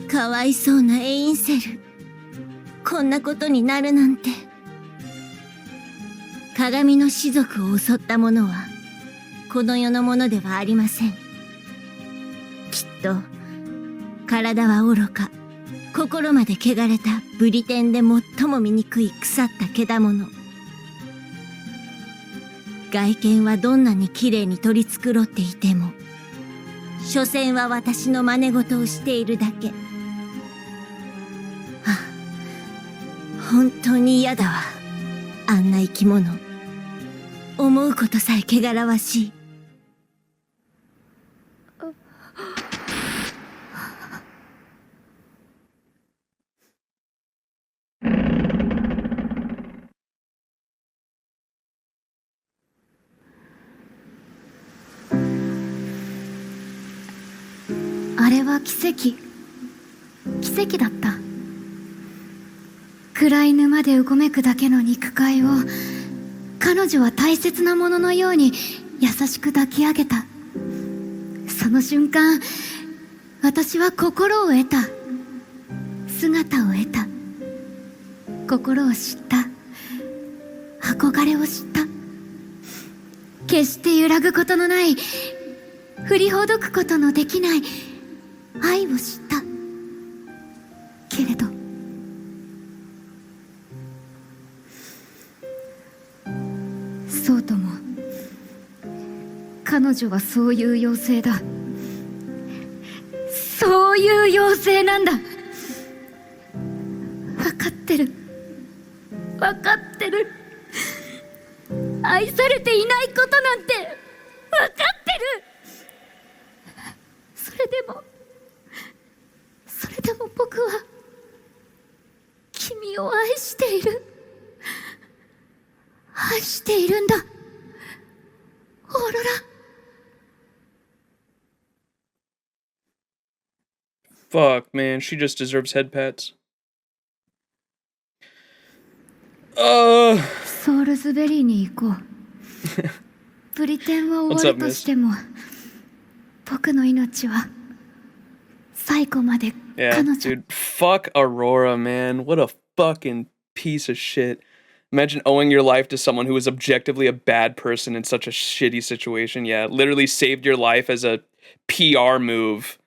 Speaker 10: かわいそうなエインセル、こんなことになるなんて。鏡の士族を襲った者はこの世のものではありません。きっと体は愚か、心まで汚れたブリテンで最も醜い腐った獣。外見はどんなに綺麗に取り繕っていても、所詮は私の真似事をしているだけ。本当に嫌だわ、あんな生き物。思うことさえ汚らわしい。
Speaker 15: あれは奇跡だった。暗い沼でうごめくだけの肉塊を彼女は大切なもののように優しく抱き上げた。その瞬間、私は心を得た。姿を得た。心を知った。憧れを知った。決して揺らぐことのない、振りほどくことのできない愛を知った。けれどそうとも、彼女はそういう妖精だ。そういう妖精なんだ。分かってる。分かってる。愛されていないことなんて分かってる。それでも僕は君を愛している。愛しているんだ、オーロラ。
Speaker 1: Fuck, man, she just deserves head pats.
Speaker 15: ソウルズベリーに行こう。ブリテンは終わるとしても、僕の命は最後まで彼女。
Speaker 1: Yeah, dude, fuck Aurora, man. What a fucking piece of shit. Imagine owing your life to someone who was objectively a bad person in such a shitty situation. Yeah, literally saved your life as a PR move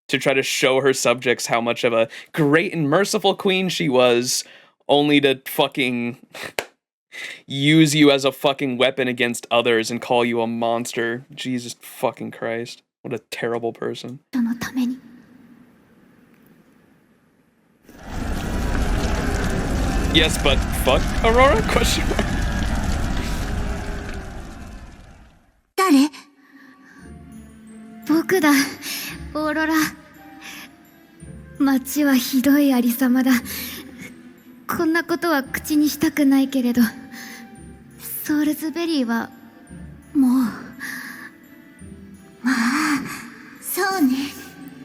Speaker 1: to try to show her subjects how much of a great and merciful queen she was, only to fucking use you as a fucking weapon against others and call you a monster. Jesus fucking Christ. What a terrible person. Yes, but fuck Aurora? Question mark.
Speaker 10: 誰？
Speaker 15: 僕だ、オーロラ。街はひどいありさまだ。こんなことは口にしたくないけれど、ソウルズベリーはもう。
Speaker 10: まあ、そうね。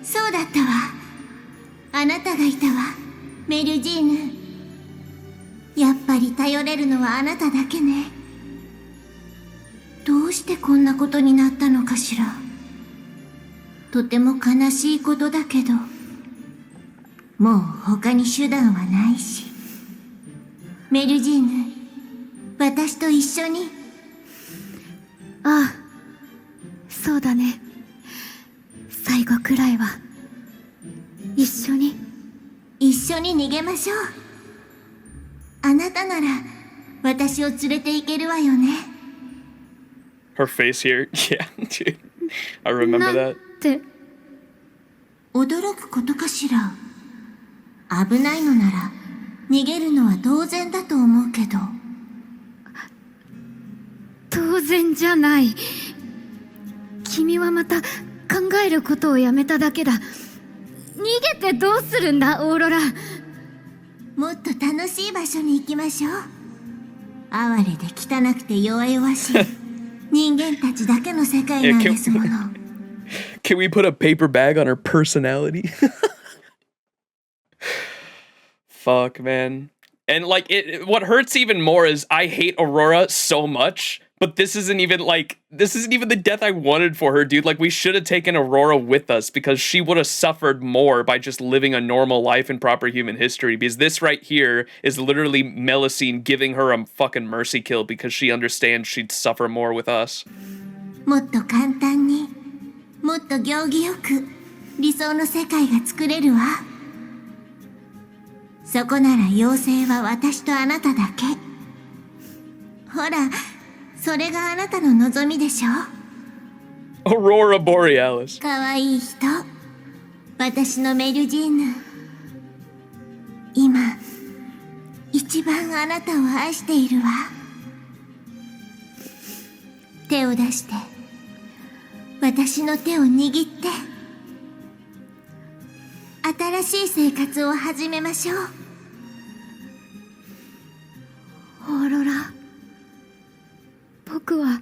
Speaker 10: そうだったわ。あなたがいたわ、メルジーヌ。やっぱり頼れるのはあなただけね。どうしてこんなことになったのかしら。とても悲しいことだけど、もう他に手段はないし。メルジーヌ、私と一緒に。
Speaker 15: ああ、
Speaker 9: そうだね。最後くらいは一緒に
Speaker 8: 逃げましょう。あなたなら私を連れて行けるわよね。
Speaker 1: Her face here. Yeah, dude. I remember that.
Speaker 9: って
Speaker 8: 驚くことかしら。危ないのなら逃げるのは当然だと思うけど。
Speaker 9: 当然じゃない。君はまた考えることをやめただけだ。逃げてどうするんだ、オーロラ。
Speaker 8: もっと楽しい場所に行きましょう。哀れで汚くて弱々しい人間たちだけの世界なんですもの。
Speaker 1: Can we put a paper bag on her personality? Fuck, man. And like what hurts even more is I hate Aurora so much, but this isn't even the death I wanted for her, dude. Like, we should have taken Aurora with us because she would have suffered more by just living a normal life in proper human history, because this right here is literally Melusine giving her a fucking mercy kill because she understands she'd suffer more with us.
Speaker 8: もっと簡単に、もっと行儀よく理想の世界が作れるわ。そこなら妖精は私とあなただけ。ほら、それがあなたの望みでしょ。
Speaker 1: Aurora Borealis。
Speaker 8: かわいい人、私のメルジーヌ。今、一番あなたを愛しているわ。手を出して、私の手を握って、新しい生活を始めましょう。
Speaker 9: オーロラ、僕は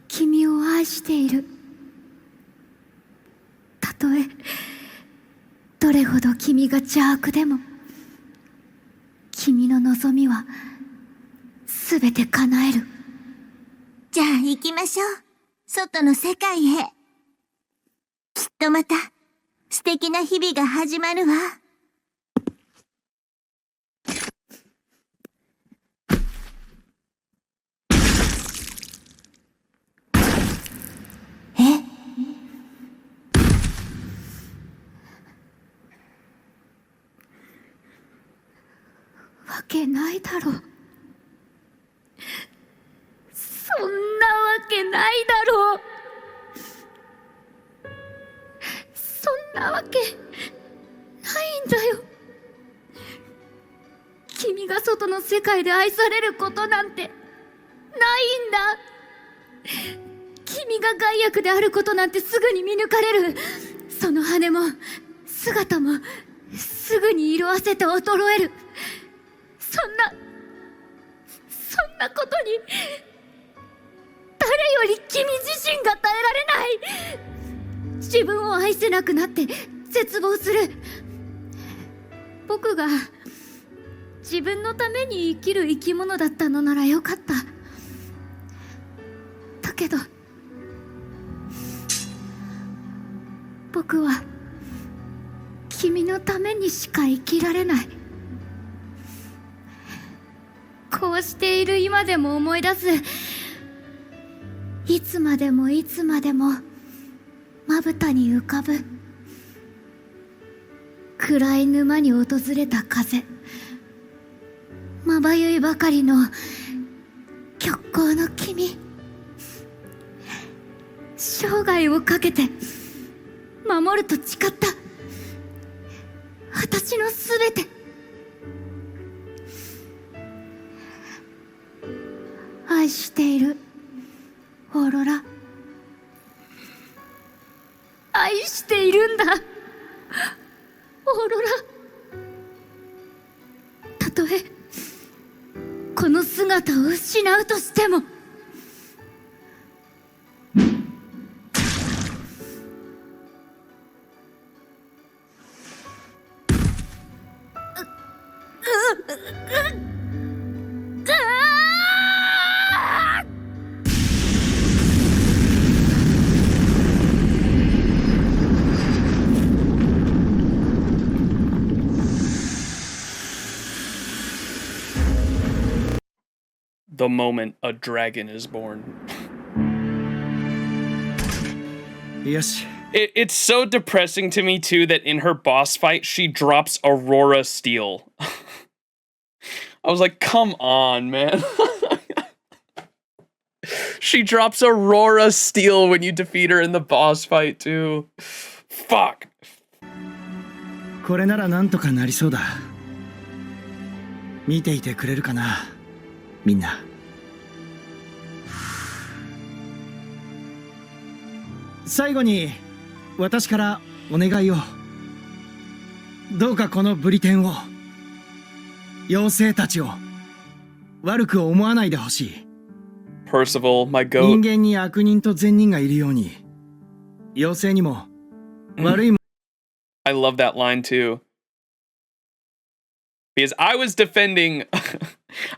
Speaker 9: 君を愛している。たとえどれほど君が邪悪でも、君の望みはすべて叶える。
Speaker 8: じゃあ行きましょう。外の世界へ。きっとまた素敵な日々が始まるわ。
Speaker 9: わけないだろう。そんなわけないだろう。そんなわけないんだよ。君が外の世界で愛されることなんてないんだ。君が害悪であることなんてすぐに見抜かれる。その羽も姿もすぐに色あせて衰える。そんなことに誰より君自身が耐えられない。自分を愛せなくなって絶望する。僕が自分のために生きる生き物だったのならよかった。だけど僕は君のためにしか生きられない。こうしている今でも思い出す。いつまでもいつまでもまぶたに浮かぶ暗い沼に訪れた風。まばゆいばかりの極光の君。生涯をかけて守ると誓った私のすべて。愛しているオーロラ。愛しているんだオーロラ。たとえこの姿を失うとしても。
Speaker 1: The moment a dragon is born. It's so depressing to me too that in her boss fight she drops Aurora Steel. I was like, come on, man. She drops Aurora Steel when you defeat her in the boss fight too. Fuck.
Speaker 13: これならなんとかなりそうだ。見ていてくれるかな、みんな。最後に私からお願いを。どうかこのブリテンを、妖精たちを悪く思わないでほしい。
Speaker 1: Percival, my goat.
Speaker 13: 人間に悪人と善人がいるように、妖精にも悪いも。
Speaker 1: I love that line too. Because I was defending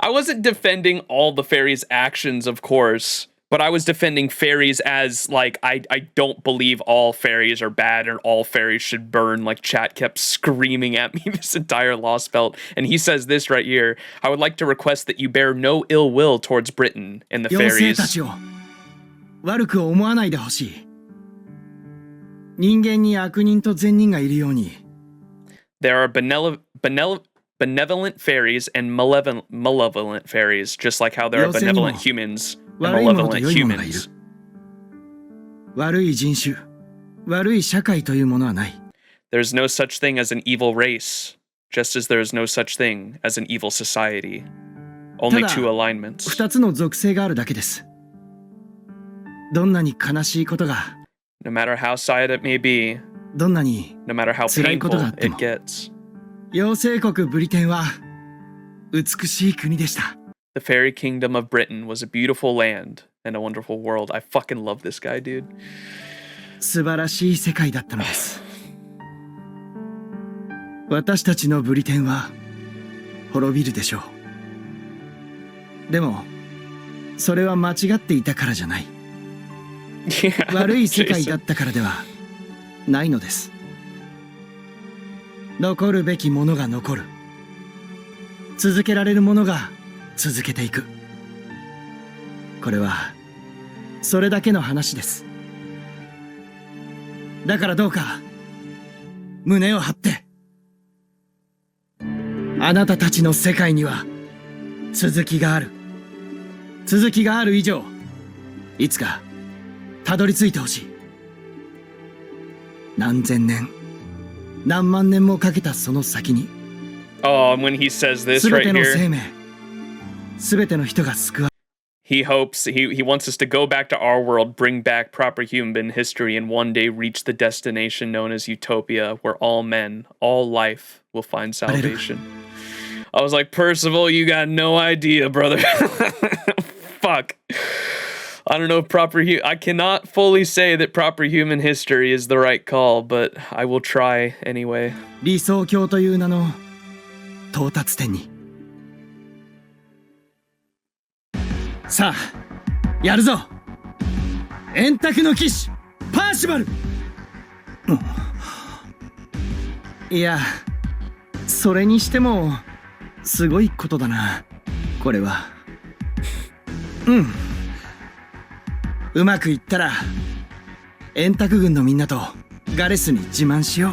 Speaker 1: I wasn't defending all the fairies' actions, of course, but I was defending fairies as like I don't believe all fairies are bad and all fairies should burn. Like chat kept screaming at me this entire Lostbelt. And he says this right here. I would like to request that you bear no ill will towards Britain and the fairies.
Speaker 13: 悪く思わないでほしい。人間に悪人と善人がいるように。
Speaker 1: There are benevolent fairies and malevolent fairies, just like how there are benevolent humans and malevolent humans.
Speaker 13: 悪い人種、悪い社会というものはない。
Speaker 1: There's no such thing as an evil race, just as there is no such thing as an evil society. Only two alignments.
Speaker 13: 2つの属性があるだけです。どんなに悲しいことが。
Speaker 1: No matter how sad it may be,
Speaker 13: どんなに
Speaker 1: no matter how
Speaker 13: 辛いことがあ
Speaker 1: painful
Speaker 13: って
Speaker 1: it
Speaker 13: も、
Speaker 1: gets,
Speaker 13: 妖精国ブリテンは美しい国でした。
Speaker 1: the fairy kingdom of Britain was a beautiful land and a wonderful world. I fucking love this guy, dude.
Speaker 13: 素晴らしい世界だったのです。私たちのブリテンは滅びるでしょう。でも、それは間違っていたからじゃない。悪い世界だったからではないのです。残るべきものが残る。続けられるものが続けていく。これはそれだけの話です。だからどうか胸を張って、あなたたちの世界には続きがある。続きがある以上、いつかたどり着いてほしい。何千年、何万年もかけたその先に。
Speaker 1: Oh, and when he says this right
Speaker 13: 全ての
Speaker 1: here,
Speaker 13: 生命、全ての人が救わ。
Speaker 1: he hopes, he wants us to go back to our world, bring back proper human history, and one day reach the destination known as Utopia, where all men, all life will find salvation. I was like, Percival, you got no idea, brother. Fuck. I don't know if I cannot fully say that proper human history is the right call, but I will try anyway.
Speaker 13: 理想郷という名の到達点に。さあ、やるぞ。円卓の騎士、パーシバル。いや、それにしてもすごいことだな、これは。うまくいったら円卓軍のみんなとガレスに自慢しよう。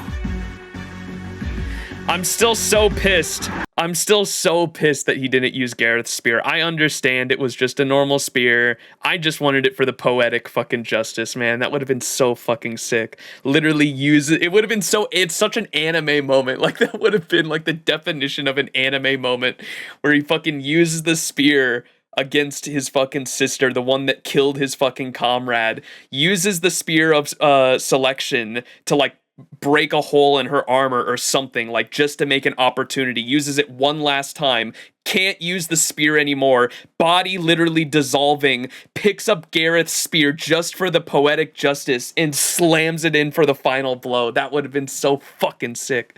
Speaker 1: I'm still so pissed. I'm still so pissed that he didn't use Gareth's spear. I understand it was just a normal spear. I just wanted it for the poetic fucking justice, man. That would have been so fucking sick. Literally use it. It would have been so, it's such an anime moment. Like that would have been like the definition of an anime moment where he fucking uses the spear against his fucking sister, the one that killed his fucking comrade, uses the spear of selection to like break a hole in her armor or something, like just to make an opportunity, uses it one last time, can't use the spear anymore, body literally dissolving, picks up Gareth's spear just for the poetic justice and slams it in for the final blow. That would have been so fucking sick.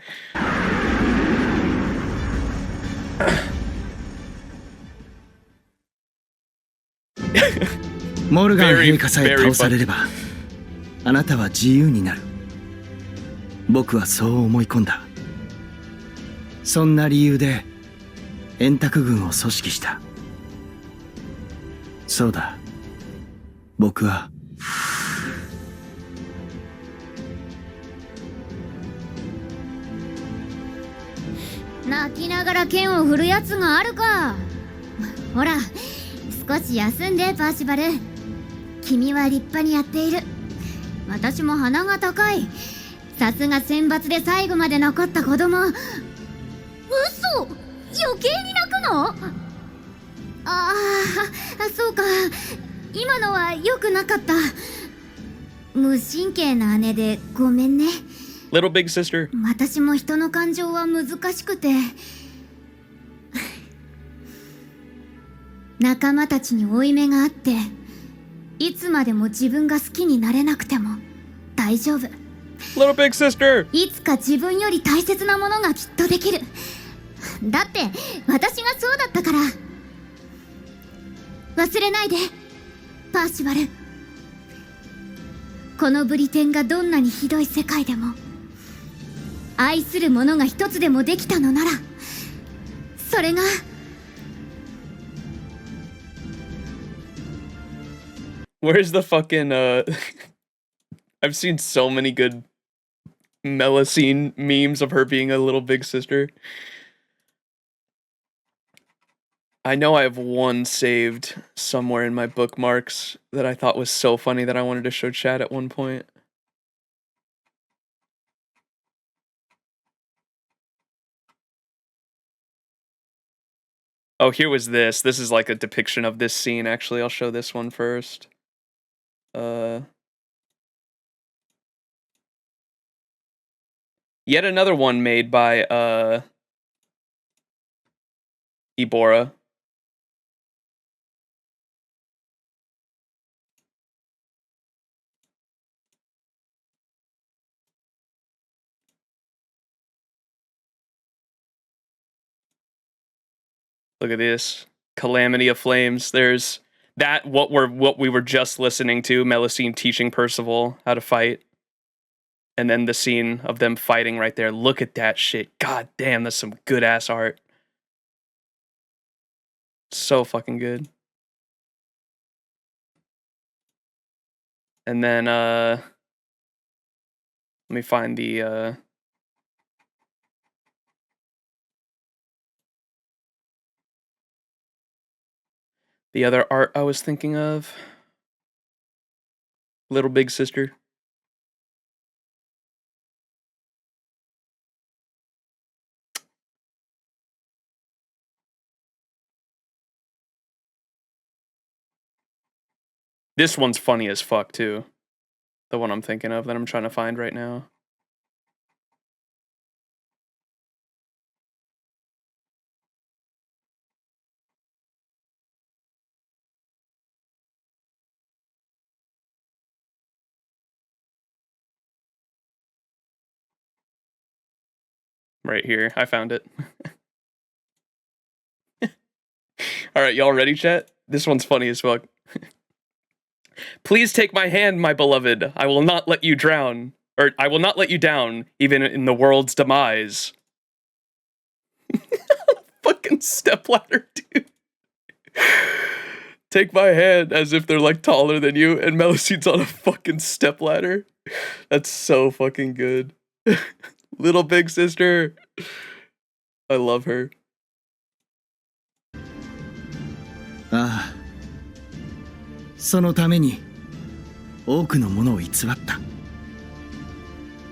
Speaker 13: モルガン陛下さえ倒されれば、あなたは自由になる。僕はそう思い込んだ。そんな理由で円卓軍を組織した。そうだ、僕は
Speaker 9: 泣きながら剣を振るやつがあるか。ほら、少し休んでパーシバル。君は立派にやっている。私も鼻が高い。さすが選抜で最後まで残った子供。嘘、余計に泣くの？ああ、そうか。今のは良くなかった。無神経な姉でごめんね。
Speaker 1: Little big sister.
Speaker 9: 私も人の感情は難しくて。仲間たちに負い目があって、いつまでも自分が好きになれなくても大丈夫。
Speaker 1: Little big sister.
Speaker 9: いつか自分より大切なものがきっとできる。だって私がそうだったから。忘れないで、パーシバル。このブリテンがどんなにひどい世界でも、愛するものが一つでもできたのなら、それが
Speaker 1: Where's the fucking I've seen so many good Melusine memes of her being a little big sister. I know I have one saved somewhere in my bookmarks that I thought was so funny that I wanted to show chat at one point. Oh, here was this. This is like a depiction of this scene, actually. I'll show this one first. Yet another one made by Ibora. Look at this. Calamity of Flames. There's that what we were just listening to, Melusine teaching Percival how to fight. And then the scene of them fighting right there. Look at that shit. God damn, that's some good ass art. So fucking good. And then let me find the other art I was thinking of. Little big sister. This one's funny as fuck too. The one I'm thinking of that I'm trying to find right now. Right here. I found it. Alright, y'all ready, chat? This one's funny as fuck. Please take my hand, my beloved. I will not let you drown. Or, I will not let you down, even in the world's demise. Fucking stepladder, dude. Take my hand as if they're, like, taller than you, and Melusine's on a fucking stepladder. That's so fucking good. Little big sister. I love her.
Speaker 11: Ah. そのために多くのものを偽った。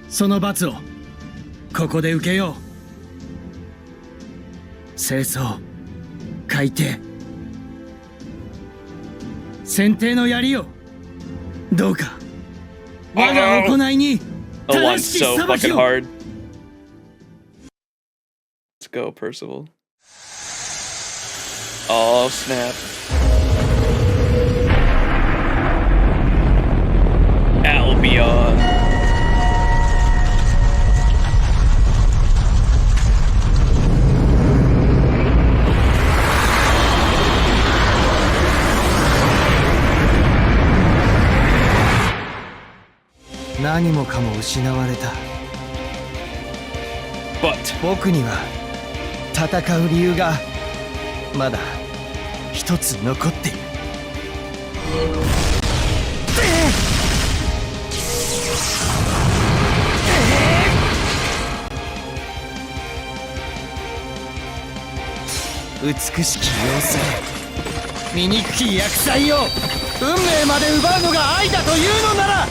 Speaker 11: その罰をここで受けよう。清掃、海底、選定の槍をどうか我が行いに正しき裁きを。
Speaker 1: Let's go, Percival. Oh, snap. Albion.
Speaker 11: But 僕には戦う理由がまだ一つ残っている。美しき妖精、醜き厄災を運命まで奪うのが愛だというのなら、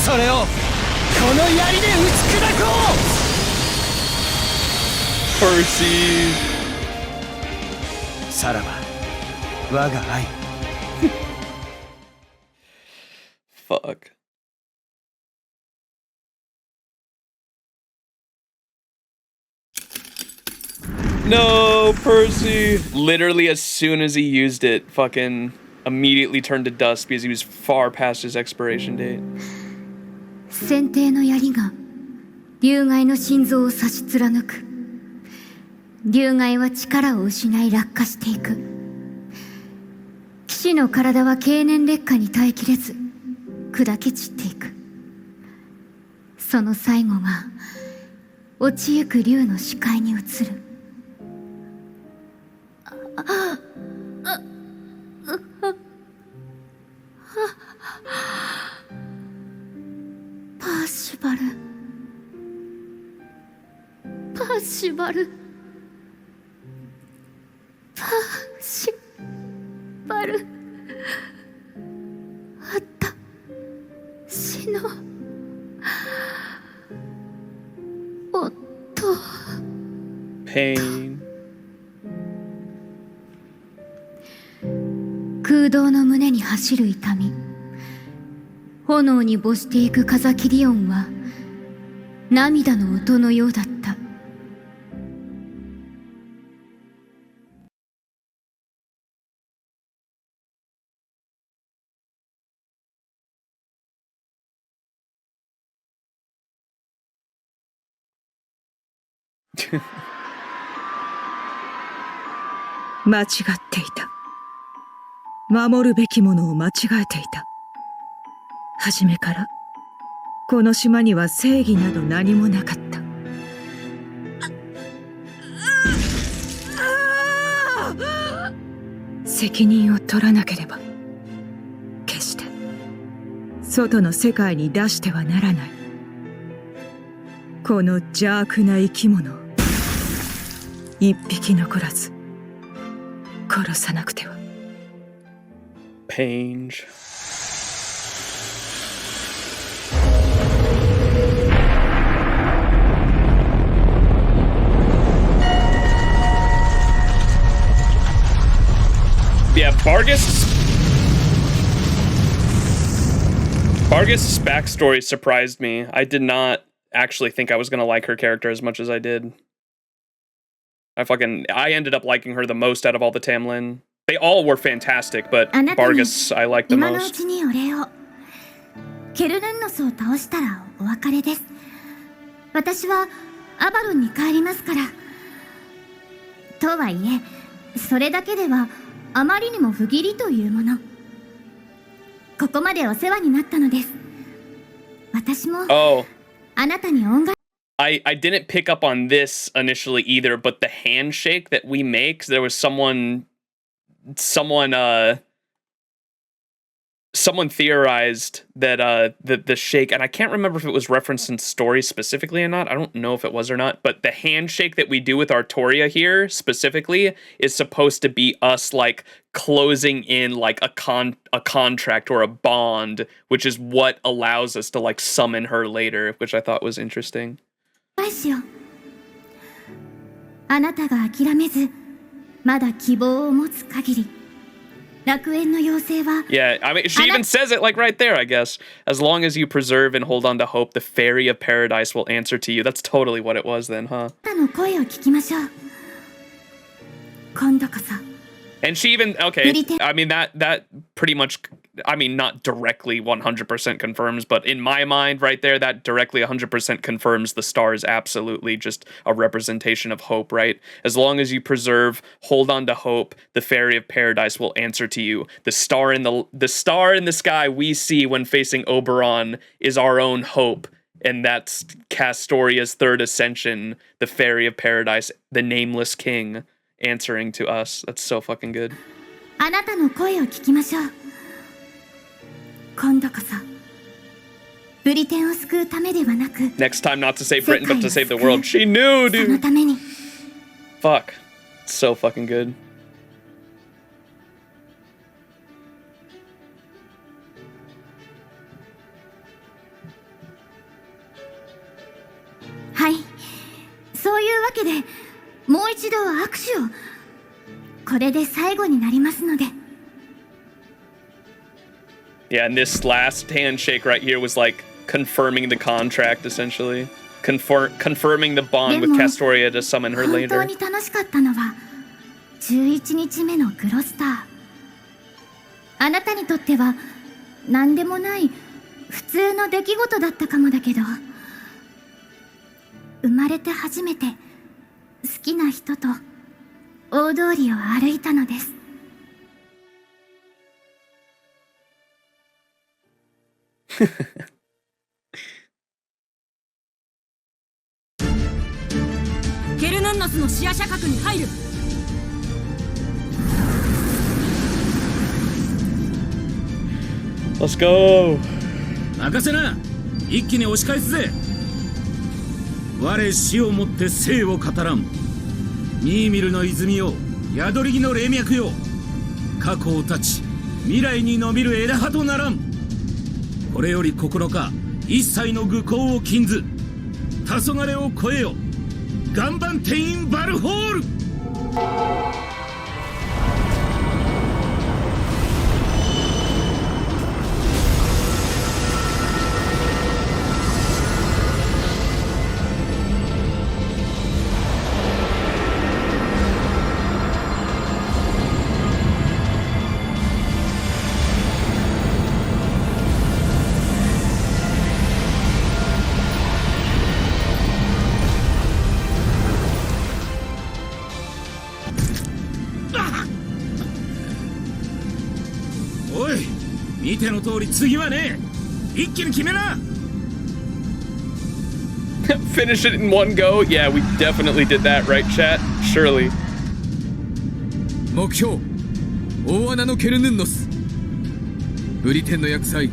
Speaker 11: それをこの槍で打ち砕こう。
Speaker 1: Percy。
Speaker 11: さらば我が愛。
Speaker 1: Fuck. No, Percy. Literally, as soon as he used it, fucking immediately turned to dust because he was far past his expiration date.
Speaker 9: 先帝の槍が竜骸の心臓を刺し貫く。竜骸は力を失い落下していく。騎士の体は経年劣化に耐えきれず砕け散っていく。その最後が落ちゆく竜の視界に映る。パーシバル、パーシバル、パーシバル、私の夫。
Speaker 1: Pain。
Speaker 9: 空洞の胸に走る痛み。炎に没していく風切り音は涙の音のようだった。
Speaker 17: 間違っていた。守るべきものを間違えていた。初めからこの島には正義など何もなかった。責任を取らなければ決して外の世界に出してはならない。この邪悪な生き物を一匹残らず殺さなくては。
Speaker 1: Pain. Yeah, Vargas' backstory surprised me. I did not actually think I was gonna like her character as much as I did. I ended up liking her the most out of all the Tamlin. They all were fantastic, but Vargas I liked the most.
Speaker 9: ケルヌンノスを倒したらお別れです。私はアバロンに帰りますから。とはいえ、それだけではあまりにも不義理というもの。ここまでお世話になったのです。私もあなたに恩返し。
Speaker 1: I didn't pick up on this initially either, but the handshake that we make, there was someone theorized that the shake, and I can't remember if it was referenced in story specifically or not. I don't know if it was or not, but the handshake that we do with Artoria here specifically is supposed to be us like closing in like a contract or a bond, which is what allows us to like summon her later, which I thought was interesting.
Speaker 9: あなたが諦めず、まだ希望を持つ限り。
Speaker 1: Yeah, I mean, she even says it like right there, I guess. As long as you preserve and hold on to hope, the fairy of paradise will answer to you. That's totally what it was then, huh? And she even, okay, I mean, that pretty much, I mean, not directly 100% confirms, but in my mind right there, that directly 100% confirms the star is absolutely just a representation of hope, right? As long as you preserve, hold on to hope, the fairy of paradise will answer to you. The star in the sky we see when facing Oberon is our own hope. And that's Castoria's third ascension, the fairy of paradise, the nameless king. Answering to us. That's so fucking good.
Speaker 9: あなたの声を聞きましょう。今度こそブリテンを救うためではなく
Speaker 1: Next time not to save Britain but to save the world. She knew, dude. Fuck. so fucking good.
Speaker 9: Hi. そういうわけで、もう一度握手を。これで最後になりますので。
Speaker 1: Yeah, and this last handshake right here was like confirming the contract, essentially. Confirming the bond with Castoria to summon her
Speaker 9: 本当
Speaker 1: later.
Speaker 9: に楽しかったのは、11日目のグロスター。あなたにとっては、何でもない普通の出来事だったかもだけど、生まれて初めて好きな人と大通りを歩いたのです。
Speaker 10: ケルヌンノスの視野射角に入る。
Speaker 1: Let's go.
Speaker 7: 任せな。一気に押し返すぜ。我死をもって生を語らん。ミーミルの泉よ、宿り木の霊脈よ。過去を断ち、未来に伸びる枝葉とならん。これより9日、一切の愚行を禁ず。黄昏を越えよ。岩盤天員バルホール。見ての通り次はね、一気に決めな。
Speaker 1: Finish it in one go? Yeah, we definitely did that, right, chat? Surely.
Speaker 18: 目標、大穴のケルヌンノス。ブリテンの厄災、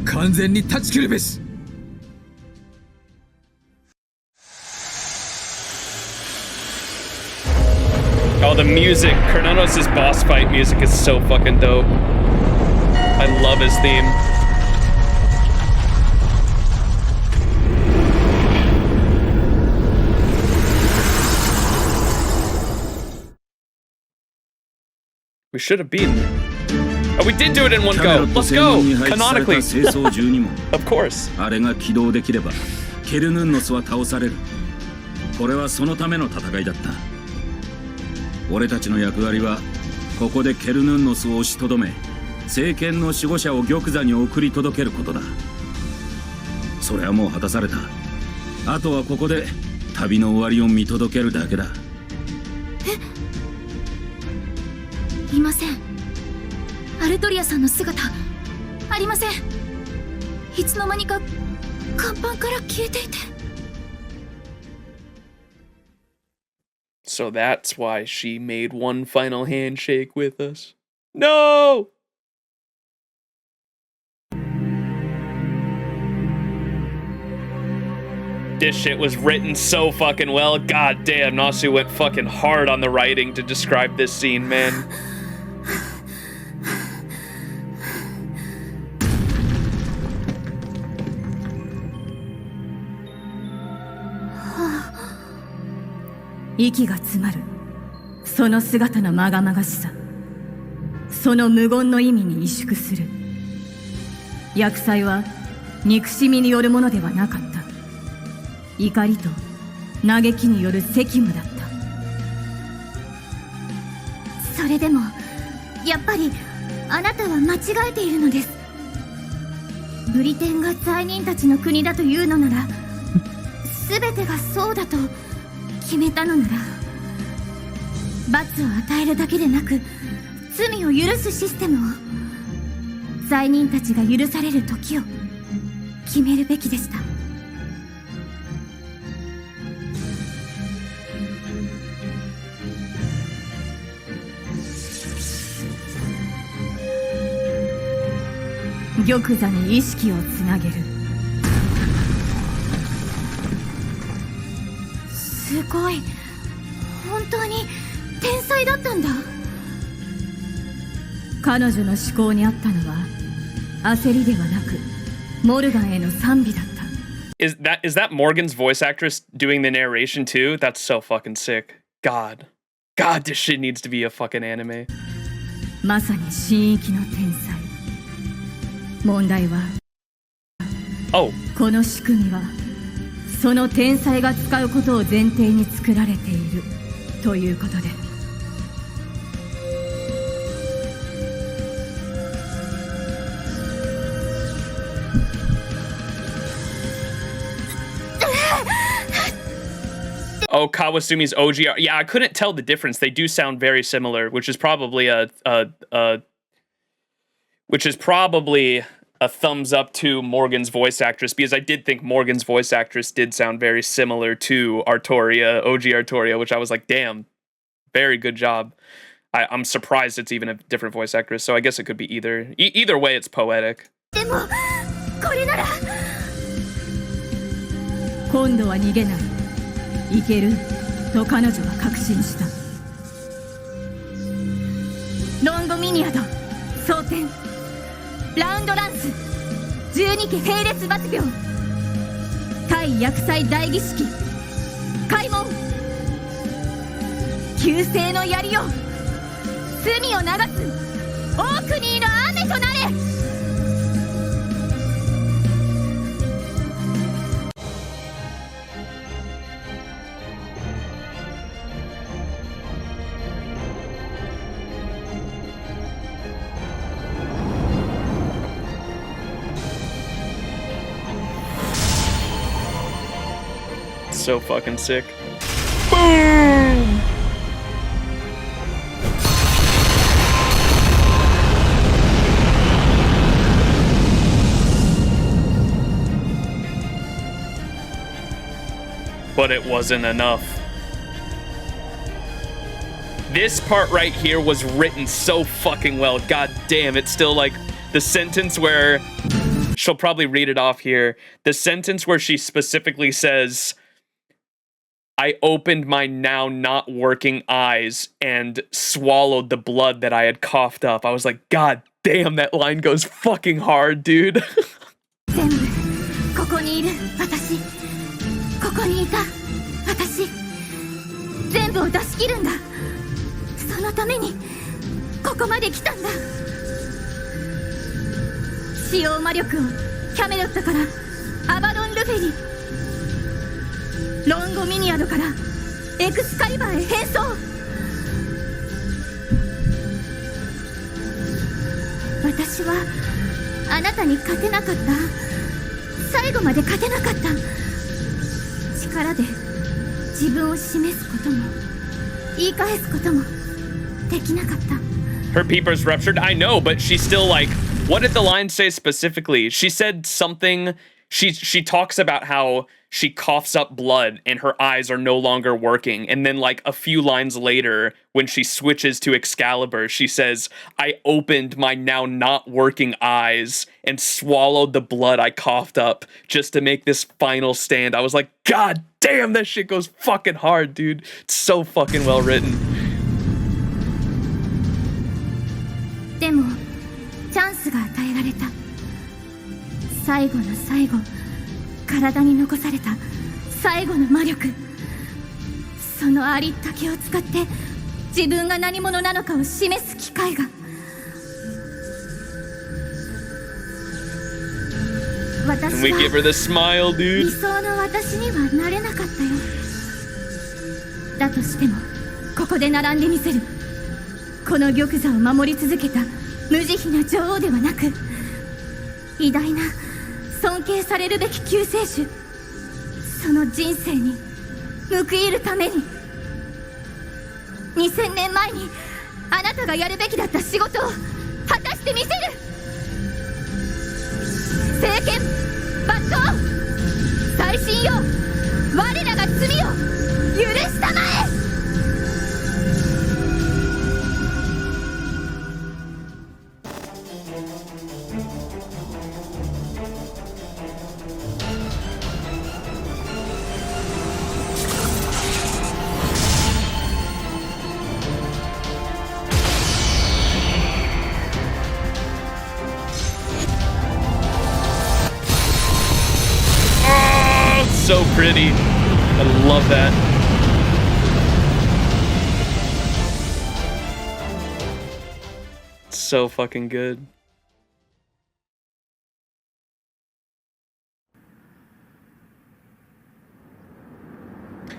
Speaker 18: 完全に断ち切るべし。
Speaker 1: Oh, the music. Kernanos' boss fight music is so fucking dope. I love his theme. We should have beaten. Oh, we did do it in one go. Let's go. Canonically. Of course.
Speaker 7: あれが起動できれば、ケルヌンノスは倒される。これはそのための戦いだった。俺たちの役割は、ここでケルヌンノスを押しとどめ、政権の守護者を玉座に送り届けることだ。それはもう果たされた。あとはここで旅の終わりを見届けるだけだ。
Speaker 8: いません。アルトリアさんの姿ありません。いつの間にか甲板から消えていて。
Speaker 1: So that's why she made one final handshake with us. No! This shit was written so fucking well. God damn, Nasu went fucking hard on the writing to describe this scene, man.
Speaker 15: Oh. 息が詰まる。その姿のまがまがしさ。その無言の意味に萎縮する。厄災は憎しみによるものではなかった。怒りと嘆きによる責務だった。
Speaker 9: それでもやっぱりあなたは間違えているのです。ブリテンが罪人たちの国だというのなら、全てがそうだと決めたのなら、罰を与えるだけでなく罪を許すシステムを、罪人たちが許される時を決めるべきでした。
Speaker 15: 玉座に意識をつなげる。
Speaker 9: すごい。本当に
Speaker 15: 天才だったんだ。彼女の思考にあったのは焦りではなくモルガンへの賛美だった。
Speaker 1: Is that Morgan's voice actress doing the narration too? That's so fucking sick. God, this shit needs to be a fucking anime.
Speaker 15: まさに新域の天才。問題は、この仕組みはその天才が使うことを前提に作られているということで。
Speaker 1: Oh, Kawasumi's OGR. Yeah, I couldn't tell the difference. They do sound very similar, which is probably a thumbs up to Morgan's voice actress, because I did think Morgan's voice actress did sound very similar to Artoria, OG Artoria, which I was like, damn, very good job. I'm surprised it's even a different voice actress, so I guess it could be either. Either way, it's poetic.
Speaker 15: でもこれなら今度は逃げない。いけると彼女は確信した。ロンゴミニアド蒼天ラウンドランス12家並列抜病対薬剤大儀式開門救世の槍よ罪を流すオークニーの雨となれ。
Speaker 1: So fucking sick. Boom! But it wasn't enough. This part right here was written so fucking well. God damn, it's still like the sentence where she'll probably read it off here. The sentence where she specifically says, I opened my now not working eyes and swallowed the blood that I had coughed up. I was like, God damn, that line goes fucking hard, dude.
Speaker 15: 全部ここにいる私ここにいた私全部を出し切るんだ。そのためにここまで来たんだ。使用魔力をキャメロットからアバロン・ルフェにロンゴミニアドからエクスカリバーへ変装。私はあなたに勝てなかった。最後まで勝てなかった。力で自分を示すことも言い返すこともできなかった。
Speaker 1: Her peepers ruptured? I know, but she's still like, what did the line say specifically? She said something, she talks about how she coughs up blood and her eyes are no longer working. And then like a few lines later, when she switches to Excalibur, she says, I opened my now not working eyes and swallowed the blood I coughed up just to make this final stand. I was like, God damn, that shit goes fucking hard, dude. It's so fucking well written.
Speaker 15: でもチャンスが与えられた。最後の最後体に残された最後の魔力、そのありったけを使って自分が何者なのかを示す機会が。私は
Speaker 1: We give her the smile, dude.
Speaker 15: 理想の私にはなれなかったよ。だとしてもここで並んでみせる。この玉座を守り続けた無慈悲な女王ではなく、偉大な尊敬されるべき救世主、その人生に報いるために。2000年前にあなたがやるべきだった仕事を果たしてみせる。聖剣抜刀最新よ、我らが罪を許したまえ。
Speaker 1: so pretty. I love that. So fucking good.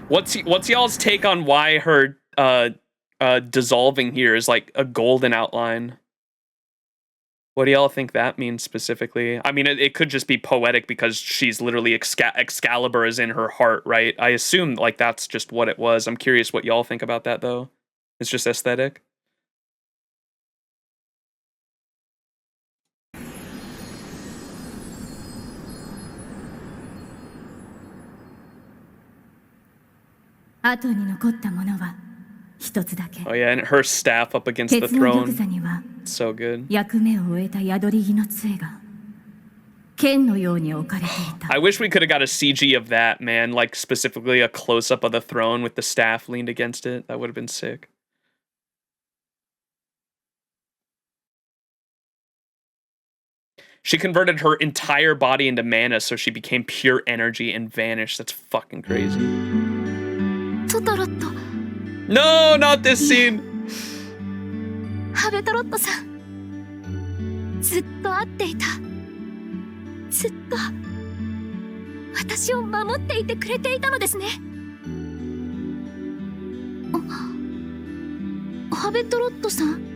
Speaker 1: What's y'all's take on why her dissolving here is like a golden outline? What do y'all think that means specifically? I mean, it could just be poetic because she's literally Excalibur is in her heart, right? I assume like that's just what it was. I'm curious what y'all think about that though. It's just aesthetic. Oh yeah, and her staff up against the throne. So good. I wish we could have got a CG of that, man. Like specifically a close-up of the throne with the staff leaned against it. That would have been sick. She converted her entire body into mana, so she became pure energy and vanished. That's fucking crazy. No, not this scene.
Speaker 8: ハベトロットさん、ずっと会っていた。ずっと私を守っていてくれていたのですね。ハベトロットさん。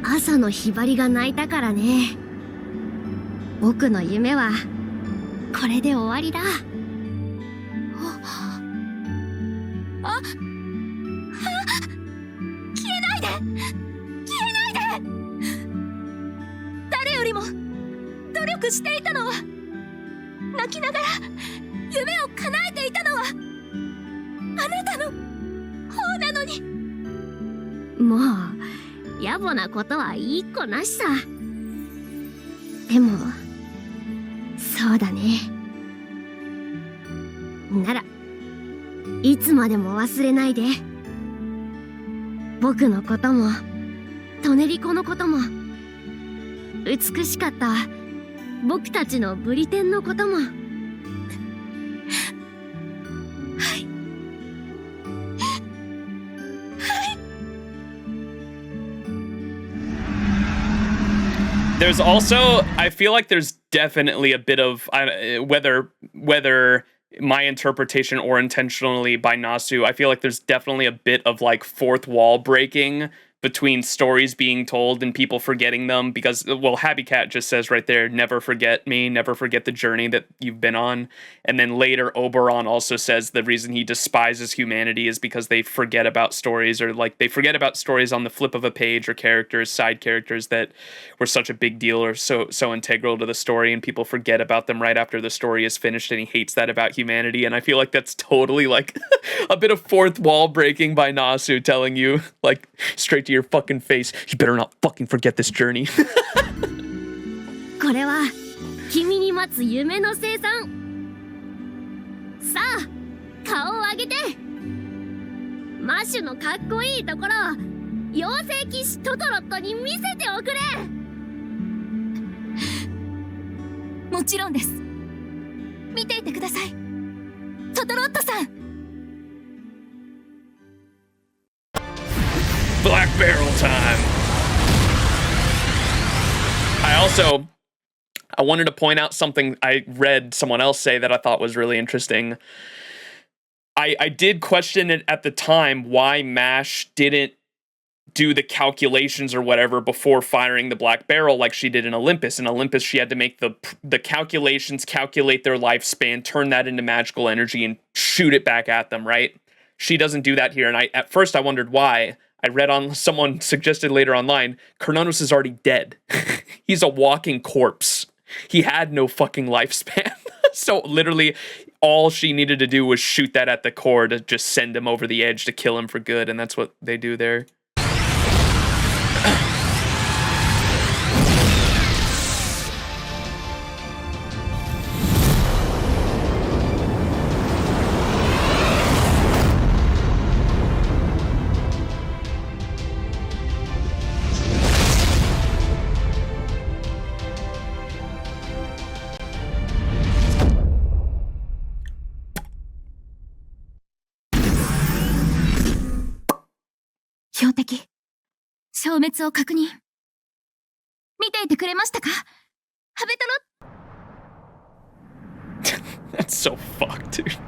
Speaker 10: 朝のひばりが泣いたからね。僕の夢はこれで終わりだ。
Speaker 8: 消えないで、消えないで。誰よりも努力していたのは、泣きながら夢を叶えていたのはあなたの方なのに。
Speaker 10: もう野暮なことはいいっこなしさ。でもそうだね。ならいつまでも忘れないで。僕のこともトネリコのことも、美しかった僕たちのブリテンのことも。はい。
Speaker 1: There's also, I feel like there's definitely a bit of, whether my interpretation or intentionally by Nasu, I feel like there's definitely a bit of like fourth wall breaking between stories being told and people forgetting them, because, well, Habetrot just says right there, never forget me, never forget the journey that you've been on. And then later Oberon also says the reason he despises humanity is because they forget about stories, or like they forget about stories on the flip of a page, or characters, side characters that were such a big deal or so integral to the story, and people forget about them right after the story is finished, and he hates that about humanity. And I feel like that's totally like a bit of fourth wall breaking by Nasu, telling you like straight to your fucking face, you better not fucking forget this journey.
Speaker 10: これは君に待つ夢の生産。さあ顔を上げて、マッシュのかっこいいところを妖精騎士トトロットに見せておくれ。
Speaker 8: もちろんです。見ていてください、トトロットさん。
Speaker 1: Black Barrel time. I wanted to point out something I read someone else say that I thought was really interesting. I did question it at the time why MASH didn't do the calculations or whatever before firing the Black Barrel like she did in Olympus. In Olympus, she had to make the calculations, calculate their lifespan, turn that into magical energy, and shoot it back at them, right? She doesn't do that here, and at first I wondered why. I read on, someone suggested later online, Carnonos is already dead. He's a walking corpse. He had no fucking lifespan. So literally all she needed to do was shoot that at the core to just send him over the edge to kill him for good, and that's what they do there.
Speaker 8: 標的、消滅を確認。見ていてくれましたか？ハベトロ。
Speaker 1: That's so fucked, dude.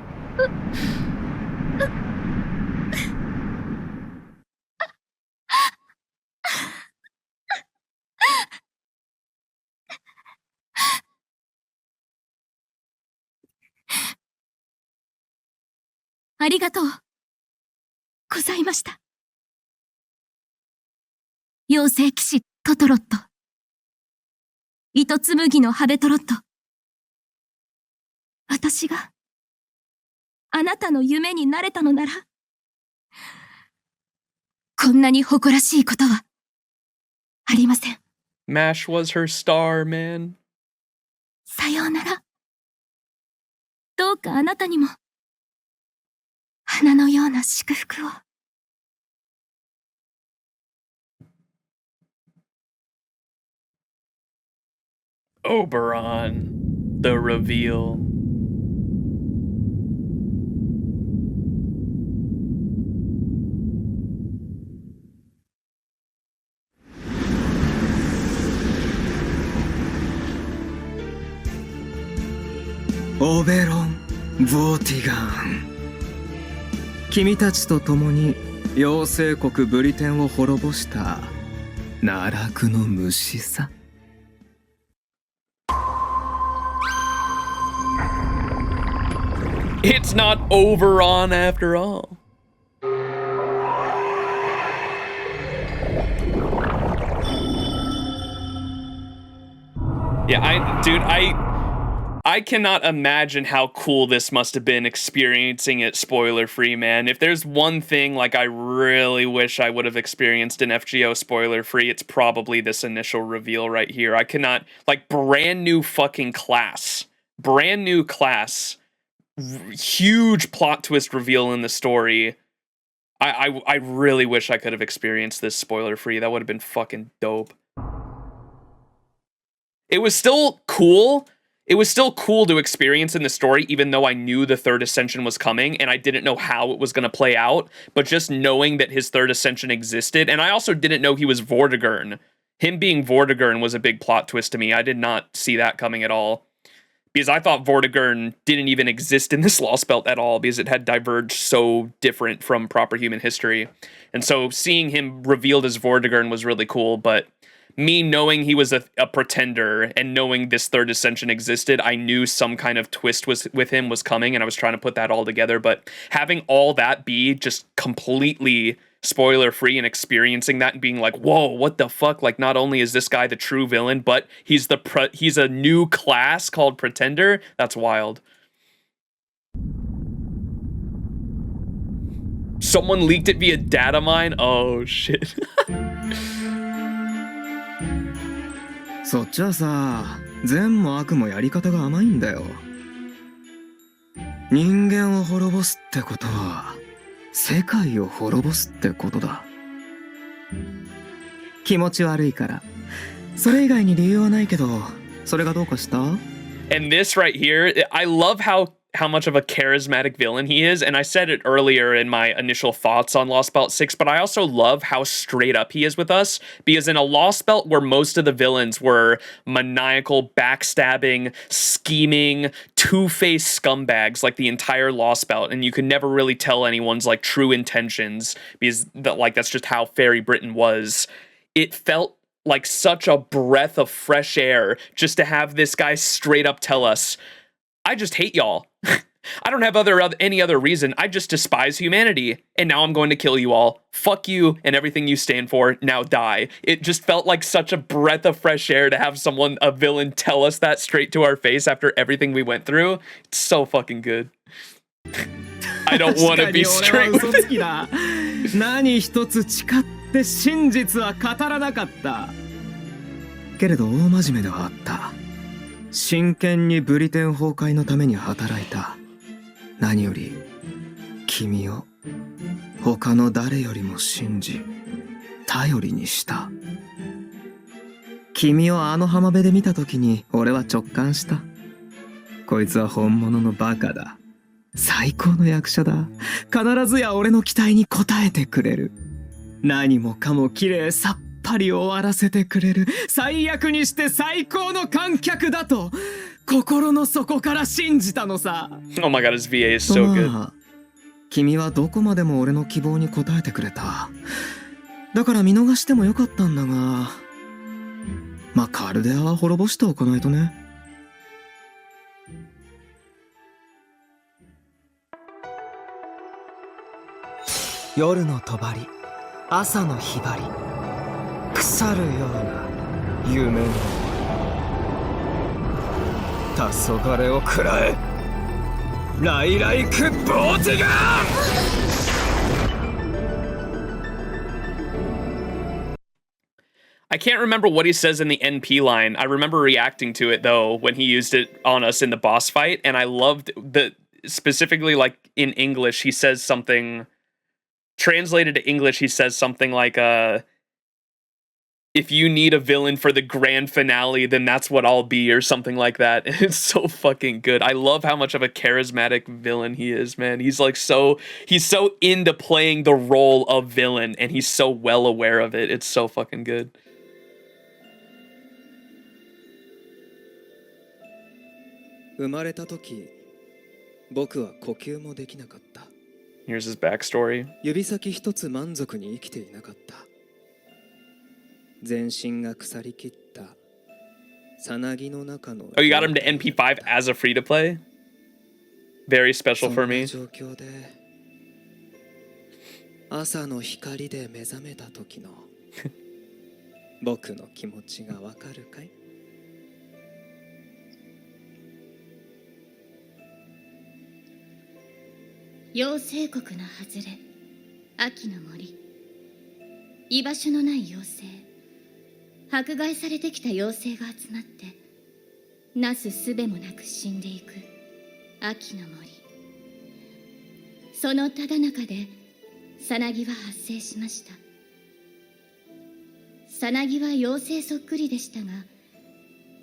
Speaker 8: ありがとうございました。妖精騎士トトロット、糸紡ぎのハベトロット。私があなたの夢になれたのなら、こんなに誇らしいことはありません。
Speaker 1: MASH was her star, man.
Speaker 8: さようなら。どうかあなたにも花のような祝福を。
Speaker 1: Oberon, the reveal.
Speaker 11: Oberon Vortigan、君たちと共に妖精国ブリテンを滅ぼした奈落の虫さ。
Speaker 1: It's not Oberon after all. Yeah, dude, I cannot imagine how cool this must have been experiencing it spoiler free, man. If there's one thing like I really wish I would have experienced in FGO spoiler free, it's probably this initial reveal right here. I cannot, like, brand new fucking class. Brand new class. Huge plot twist reveal in the story. I really wish I could have experienced this spoiler free. That would have been fucking dope. It was still cool. It was still cool to experience in the story, even though I knew the third Ascension was coming and I didn't know how it was going to play out. But just knowing that his third Ascension existed, and I also didn't know he was Vortigern. Him being Vortigern was a big plot twist to me. I did not see that coming at all. Because I thought Vortigern didn't even exist in this Lostbelt at all, because it had diverged so different from proper human history. And so seeing him revealed as Vortigern was really cool, but me knowing he was a pretender and knowing this third Ascension existed, I knew some kind of twist with him was coming, and I was trying to put that all together. But having all that be just completely spoiler-free and experiencing that and being like, whoa, what the fuck? Like, not only is this guy the true villain, but he's a new class called Pretender. That's wild. Someone leaked it via data mine? Oh, shit.
Speaker 11: そっちはさ、善も悪もやり方が甘いんだよ。人間を滅ぼすってことは世界を滅ぼすってことだ。気持ち悪いから。それ以外に理由はないけど、それがどうかした？
Speaker 1: And this right here, I love how much of a charismatic villain he is, and I said it earlier in my initial thoughts on Lostbelt 6, but I also love how straight up he is with us, because in a Lostbelt where most of the villains were maniacal, backstabbing, scheming, two-faced scumbags, like the entire Lostbelt, and you could never really tell anyone's like true intentions, because that's just how Fairy Britain was. It felt like such a breath of fresh air just to have this guy straight up tell us, I just hate y'all. I don't have any other reason. I just despise humanity, and now I'm going to kill you all. Fuck you and everything you stand for. Now die. It just felt like such a breath of fresh air to have a villain, tell us that straight to our face after everything we went through. It's so fucking good. I don't want to be straight with it.
Speaker 11: 何一つ誓って真実は語らなかった。けれど大真面目ではあった。真剣にブリテン崩壊のために働いた。何より君を他の誰よりも信じ頼りにした。君をあの浜辺で見た時に俺は直感した。こいつは本物のバカだ。最高の役者だ。必ずや俺の期待に応えてくれる。何もかも綺麗さっぱり終わらせてくれる最悪にして最高の観客だと心の底から信じたのさ。
Speaker 1: Oh my god, his VA is so good.
Speaker 11: まあ君はどこまでも俺の希望に応えてくれた。だから見逃してもよかったんだが、まあカルデアは滅ぼしておかないとね。
Speaker 19: 夜の帳、朝のひばり、腐るような夢の黄昏を食らえ、ライライク・ボーティガン。
Speaker 1: I can't remember what he says in the NP line. I remember reacting to it though when he used it on us in the boss fight, and I loved the specifically like in English he says something translated to English. He says something like if you need a villain for the grand finale, then that's what I'll be, or something like that. And it's so fucking good. I love how much of a charismatic villain he is, man. He's like he's so into playing the role of villain, and he's so well aware of it. It's so fucking good.
Speaker 19: 生まれた時、僕は呼吸もできなかった。
Speaker 1: Here's his backstory.
Speaker 19: 指先一つ満足に生きていなかった。全身が腐りきったさなぎの中の。
Speaker 1: Oh, you got him to NP5 as a free to play? Very special for me.
Speaker 19: そんな状況で朝の光で目覚めた時の僕の気持ちがわかるかい？
Speaker 10: 妖精国の外れ、秋の森、居場所のない妖精、迫害されてきた妖精が集まってなすすべもなく死んでいく秋の森。そのただ中でさなぎは発生しました。さなぎは妖精そっくりでしたが、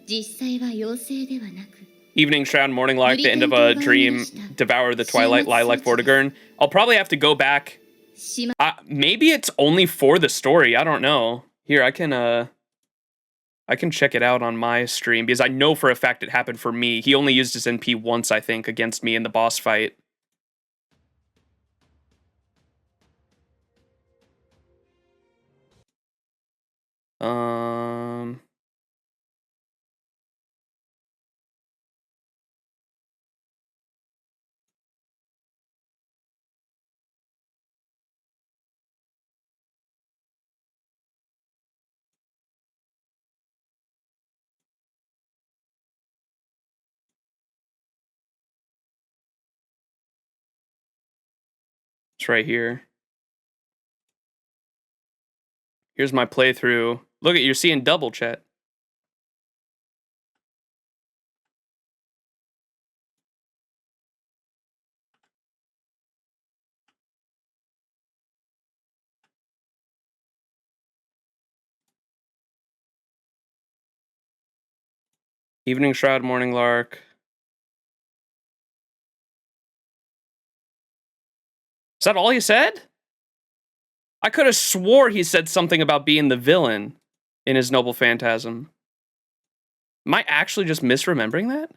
Speaker 10: 実際は妖精ではなく、
Speaker 1: Evening Shroud, Morning Light, the end of a dream, Devour the Twilight, Lilac Vortigern. I'll probably have to go back. Maybe it's only for the story. I don't know. Here, I can check it out on my stream, because I know for a fact it happened for me. He only used his NP once, I think, against me in the boss fight. It's right here. Here's my playthrough. Look at, you're seeing double, chat. Evening Shroud, Morning Lark. Is that all he said? I could have swore he said something about being the villain in his Noble Phantasm. Am I actually just misremembering that?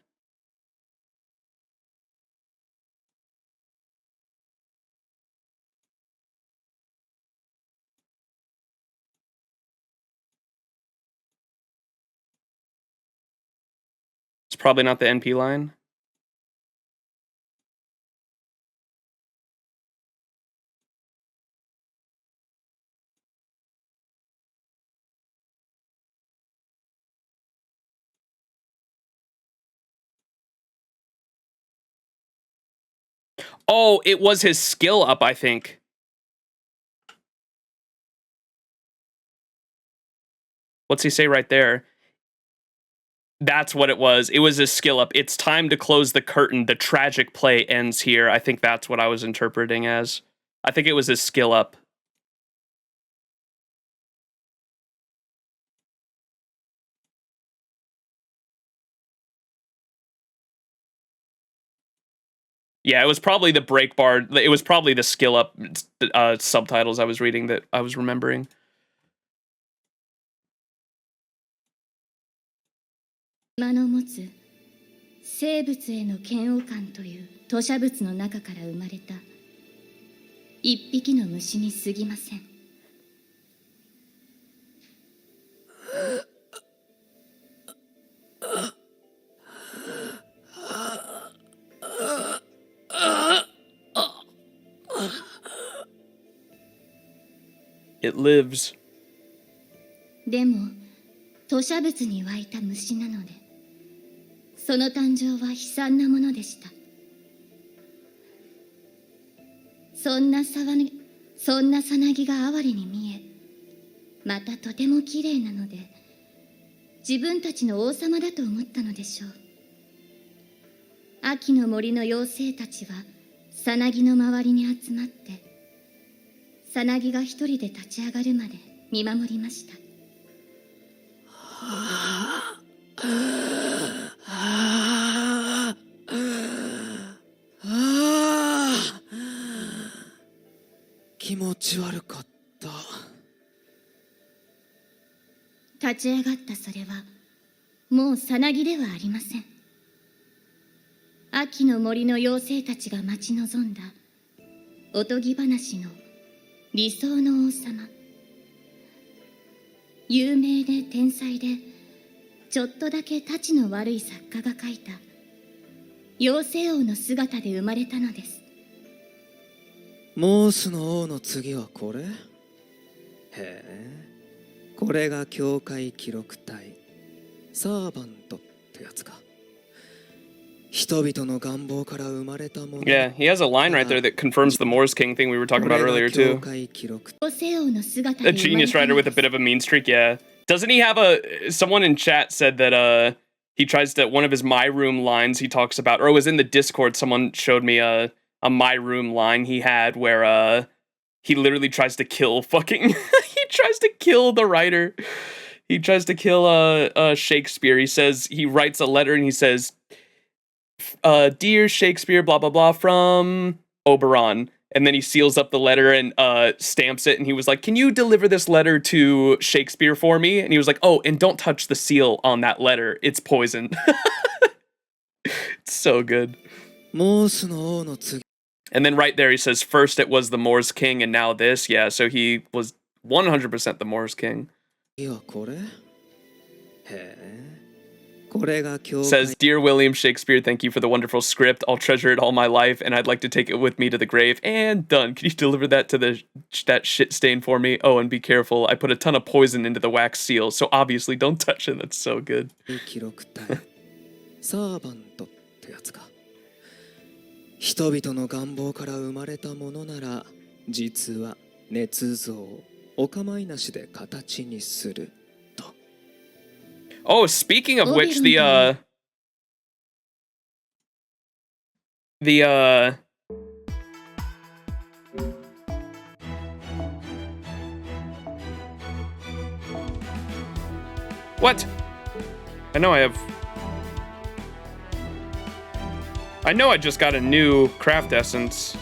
Speaker 1: It's probably not the NP line. Oh, it was his skill up, I think. What's he say right there? That's what it was. It was his skill up. It's time to close the curtain. The tragic play ends here. I think that's what I was interpreting as. I think it was his skill up. Yeah, it was probably the break bar. It was probably the skill up subtitles I was reading that I was remembering.
Speaker 10: 馬の持つ生物への嫌悪感という吐砂物の中から生まれた一匹の虫に過ぎません。
Speaker 1: It lives.
Speaker 10: でも吐砂物に湧いた虫なので、その誕生は悲惨なものでした。そんなさなぎが哀れに見え、またとても綺麗なので、自分たちの王様だと思ったのでしょう。秋の森の妖精たちはさなぎの周りに集まって、さなぎが一人で立ち上がるまで見守りました。
Speaker 19: 気持ち悪かった。
Speaker 10: 立ち上がったそれはもうさなぎではありません。秋の森の妖精たちが待ち望んだおとぎ話の理想の王様。有名で天才でちょっとだけたちの悪い作家が描いた妖精王の姿で生まれたのです。
Speaker 19: モースの王の次はこれ？へえ、これが教会記録隊サーバントってやつか。人々の願望から生まれたもの。
Speaker 1: Yeah, he has a line right there that confirms the Moors King thing we were talking about earlier too. A genius writer with a bit of a mean streak, yeah. Doesn't he have someone in chat said that he tries to, one of his My Room lines he talks about, or it was in the Discord, someone showed me a My Room line he had where he literally tries to kill fucking he tries to kill the writer. He tries to kill Shakespeare. He says, he writes a letter and he says, dear Shakespeare, blah blah blah, from Oberon, and then he seals up the letter and stamps it, and he was like, can you deliver this letter to Shakespeare for me? And he was like, oh, and don't touch the seal on that letter, it's poison. It's so good. And then right there he says, first it was the Moors King and now this. Yeah, so he was 100% the Moors King. Says, dear William Shakespeare, thank you for the wonderful script. I'll treasure it all my life, and I'd like to take it with me to the grave. And done. Can you deliver that to that shit stain for me? Oh, and be careful. I put a ton of poison into the wax seal, so obviously don't touch it. That's so good.
Speaker 19: 人々の願望から生まれたものなら、実は捏造、お構いなしで形にする。
Speaker 1: Oh, speaking of which, what? I know I just got a new craft essence.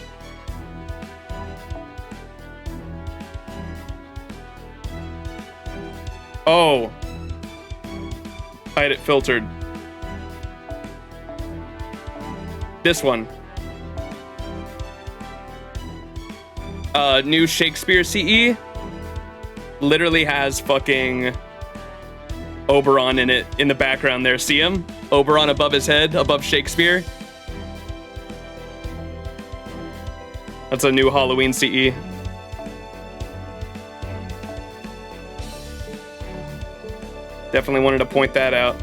Speaker 1: Oh. I had it filtered. This one. New Shakespeare CE literally has fucking Oberon in it in the background there. See him? Oberon above his head, above Shakespeare. That's a new Halloween CE. Definitely wanted to point that out.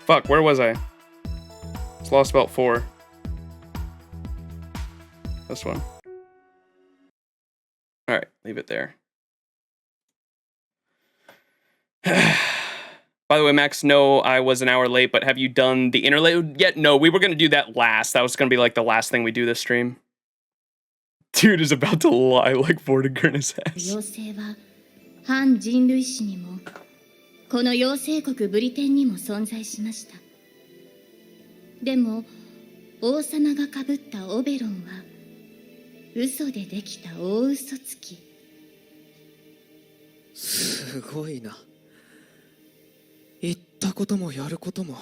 Speaker 1: Fuck, where was I? It's Lostbelt 4. This one. Alright, leave it there. By the way, Max, no, I was an hour late, but have you done the interlude yet? No, we were going to do that last. That was going to be like the last thing we do this stream. Dude is about to lie like Vortigern his ass.
Speaker 10: 妖精は反人類史にもこの妖精国ブリテンにも存在しました。でも王様がかぶったオベロンは嘘でできた大嘘つき。
Speaker 19: すごいな。言ったこともやることも。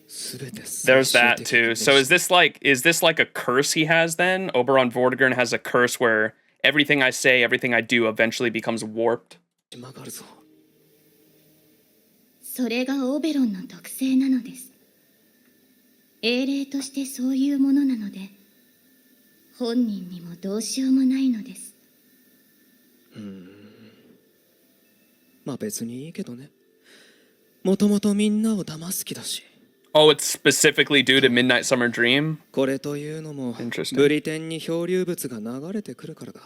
Speaker 1: There's that too. So is this like a curse he has then? Oberon Vortigern has a curse where everything I say, everything I do eventually becomes warped.
Speaker 10: それがオベロンの特性なのです。英霊としてそういうものなので、本人にもどうしようもないのです。
Speaker 19: まあ別にいいけどね。もともとみんなを騙す気だし。
Speaker 1: Oh, it's specifically due to Midnight Summer Dream?
Speaker 19: これというのもブリテンに漂流物が流れてくるからだ。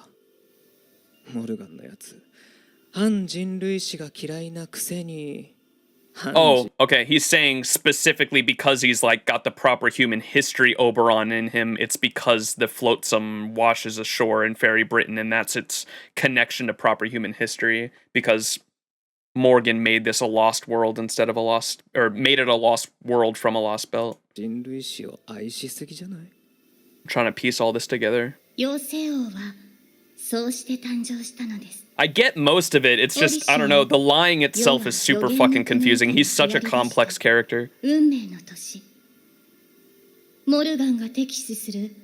Speaker 19: モルガンのやつ、反人類史が嫌いなくせに。
Speaker 1: Oh, okay. He's saying specifically because he's like got the proper human history Oberon in him, it's because the flotsam washes ashore in Fairy Britain, and that's its connection to proper human history, because Morgan made this a lost world instead of a lost, or made it a lost world from a Lostbelt. I'm trying to piece all this together. I get most of it, it's just, I don't know, the lying itself is super fucking confusing. He's such a complex character.
Speaker 10: モルガンが敵視する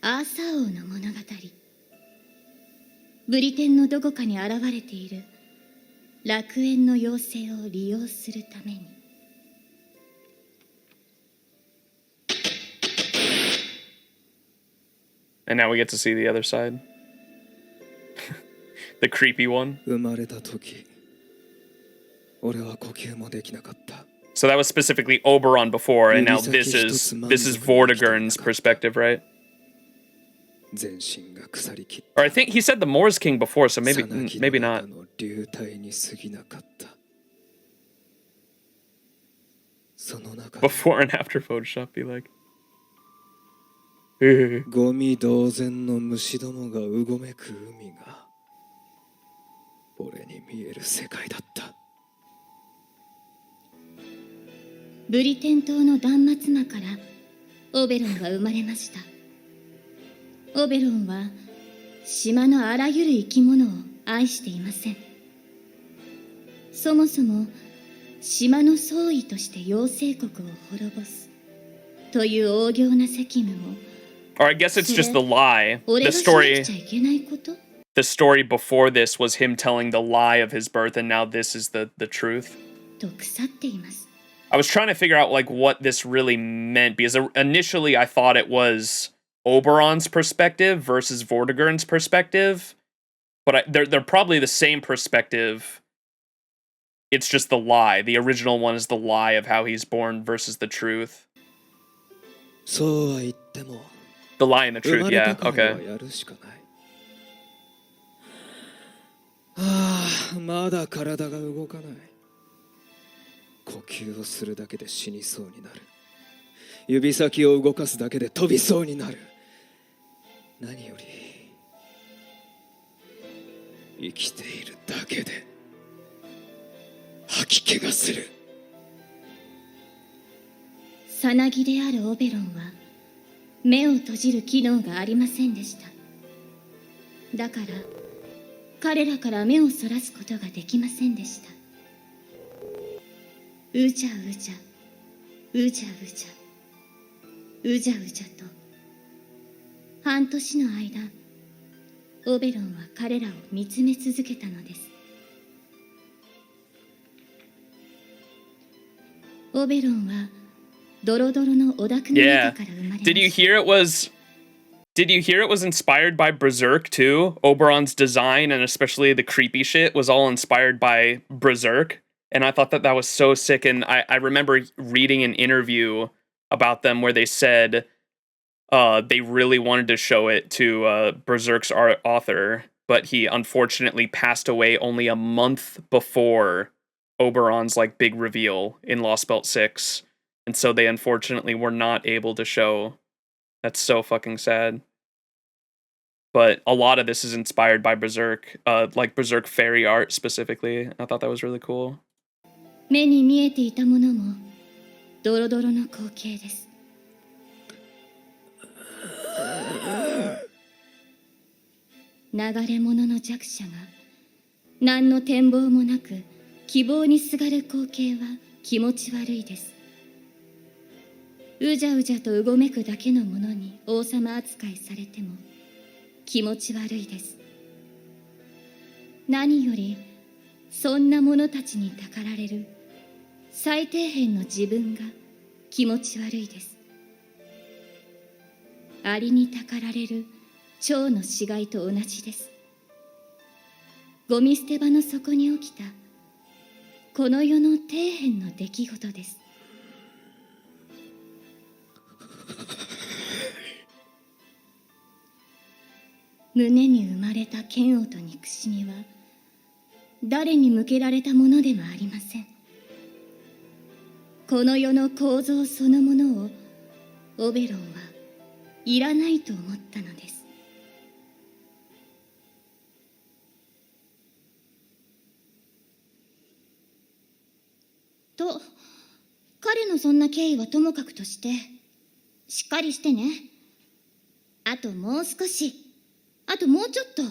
Speaker 10: アーサー王の物語。ブリテンのどこかに現れている楽園の妖精を利用するために。
Speaker 1: And now we get to see the other side. The creepy one. So that was specifically Oberon before, and now this is Vortigern's perspective, right? Or I think he said the Moors King before, so maybe not. Before and after Photoshop, be like.
Speaker 19: ゴミ同然の虫どもがうごめく海が俺に見える世界だった。
Speaker 10: ブリテン島の断末魔からオベロンは生まれました。オベロンは島のあらゆる生き物を愛していません。そもそも島の総意として妖精国を滅ぼすという大行な責務も。
Speaker 1: Or I guess it's just the lie. The story before this was him telling the lie of his birth, and now this is the truth. I was trying to figure out like what this really meant, because initially I thought it was Oberon's perspective versus Vortigern's perspective, but they're probably the same perspective. It's just the lie. The original one is the lie of how he's born versus the truth. The lie and the truth, yeah, okay.
Speaker 19: まだ体が動かない。呼吸をするだけで死にそうになる。指先を動かすだけで飛びそうになる。何より生きているだけで吐き気がする。
Speaker 10: さなぎであるオベロンは目を閉じる機能がありませんでした。だから彼らから目をそらすことができませんでした。うじゃうじゃ、うじゃうじゃ、うじゃうじゃと半年の間、オベロンは彼らを見つめ続けたのです。オベロンはドロドロのオダクの中から生まれました。
Speaker 1: Did you hear it was inspired by Berserk too? Oberon's design and especially the creepy shit was all inspired by Berserk. And I thought that was so sick. And I remember reading an interview about them where they said they really wanted to show it to Berserk's author, but he unfortunately passed away only a month before Oberon's like big reveal in Lostbelt 6. And so they unfortunately were not able to show. That's so fucking sad. but a lot of this is inspired by Berserk, like Berserk fairy art specifically. I thought that was really cool.
Speaker 8: 目に見えていたものもドロドロの光景です。流れ者の弱者が何の展望もなく希望にすがる光景は気持ち悪いです。うじゃうじゃとうごめくだけのものに王様扱いされても気持ち悪いです。何よりそんな者たちにたかられる最底辺の自分が気持ち悪いです。アリにたかられる蝶の死骸と同じです。ゴミ捨て場の底に起きたこの世の底辺の出来事です。胸に生まれた嫌悪と憎しみは誰に向けられたものでもありません。この世の構造そのものをオベロンはいらないと思ったのです。と、彼のそんな経緯はともかくとして、しっかりしてね。あともう少し、あともうちょっと。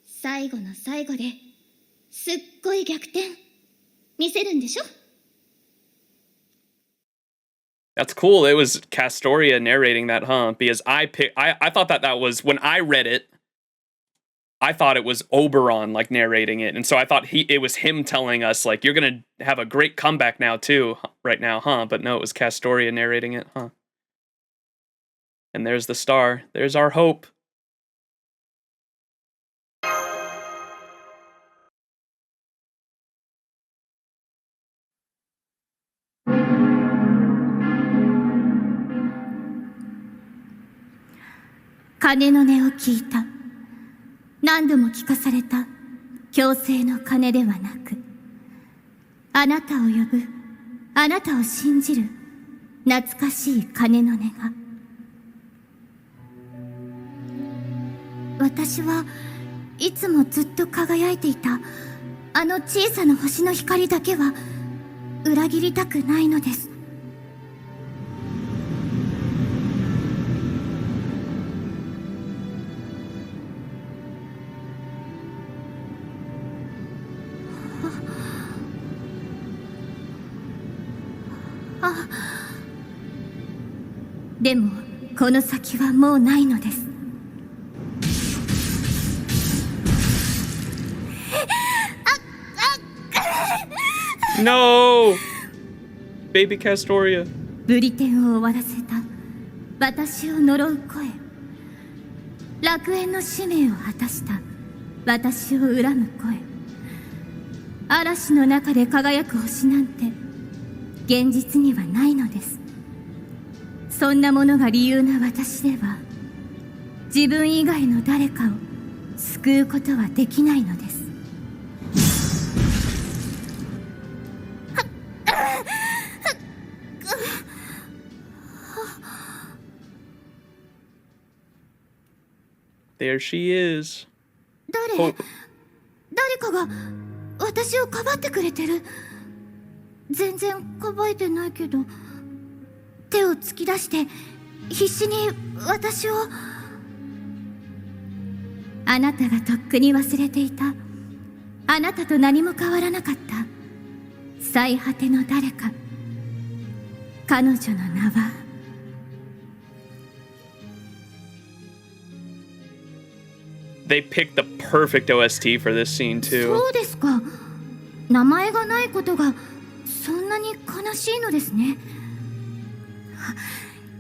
Speaker 8: 最後の最後ですっごい逆転見せるんでしょ？
Speaker 1: That's cool. It was Castoria narrating that, huh? Because I thought that was, when I read it, I thought it was Oberon like narrating it, and so I thought it was him telling us like, you're gonna have a great comeback now too, right now, huh? But no, it was Castoria narrating it, huh? And there's the star. There's our hope.
Speaker 9: 鐘の音を聞いた。何度も聞かされた強制の鐘ではなく、あなたを呼ぶ、あなたを信じる懐かしい鐘の音が。私はいつもずっと輝いていたあの小さな星の光だけは裏切りたくないのです。でもこの先はもうないのです。
Speaker 1: No! Baby Castoria.
Speaker 9: ブリテンを終わらせた私を呪う声。楽園の使命を果たした私を恨む声。嵐の中で輝く星なんて現実にはないのです。そんなものが理由な私では自分以外の誰かを救うことはできないのです。
Speaker 1: There she is.
Speaker 9: 誰かが私をかばってくれてる。全然かばえてないけど、手を突き出して必死に私を。あなたがとっくに忘れていた、あなたと何も変わらなかった最果ての誰か。彼女の名は
Speaker 1: They picked the perfect OST for this scene too.
Speaker 9: そうですか。名前がないことがそんなに悲しいのですね。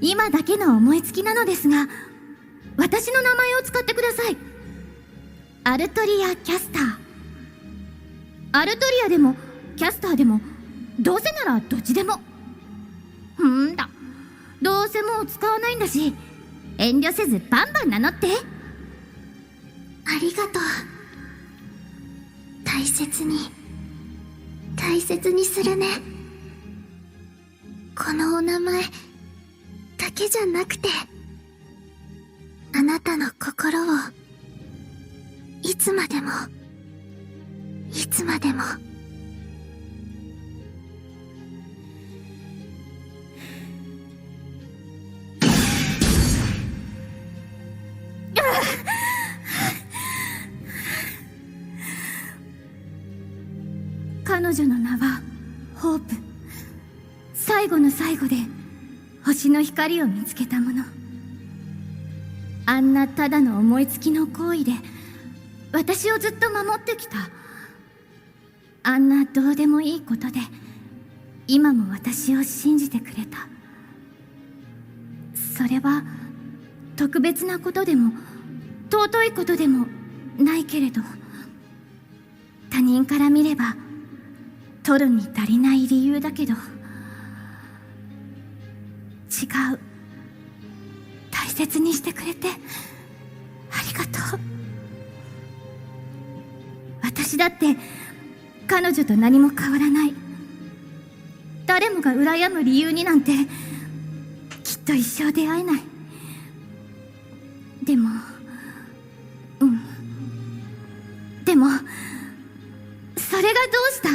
Speaker 9: 今だけの思いつきなのですが、私の名前を使ってください。アルトリア・キャスター。アルトリアでもキャスターでもどうせならどっちでも。どうせもう使わないんだし、遠慮せずバンバン名乗って。ありがとう。大切にするね。このお名前だけじゃなくて、あななたの心をいつまでもいつまでも彼女の名はホープ。最後の最後で星の光を見つけたもの。あんなただの思いつきの行為で私をずっと守ってきた。あんなどうでもいいことで今も私を信じてくれた。それは特別なことでも尊いことでもないけれど、他人から見れば取るに足りない理由だけど、違う、大切にしてくれてありがとう。私だって彼女と何も変わらない。誰もが羨む理由になんてきっと一生出会えない。でもでもそれがどうした？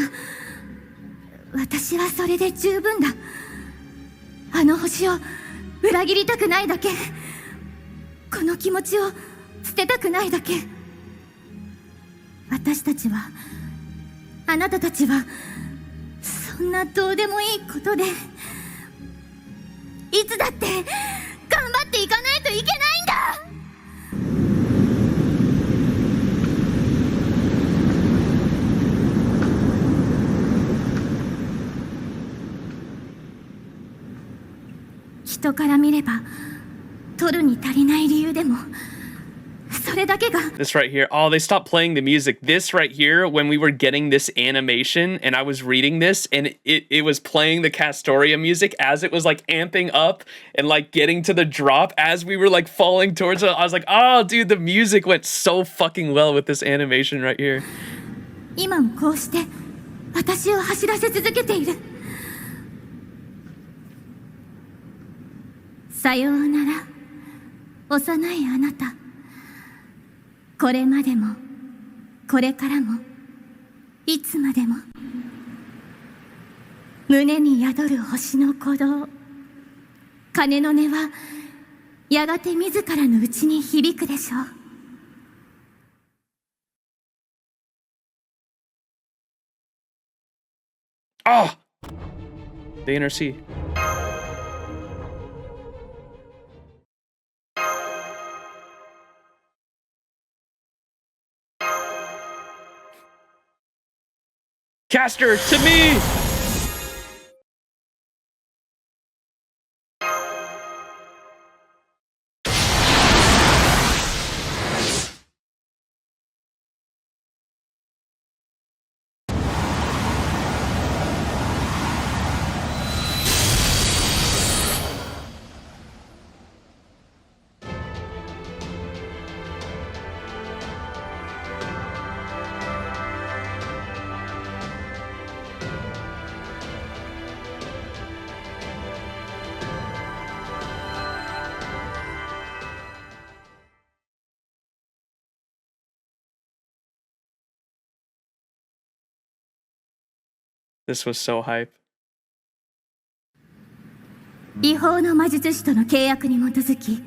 Speaker 9: 私はそれで十分だ。あの星を裏切りたくないだけ。この気持ちを捨てたくないだけ。私たちは、あなたたちは、そんなどうでもいいことでいつだって頑張っていかないといけないんだ。人から見れば取るに足りない理由でもそれだけが。
Speaker 1: This right here. Oh, they stopped playing the music. This right here, when we were getting this animation and I was reading this and it was playing the Castoria music as it was like amping up and like getting to the drop as we were like falling towards it. I was like, oh dude, the music went so fucking well with this animation right here.
Speaker 9: 今もこうして私を走らせ続けている。さようなら、幼いあなた。これまでも、これからも、いつまでも。胸に宿る星の鼓動。鐘の音は、やがて自らの内に響くでしょう。
Speaker 1: Oh! The inner sea. Caster, to me! This was so hype.
Speaker 9: 違法の魔術師との契約に基づき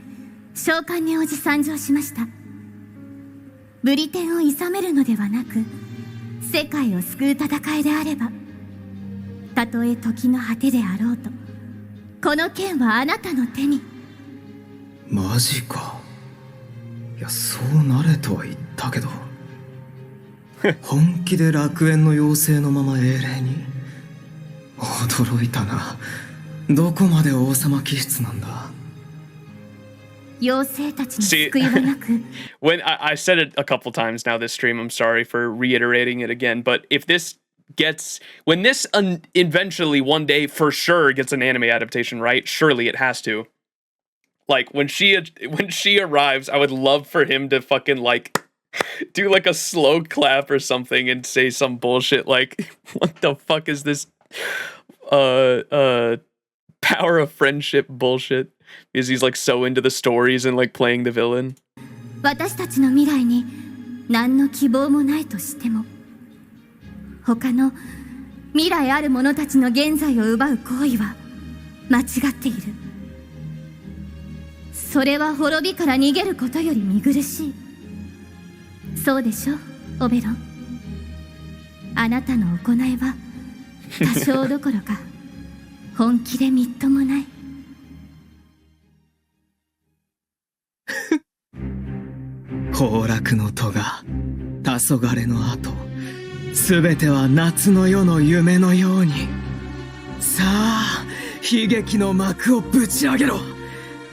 Speaker 9: 召喚に応じ参上しました。ブリテンを諌めるのではなく、世界を救う戦いであれば、たとえ時の果てであろうと、この剣はあなたの手に。
Speaker 11: マジか。いや、そうなれとは言ったけど本気で楽園の妖精のまま英霊に。驚いたな。どこまで王様気質なんだ。
Speaker 9: 妖精たちに救いはなく。
Speaker 1: When I said it a couple times now this stream, I'm sorry for reiterating it again, but if this gets, when this eventually one day for sure gets an anime adaptation, right? Surely it has to. Like when she arrives, I would love for him to fucking like do like a slow clap or something and say some bullshit like, what the fuck is this power of friendship bullshit. Because he's like so into the stories and like playing the villain.
Speaker 9: 私たちの未来に何の希望もないとしても、他の未来ある者たちの現在を奪う行為は間違っている。それは滅びから逃げることより見苦しい。そうでしょ、オベロン。あなたの行いは多少どころか本気でみっともない。
Speaker 11: 崩落の戸が黄昏の後、すべては夏の夜の夢のように。さあ悲劇の幕をぶち上げろ。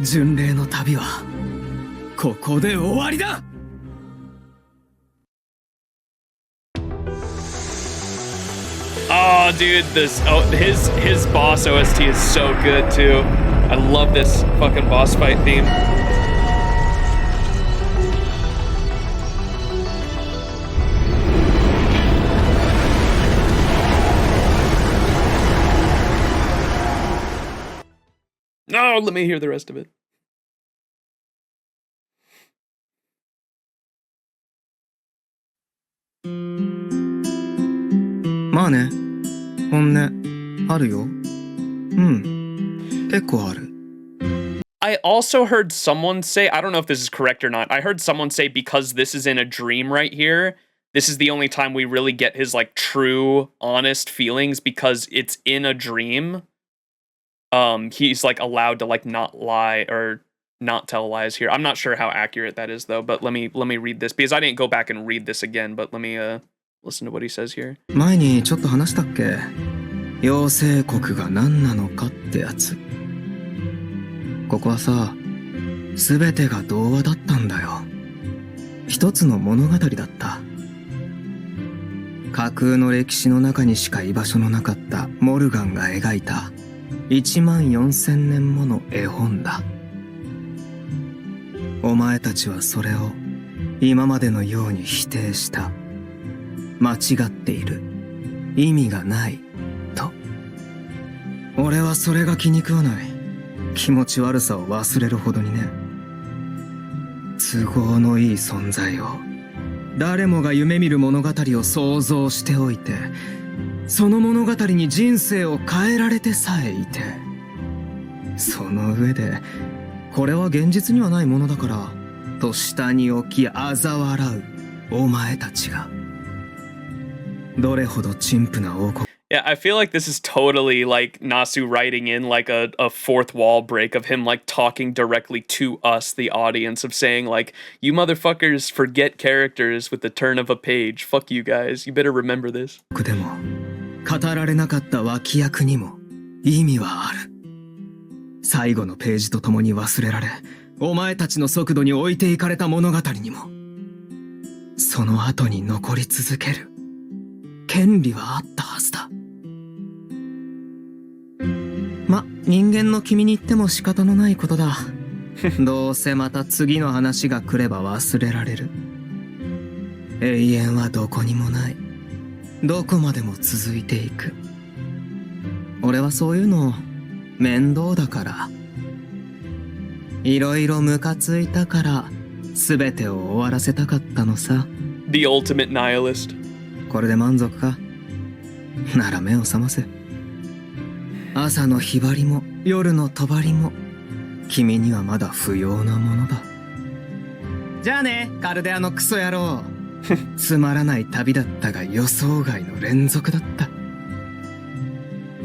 Speaker 11: 巡礼の旅はここで終わりだ。
Speaker 1: Oh, dude, his boss OST is so good too. I love this fucking boss fight theme. No, let me hear the rest of it.
Speaker 11: まあね、本音あるよ。うん、結構ある。
Speaker 1: I also heard someone say, I don't know if this is correct or not, I heard someone say because this is in a dream right here, this is the only time we really get his like true, honest feelings because it's in a dream. He's like allowed to like not lie or not tell lies here. I'm not sure how accurate that is though, but let me read this because I didn't go back and read this again, but let me listen to what he says here.
Speaker 11: 前にちょっと話したっけ？妖精国が何なのかってやつ。ここはさ、すべてが童話だったんだよ。一つの物語だった。架空の歴史の中にしか居場所のなかったモルガンが描いた14000年もの絵本だ。お前たちはそれを今までのように否定した。間違っている。意味がない。と。俺はそれが気に食わない。気持ち悪さを忘れるほどにね。都合のいい存在を。誰もが夢見る物語を想像しておいて、その物語に人生を変えられてさえいて。その上で、これは現実にはないものだから、と下に置き嘲笑うお前たちが。どれほど陳腐な王国。
Speaker 1: Yeah, I feel like this is totally like Nasu writing in like a fourth wall break of him like talking directly to us, the audience, of saying like, you motherfuckers forget characters with the turn of a page. Fuck you guys. You better remember this.
Speaker 11: でも、語られなかった脇役にも意味はある。最後のページとともに忘れられ、お前たちの速度に置いていかれた物語にも、その後に残り続ける権利はあったはずだ。ま、人間の君に言っても仕方のないことだ。どうせまた次の話が来れば忘れられる。永遠はどこにもない。どこまでも続いていく。俺はそういうの面倒だから。いろいろムカついたから、すべてを終わらせたかったのさ。
Speaker 1: The ultimate nihilist.
Speaker 11: これで満足か？なら目を覚ませ。朝のひばりも夜のとばりも君にはまだ不要なものだ。じゃあね、カルデアのクソ野郎。つまらない旅だったが予想外の連続だった。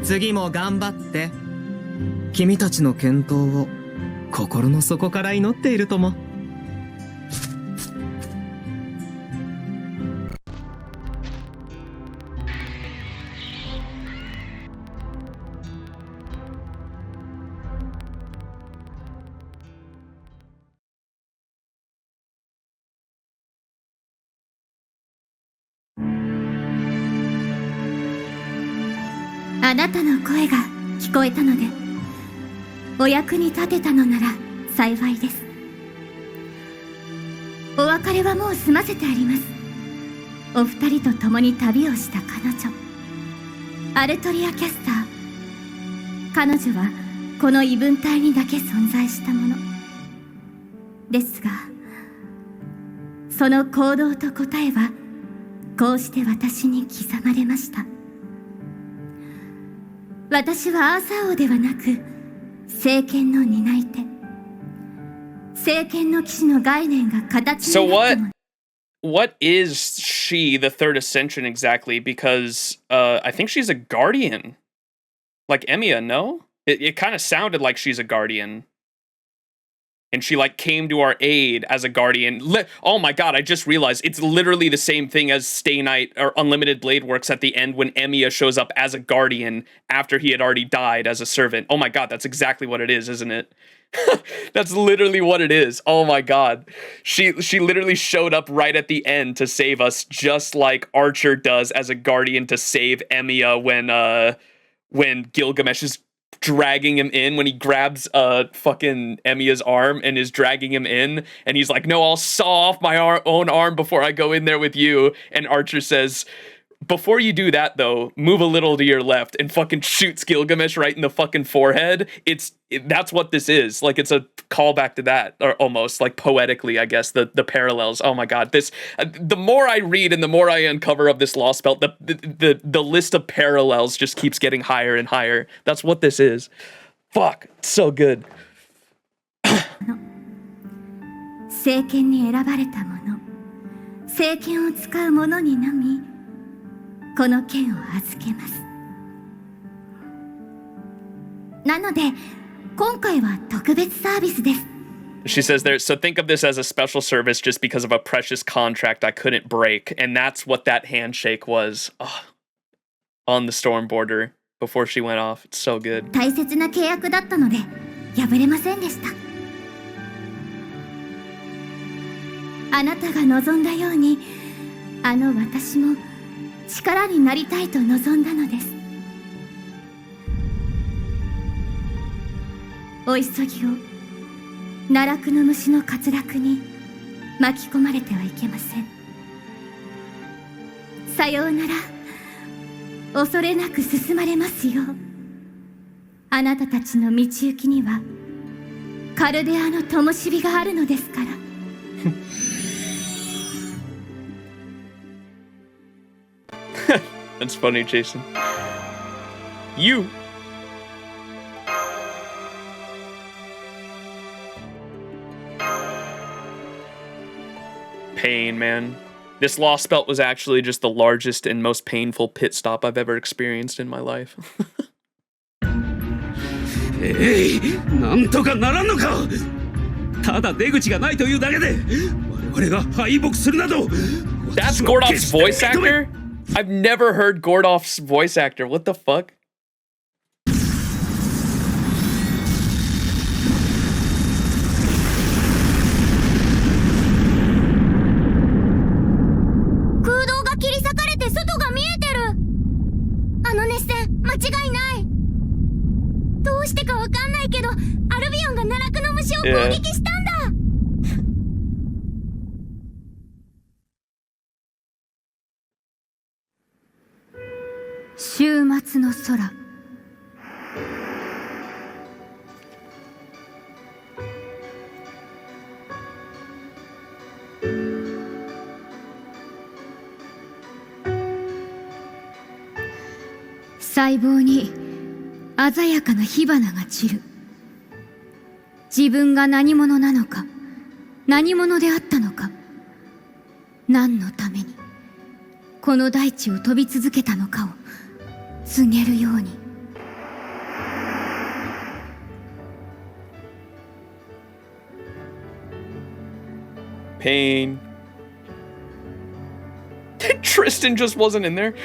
Speaker 11: 次も頑張って。君たちの健闘を心の底から祈っているとも。
Speaker 9: あなたの声が聞こえたので、お役に立てたのなら幸いです。お別れはもう済ませてあります。お二人と共に旅をした彼女、アルトリアキャスター。彼女はこの異文体にだけ存在したものですが、その行動と答えはこうして私に刻まれました。私はアーサー王ではなく政権の担い手、政権の騎士の概念が形になったもの。
Speaker 1: What is she, the third Ascension, exactly? Because I think she's a guardian. Like Emiya, no? It kind of sounded like she's a guardian. And she like came to our aid as a guardian. Oh my god, I just realized it's literally the same thing as Stay Night or Unlimited Blade Works at the end when Emiya shows up as a guardian after he had already died as a servant. Oh my god, that's exactly what it is, isn't it? That's literally what it is. Oh my god. She literally showed up right at the end to save us, just like Archer does as a guardian to save Emiya when Gilgamesh is dragging him in, when he grabs fucking Emiya's arm and is dragging him in, and he's like, no, I'll saw off my own arm before I go in there with you. And Archer says, before you do that, though, move a little to your left, and fucking shoots Gilgamesh right in the fucking forehead. That's what this is. Like, it's a callback to that, or almost, like, poetically, I guess, the parallels. Oh my god, this, the more I read and the more I uncover of this Lostbelt, the list of parallels just keeps getting higher and higher. That's what this is. Fuck, it's so good.
Speaker 9: 政権に選ばれた者、政権を使う者にのみこの剣を預けます。なので今回は特別サービスです。
Speaker 1: She says there, so think of this as a special service just because of a precious contract I couldn't break, and that's what that handshake was. On the storm border before she went off. It's so good.
Speaker 9: 大切な契約だったので破れませんでした。あなたが望んだように、私も力になりたいと望んだのです。お急ぎを。奈落の虫の滑落に巻き込まれてはいけません。さようなら。恐れなく進まれますよ。あなたたちの道行きにはカルデアの灯火があるのですから。
Speaker 1: That's funny, Jason. You. Pain, man. This Lostbelt was actually just the largest and most painful pit stop I've ever experienced in my life.
Speaker 7: なんとかならんのか。ただ出口がないというだけで我々が敗北するなど。
Speaker 1: That's Gordov's voice actor? I've never heard Gordov's voice actor. What the fuck?
Speaker 9: Yeah. 週末の空。細胞に鮮やかな火花が散る。自分が何者なのか、何者であったのか、何のためにこの大地を飛び続けたのかを告げるように。
Speaker 1: Pain. Tristan just wasn't in there.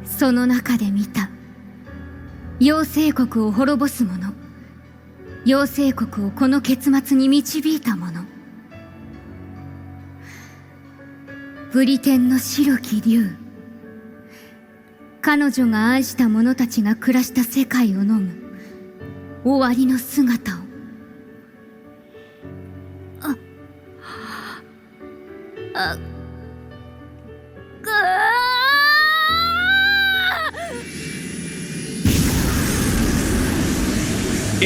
Speaker 9: その中で見た妖精国を滅ぼす者、妖精国をこの結末に導いた者、ブリテンの白き竜、彼女が愛した者たちが暮らした世界を飲む終わりの姿を。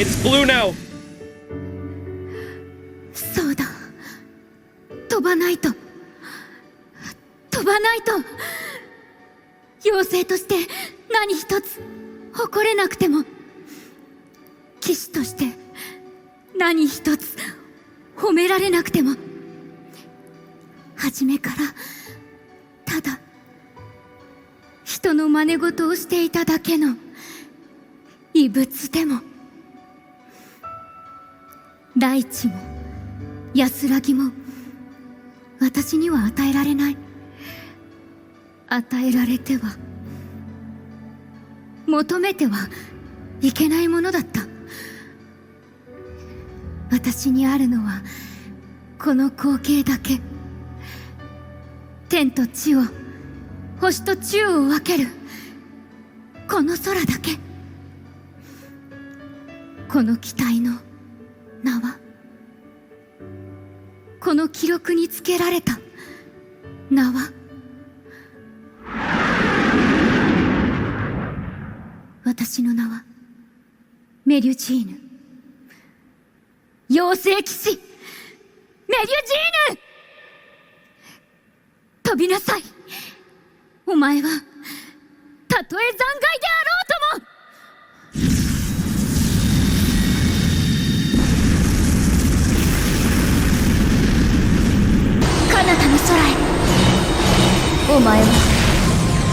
Speaker 1: It's blue now.
Speaker 9: そうだ。飛ばないと。飛ばないと。妖精として何一つ誇れなくても、騎士として何一つ褒められなくても、初めからただ人の真似事をしていただけの異物でも、大地も安らぎも私には与えられない。与えられては求めてはいけないものだった。私にあるのはこの光景だけ。天と地を、星と宙を分けるこの空だけ。この機体の名は、この記録につけられた名は、私の名はメリュジーヌ、妖精騎士メリュジーヌ。飛びなさい。お前はたとえ残骸であろうとも。彼方の空へ。お前は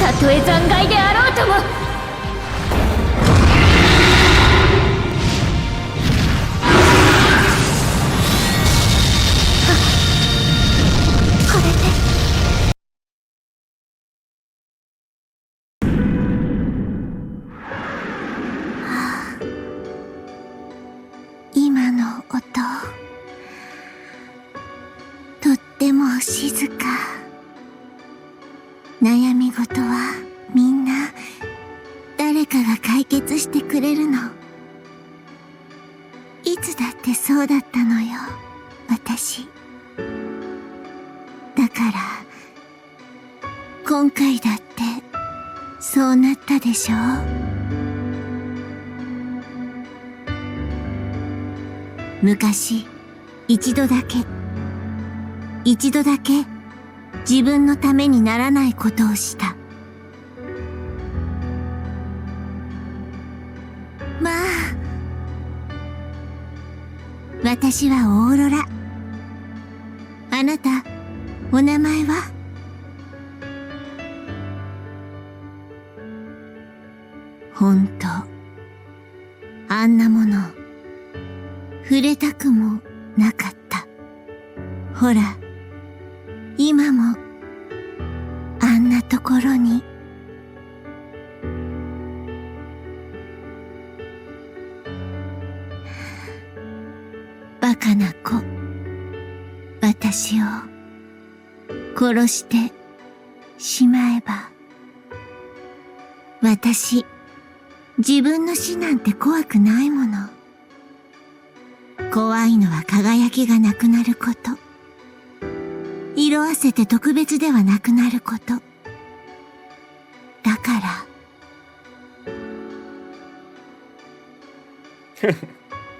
Speaker 9: たとえ残骸であろうとも。今の音、とっても静か。悩み事はみんな誰かが解決してくれるの。いつだってそうだったのよ、私。だから今回だってそうなったでしょ。昔、一度だけ自分のためにならないことをした。まあ、私はオーロラ。あなた、お名前は？ほんと、あんなもの触れたくもなかった。ほら、今もあんなところに。バカな子、私を殺してしまえば。私、自分の死なんて怖くないもの。怖いのは輝きがなくなること。色あせて特別ではなくなること。だから、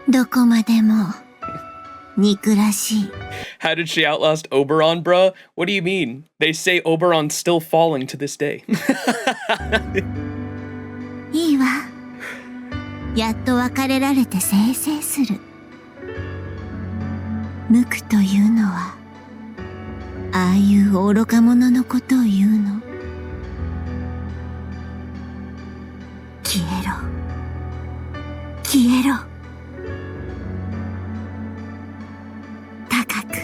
Speaker 9: どこまでも憎らしい。
Speaker 1: How did she outlast Oberon, bruh? What do you mean? They say Oberon's still falling to this day.
Speaker 9: いいわ。やっと別れられて清々する。無垢というのは、ああいう愚か者のことを言うの。消えろ。消えろ。高く。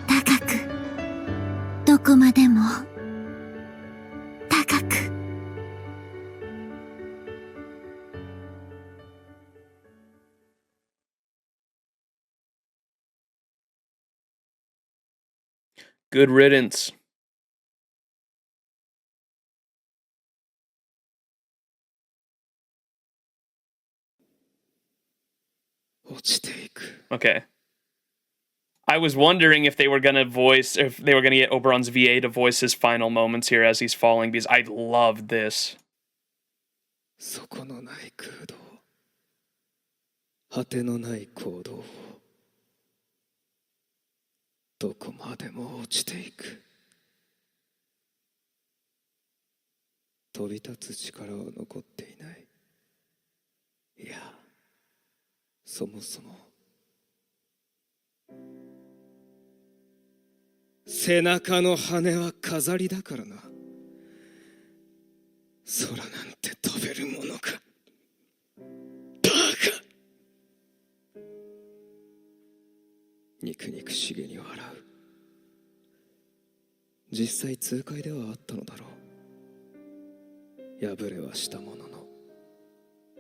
Speaker 9: 高く。どこまでも。高く。
Speaker 1: Good riddance.
Speaker 19: 落ちていく。
Speaker 1: Okay. I was wondering if they were gonna get Oberon's VA to voice his final moments here as he's falling, because I love this.
Speaker 19: 底のない空洞。果てのない行動をどこまでも落ちていく。飛び立つ力は残っていない。いや、そもそも背中の羽は飾りだからな。空なんて飛べるものか。バカ。肉々しげに笑う。実際痛快ではあったのだろう。敗れはしたものの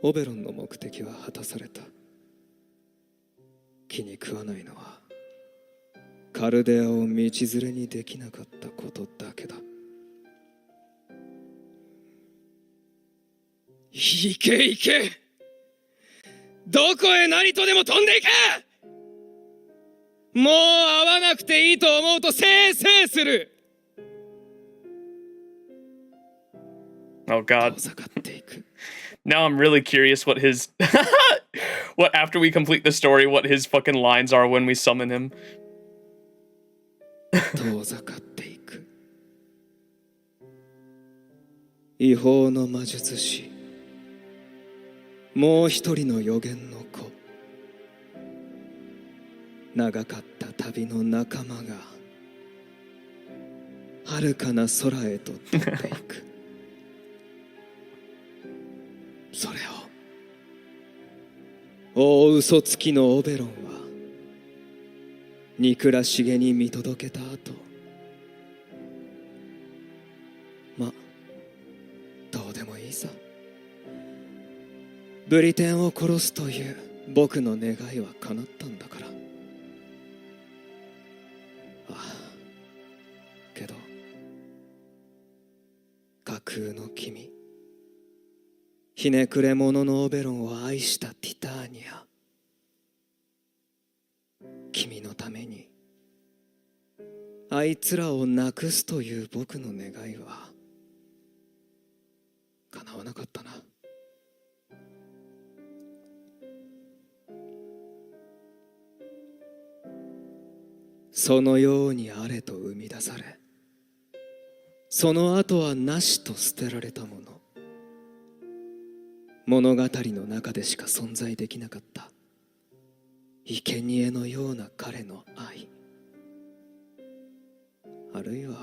Speaker 19: オベロンの目的は果たされた。気に食わないのはカルデアを道連れにできなかったことだけだ。行け行け、どこへ何とでも飛んでいけ。もう会わなくていいと思うとせいせいする。
Speaker 1: Oh God. Now I'm really curious what his what after we complete the story, what his fucking lines are when we summon him.
Speaker 19: 遠ざかっていく。違法の魔術師、もう一人の予言の子。長かった旅の仲間が遥かな空へと飛んでいく。それを大嘘つきのオベロンは憎らしげに見届けた後、ま、どうでもいいさ。ブリテンを殺すという僕の願いは叶ったんだから。ああ、けど架空の君、ひねくれ者のオベロンを愛したティターニア、君のためにあいつらをなくすという僕の願いは叶わなかったな。そのようにあれと生み出され、その後はなしと捨てられたもの。物語の中でしか存在できなかった生贄のような彼の愛、あるいは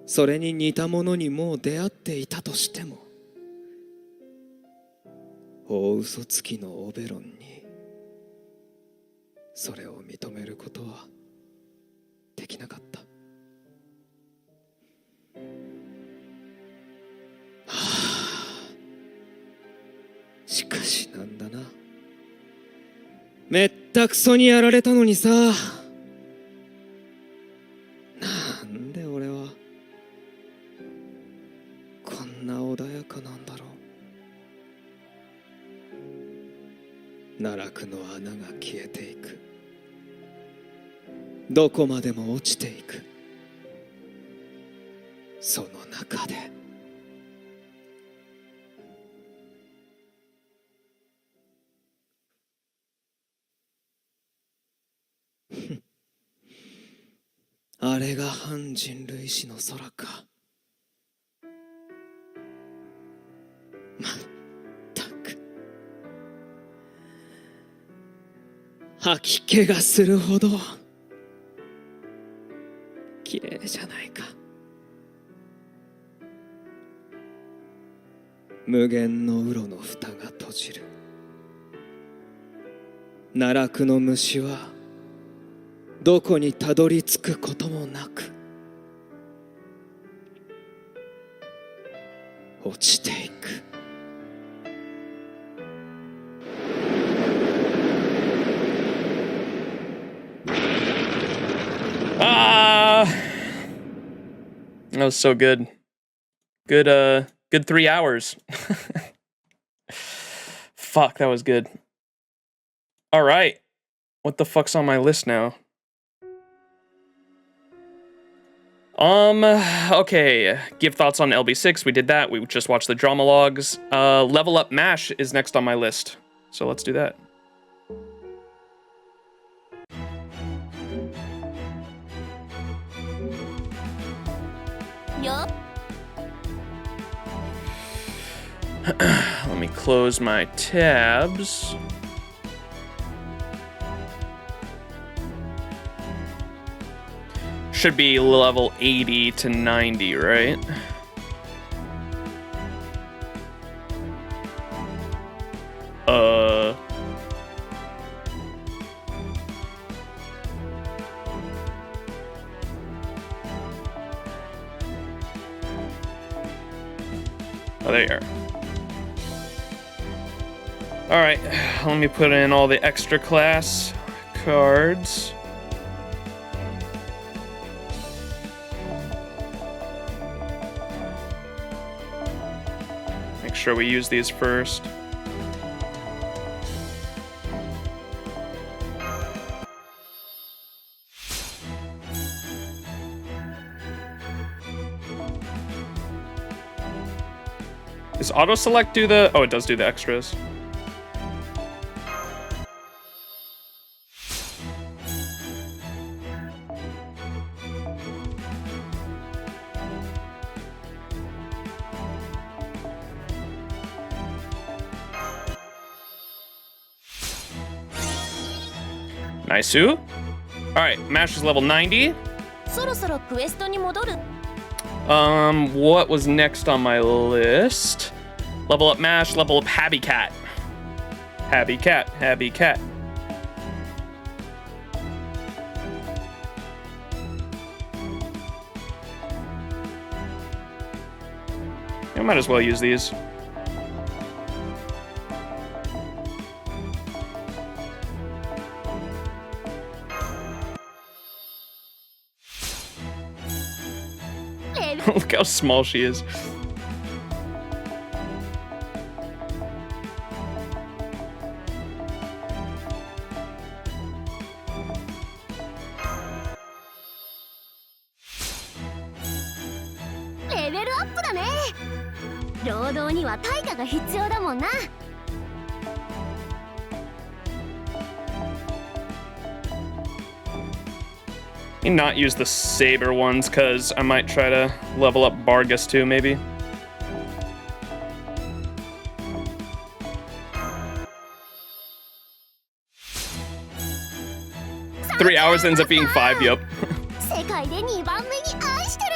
Speaker 19: それに似たものにもう出会っていたとしても、大嘘つきのオベロンにそれを認めることはできなかった。しかしなんだな、めったくそにやられたのにさ、なんで俺はこんな穏やかなんだろう。奈落の穴が消えていく。どこまでも落ちていく。その中であれが反人類史の空か。まったく吐き気がするほど綺麗じゃないか。無限のウロの蓋が閉じる。奈落の虫はどこにたどり着くこともなく落ちていく。
Speaker 1: That was so good. Good 3 hours. Fuck, that was good. All right. What the fuck's on my list now? Okay. Give thoughts on LB6. We did that. We just watched the Dramalogues. Level Up MASH is next on my list. So let's do that.
Speaker 10: Yup.
Speaker 1: Let me close my tabs. Should be level 80 to 90, right? Oh, there you are. All right, let me put in all the extra class cards. Make sure we use these first. Does auto select do the... Oh, it does do the extras. Nice. All right, Mash is level 90.
Speaker 10: そろそろクエストに戻る。
Speaker 1: What was next on my list? Level up Mash, level up Habetrot. Habetrot, Habetrot. I might as well use these. Look how small she is.
Speaker 10: Level up だね。労働には対価が必要だもんな。
Speaker 1: Not use the saber ones, because I might try to level up Bargus too, maybe. Three hours ends up being 5, yep.
Speaker 10: 世界で2番目に愛してる。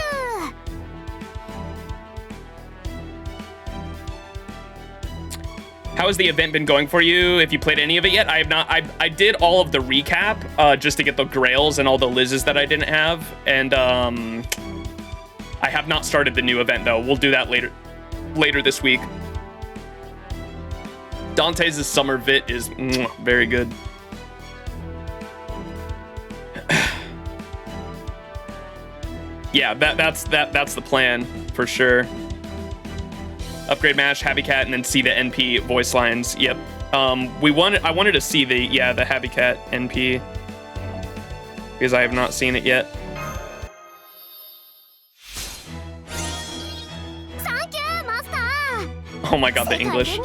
Speaker 1: How has the event been going for you? If you played any of it yet? I have not. I did all of the recap just to get the Grails and all the Lizzes that I didn't have, and I have not started the new event though. We'll do that later this week. Dante's summer vit is very good. Yeah, that's the plan for sure. Upgrade Mash, Habetrot, and then see the NP voice lines. Yep. I wanted to see the Habetrot NP because I have not seen it yet. Oh my god, the English.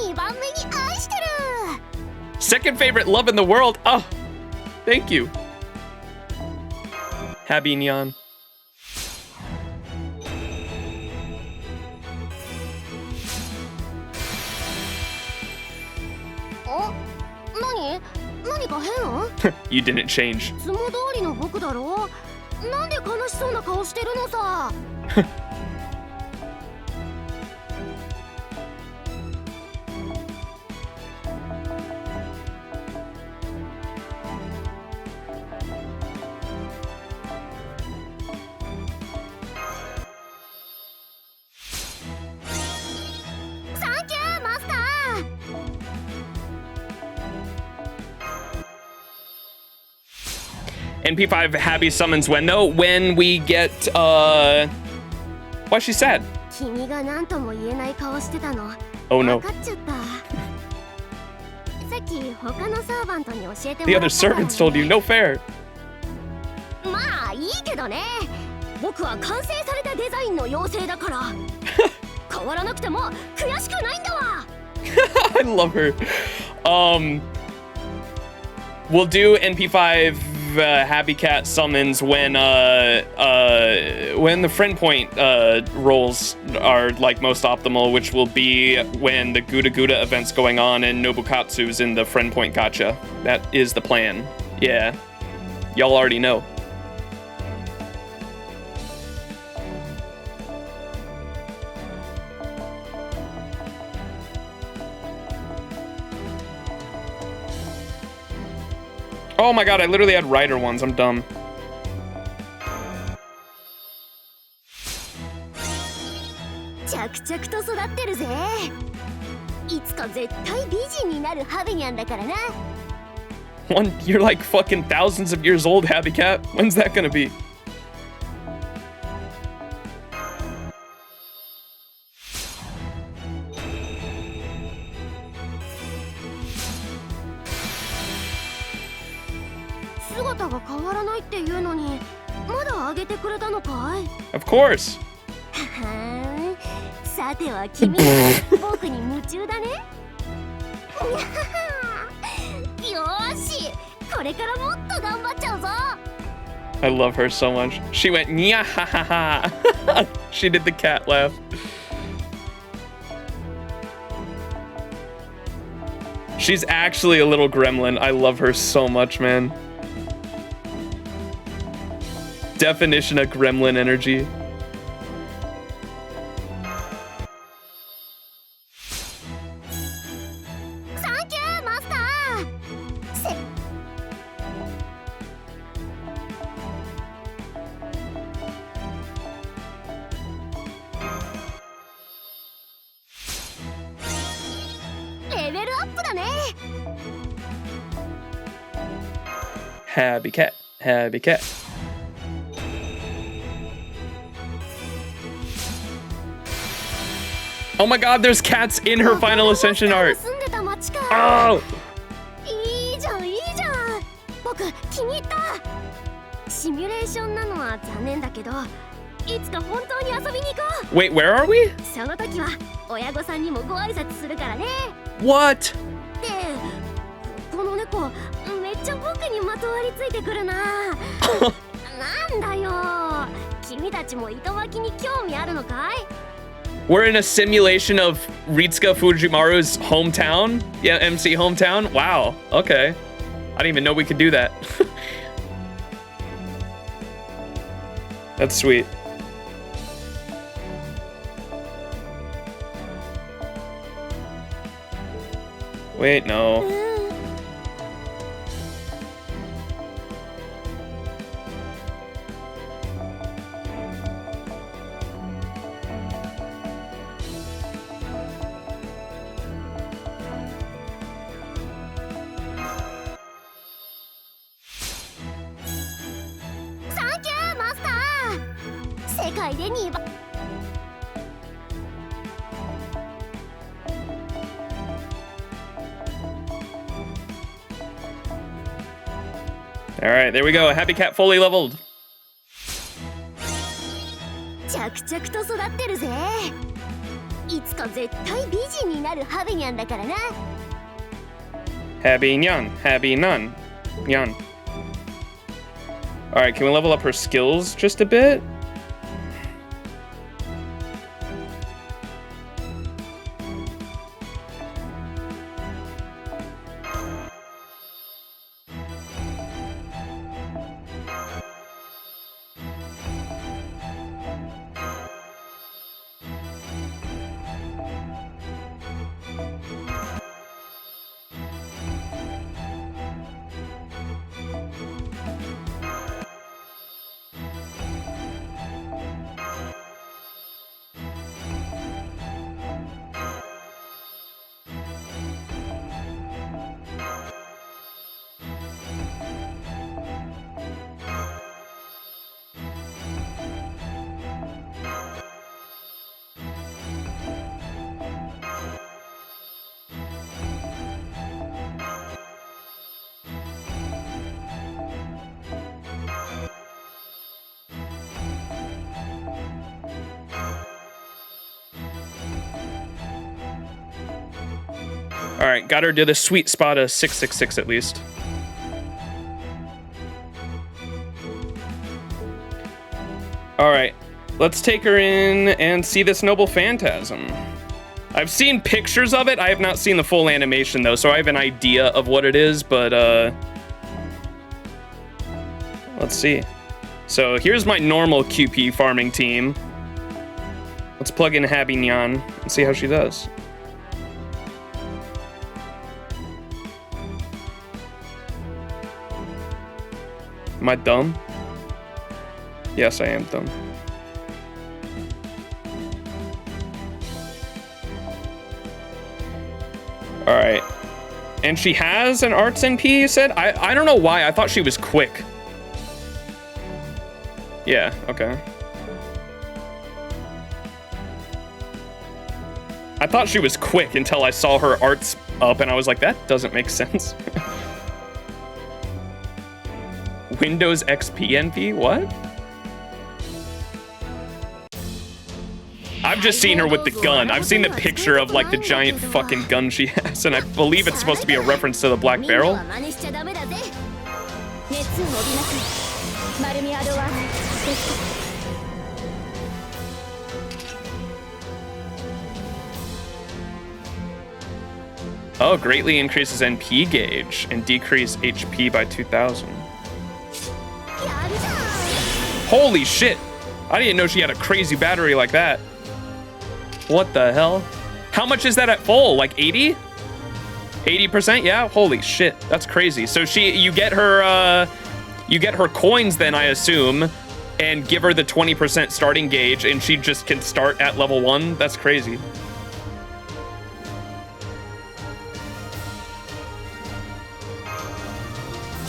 Speaker 1: Second favorite love in the world. Oh, thank you. Habi Nyan. You didn't change.
Speaker 10: いつも通りの僕だろ。なんで悲しそうな顔してるのさ。サンキューマスター。
Speaker 1: NP5 Happy summons when though? When we get why is she sad?
Speaker 10: 君が何とも言えない顔してたの。
Speaker 1: Oh no.
Speaker 10: 分かっちゃった。さっき他のサーバントに教えてもらったからね。
Speaker 1: The other servants told you, no fair.
Speaker 10: まあいいけどね。僕は完成されたデザインの妖精だから。変わらなくても悔しくないんだわ。
Speaker 1: I love her. We'll do NP5 Happy Cat summons when the friend point rolls are like most optimal, which will be when the Guda Guda event's going on and Nobukatsu's in the friend point gacha. That is the plan. Yeah, y'all already know. Oh my god, I literally had Rider ones. I'm dumb. One, you're like fucking thousands of years old, Happy Cat. When's that gonna be? Of course. I love her so much. She went nya ha ha ha. She did the cat laugh. She's actually a little gremlin. I love her so much, man. Definition of gremlin energy. Happy cat, happy cat. Oh my god, there's cats in her final Ascension art. Oh! Wait, where are we? What? We're in a simulation of Ritsuka Fujimaru's hometown? Yeah, MC hometown? Wow, okay. I didn't even know we could do that. That's sweet. Wait, no. All right, there we go. Happy Cat fully leveled. Happy Nyan, happy Nun, Nyan. All right, can we level up her skills just a bit? All right, got her to the sweet spot of 666 at least. All right, let's take her in and see this noble phantasm. I've seen pictures of it. I have not seen the full animation though, so I have an idea of what it is, but let's see. So here's my normal QP farming team. Let's plug in Habi Nyan and see how she does. Am I dumb? Yes, I am dumb. All right. And she has an arts NP, you said? I don't know why. I thought she was quick. Yeah, okay. I thought she was quick until I saw her arts up and I was like, that doesn't make sense. Windows XP NP? What? I've just seen her with the gun. I've seen the picture of like the giant fucking gun she has, and I believe it's supposed to be a reference to the Black Barrel. Oh, greatly increases NP gauge and decrease HP by 2,000. Holy shit! I didn't know she had a crazy battery like that. What the hell? How much is that at full? Like 80? 80%? Yeah. Holy shit, that's crazy. So you get her coins then, I assume, and give her the 20% starting gauge, and she just can start at level 1. That's crazy.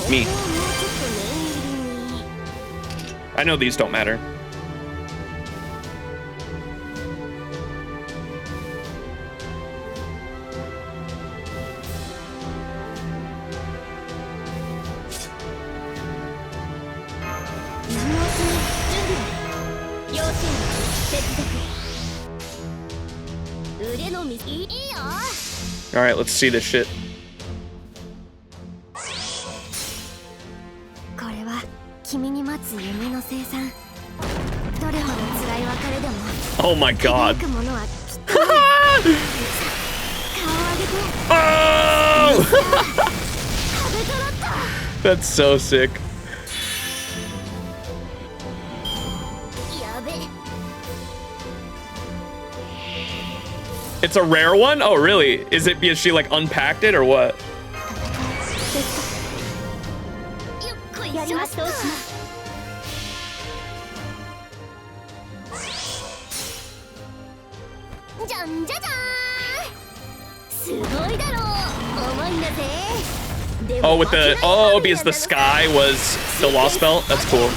Speaker 1: Me. I know these don't matter. All right, let's see this shit. Oh my god. Oh! That's so sick. It's a rare one? Oh, really? Is it because she like unpacked it or what? Oh, with the because the sky was the Lostbelt. That's cool.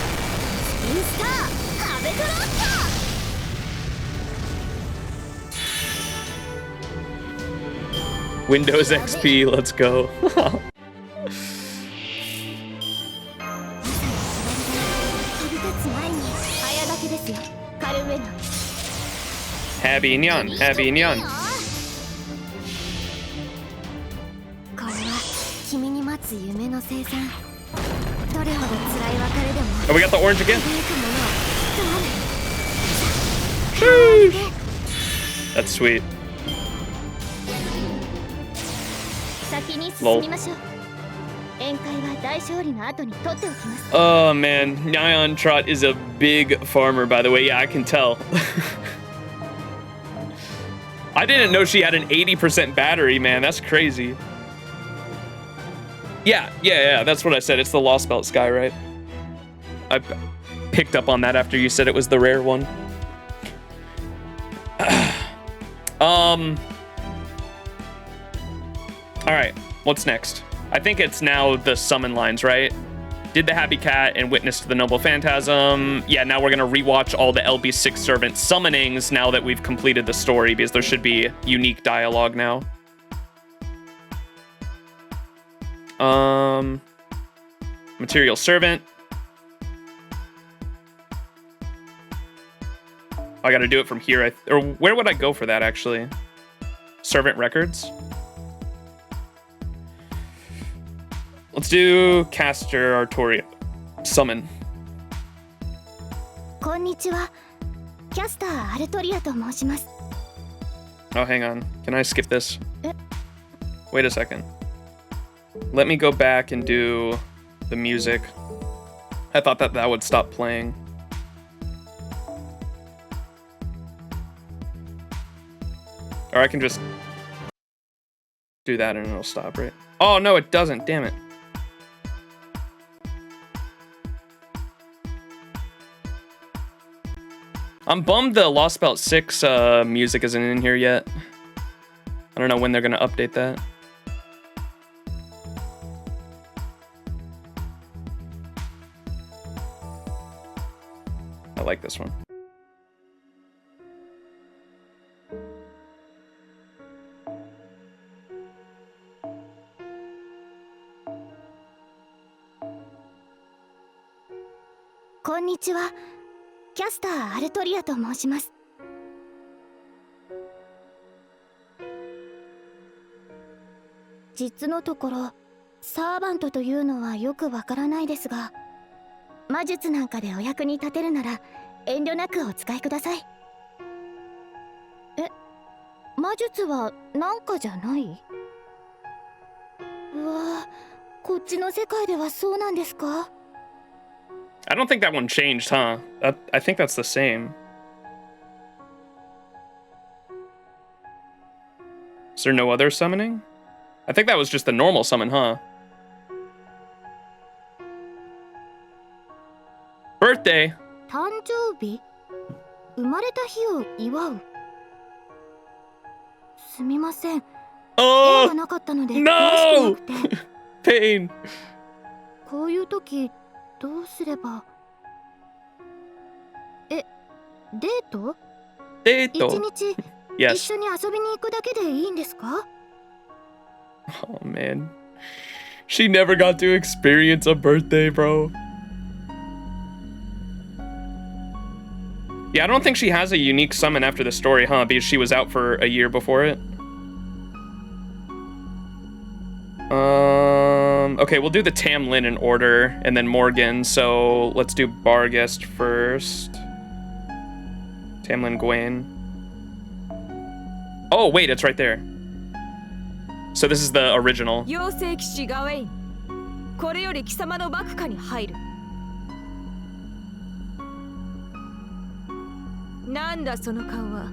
Speaker 1: Windows XP, let's go. Habi Nyan, Habi Nyan. Oh, we got the orange again. Sheesh. That's sweet. Lol. Oh man, Nyan Trot is a big farmer, by the way. Yeah, I can tell. I didn't know she had an 80% battery, man. That's crazy. Yeah, that's what I said. It's the Lostbelt sky, right? I picked up on that after you said it was the rare one. All right, what's next? I think it's now the summon lines, right? Did the Happy Cat and witnessed the Noble Phantasm. Yeah, now we're gonna rewatch all the LB6 Servant summonings now that we've completed the story, because there should be unique dialogue now. Material Servant. I gotta do it from here. Or where would I go for that, actually? Servant Records? Let's do Caster Artoria Summon.
Speaker 9: こんにちは。キャスターアルトリアと申します。
Speaker 1: Oh, hang on. Can I skip this? Wait a second. Let me go back and do the music. I thought that would stop playing. Or I can just do that and it'll stop, right? Oh, no, it doesn't. Damn it. I'm bummed the Lostbelt 6 music isn't in here yet. I don't know when they're gonna update that. I like this one.
Speaker 9: Konnichiwa. キャスターアルトリアと申します。実のところ、サーバントというのはよくわからないですが、魔術なんかでお役に立てるなら遠慮なくお使いください。魔術はなんかじゃない？うわ、こっちの世界ではそうなんですか？
Speaker 1: I don't think that one changed, huh? I think that's the same. Is there no other summoning? I think that was just the normal summon, huh? Birthday!
Speaker 9: 誕生日？生まれた日を祝う。すみません。絵がなかったので詳しくなくて。
Speaker 1: Pain!
Speaker 9: こういう時どうすれば。デート？
Speaker 1: デート？
Speaker 9: 一日、
Speaker 1: Yes.
Speaker 9: 一緒に遊びに行くだけでいいんですか？
Speaker 1: Oh man. She never got to experience a birthday, bro. Yeah, I don't think she has a unique summon after the story, huh? Because she was out for a year before it. Okay, we'll do the Tamlin in order, and then Morgan. So let's do Barghest first. Tamlin Gwaine. Oh, wait, it's right there. So this is the original.
Speaker 15: 妖精騎士ガウェイン、これより貴様の幕下に入る。なんだその顔は。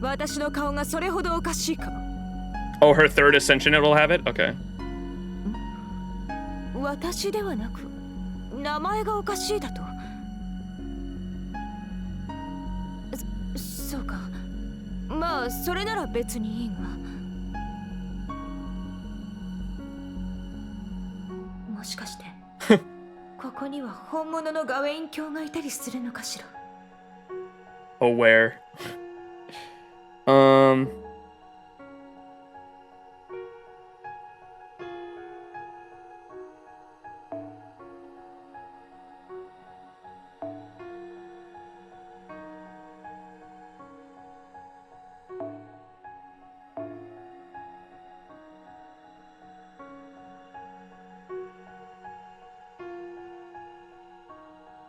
Speaker 15: 私の顔がそれほどおかしいか。
Speaker 1: Oh, her third ascension it will have it? Okay.
Speaker 15: 私ではなく、名前がおかしいだと。そうか。まあそれなら別にいいが。もしかしてここには本物のガウェイン卿がいたりするのかしら。
Speaker 1: Oh, where?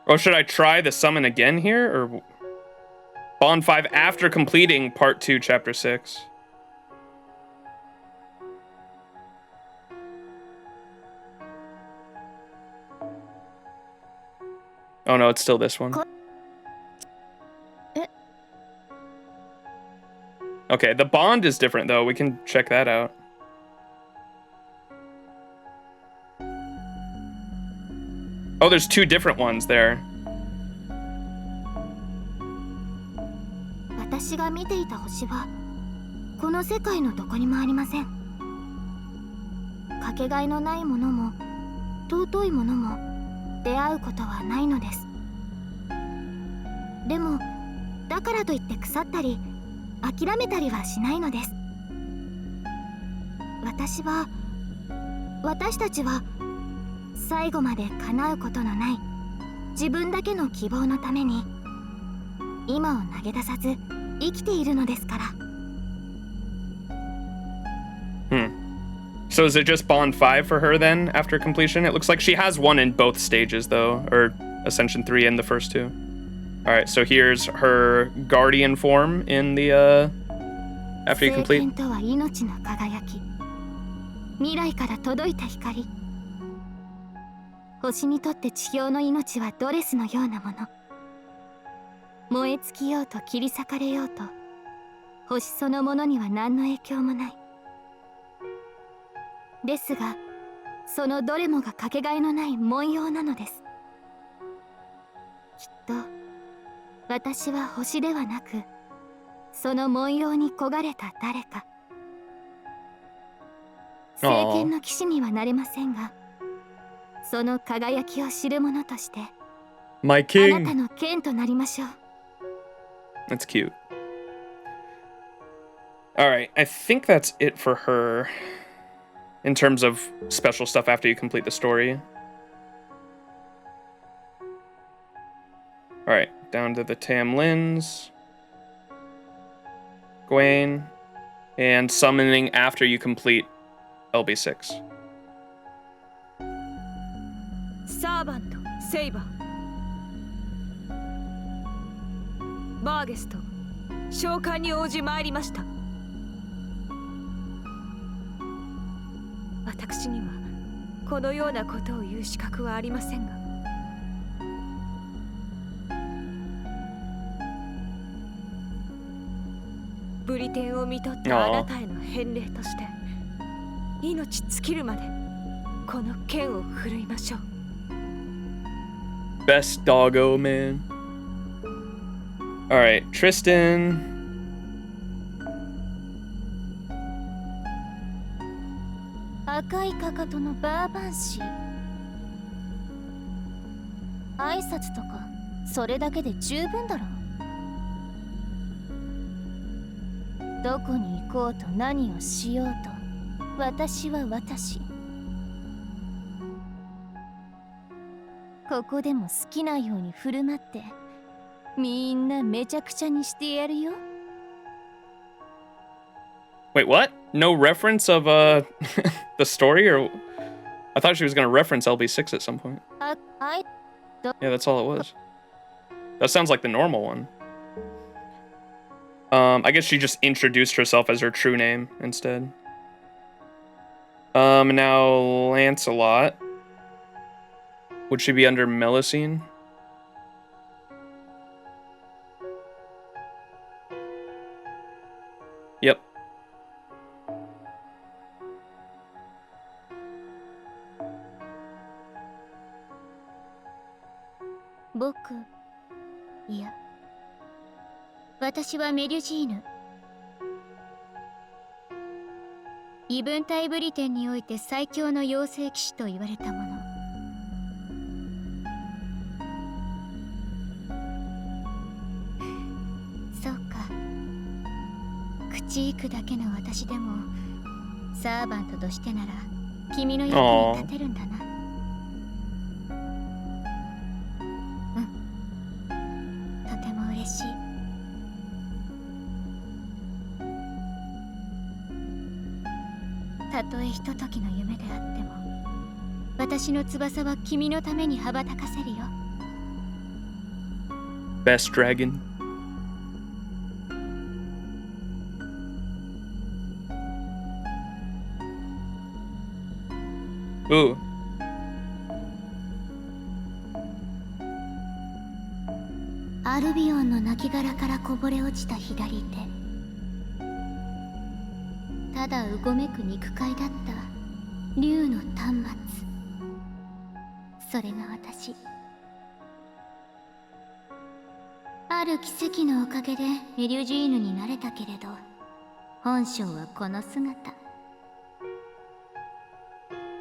Speaker 1: Oh, should I try the summon again here, or Bond 5 after completing Part 2, Chapter 6? Oh no, it's still this one. Okay, the Bond is different though. We can check that out. Oh, there's two different ones there.
Speaker 9: 私が見ていた星はこの世界のどこにもありません。かけがえのないものも尊いものも出会うことはないのです。でもだからといって腐ったり諦めたりはしないのです。私たちは最後まで叶うことのない自分だけの希望のために今を投げ出さず生きているのですから。
Speaker 1: So is it just Bond 5 for her then after completion? It looks like she has one in both stages though, or Ascension 3 and the first two. All right, so here's her Guardian form in the after you complete.
Speaker 10: 未来から届いた光。星にとって地表の命はドレスのようなもの。燃え尽きようと切り裂かれようと、星そのものには何の影響もない。ですが、そのどれもがかけがえのない文様なのです。きっと、私は星ではなく、その文様に焦がれた誰か。聖剣の騎士にはなれませんが、その輝きを知る者として、
Speaker 1: My
Speaker 10: あ
Speaker 1: king.
Speaker 10: なたの剣となりましょう。
Speaker 1: That's cute. All right, I think that's it for her in terms of special stuff after you complete the story. All right, down to the Tamlins, Gwaine, and summoning after you complete LB6.
Speaker 15: サーバント、セイバー、バーゲスト、召喚に応じ参りました。私にはこのようなことを言う資格はありませんが、ブリテンを見とったあなたへの返礼として、命尽きるまでこの剣を振るいましょう。
Speaker 1: Best doggo, man. All right, Tristan.
Speaker 10: 赤いかかとのバーバンシー。挨拶とかそれだけで十分だろう。どこに行こうと何をしようと、私は私。ここでも好きなように振る舞って、みんなめちゃくちゃにしてやるよ。
Speaker 1: Wait, what? No reference of the story, or I thought she was gonna reference LB6 at some point. Yeah, that's all it was. That sounds like the normal one. I guess she just introduced herself as her true name instead. Now Lancelot. Would she be under Melusine? Yep.
Speaker 10: Yeah. 私はメリュジーヌ。異文体ブリテンにおいて最強の妖精騎士と言われたもの。そうか。口行くだけの私でもサーバントとしてなら君の役に立てるんだな。うん。とても嬉しい。たとえひとときの夢であっても、私の翼は君のために羽ばたかせるよ。
Speaker 1: Best dragon. Ooh.
Speaker 10: アルビオンの亡骸からこぼれ落ちた左手。ただうごめく肉塊だった竜の端末。それが私。ある奇跡のおかげでメリュジーヌになれたけれど、本性はこの姿。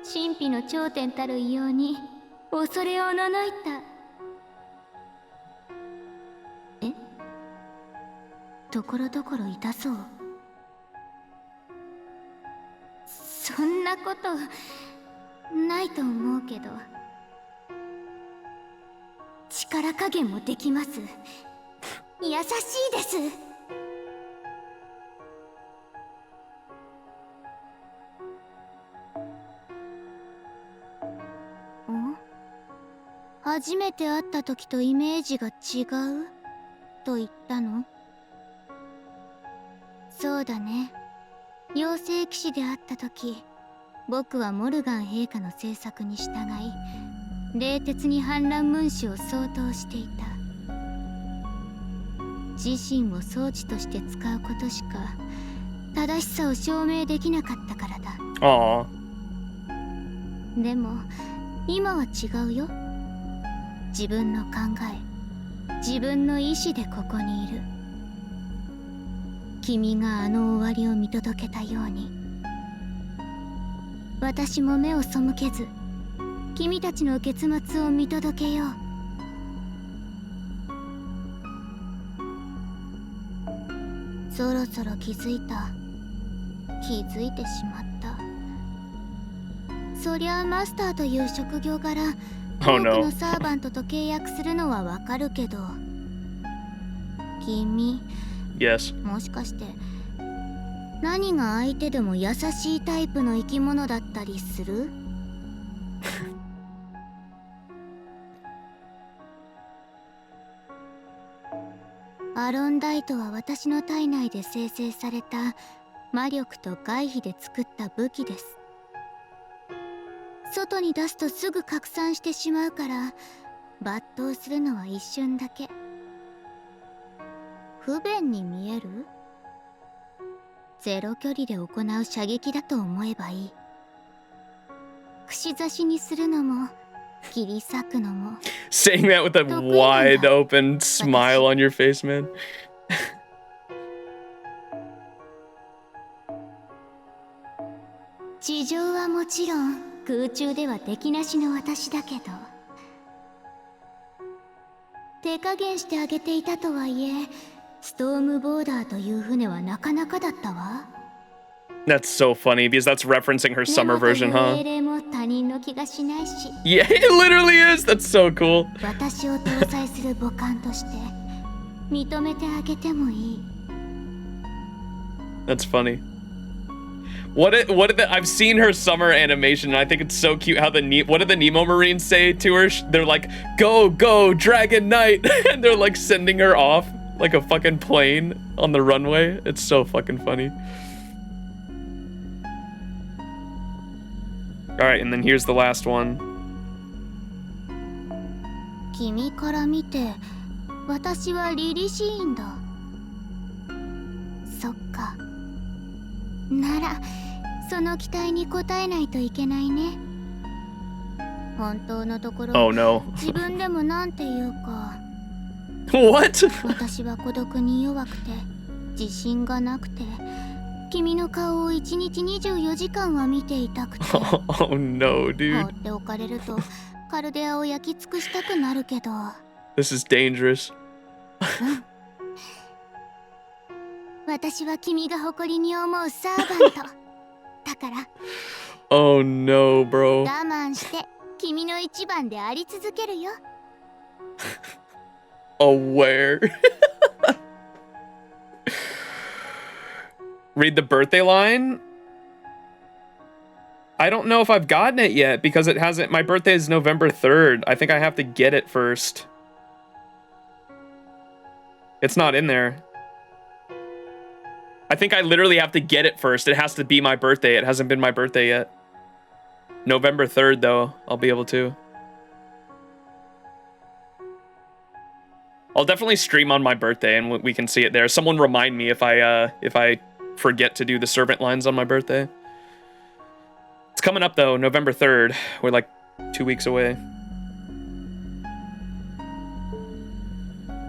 Speaker 10: 神秘の頂点たる異様に恐れおののいた。え？ところどころ痛そう。そんなことないと思うけど、力加減もできます。優しいです。
Speaker 9: 初めて会った時とイメージが違うと言ったの？そうだね。妖精騎士であった時、僕はモルガン陛下の政策に従い、冷徹に反乱分子を掃討していた。自身を装置として使うことしか正しさを証明できなかったからだ。
Speaker 1: あ
Speaker 9: あ。でも今は違うよ。自分の考え、自分の意志でここにいる。君があの終わりを見届けたように、私も目を背けず君たちの結末を見届けよう。そろそろ気づいてしまった。そりゃあマスターという職業柄、多くのサーバントと契約するのはわかるけど、君、もしかして何が相手でも優しいタイプの生き物だったりする？アロンダイトは私の体内で生成された魔力と外皮で作った武器です。外に出すとすぐ拡散してしまうから、抜刀するのは一瞬だけ。不便に見える？ゼロ距離で行う射撃だと思えばいい。串刺しにするのも切り裂くのも。
Speaker 1: Saying that with a wide open smile on your face, man.
Speaker 9: 地上はもちろん空中では敵なしの私だけど、手加減してあげていたとはいえ、ストームボーダーという船はなかなかだったわ。
Speaker 1: That's so funny because that's referencing her summer version, huh?
Speaker 9: 命令も他人の気がしないし。
Speaker 1: Yeah, it literally is. That's so cool.
Speaker 9: 私を搭載する母艦として認めてあげてもいい。
Speaker 1: That's funny. I've seen her summer animation and I think it's so cute how what did the Nemo Marines say to her? They're like, go, go, Dragon Knight. And they're like sending her off like a fucking plane on the runway. It's so fucking funny. Alright, and then here's the last one.
Speaker 9: 君から見て私は凛々しいんだ。そっか。ならその期待に応えないといけないね。本当のところ、
Speaker 1: Oh no.
Speaker 9: 自分でもなんていうか。
Speaker 1: What?
Speaker 9: 私は孤独に弱くて自信がなくて、君の顔を1日24時間は見ていたくて。
Speaker 1: Oh no, dude.
Speaker 9: 放っておかれるとカルデアを焼き尽くしたくなるけど。
Speaker 1: This is dangerous.
Speaker 9: 私は君が誇りに思うサーバントだから。
Speaker 1: Oh no, bro.
Speaker 9: 我慢して君の一番であり続けるよ。
Speaker 1: Aware. Read the birthday line? I don't know if I've gotten it yet because it hasn't. My birthday is November 3rd. I think I have to get it first. It's not in there. I think I literally have to get it first. It has to be my birthday. It hasn't been my birthday yet. November 3rd, though. I'll be able to. I'll definitely stream on my birthday and we can see it there. Someone remind me if I forget to do the servant lines on my birthday. It's coming up though, November 3rd. We're like 2 weeks away.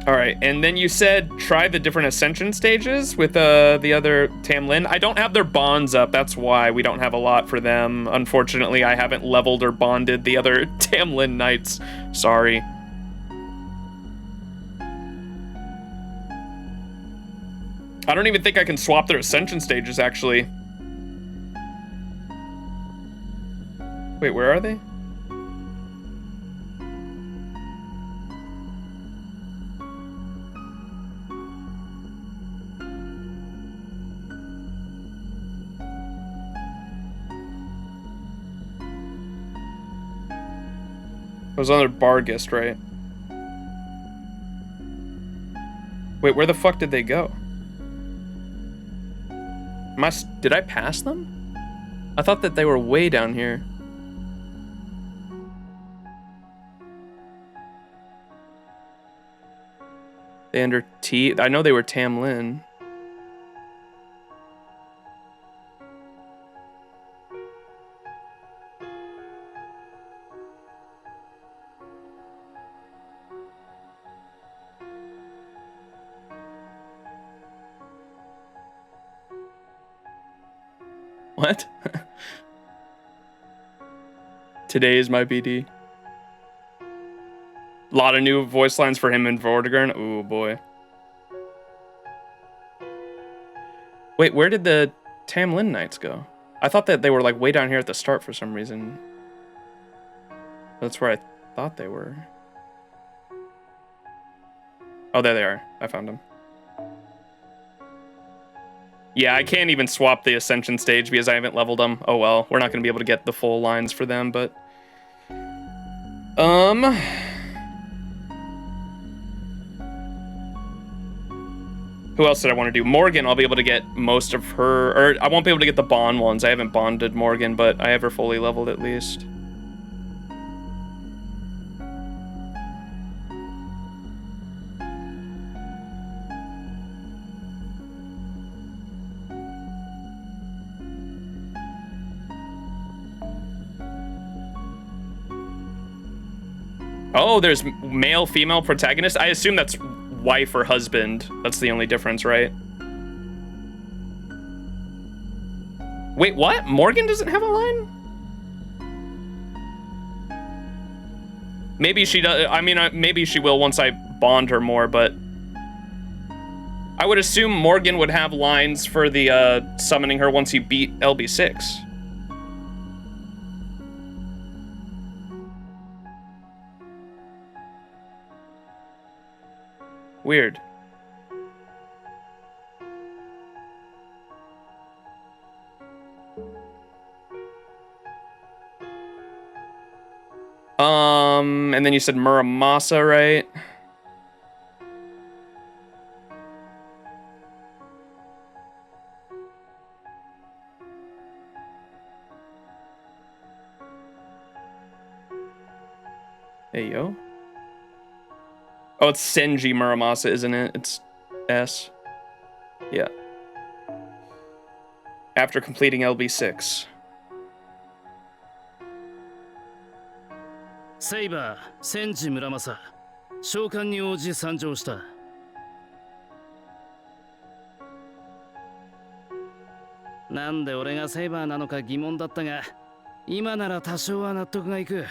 Speaker 1: All right, and then you said try the different Ascension stages with the other Tamlin. I don't have their bonds up, that's why we don't have a lot for them. Unfortunately, I haven't leveled or bonded the other Tamlin Knights. Sorry. I don't even think I can swap their Ascension stages, actually. Wait, where are they? It was another Bargist, right? Wait, where the fuck did they go? Did I pass them? I thought that they were way down here. They under T. I know they were Tamlin. What? Today is my BD. A lot of new voice lines for him and Vortigern. Ooh, boy. Wait, where did the Tamlin Knights go? I thought that they were like way down here at the start for some reason. That's where I thought they were. Oh, there they are. I found them. Yeah, I can't even swap the Ascension stage because I haven't leveled them. Oh well, we're not going to be able to get the full lines for them, but... Who else did I want to do? Morgan, I'll be able to get most of her... Or, I won't be able to get the bond ones. I haven't bonded Morgan, but I have her fully leveled at least. Oh, there's male, female protagonist. I assume that's wife or husband. That's the only difference, right? Wait, what? Morgan doesn't have a line? Maybe she does. I mean, maybe she will once I bond her more, but I would assume Morgan would have lines for the summoning her once you beat LB6. Weird. And then you said Muramasa, right? Hey, yo. Oh, it's Senji Muramasa, isn't it? It's S. Yeah. After completing LB6.
Speaker 12: セイバー、センジ村正、召喚に応じ参上した。なんで俺がセイバーなのか疑問だったが、今なら多少は納得がいく。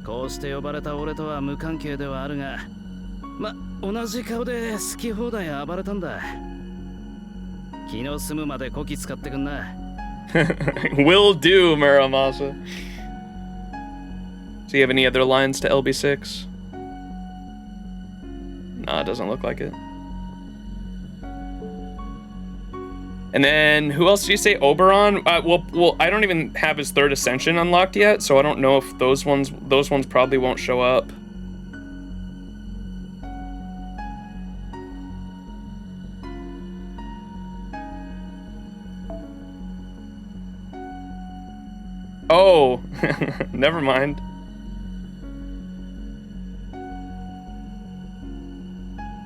Speaker 12: こうして呼ばれた俺とは無関係ではあるが、ま、同じ顔で好き放題暴れたんだ。昨日済むまでこき使ってくんな。
Speaker 1: Will do, Muramasa. Do you have any other lines to LB6? Nah, it doesn't look like it. And then, who else did you say? Oberon? Well, I don't even have his third Ascension unlocked yet, so I don't know if those ones probably won't show up. Oh, never mind.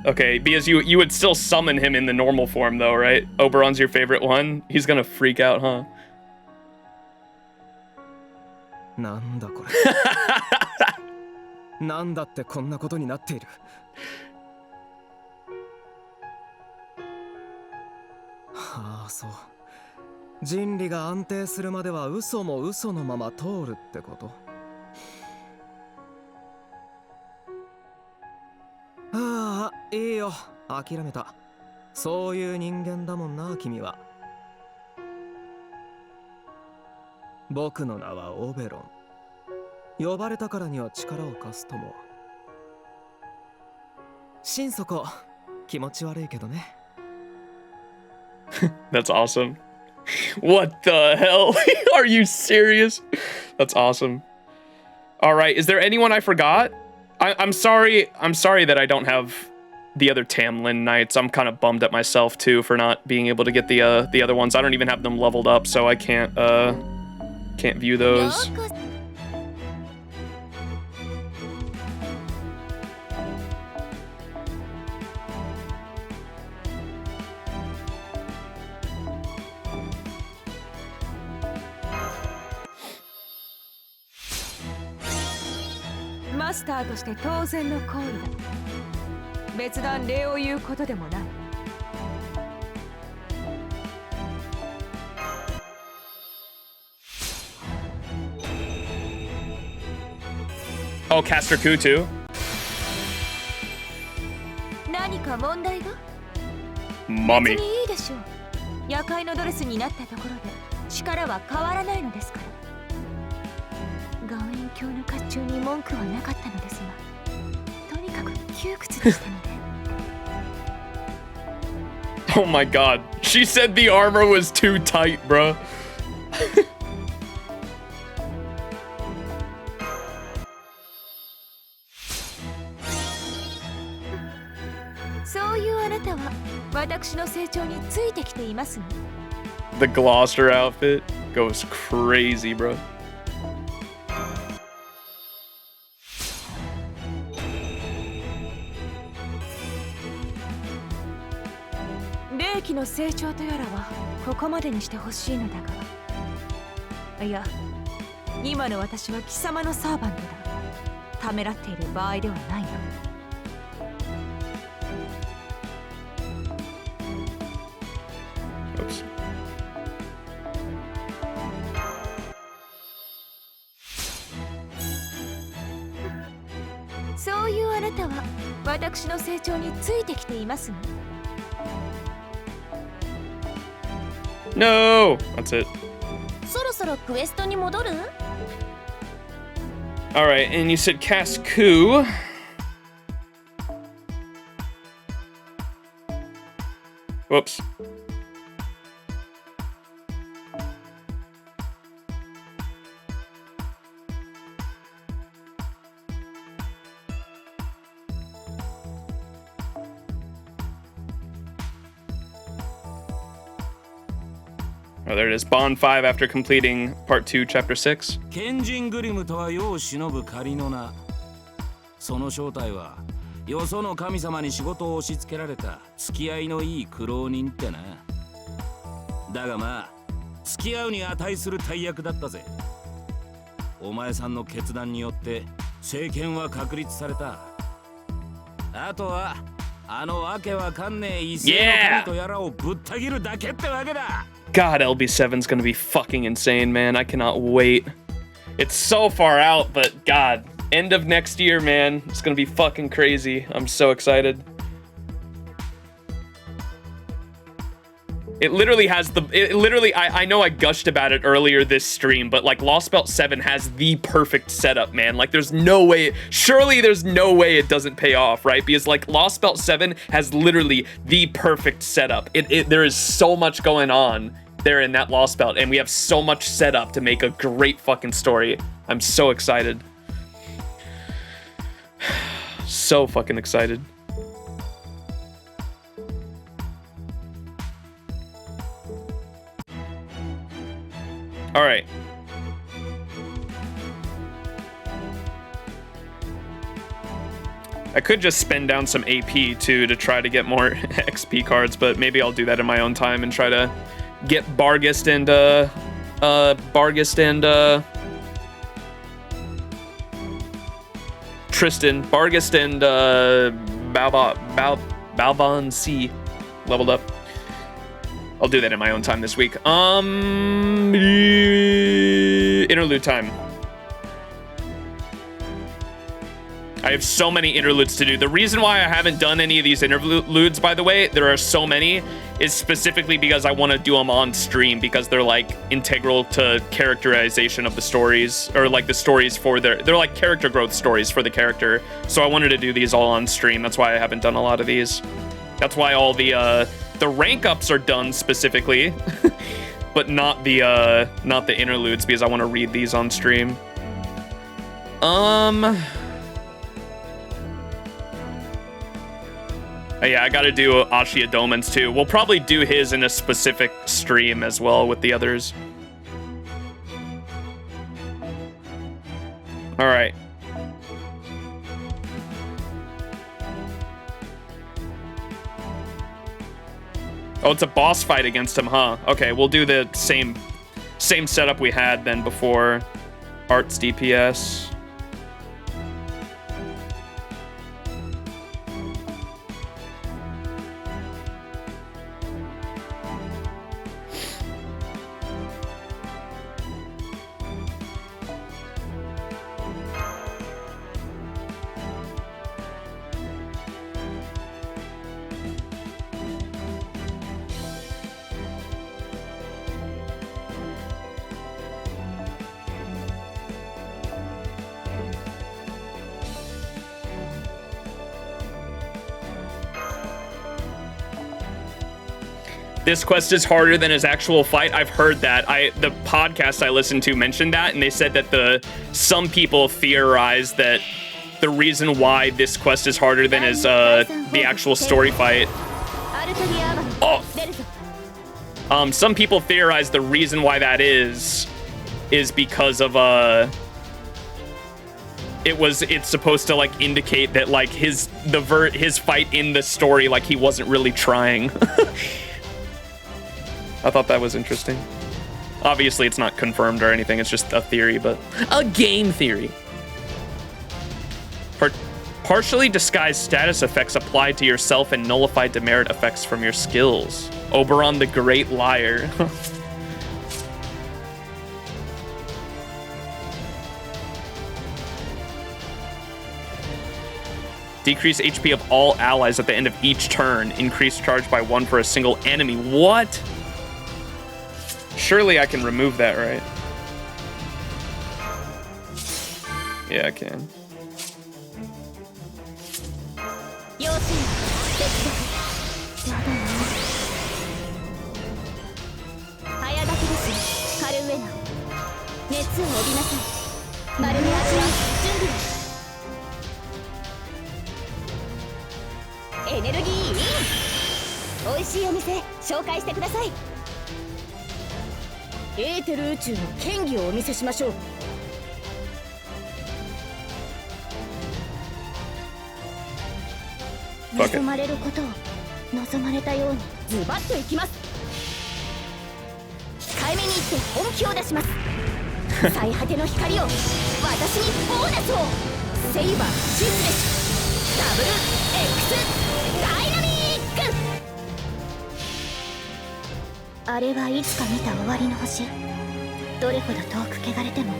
Speaker 1: Okay, because you would still summon him in the normal form though, right? Oberon's your favorite one? He's gonna freak out, huh?
Speaker 11: なんだこれ。なんだってこんなことになっている。はあ、そう。人理が安定するまでは嘘も嘘のまま通るってこと。ああ、いいよ。諦めた。そういう人間だもんな、君は。僕の名はオベロン。呼ばれたからには力を貸すとも。心底気持ち悪いけどね。
Speaker 1: That's awesome. What the hell? Are you serious? That's awesome. All right, is there anyone I forgot? I'm sorry that I don't have the other Tamlin Knights. I'm kind of bummed at myself too for not being able to get the other ones. I don't even have them leveled up, so I can't view those. Oh, Caster Coup too? Mummy.
Speaker 10: 夜会のドレスになったところで力は変わらないのですから。眼炎鏡の甲冑に文句はなかったのですが、とにかく窮屈でしたので。
Speaker 1: Oh my god. She said the armor was too tight, bro.
Speaker 10: そういうあなたは私の成長についてきていますね。
Speaker 1: The Gloucester outfit goes crazy, bro.
Speaker 10: 霊気の成長とやらはここまでにしてほしいのだが、いや、今の私は貴様のサーバントだ。ためらっている場合ではないな。
Speaker 1: Oops.
Speaker 10: そういうあなたは私の成長についてきていますね。
Speaker 1: No! That's it.
Speaker 10: そろそろクエストに戻る？
Speaker 1: Alright, and you said cast coup. Whoops. Oh, there it is. Bond 5 after completing Part 2, Chapter 6.
Speaker 7: ケンジングリムとは世を忍ぶ仮の名。その正体はよその神様に仕事を押し付けられた付き合いのいい苦労人ってな。だがまあ付き合うに値する大役だったぜ。お前さんの決断によって政権は確立された。あとはあのわけわかんねえ異性の神とやらをぶった切るだけってわけだ。
Speaker 1: God, LB7's gonna be fucking insane, man. I cannot wait. It's so far out, but God, end of next year, man. It's gonna be fucking crazy. I'm so excited. It literally has I know I gushed about it earlier this stream, but like Lostbelt 7 has the perfect setup, man. Like there's no way, surely there's no way it doesn't pay off, right? Because like Lostbelt 7 has literally the perfect setup. There is so much going on there in that Lostbelt, and we have so much set up to make a great fucking story. I'm so excited. So fucking excited. All right. I could just spend down some AP too to try to get more XP cards, but maybe I'll do that in my own time and try to get Barghest and Tristan, Barghest and Balvan C leveled up. I'll do that in my own time this week. Interlude time. I have so many interludes to do. The reason why I haven't done any of these interludes, by the way, there are so many, is specifically because I want to do them on stream, because they're like integral to characterization of the stories, or like the stories for they're like character growth stories for the character. So I wanted to do these all on stream. That's why I haven't done a lot of these. That's why all the the rank ups are done specifically, but not the interludes because I want to read these on stream. Oh, yeah, I gotta do Ashia Doman's too. We'll probably do his in a specific stream as well with the others. All right. Oh, it's a boss fight against him, huh? Okay, we'll do the same setup we had then before. Arts DPS. This quest is harder than his actual fight. I've heard that. The podcast I listened to mentioned that, and they said that some people theorize that the reason why this quest is harder than his the actual story fight. Oh. Some people theorize the reason why that is because of it's supposed to like indicate that like his fight in the story, like he wasn't really trying. I thought that was interesting. Obviously, it's not confirmed or anything. It's just a theory, but a game theory. Partially disguised status effects applied to yourself and nullified demerit effects from your skills. Oberon the Great Liar. Decrease HP of all allies at the end of each turn. Increase charge by 1 for a single enemy. What? Surely I can remove that, right? Yeah, I can. Fuck it.
Speaker 10: 望まれることを望まれたようにズバッといきます。控えめに言って本気を出します。最果ての光を私にボーナスをセイバーシンスレシダブル X ダイナミック。あれはいつか見た終わりの星。どれほど遠く汚れても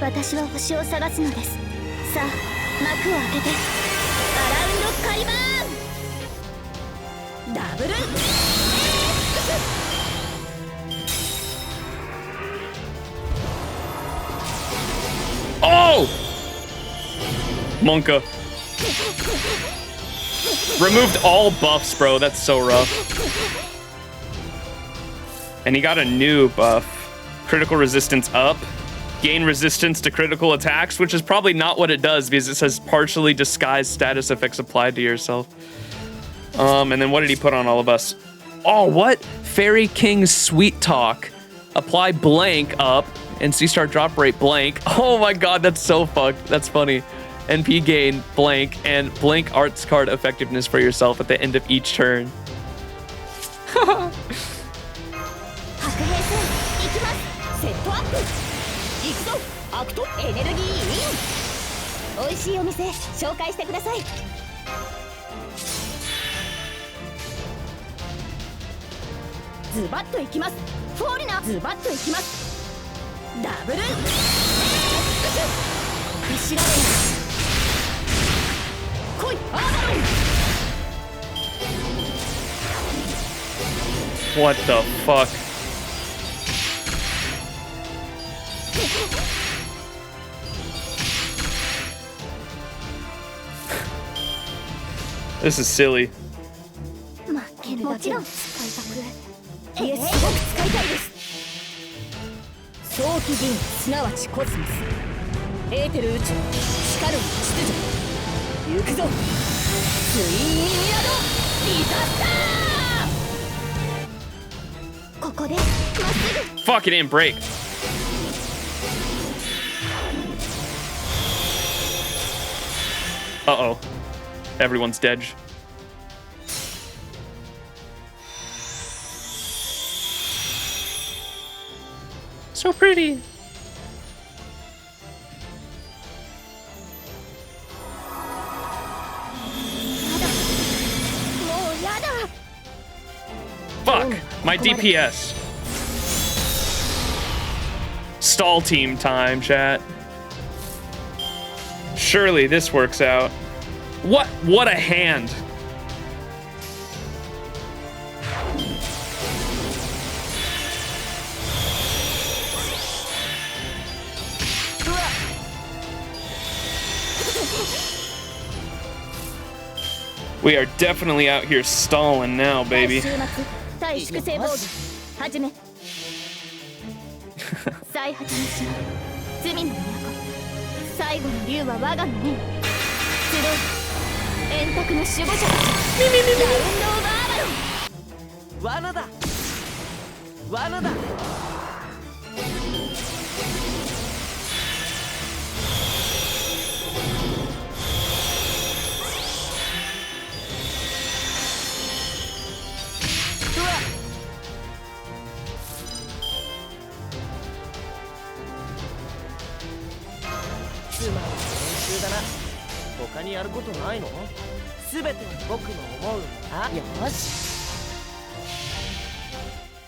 Speaker 10: 私は星を探すのです。さあ幕を開けてアラウンドカリバーンダブル X。
Speaker 1: Oh! Monka. Removed all buffs, bro. That's so rough. And he got a new buff. Critical resistance up. Gain resistance to critical attacks, which is probably not what it does because it says partially disguised status effects applied to yourself. And then what did he put on all of us? Oh, what? Fairy King's Sweet Talk. Apply blank up and C-star drop rate blank. Oh my god, that's so fucked. That's funny. NP gain blank and blank arts card effectiveness for yourself at the end of each turn. What the fuck? This is silly.
Speaker 10: 負けるだけを使いたく。いえ、すごく使いたいです。早期銀河すなわちコスモス、エーテル宇宙、光る秩序、行くぞツインミラドディザスター。ここでまっすぐ。
Speaker 1: Fuck, it didn't break. Uh-oh. Everyone's dead. So pretty. Fuck, my DPS. Stall team time, chat. Surely this works out. What a hand. We are definitely out here stalling now, baby.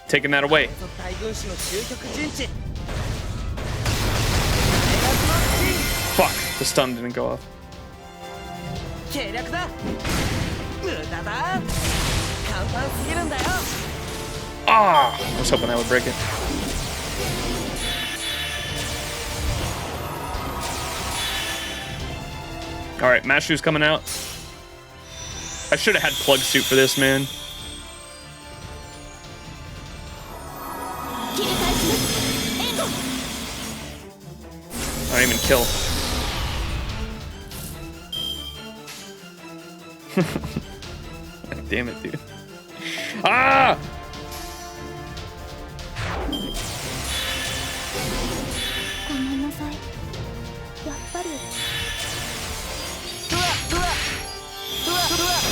Speaker 1: Taking that away. Fuck, the stun didn't go off. Ah, I was hoping that would break it. All right, Mashu's coming out. I should have had plug suit for this, man. I didn't even kill. Damn it, dude. Ah!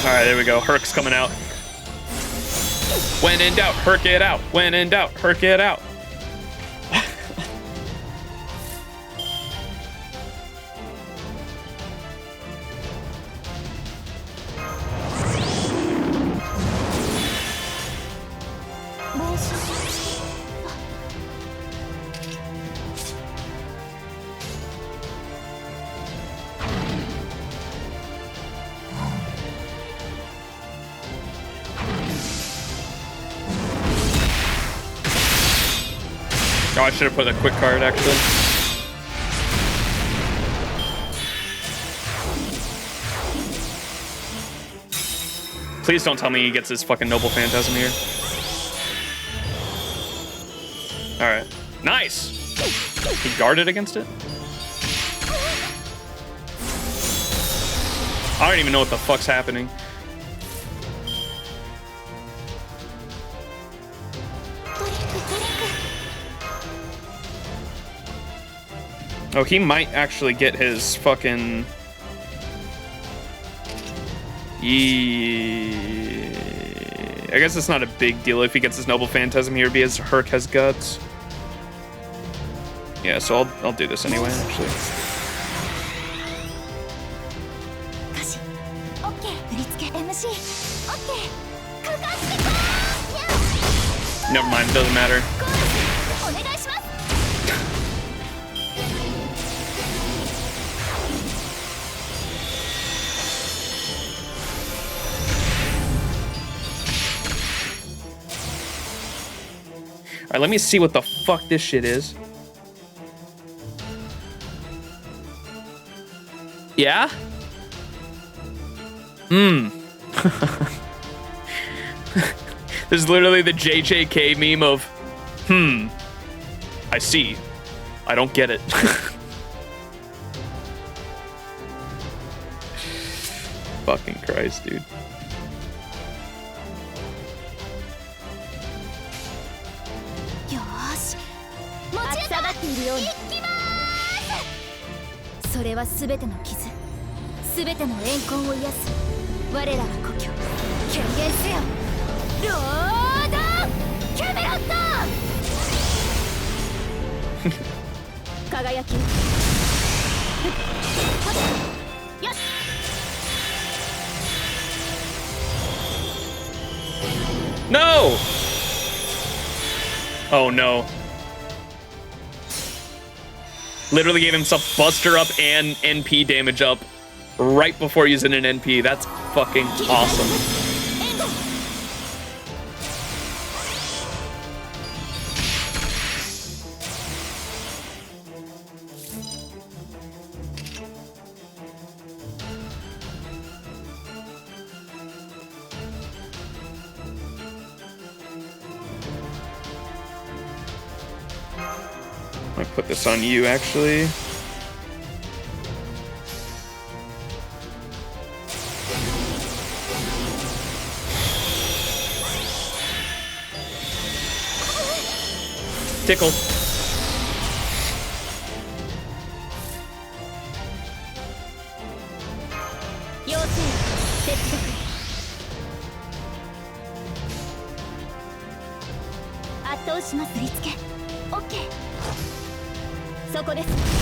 Speaker 1: Alright, there we go. Herc's coming out. When in doubt, Herc it out. When in doubt, Herc it out. Oh, I should have put a quick card, actually. Please don't tell me he gets his fucking Noble Phantasm here. Alright. Nice! He guarded against it? I don't even know what the fuck's happening. Oh, he might actually get his fucking... I guess it's not a big deal if he gets his Noble Phantasm here because Herc has guts. Yeah, so I'll do this anyway, actually. Never mind, doesn't matter. Alright, let me see what the fuck this shit is. Yeah? This is literally the JJK meme of, I see. I don't get it. Fucking Christ, dude. No! Oh no. Literally gave himself Buster up and NP damage up right before using an NP. That's fucking awesome. I put this on you, actually. Tickle.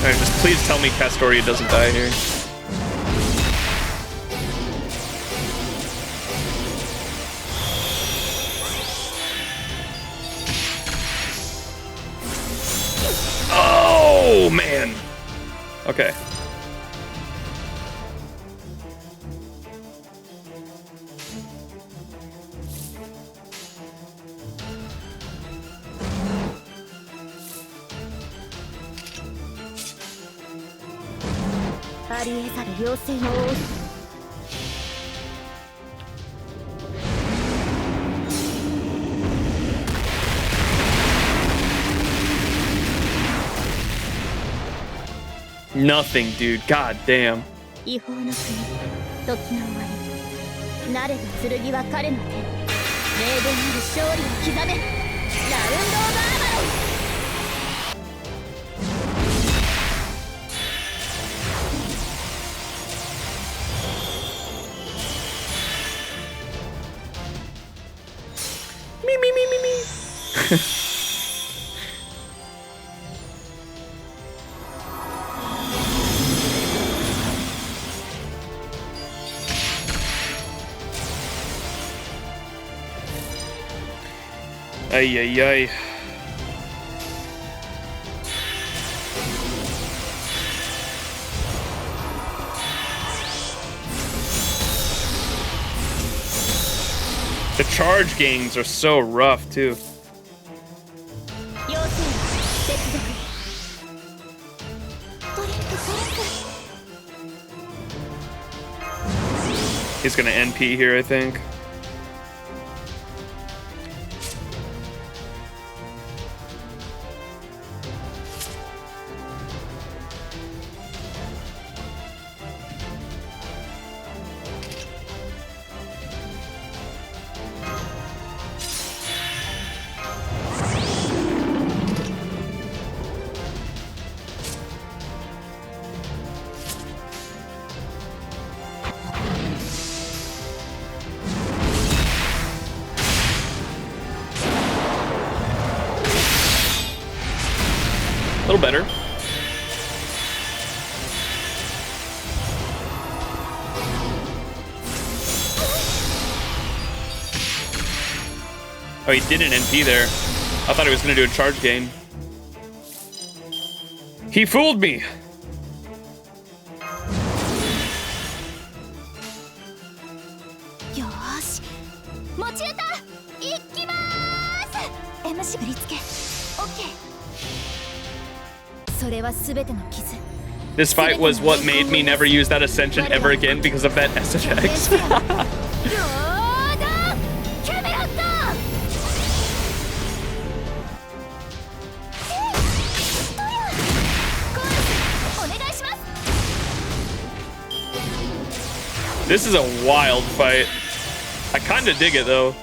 Speaker 1: Alright, just please tell me Castoria doesn't die here. Oh, man. Okay. Nothing, dude. God damn.
Speaker 10: 違法の国、時の終わり。なれば剣は彼の手。名言なる勝利を刻め。ラウンドオブアーバロン。
Speaker 1: Me, me, me, me, me. Ay, ay, ay. The charge gains are so rough, too. He's gonna NP here, I think. A little better. Oh, he did an NP there. I thought he was going to do a charge gain. He fooled me. This fight was what made me never use that Ascension ever again because of that SFX. This is a wild fight. I kind of dig it though.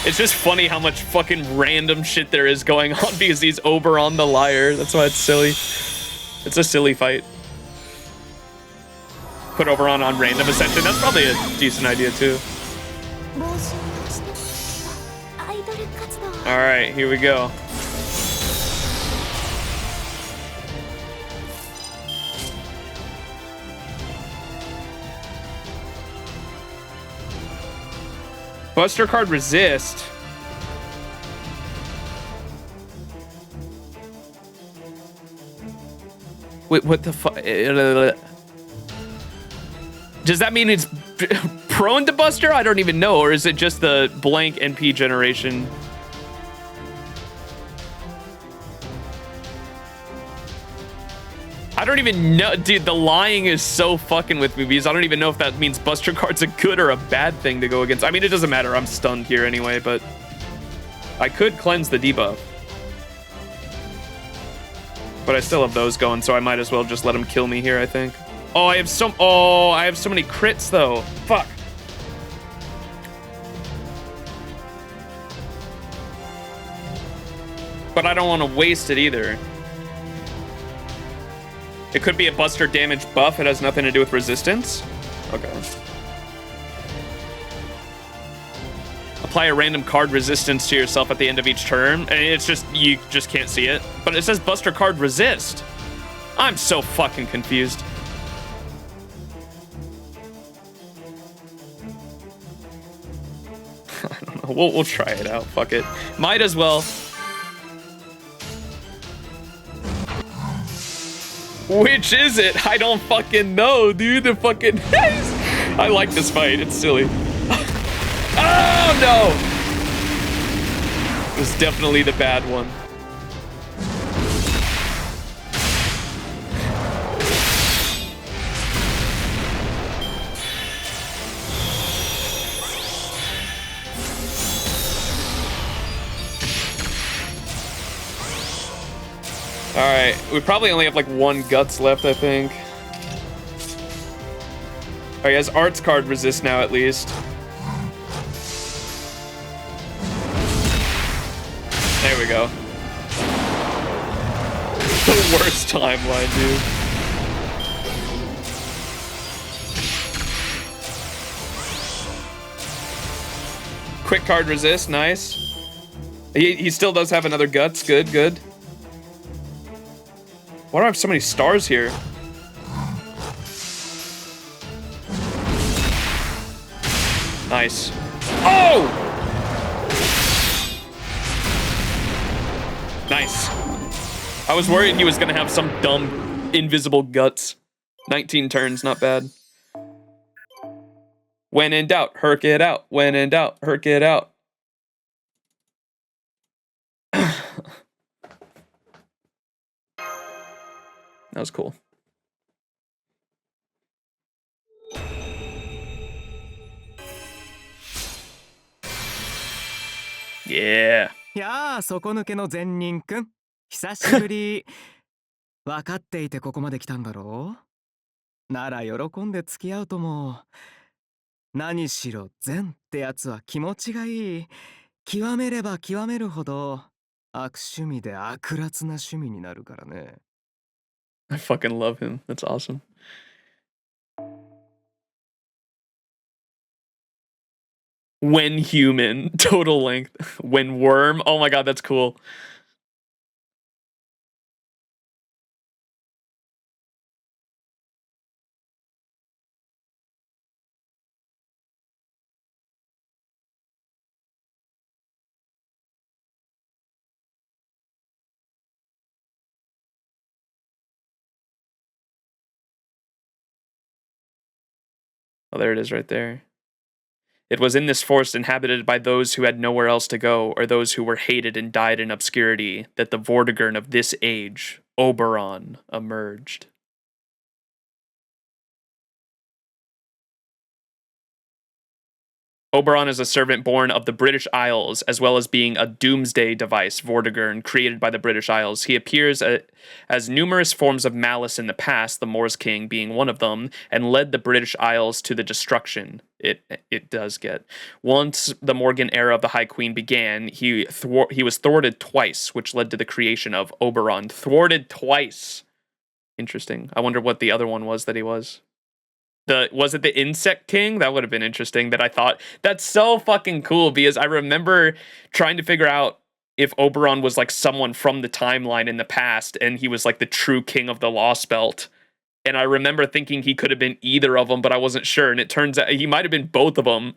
Speaker 1: It's just funny how much fucking random shit there is going on because he's Oberon the Liar. That's why it's silly. It's a silly fight. Put Oberon on random Ascension. That's probably a decent idea too. Alright, here we go. Buster card resist. Wait, what the fuck? Does that mean it's prone to Buster? I don't even know. Or is it just the blank NP generation? I don't even know. Dude, the lying is so fucking with me because I don't even know if that means Buster card's a good or a bad thing to go against. I mean, it doesn't matter. I'm stunned here anyway, but I could cleanse the debuff. But I still have those going, so I might as well just let him kill me here, I think. Oh, I have so many crits though. Fuck. But I don't want to waste it either. It could be a Buster damage buff. It has nothing to do with resistance. Okay. Apply a random card resistance to yourself at the end of each turn. And it's just, you just can't see it. But it says Buster card resist. I'm so fucking confused. I don't know. We'll try it out. Fuck it. Might as well. Which is it? I don't fucking know, dude. The fucking... I like this fight. It's silly. Oh, no! It was definitely the bad one. Alright, we probably only have like one Guts left, I think. Oh, he has Arts card resist now, at least. There we go. The worst timeline, dude. Quick card resist, nice. He still does have another Guts, good, good. Why do I have so many stars here? Nice. Oh! Nice. I was worried he was gonna have some dumb invisible Guts. 19 turns, not bad. When in doubt, herk it out. When in doubt, herk it out. That was cool. Yeah.
Speaker 20: やあ、底抜けの善人くん。久しぶり。分かっていてここまで来たんだろう？なら喜んで付き合うとも。何しろ善ってやつは気持ちがいい。極めれば極めるほど悪趣味で悪辣な趣味になるからね。
Speaker 1: I fucking love him. That's awesome. When human, total length. When worm, oh my god, that's cool. Oh, there it is right there. It was in this forest inhabited by those who had nowhere else to go, or those who were hated and died in obscurity, that the Vortigern of this age, Oberon, emerged. Oberon is a servant born of the British Isles, as well as being a doomsday device, Vortigern, created by the British Isles. He appears as numerous forms of malice in the past, the Moors King being one of them, and led the British Isles to the destruction. It does get. Once the Morgan era of the High Queen began, he was thwarted twice, which led to the creation of Oberon. Thwarted twice. Interesting. I wonder what the other one was that he was. Was it the Insect King? That would have been interesting. That I thought, that's so fucking cool, because I remember trying to figure out if Oberon was like someone from the timeline in the past and he was like the true king of the Lostbelt. And I remember thinking he could have been either of them, but I wasn't sure. And it turns out he might have been both of them.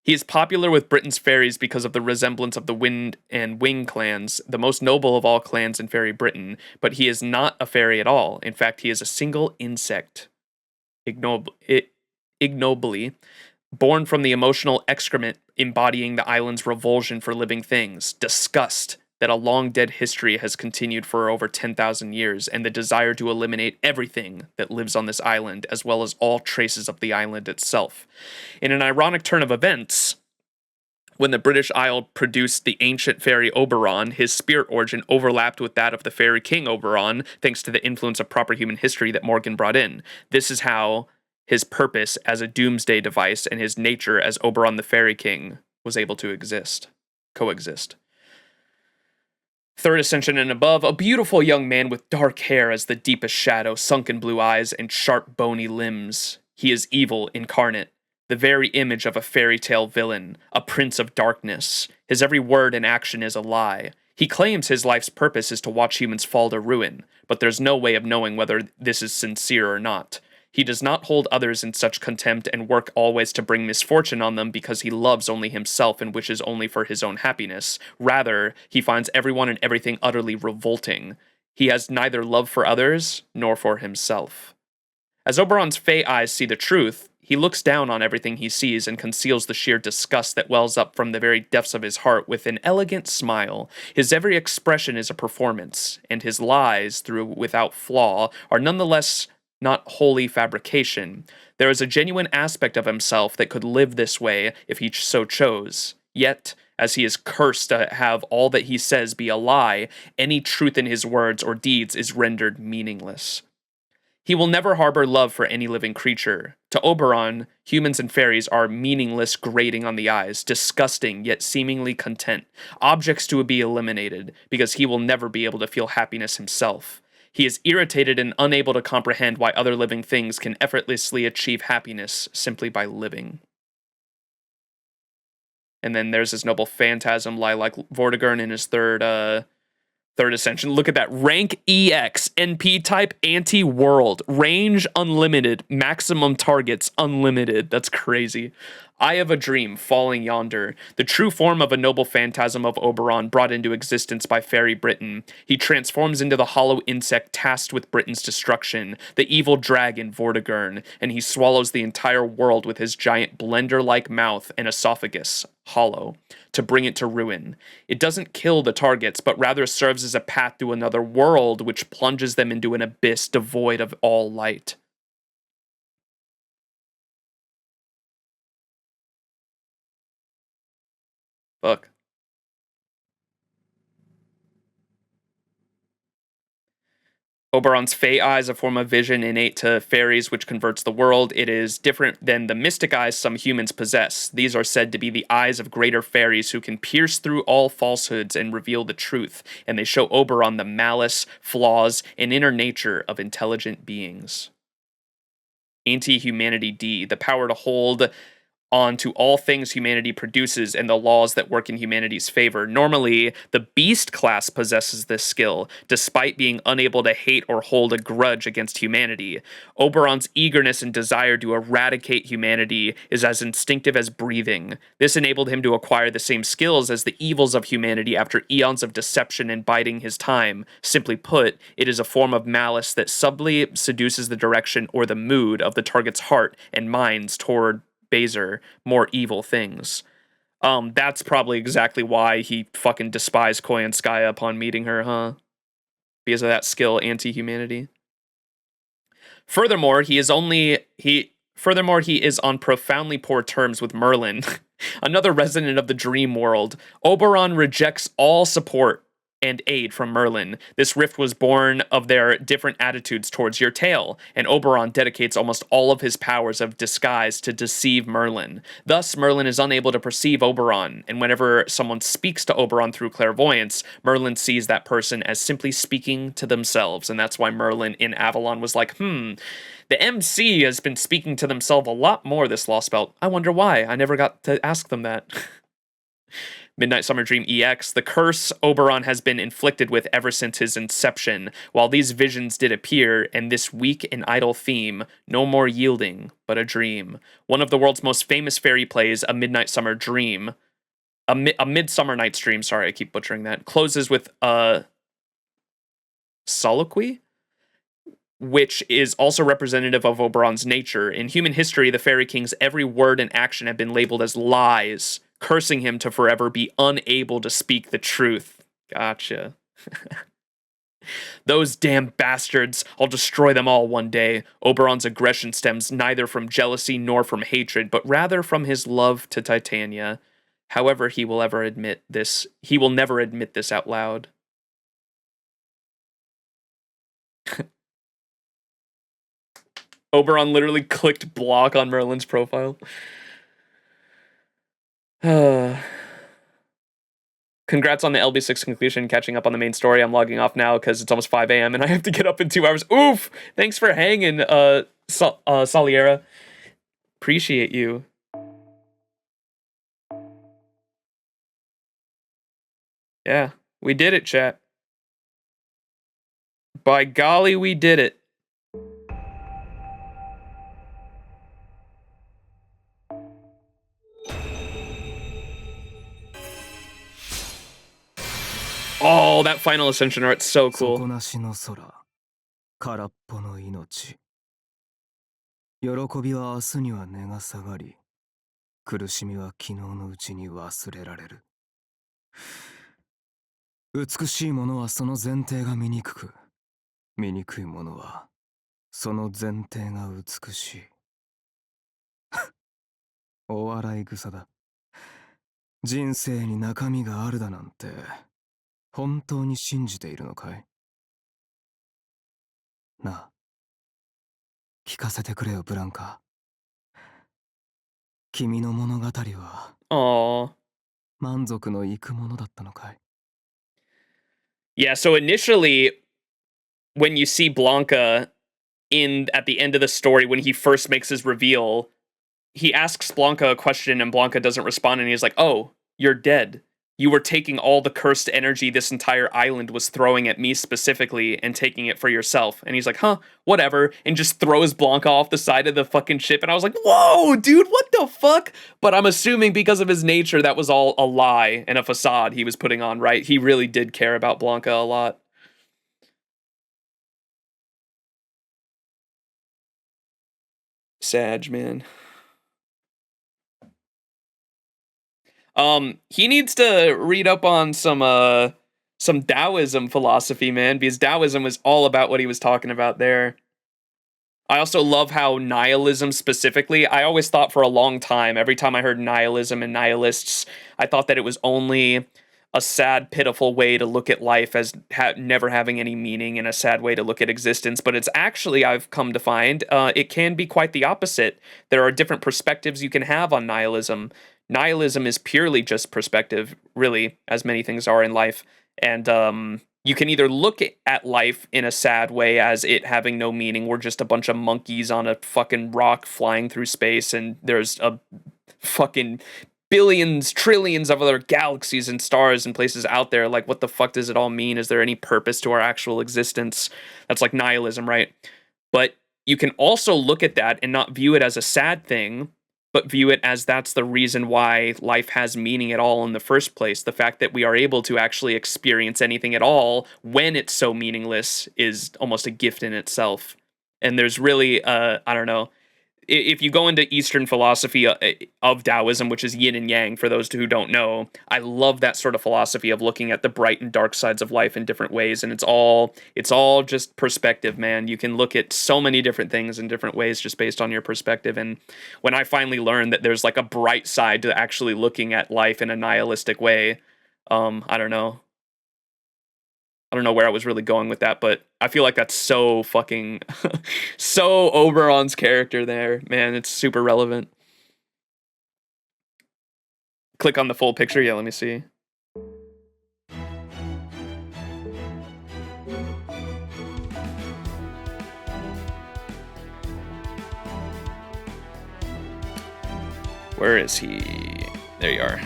Speaker 1: He is popular with Britain's fairies because of the resemblance of the Wind and Wing clans, the most noble of all clans in fairy Britain, but he is not a fairy at all. In fact, he is a single insect, ignobly, born from the emotional excrement embodying the island's revulsion for living things, disgust that a long-dead history has continued for over 10,000 years, and the desire to eliminate everything that lives on this island, as well as all traces of the island itself. In an ironic turn of events, when the British Isle produced the ancient fairy Oberon, his spirit origin overlapped with that of the fairy king Oberon, thanks to the influence of proper human history that Morgan brought in. This is how his purpose as a doomsday device and his nature as Oberon the fairy king was able to coexist. Third Ascension and above, a beautiful young man with dark hair as the deepest shadow, sunken blue eyes, and sharp bony limbs. He is evil incarnate, the very image of a fairy tale villain, a prince of darkness. His every word and action is a lie. He claims his life's purpose is to watch humans fall to ruin, but there's no way of knowing whether this is sincere or not. He does not hold others in such contempt and work always to bring misfortune on them because he loves only himself and wishes only for his own happiness. Rather, he finds everyone and everything utterly revolting. He has neither love for others nor for himself. As Oberon's Fae eyes see the truth, he looks down on everything he sees and conceals the sheer disgust that wells up from the very depths of his heart with an elegant smile. His every expression is a performance, and his lies, though without flaw, are nonetheless not wholly fabrication. There is a genuine aspect of himself that could live this way if he so chose. Yet, as he is cursed to have all that he says be a lie, any truth in his words or deeds is rendered meaningless. He will never harbor love for any living creature. To Oberon, humans and fairies are meaningless, grating on the eyes, disgusting yet seemingly content, objects to be eliminated, because he will never be able to feel happiness himself. He is irritated and unable to comprehend why other living things can effortlessly achieve happiness simply by living. And then there's his noble Phantasm, Lilac Vortigern in his third Ascension. Look at that. Rank EX, NP type, anti-world. Range unlimited. Maximum targets unlimited. That's crazy. Eye of a Dream, Falling Yonder, the true form of a noble phantasm of Oberon brought into existence by fairy Britain. He transforms into the hollow insect tasked with Britain's destruction, the evil dragon Vortigern, and he swallows the entire world with his giant blender-like mouth and esophagus, hollow, to bring it to ruin. It doesn't kill the targets, but rather serves as a path to another world, which plunges them into an abyss devoid of all light. Fuck. Oberon's Fae Eyes, a form of vision innate to fairies which converts the world. It is different than the mystic eyes some humans possess. These are said to be the eyes of greater fairies who can pierce through all falsehoods and reveal the truth, and they show Oberon the malice, flaws, and inner nature of intelligent beings. Anti-Humanity D, the power to hold on to all things humanity produces and the laws that work in humanity's favor. Normally, the Beast class possesses this skill, despite being unable to hate or hold a grudge against humanity. Oberon's eagerness and desire to eradicate humanity is as instinctive as breathing. This enabled him to acquire the same skills as the evils of humanity after eons of deception and biding his time. Simply put, it is a form of malice that subtly seduces the direction or the mood of the target's heart and minds toward Baser, more evil things. That's probably exactly why he fucking despised Koyanskaya upon meeting her, huh? Because of that skill, anti-humanity. Furthermore, he Furthermore, he is on profoundly poor terms with Merlin, another resident of the dream world. Oberon rejects all support and aid from Merlin. This rift was born of their different attitudes towards your tale, and Oberon dedicates almost all of his powers of disguise to deceive Merlin. Thus, Merlin is unable to perceive Oberon, and whenever someone speaks to Oberon through clairvoyance, Merlin sees that person as simply speaking to themselves, and that's why Merlin in Avalon was like, the MC has been speaking to themselves a lot more this Lostbelt. I wonder why. I never got to ask them that. Midnight Summer Dream EX, the curse Oberon has been inflicted with ever since his inception. While these visions did appear, and this weak and idle theme, no more yielding, but a dream. One of the world's most famous fairy plays, A Midnight Summer Dream, a Midsummer Night's Dream, sorry, I keep butchering that, closes with a soliloquy, which is also representative of Oberon's nature. In human history, the Fairy King's every word and action have been labeled as lies, cursing him to forever be unable to speak the truth. Gotcha. Those damn bastards, I'll destroy them all one day. Oberon's aggression stems neither from jealousy nor from hatred, but rather from his love to Titania. However, he will never admit this out loud. Oberon literally clicked block on Merlin's profile. Congrats on the LB6 conclusion, catching up on the main story. I'm logging off now because it's almost 5 a.m. and I have to get up in 2 hours. Oof! Thanks for hanging, Saliera. Appreciate you. Yeah, we did it, chat. By golly, we did it. Oh, that final Ascension art's so cool.
Speaker 20: 底なしの空、空っぽの命。喜びは明日には値が下がり、苦しみは昨日のうちに忘れられる。美しいものはその前提が醜く、醜いものはその前提が美しい。お笑い草だ。人生に中身があるだなんて。本当に信じているのかい？なあ、聞かせてくれよ、ブランカ。君の物語は、満足のいくものだったのかい？
Speaker 1: Yeah, so initially, when you see Blanca at the end of the story, when he first makes his reveal, he asks Blanca a question and Blanca doesn't respond, and he's like, oh, you're dead. You were taking all the cursed energy this entire island was throwing at me specifically and taking it for yourself. And he's like, huh, whatever. And just throws Blanca off the side of the fucking ship. And I was like, whoa, dude, what the fuck? But I'm assuming because of his nature, that was all a lie and a facade he was putting on, right? He really did care about Blanca a lot. Sag, man. He needs to read up on some Taoism philosophy, man, because Taoism was all about what he was talking about there. I also love how nihilism specifically, I always thought for a long time, every time I heard nihilism and nihilists, I thought that it was only a sad, pitiful way to look at life as never having any meaning and a sad way to look at existence. But it's actually, I've come to find, it can be quite the opposite. There are different perspectives you can have on nihilism. Nihilism is purely just perspective, really, as many things are in life. And you can either look at life in a sad way as it having no meaning. We're just a bunch of monkeys on a fucking rock flying through space, and there's a fucking billions, trillions of other galaxies and stars and places out there. Like, what the fuck does it all mean? Is there any purpose to our actual existence? That's like nihilism, right? But you can also look at that and not view it as a sad thing, but view it as that's the reason why life has meaning at all in the first place. The fact that we are able to actually experience anything at all when it's so meaningless is almost a gift in itself. And there's really, I don't know, if you go into Eastern philosophy of Taoism, which is yin and yang, for those who don't know, I love that sort of philosophy of looking at the bright and dark sides of life in different ways, and it's all just perspective, man. You can look at so many different things in different ways just based on your perspective. And when I finally learned that there's like a bright side to actually looking at life in a nihilistic way, I don't know where I was really going with that, but I feel like that's so fucking, so Oberon's character there, man. It's super relevant. Click on the full picture. Yeah, let me see. Where is he? There you are.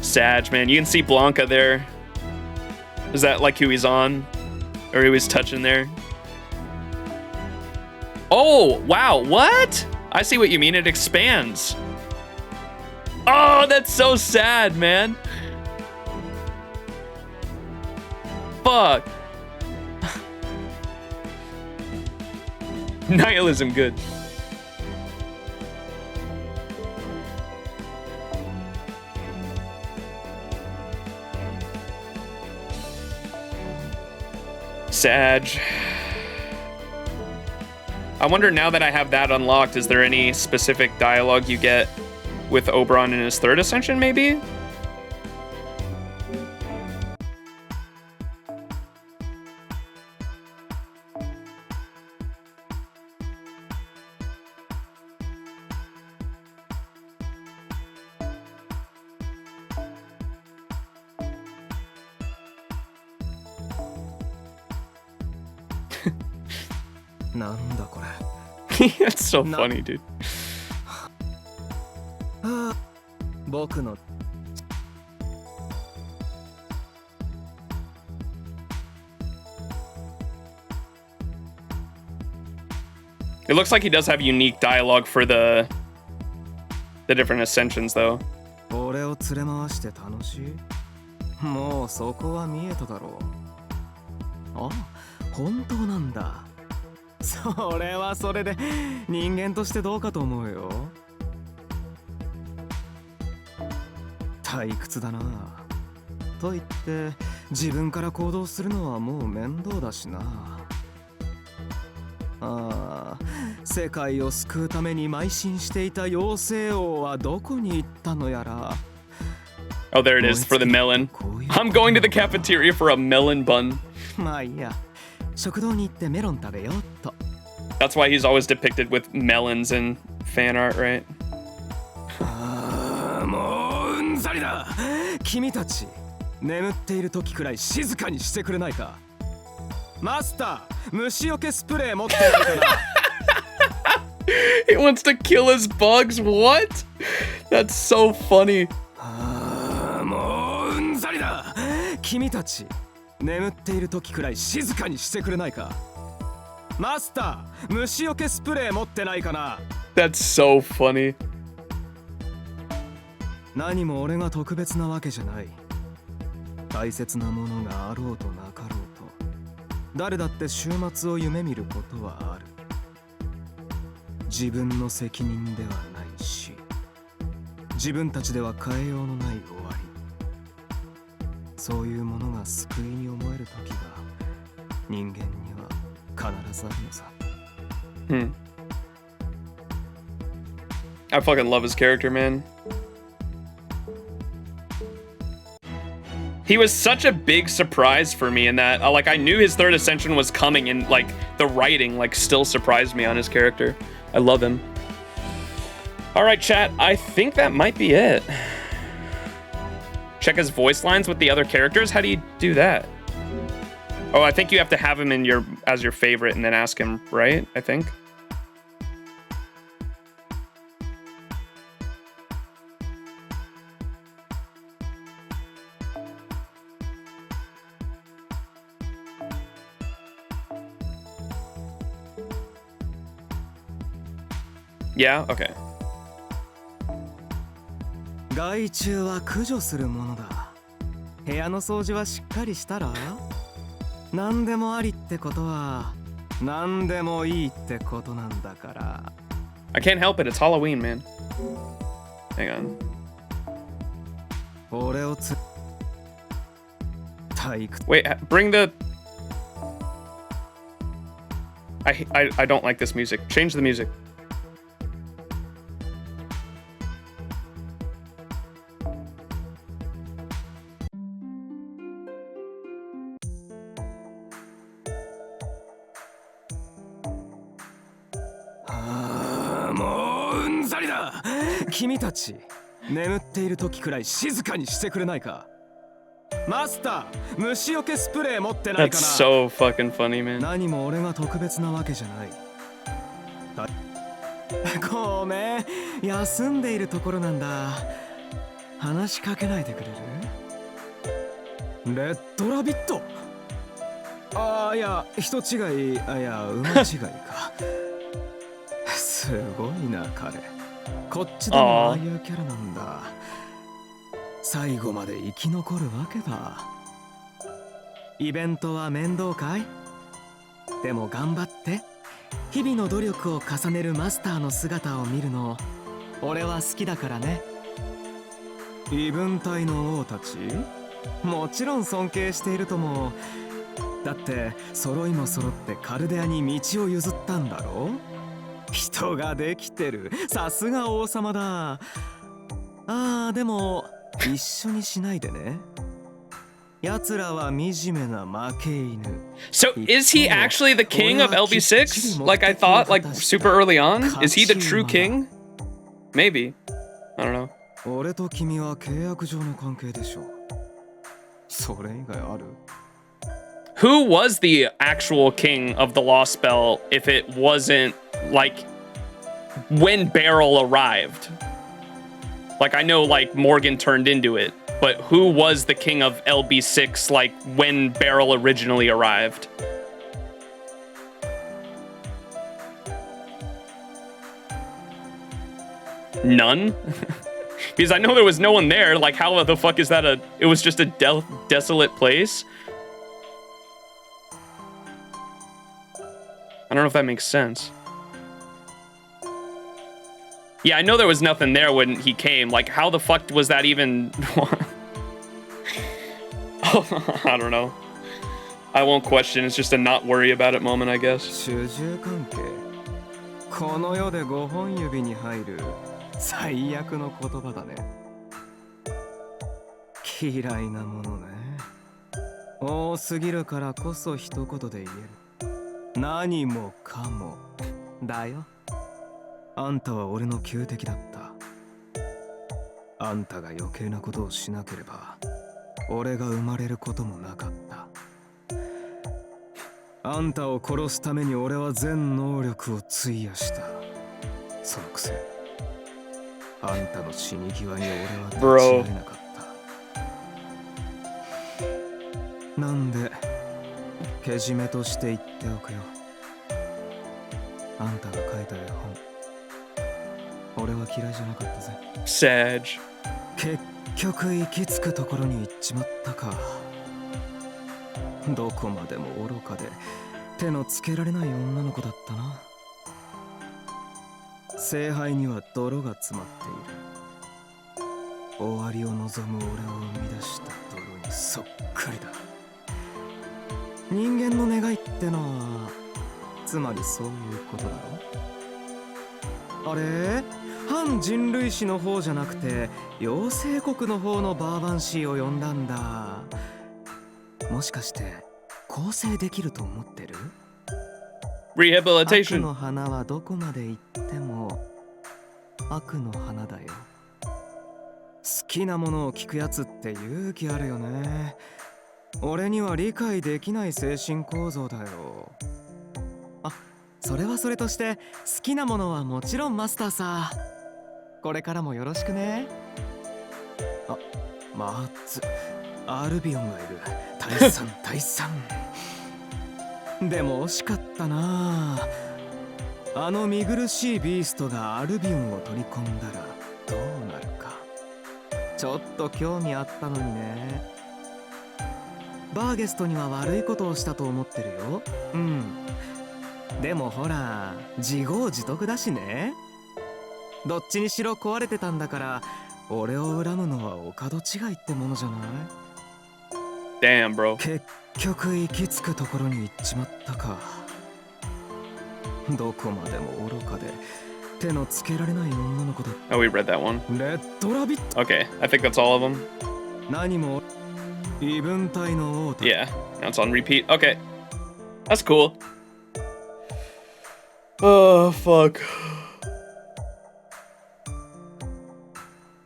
Speaker 1: Sag, man. You can see Blanca there. Is that like who he's on? Or who he's touching there? Oh, wow. What? I see what you mean. It expands. Oh, that's so sad, man. Fuck. Nihilism, good. Sag. I wonder, now that I have that unlocked, is there any specific dialogue you get with Oberon in his third ascension, maybe? That's so funny, dude. It looks like he does have unique dialogue for the different ascensions, though.
Speaker 20: 俺を連れ回して楽しい？もうそこは見えただろう。あ、本当なんだ。それはそれで人間としてどうかと思うよ。退屈だな。と言って自分から行動するのはもう面倒だしな。ああ、世界を救うために邁進していた妖精王はどこに行ったのやら。
Speaker 1: Oh, there it is for the melon. I'm going to the cafeteria for a melon bun.
Speaker 20: まあいいや。食堂に行ってメロン食べようと。
Speaker 1: That's why he's always depicted with melons in fan art, right?
Speaker 20: もううんざりだ。君たち眠っている時くらい静かにしてくれないか。マスター、虫除けスプレー持ってないかな。
Speaker 1: He wants to kill his bugs. What? That's so funny.
Speaker 20: もううんざりだ。君たち眠っている時くらい静かにしてくれないか。マスター、虫除けスプレー持ってないかな。
Speaker 1: That's so funny.
Speaker 20: 何も俺が特別なわけじゃない。大切なものがあろうとなかろうと、誰だって終末を夢見ることはある。自分の責任ではないし、自分たちでは変えようのない終わり。そういうものが救いに思える時が人間には必ずあるのさ。
Speaker 1: I fucking love his character, man. He was such a big surprise for me in that, like, I knew his third ascension was coming, and like the writing like still surprised me on his character. I love him. All right, chat. I think that might be it. Check his voice lines with the other characters. How do you do that? Oh, I think you have to have him in as your favorite and then ask him, right? I think. Yeah? Okay.
Speaker 20: 害虫は駆除するものだ。部屋の掃除はしっかりしたら？何でもありってことは何でもいいってことなんだから。
Speaker 1: I can't help it, it's Halloween, man. Hang on.
Speaker 20: 俺を
Speaker 1: Wait, bring the... I don't like this music. Change the music.
Speaker 20: Ah, もううんざりだ。君たち、眠っている時くらい静かにしてくれないか。マスター、虫除けスプレー持ってないかな。
Speaker 1: That's so fucking funny, man.
Speaker 20: 何も俺が特別なわけじゃない。ごめん、休んでいるところなんだ。話しかけないでくれる？レッドラビット。ああ、いや、人違い、あ、いや、馬違いか。すごいな、彼。こっちでもああいうキャラなんだ。最後まで生き残るわけだ。イベントは面倒かい？でも頑張って。日々の努力を重ねるマスターの姿を見るの、俺は好きだからね。異文体の王たち？もちろん尊敬しているとも。だって揃いも揃ってカルデアに道を譲ったんだろ？人ができてる。さすが王様だ。ああ、でも一緒にしないでね。奴らは惨めな負け犬。
Speaker 1: So is he actually the king of LB6? Like I thought, like super early on? Is he the true king? Maybe. I don't know.
Speaker 20: 俺と君は契約上の関係でしょ。それ以外ある？
Speaker 1: Who was the actual king of the Lostbelt if it wasn't like when Beryl arrived? Like I know like Morgan turned into it, but who was the king of LB6 like when Beryl originally arrived? None? Because I know there was no one there. Like how the fuck is that it was just a desolate place? I don't know if that makes sense. Yeah, I know there was nothing there when he came. Like, how the fuck was that even... I don't know. I won't question. It's just a not worry about it moment, I guess.
Speaker 20: この世で5本指に入る最悪の言葉だね。嫌いなものね。多すぎるからこそ一言で言える。何もかもだよ。あんたは俺の仇敵だった。あんたが余計なことをしなければ俺が生まれることもなかった。あんたを殺すために俺は全能力を費やした。そのくせあんたの死に際に俺は立ち会えなかった。なんでけじめとして言っておくよ。あんたが書いた絵本、俺は嫌いじゃなかったぜ。
Speaker 1: Sag。
Speaker 20: 結局行き着くところに行っちまったか。どこまでも愚かで手のつけられない女の子だったな。聖杯には泥が詰まっている。終わりを望む俺を生み出した泥にそっくりだ。人間の願いってのはつまりそういうことだろ。あれ、反人類史の方じゃなくて妖精国の方のバーバンシーを呼んだんだ。もしかして構成できると思ってる？
Speaker 1: Rehabilitation。
Speaker 20: 悪の花はどこまで行っても悪の花だよ。好きなものを聞くやつって勇気あるよね。俺には理解できない精神構造だよ。あ、それはそれとして好きなものはもちろんマスターさ。これからもよろしくね。あ、まずアルビオンがいる。大さん大さん。でも惜しかったな。あの見苦しいビーストがアルビオンを取り込んだらどうなるか。ちょっと興味あったのにね。バーゲストには悪いことをしたと思ってるよ。うん。でもほら自業自得だしね。どっちにしろ壊れてたんだから俺を恨むのはお門違いってものじゃない。
Speaker 1: Damn, bro.
Speaker 20: 結局行き着くところに行っちまったか。どこまでも愚かで手のつけられない女の子だ。
Speaker 1: Oh, we read that one.
Speaker 20: レッドラビット。
Speaker 1: Okay, I think that's all of them.
Speaker 20: 何も異文体の王だ。
Speaker 1: Yeah, now it's on repeat. Okay, that's cool. Oh, fuck.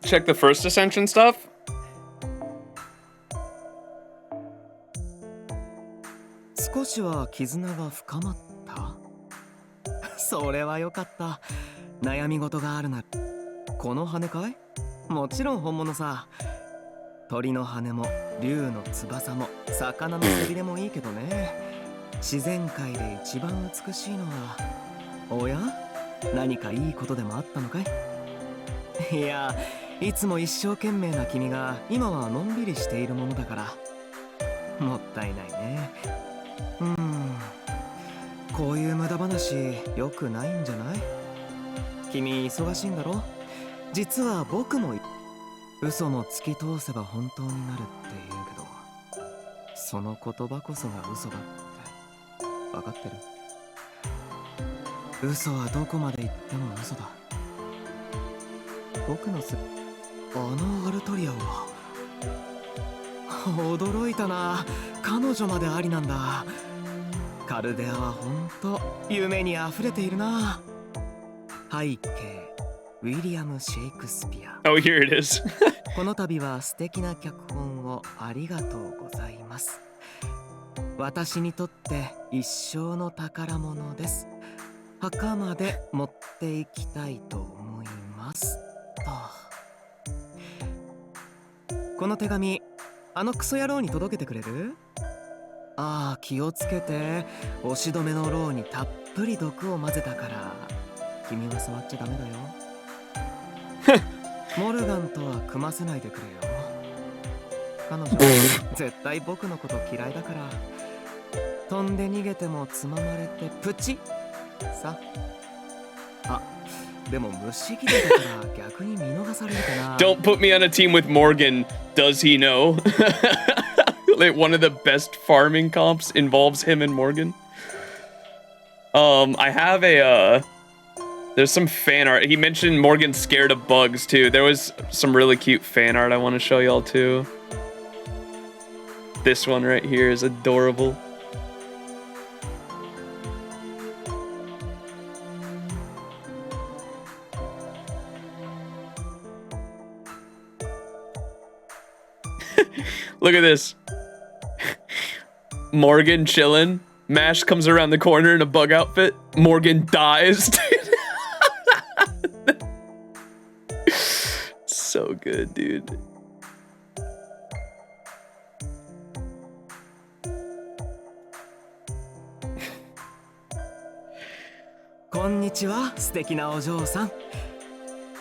Speaker 1: Check the first Ascension stuff.
Speaker 20: 少しは絆が深まった。それはよかった。悩み事があるなら。この羽かい？もちろん本物さ。鳥の羽も竜の翼も魚の背びれもいいけどね。自然界で一番美しいのは。おや？何かいいことでもあったのかい？いや、いつも一生懸命な君が今はのんびりしているものだから。もったいないね。こういう無駄話良くないんじゃない？君忙しいんだろ？実は僕も嘘も突き通せば本当になるって言うけど、その言葉こそが嘘だって分かってる？嘘はどこまで行っても嘘だ。僕のアルトリアは驚いたな。彼女までありなんだ。カルデアは本当夢にあふれているな。背景ウィリアム・シェイクスピア。
Speaker 1: Oh, here it is.
Speaker 20: この度は素敵な脚本をありがとうございます。私にとって一生の宝物です。墓まで持っていきたいと思いますと。この手紙あのクソ野郎に届けてくれる？ああ、気をつけて。押し止めのローにたっぷり毒を混ぜたから君は触っちゃダメだよ。モルガンとは組ませないでくれよ。彼女絶対僕のこと嫌いだから。飛んで逃げてもつままれてプチさあ。でも虫切れだから逆に見逃されるかな。
Speaker 1: Don't put me on a team with Morgan. Does he know? Like one of the best farming comps involves him and Morgan. I have there's some fan art. He mentioned Morgan's scared of bugs too. There was some really cute fan art I want to show y'all too. This one right here is adorable. Look at this. Morgan chilling. Mash comes around the corner in a bug outfit. Morgan dies. So good, dude.
Speaker 20: Konnichiwa, 素敵なお嬢さん。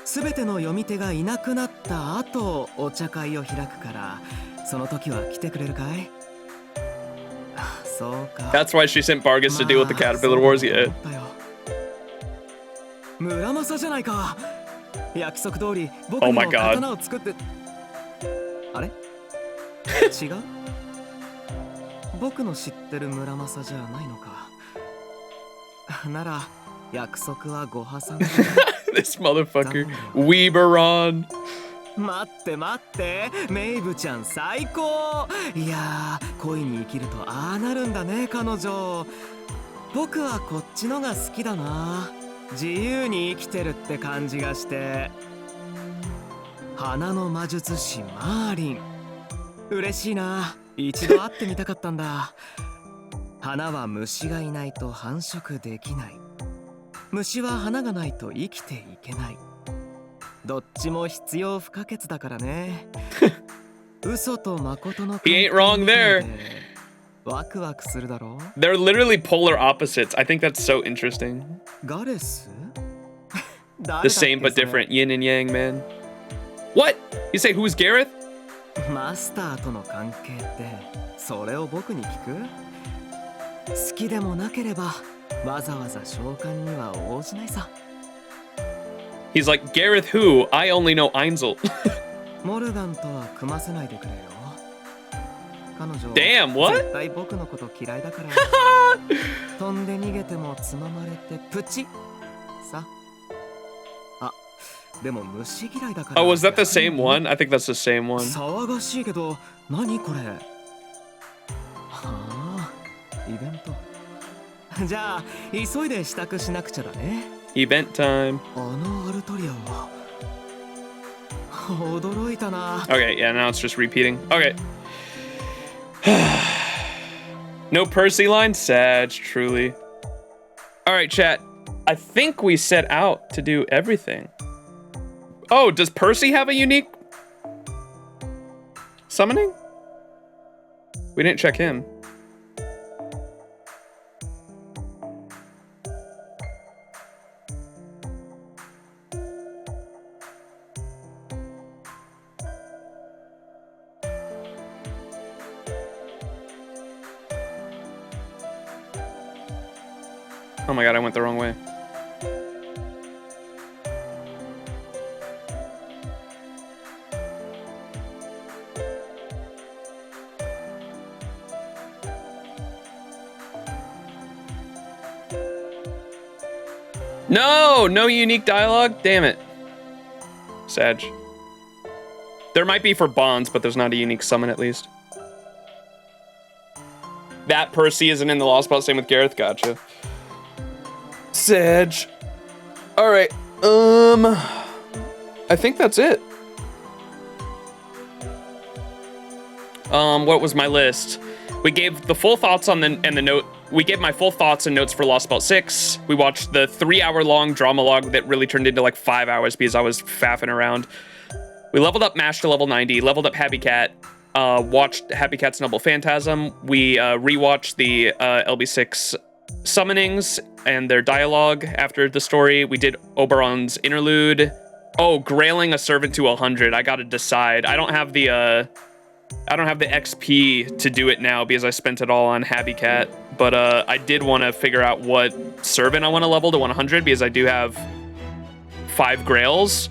Speaker 20: すべての読み手がいなくなった後、お茶会を開くから、その時は来てくれるかい？そうか。
Speaker 1: That's why she sent Vargas to deal with the Caterpillar Wars. Yeah.
Speaker 20: 村正じゃないか。約束通り僕の刀を作って。あれ？違う？僕の知ってる村正じゃないのか。なら約束はご破産。
Speaker 1: This motherfucker, Oberon.
Speaker 20: 待って待って、メイブちゃん最高。いやー、恋に生きるとああなるんだね、彼女。僕はこっちのが好きだな。自由に生きてるって感じがして。花の魔術師マーリン、嬉しいな。一度会ってみたかったんだ。花は虫がいないと繁殖できない。虫は花がないと生きていけない。どっちも必要不可欠だからね。嘘と誠の
Speaker 1: He ain't wrong there.
Speaker 20: ワクワクするだろ。
Speaker 1: They're literally polar opposites. I think that's so interesting.
Speaker 20: ガレス?
Speaker 1: The same but different, yin and yang, man. What? You say who's Gareth?
Speaker 20: マスターとの関係ってそれを僕に聞く？好きでもなければわざわざ召喚には応じないさ。
Speaker 1: He's like, Gareth who? I only know Einzel.
Speaker 20: モルガンとは組ませないでくれよ。彼女
Speaker 1: Damn, what?
Speaker 20: 絶対僕のこと嫌いだから。飛んで逃げてもつままれてプチさ。あ、でも虫嫌いだから。
Speaker 1: Oh, was that the same one? I think that's the same one.
Speaker 20: 騒がしいけど、何これ。はあ、イベント。じゃあ、急いで支度しなくちゃだね。
Speaker 1: Event time.
Speaker 20: あのアルトリアンは驚いたな。
Speaker 1: Okay, yeah, now it's just repeating. Okay. No Percy line? Sad, truly. Alright, chat. I think we set out to do everything. Oh, does Percy have a unique summoning? We didn't check him. Oh my god, I went the wrong way. No unique dialogue? Damn it. Sag. There might be for bonds, but there's not a unique summon at least. That Percy isn't in the Lostbelt, same with Gareth, gotcha. Sag. Alright, I think that's it. What was my list? We gave the full thoughts on the note. We gave my full thoughts and notes for Lostbelt 6. We watched the 3-hour-long Dramalogue that really turned into like 5 hours because I was faffing around. We leveled up Mash to level 90, leveled up Happy Cat, watched Happy Cat's Noble Phantasm. We rewatched the LB6 summonings and their dialogue after the story. We did Oberon's Interlude. Oh, grailing a servant to 100. I gotta decide. I don't have the XP to do it now because I spent it all on Happy Cat. But I did want to figure out what servant I want to level to 100 because I do have 5 grails.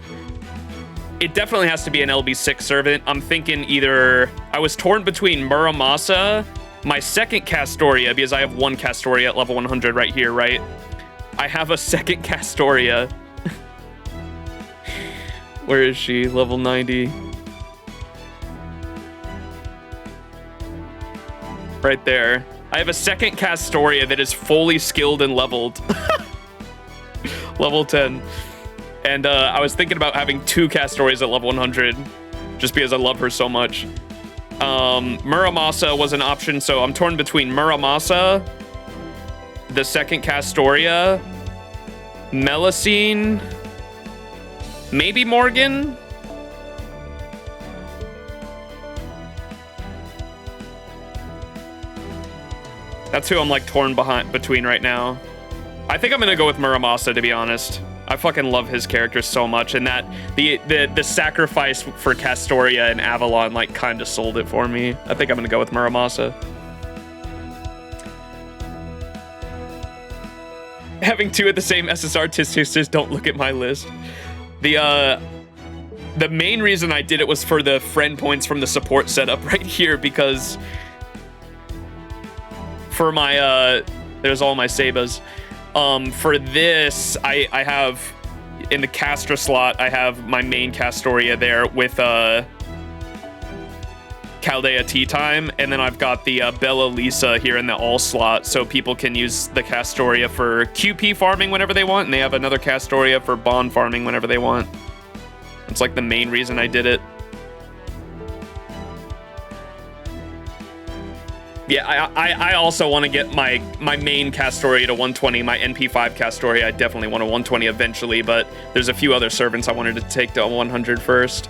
Speaker 1: It definitely has to be an LB6 servant. I'm thinking either... I was torn between Muramasa, my second Castoria, because I have 1 Castoria at level 100 right here, right? I have a second Castoria. Where is she? Level 90. Right there. I have a second Castoria that is fully skilled and leveled. Level 10. And I was thinking about having 2 Castorias at level 100, just because I love her so much. Muramasa was an option, so I'm torn between Muramasa, the second Castoria, Melusine, maybe Morgan? That's who I'm like torn between right now. I think I'm gonna go with Muramasa, to be honest. I fucking love his character so much, and that the sacrifice for Castoria and Avalon like kind of sold it for me. I think I'm gonna go with Muramasa. Having 2 at the same SSR sisters, don't look at my list. The main reason I did it was for the friend points from the support setup right here, because for my there's all my Sabas. For this, I have in the Castra slot, I have my main Castoria there with Chaldea Tea Time, and then I've got the Bella Lisa here in the all slot, so people can use the Castoria for QP farming whenever they want, and they have another Castoria for bond farming whenever they want. It's like the main reason I did it. Yeah, I also want to get my main Castoria to 120, my NP5 Castoria. I definitely want a 120 eventually, but there's a few other servants I wanted to take to 100 first.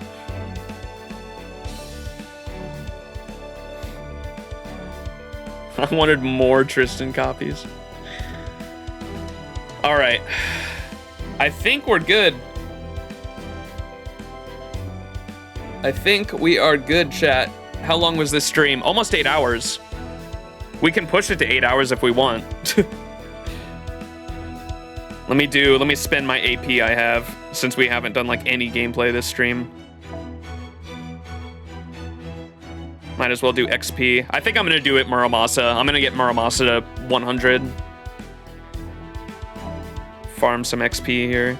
Speaker 1: I wanted more Tristan copies. All right. I think we're good. I think we are good, chat. How long was this stream? Almost 8 hours. We can push it to 8 hours if we want. Let me spend my AP I have, since we haven't done like any gameplay this stream. Might as well do XP. I think I'm gonna do it Muramasa. I'm gonna get Muramasa to 100. Farm some XP here.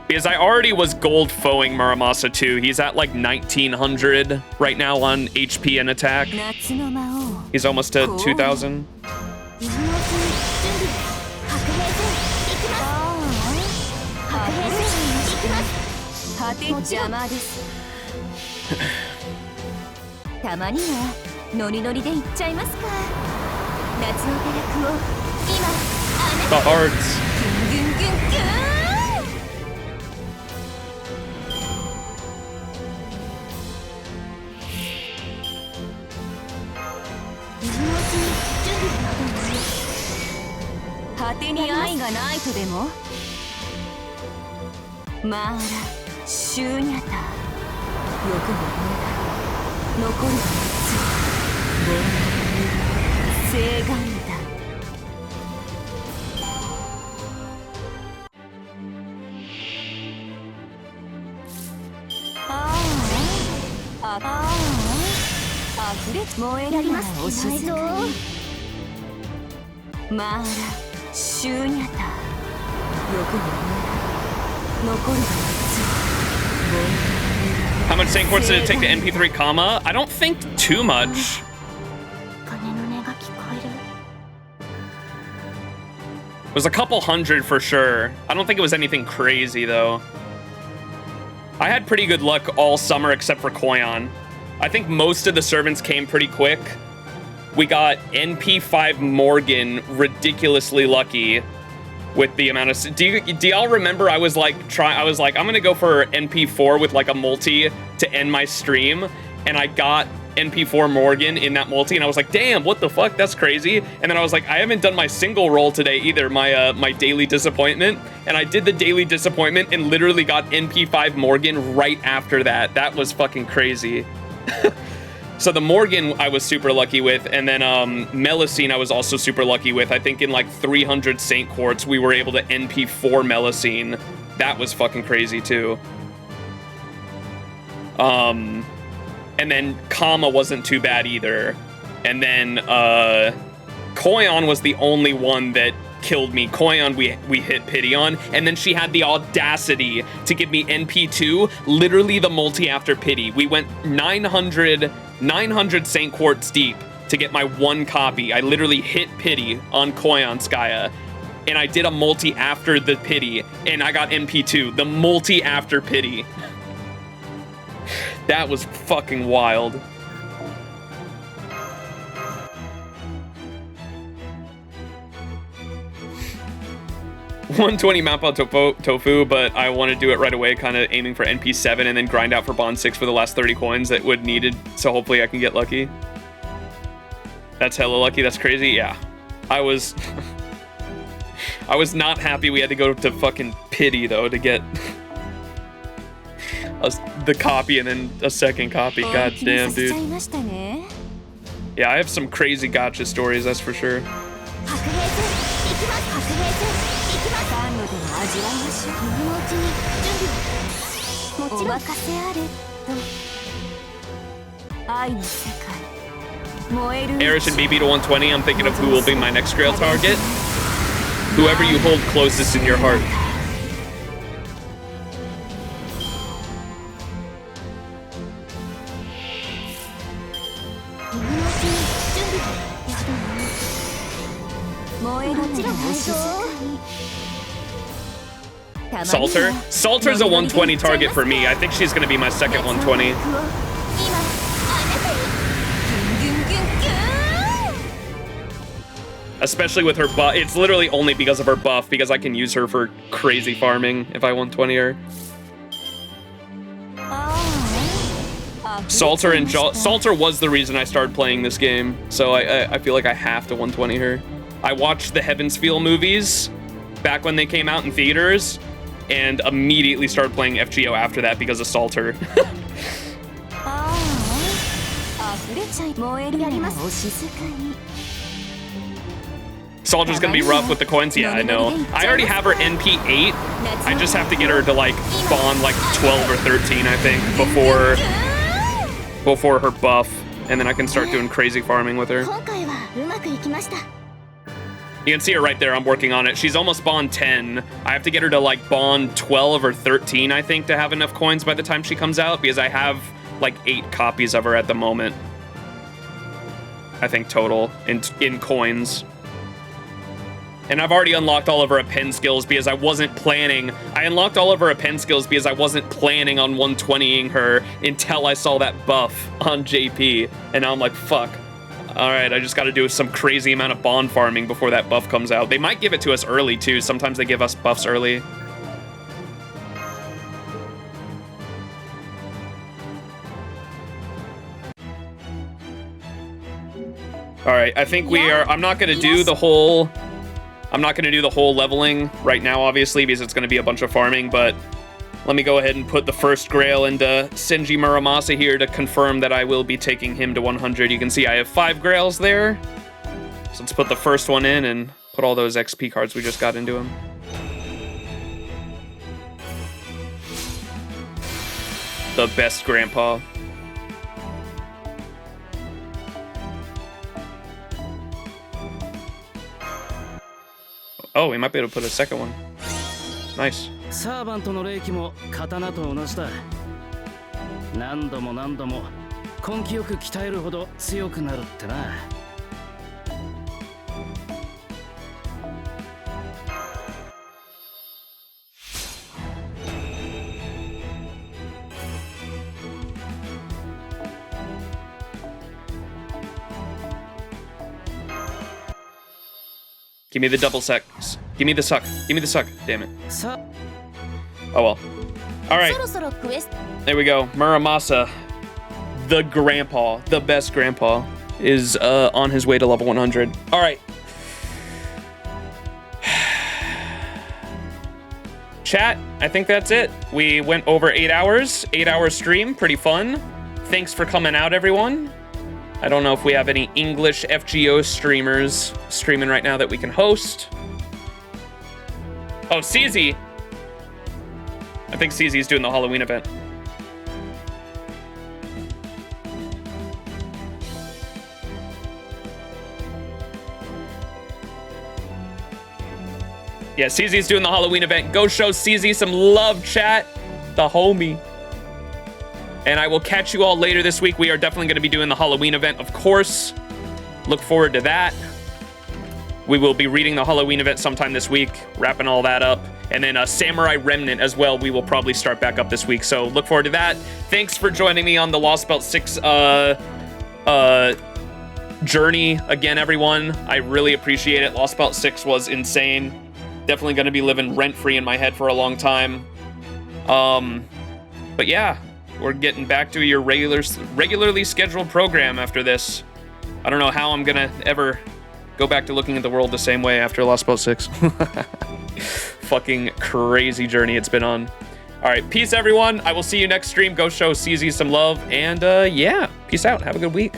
Speaker 1: Because I already was gold foeing Muramasa too. He's at like 1900 right now on HP and attack. He's almost to 2000. The hearts. How much Saint Quartz did it take to NP3 comma? I don't think too much. It was a couple hundred for sure. I don't think it was anything crazy though. I had pretty good luck all summer except for Koyon. I think most of the servants came pretty quick. We got NP5 Morgan ridiculously lucky with the amount of... Do y'all remember I was like, I'm gonna go for NP4 with like a multi to end my stream, and I got NP4 Morgan in that multi, and I was like, damn, what the fuck, that's crazy. And then I was like, I haven't done my single roll today either, my daily disappointment, and I did the daily disappointment and literally got NP5 Morgan right after that. That was fucking crazy. So the Morgan I was super lucky with, and then Melusine I was also super lucky with. I think in like 300 Saint Quartz we were able to NP4 Melusine. That was fucking crazy too. And then Kama wasn't too bad either. And then Koyon was the only one that killed me. Koyon we hit pity on, and then she had the audacity to give me NP2, literally the multi after pity. We went 900 Saint Quartz deep to get my one copy. I literally hit pity on Koyonskaya, and I did a multi after the pity, and I got NP2, the multi after pity. That was fucking wild. $120 Mappa Tofu, but I want to do it right away, kind of aiming for NP7 and then grind out for Bond 6 for the last 30 coins that would needed, so hopefully I can get lucky. That's hella lucky, that's crazy, yeah. I was not happy we had to go to fucking pity though to get the copy and then a second copy, god damn dude. Yeah, I have some crazy gotcha stories, that's for sure. Erish and BB to 120, I'm thinking of who will be my next Grail target. Whoever you hold closest in your heart. Salter? Salter's a 120 target for me. I think she's gonna be my second 120. Especially with her buff. It's literally only because of her buff, because I can use her for crazy farming if I 120 her. Salter was the reason I started playing this game, so I feel like I have to 120 her. I watched the Heaven's Feel movies back when they came out in theaters, and immediately started playing FGO after that because of Salter. Soldier's gonna be rough with the coins. Yeah, I know. I already have her NP 8. I just have to get her to like spawn like 12 or 13, I think, before her buff, and then I can start doing crazy farming with her. You can see her right there. I'm working on it. She's almost bond 10. I have to get her to like bond 12 or 13, I think, to have enough coins by the time she comes out, because I have like 8 copies of her at the moment. I think total in coins. And I've already unlocked all of her append skills because I wasn't planning. I unlocked all of her append skills because I wasn't planning on 120ing her until I saw that buff on JP. And now I'm like, fuck. All right, I just got to do some crazy amount of bond farming before that buff comes out. They might give it to us early too. Sometimes they give us buffs early. All right, I think we are. I'm not gonna do the whole leveling right now, obviously, because it's gonna be a bunch of farming. But let me go ahead and put the first Grail into Senji Muramasa here to confirm that I will be taking him to 100. You can see I have 5 Grails there. So let's put the first one in and put all those XP cards we just got into him. The best grandpa. Oh, we might be able to put a second one. Nice.
Speaker 12: サーバントの霊気も刀と同じだ。何度も何度も根気よく鍛えるほど強くなるってな。
Speaker 1: Give me the double sucks. Give me the suck. Give me the suck. Damn it. Oh well. Alright. There we go. Muramasa, the grandpa, the best grandpa, is on his way to level 100. Alright. Chat, I think that's it. We went over 8 hours. 8-hour stream. Pretty fun. Thanks for coming out, everyone. I don't know if we have any English FGO streamers streaming right now that we can host. Oh, CZ. I think CZ's doing the Halloween event. Yeah, CZ's doing the Halloween event. Go show CZ some love, chat. The homie. And I will catch you all later this week. We are definitely going to be doing the Halloween event, of course. Look forward to that. We will be reading the Halloween event sometime this week, wrapping all that up. And then Samurai Remnant as well, we will probably start back up this week. So look forward to that. Thanks for joining me on the Lostbelt 6 journey again, everyone. I really appreciate it. Lostbelt 6 was insane. Definitely going to be living rent-free in my head for a long time. But yeah. We're getting back to your regularly scheduled program after this. I don't know how I'm gonna ever go back to looking at the world the same way after Lostbelt 6. Fucking crazy journey it's been on. All right, peace everyone. I will see you next stream. Go show CZ some love, and yeah, peace out. Have a good week.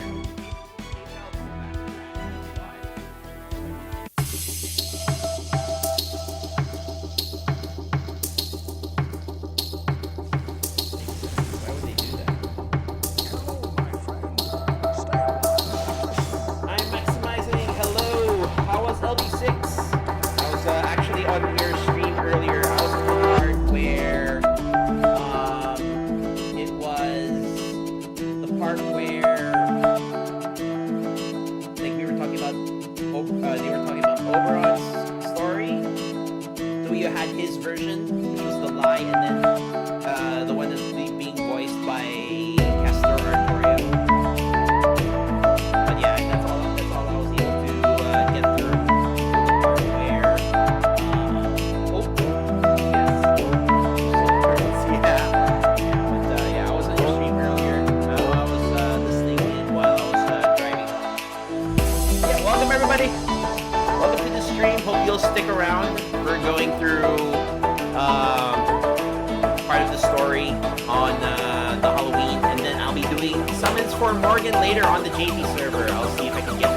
Speaker 5: Summons for Morgan later on the JP server. I'll see if I can get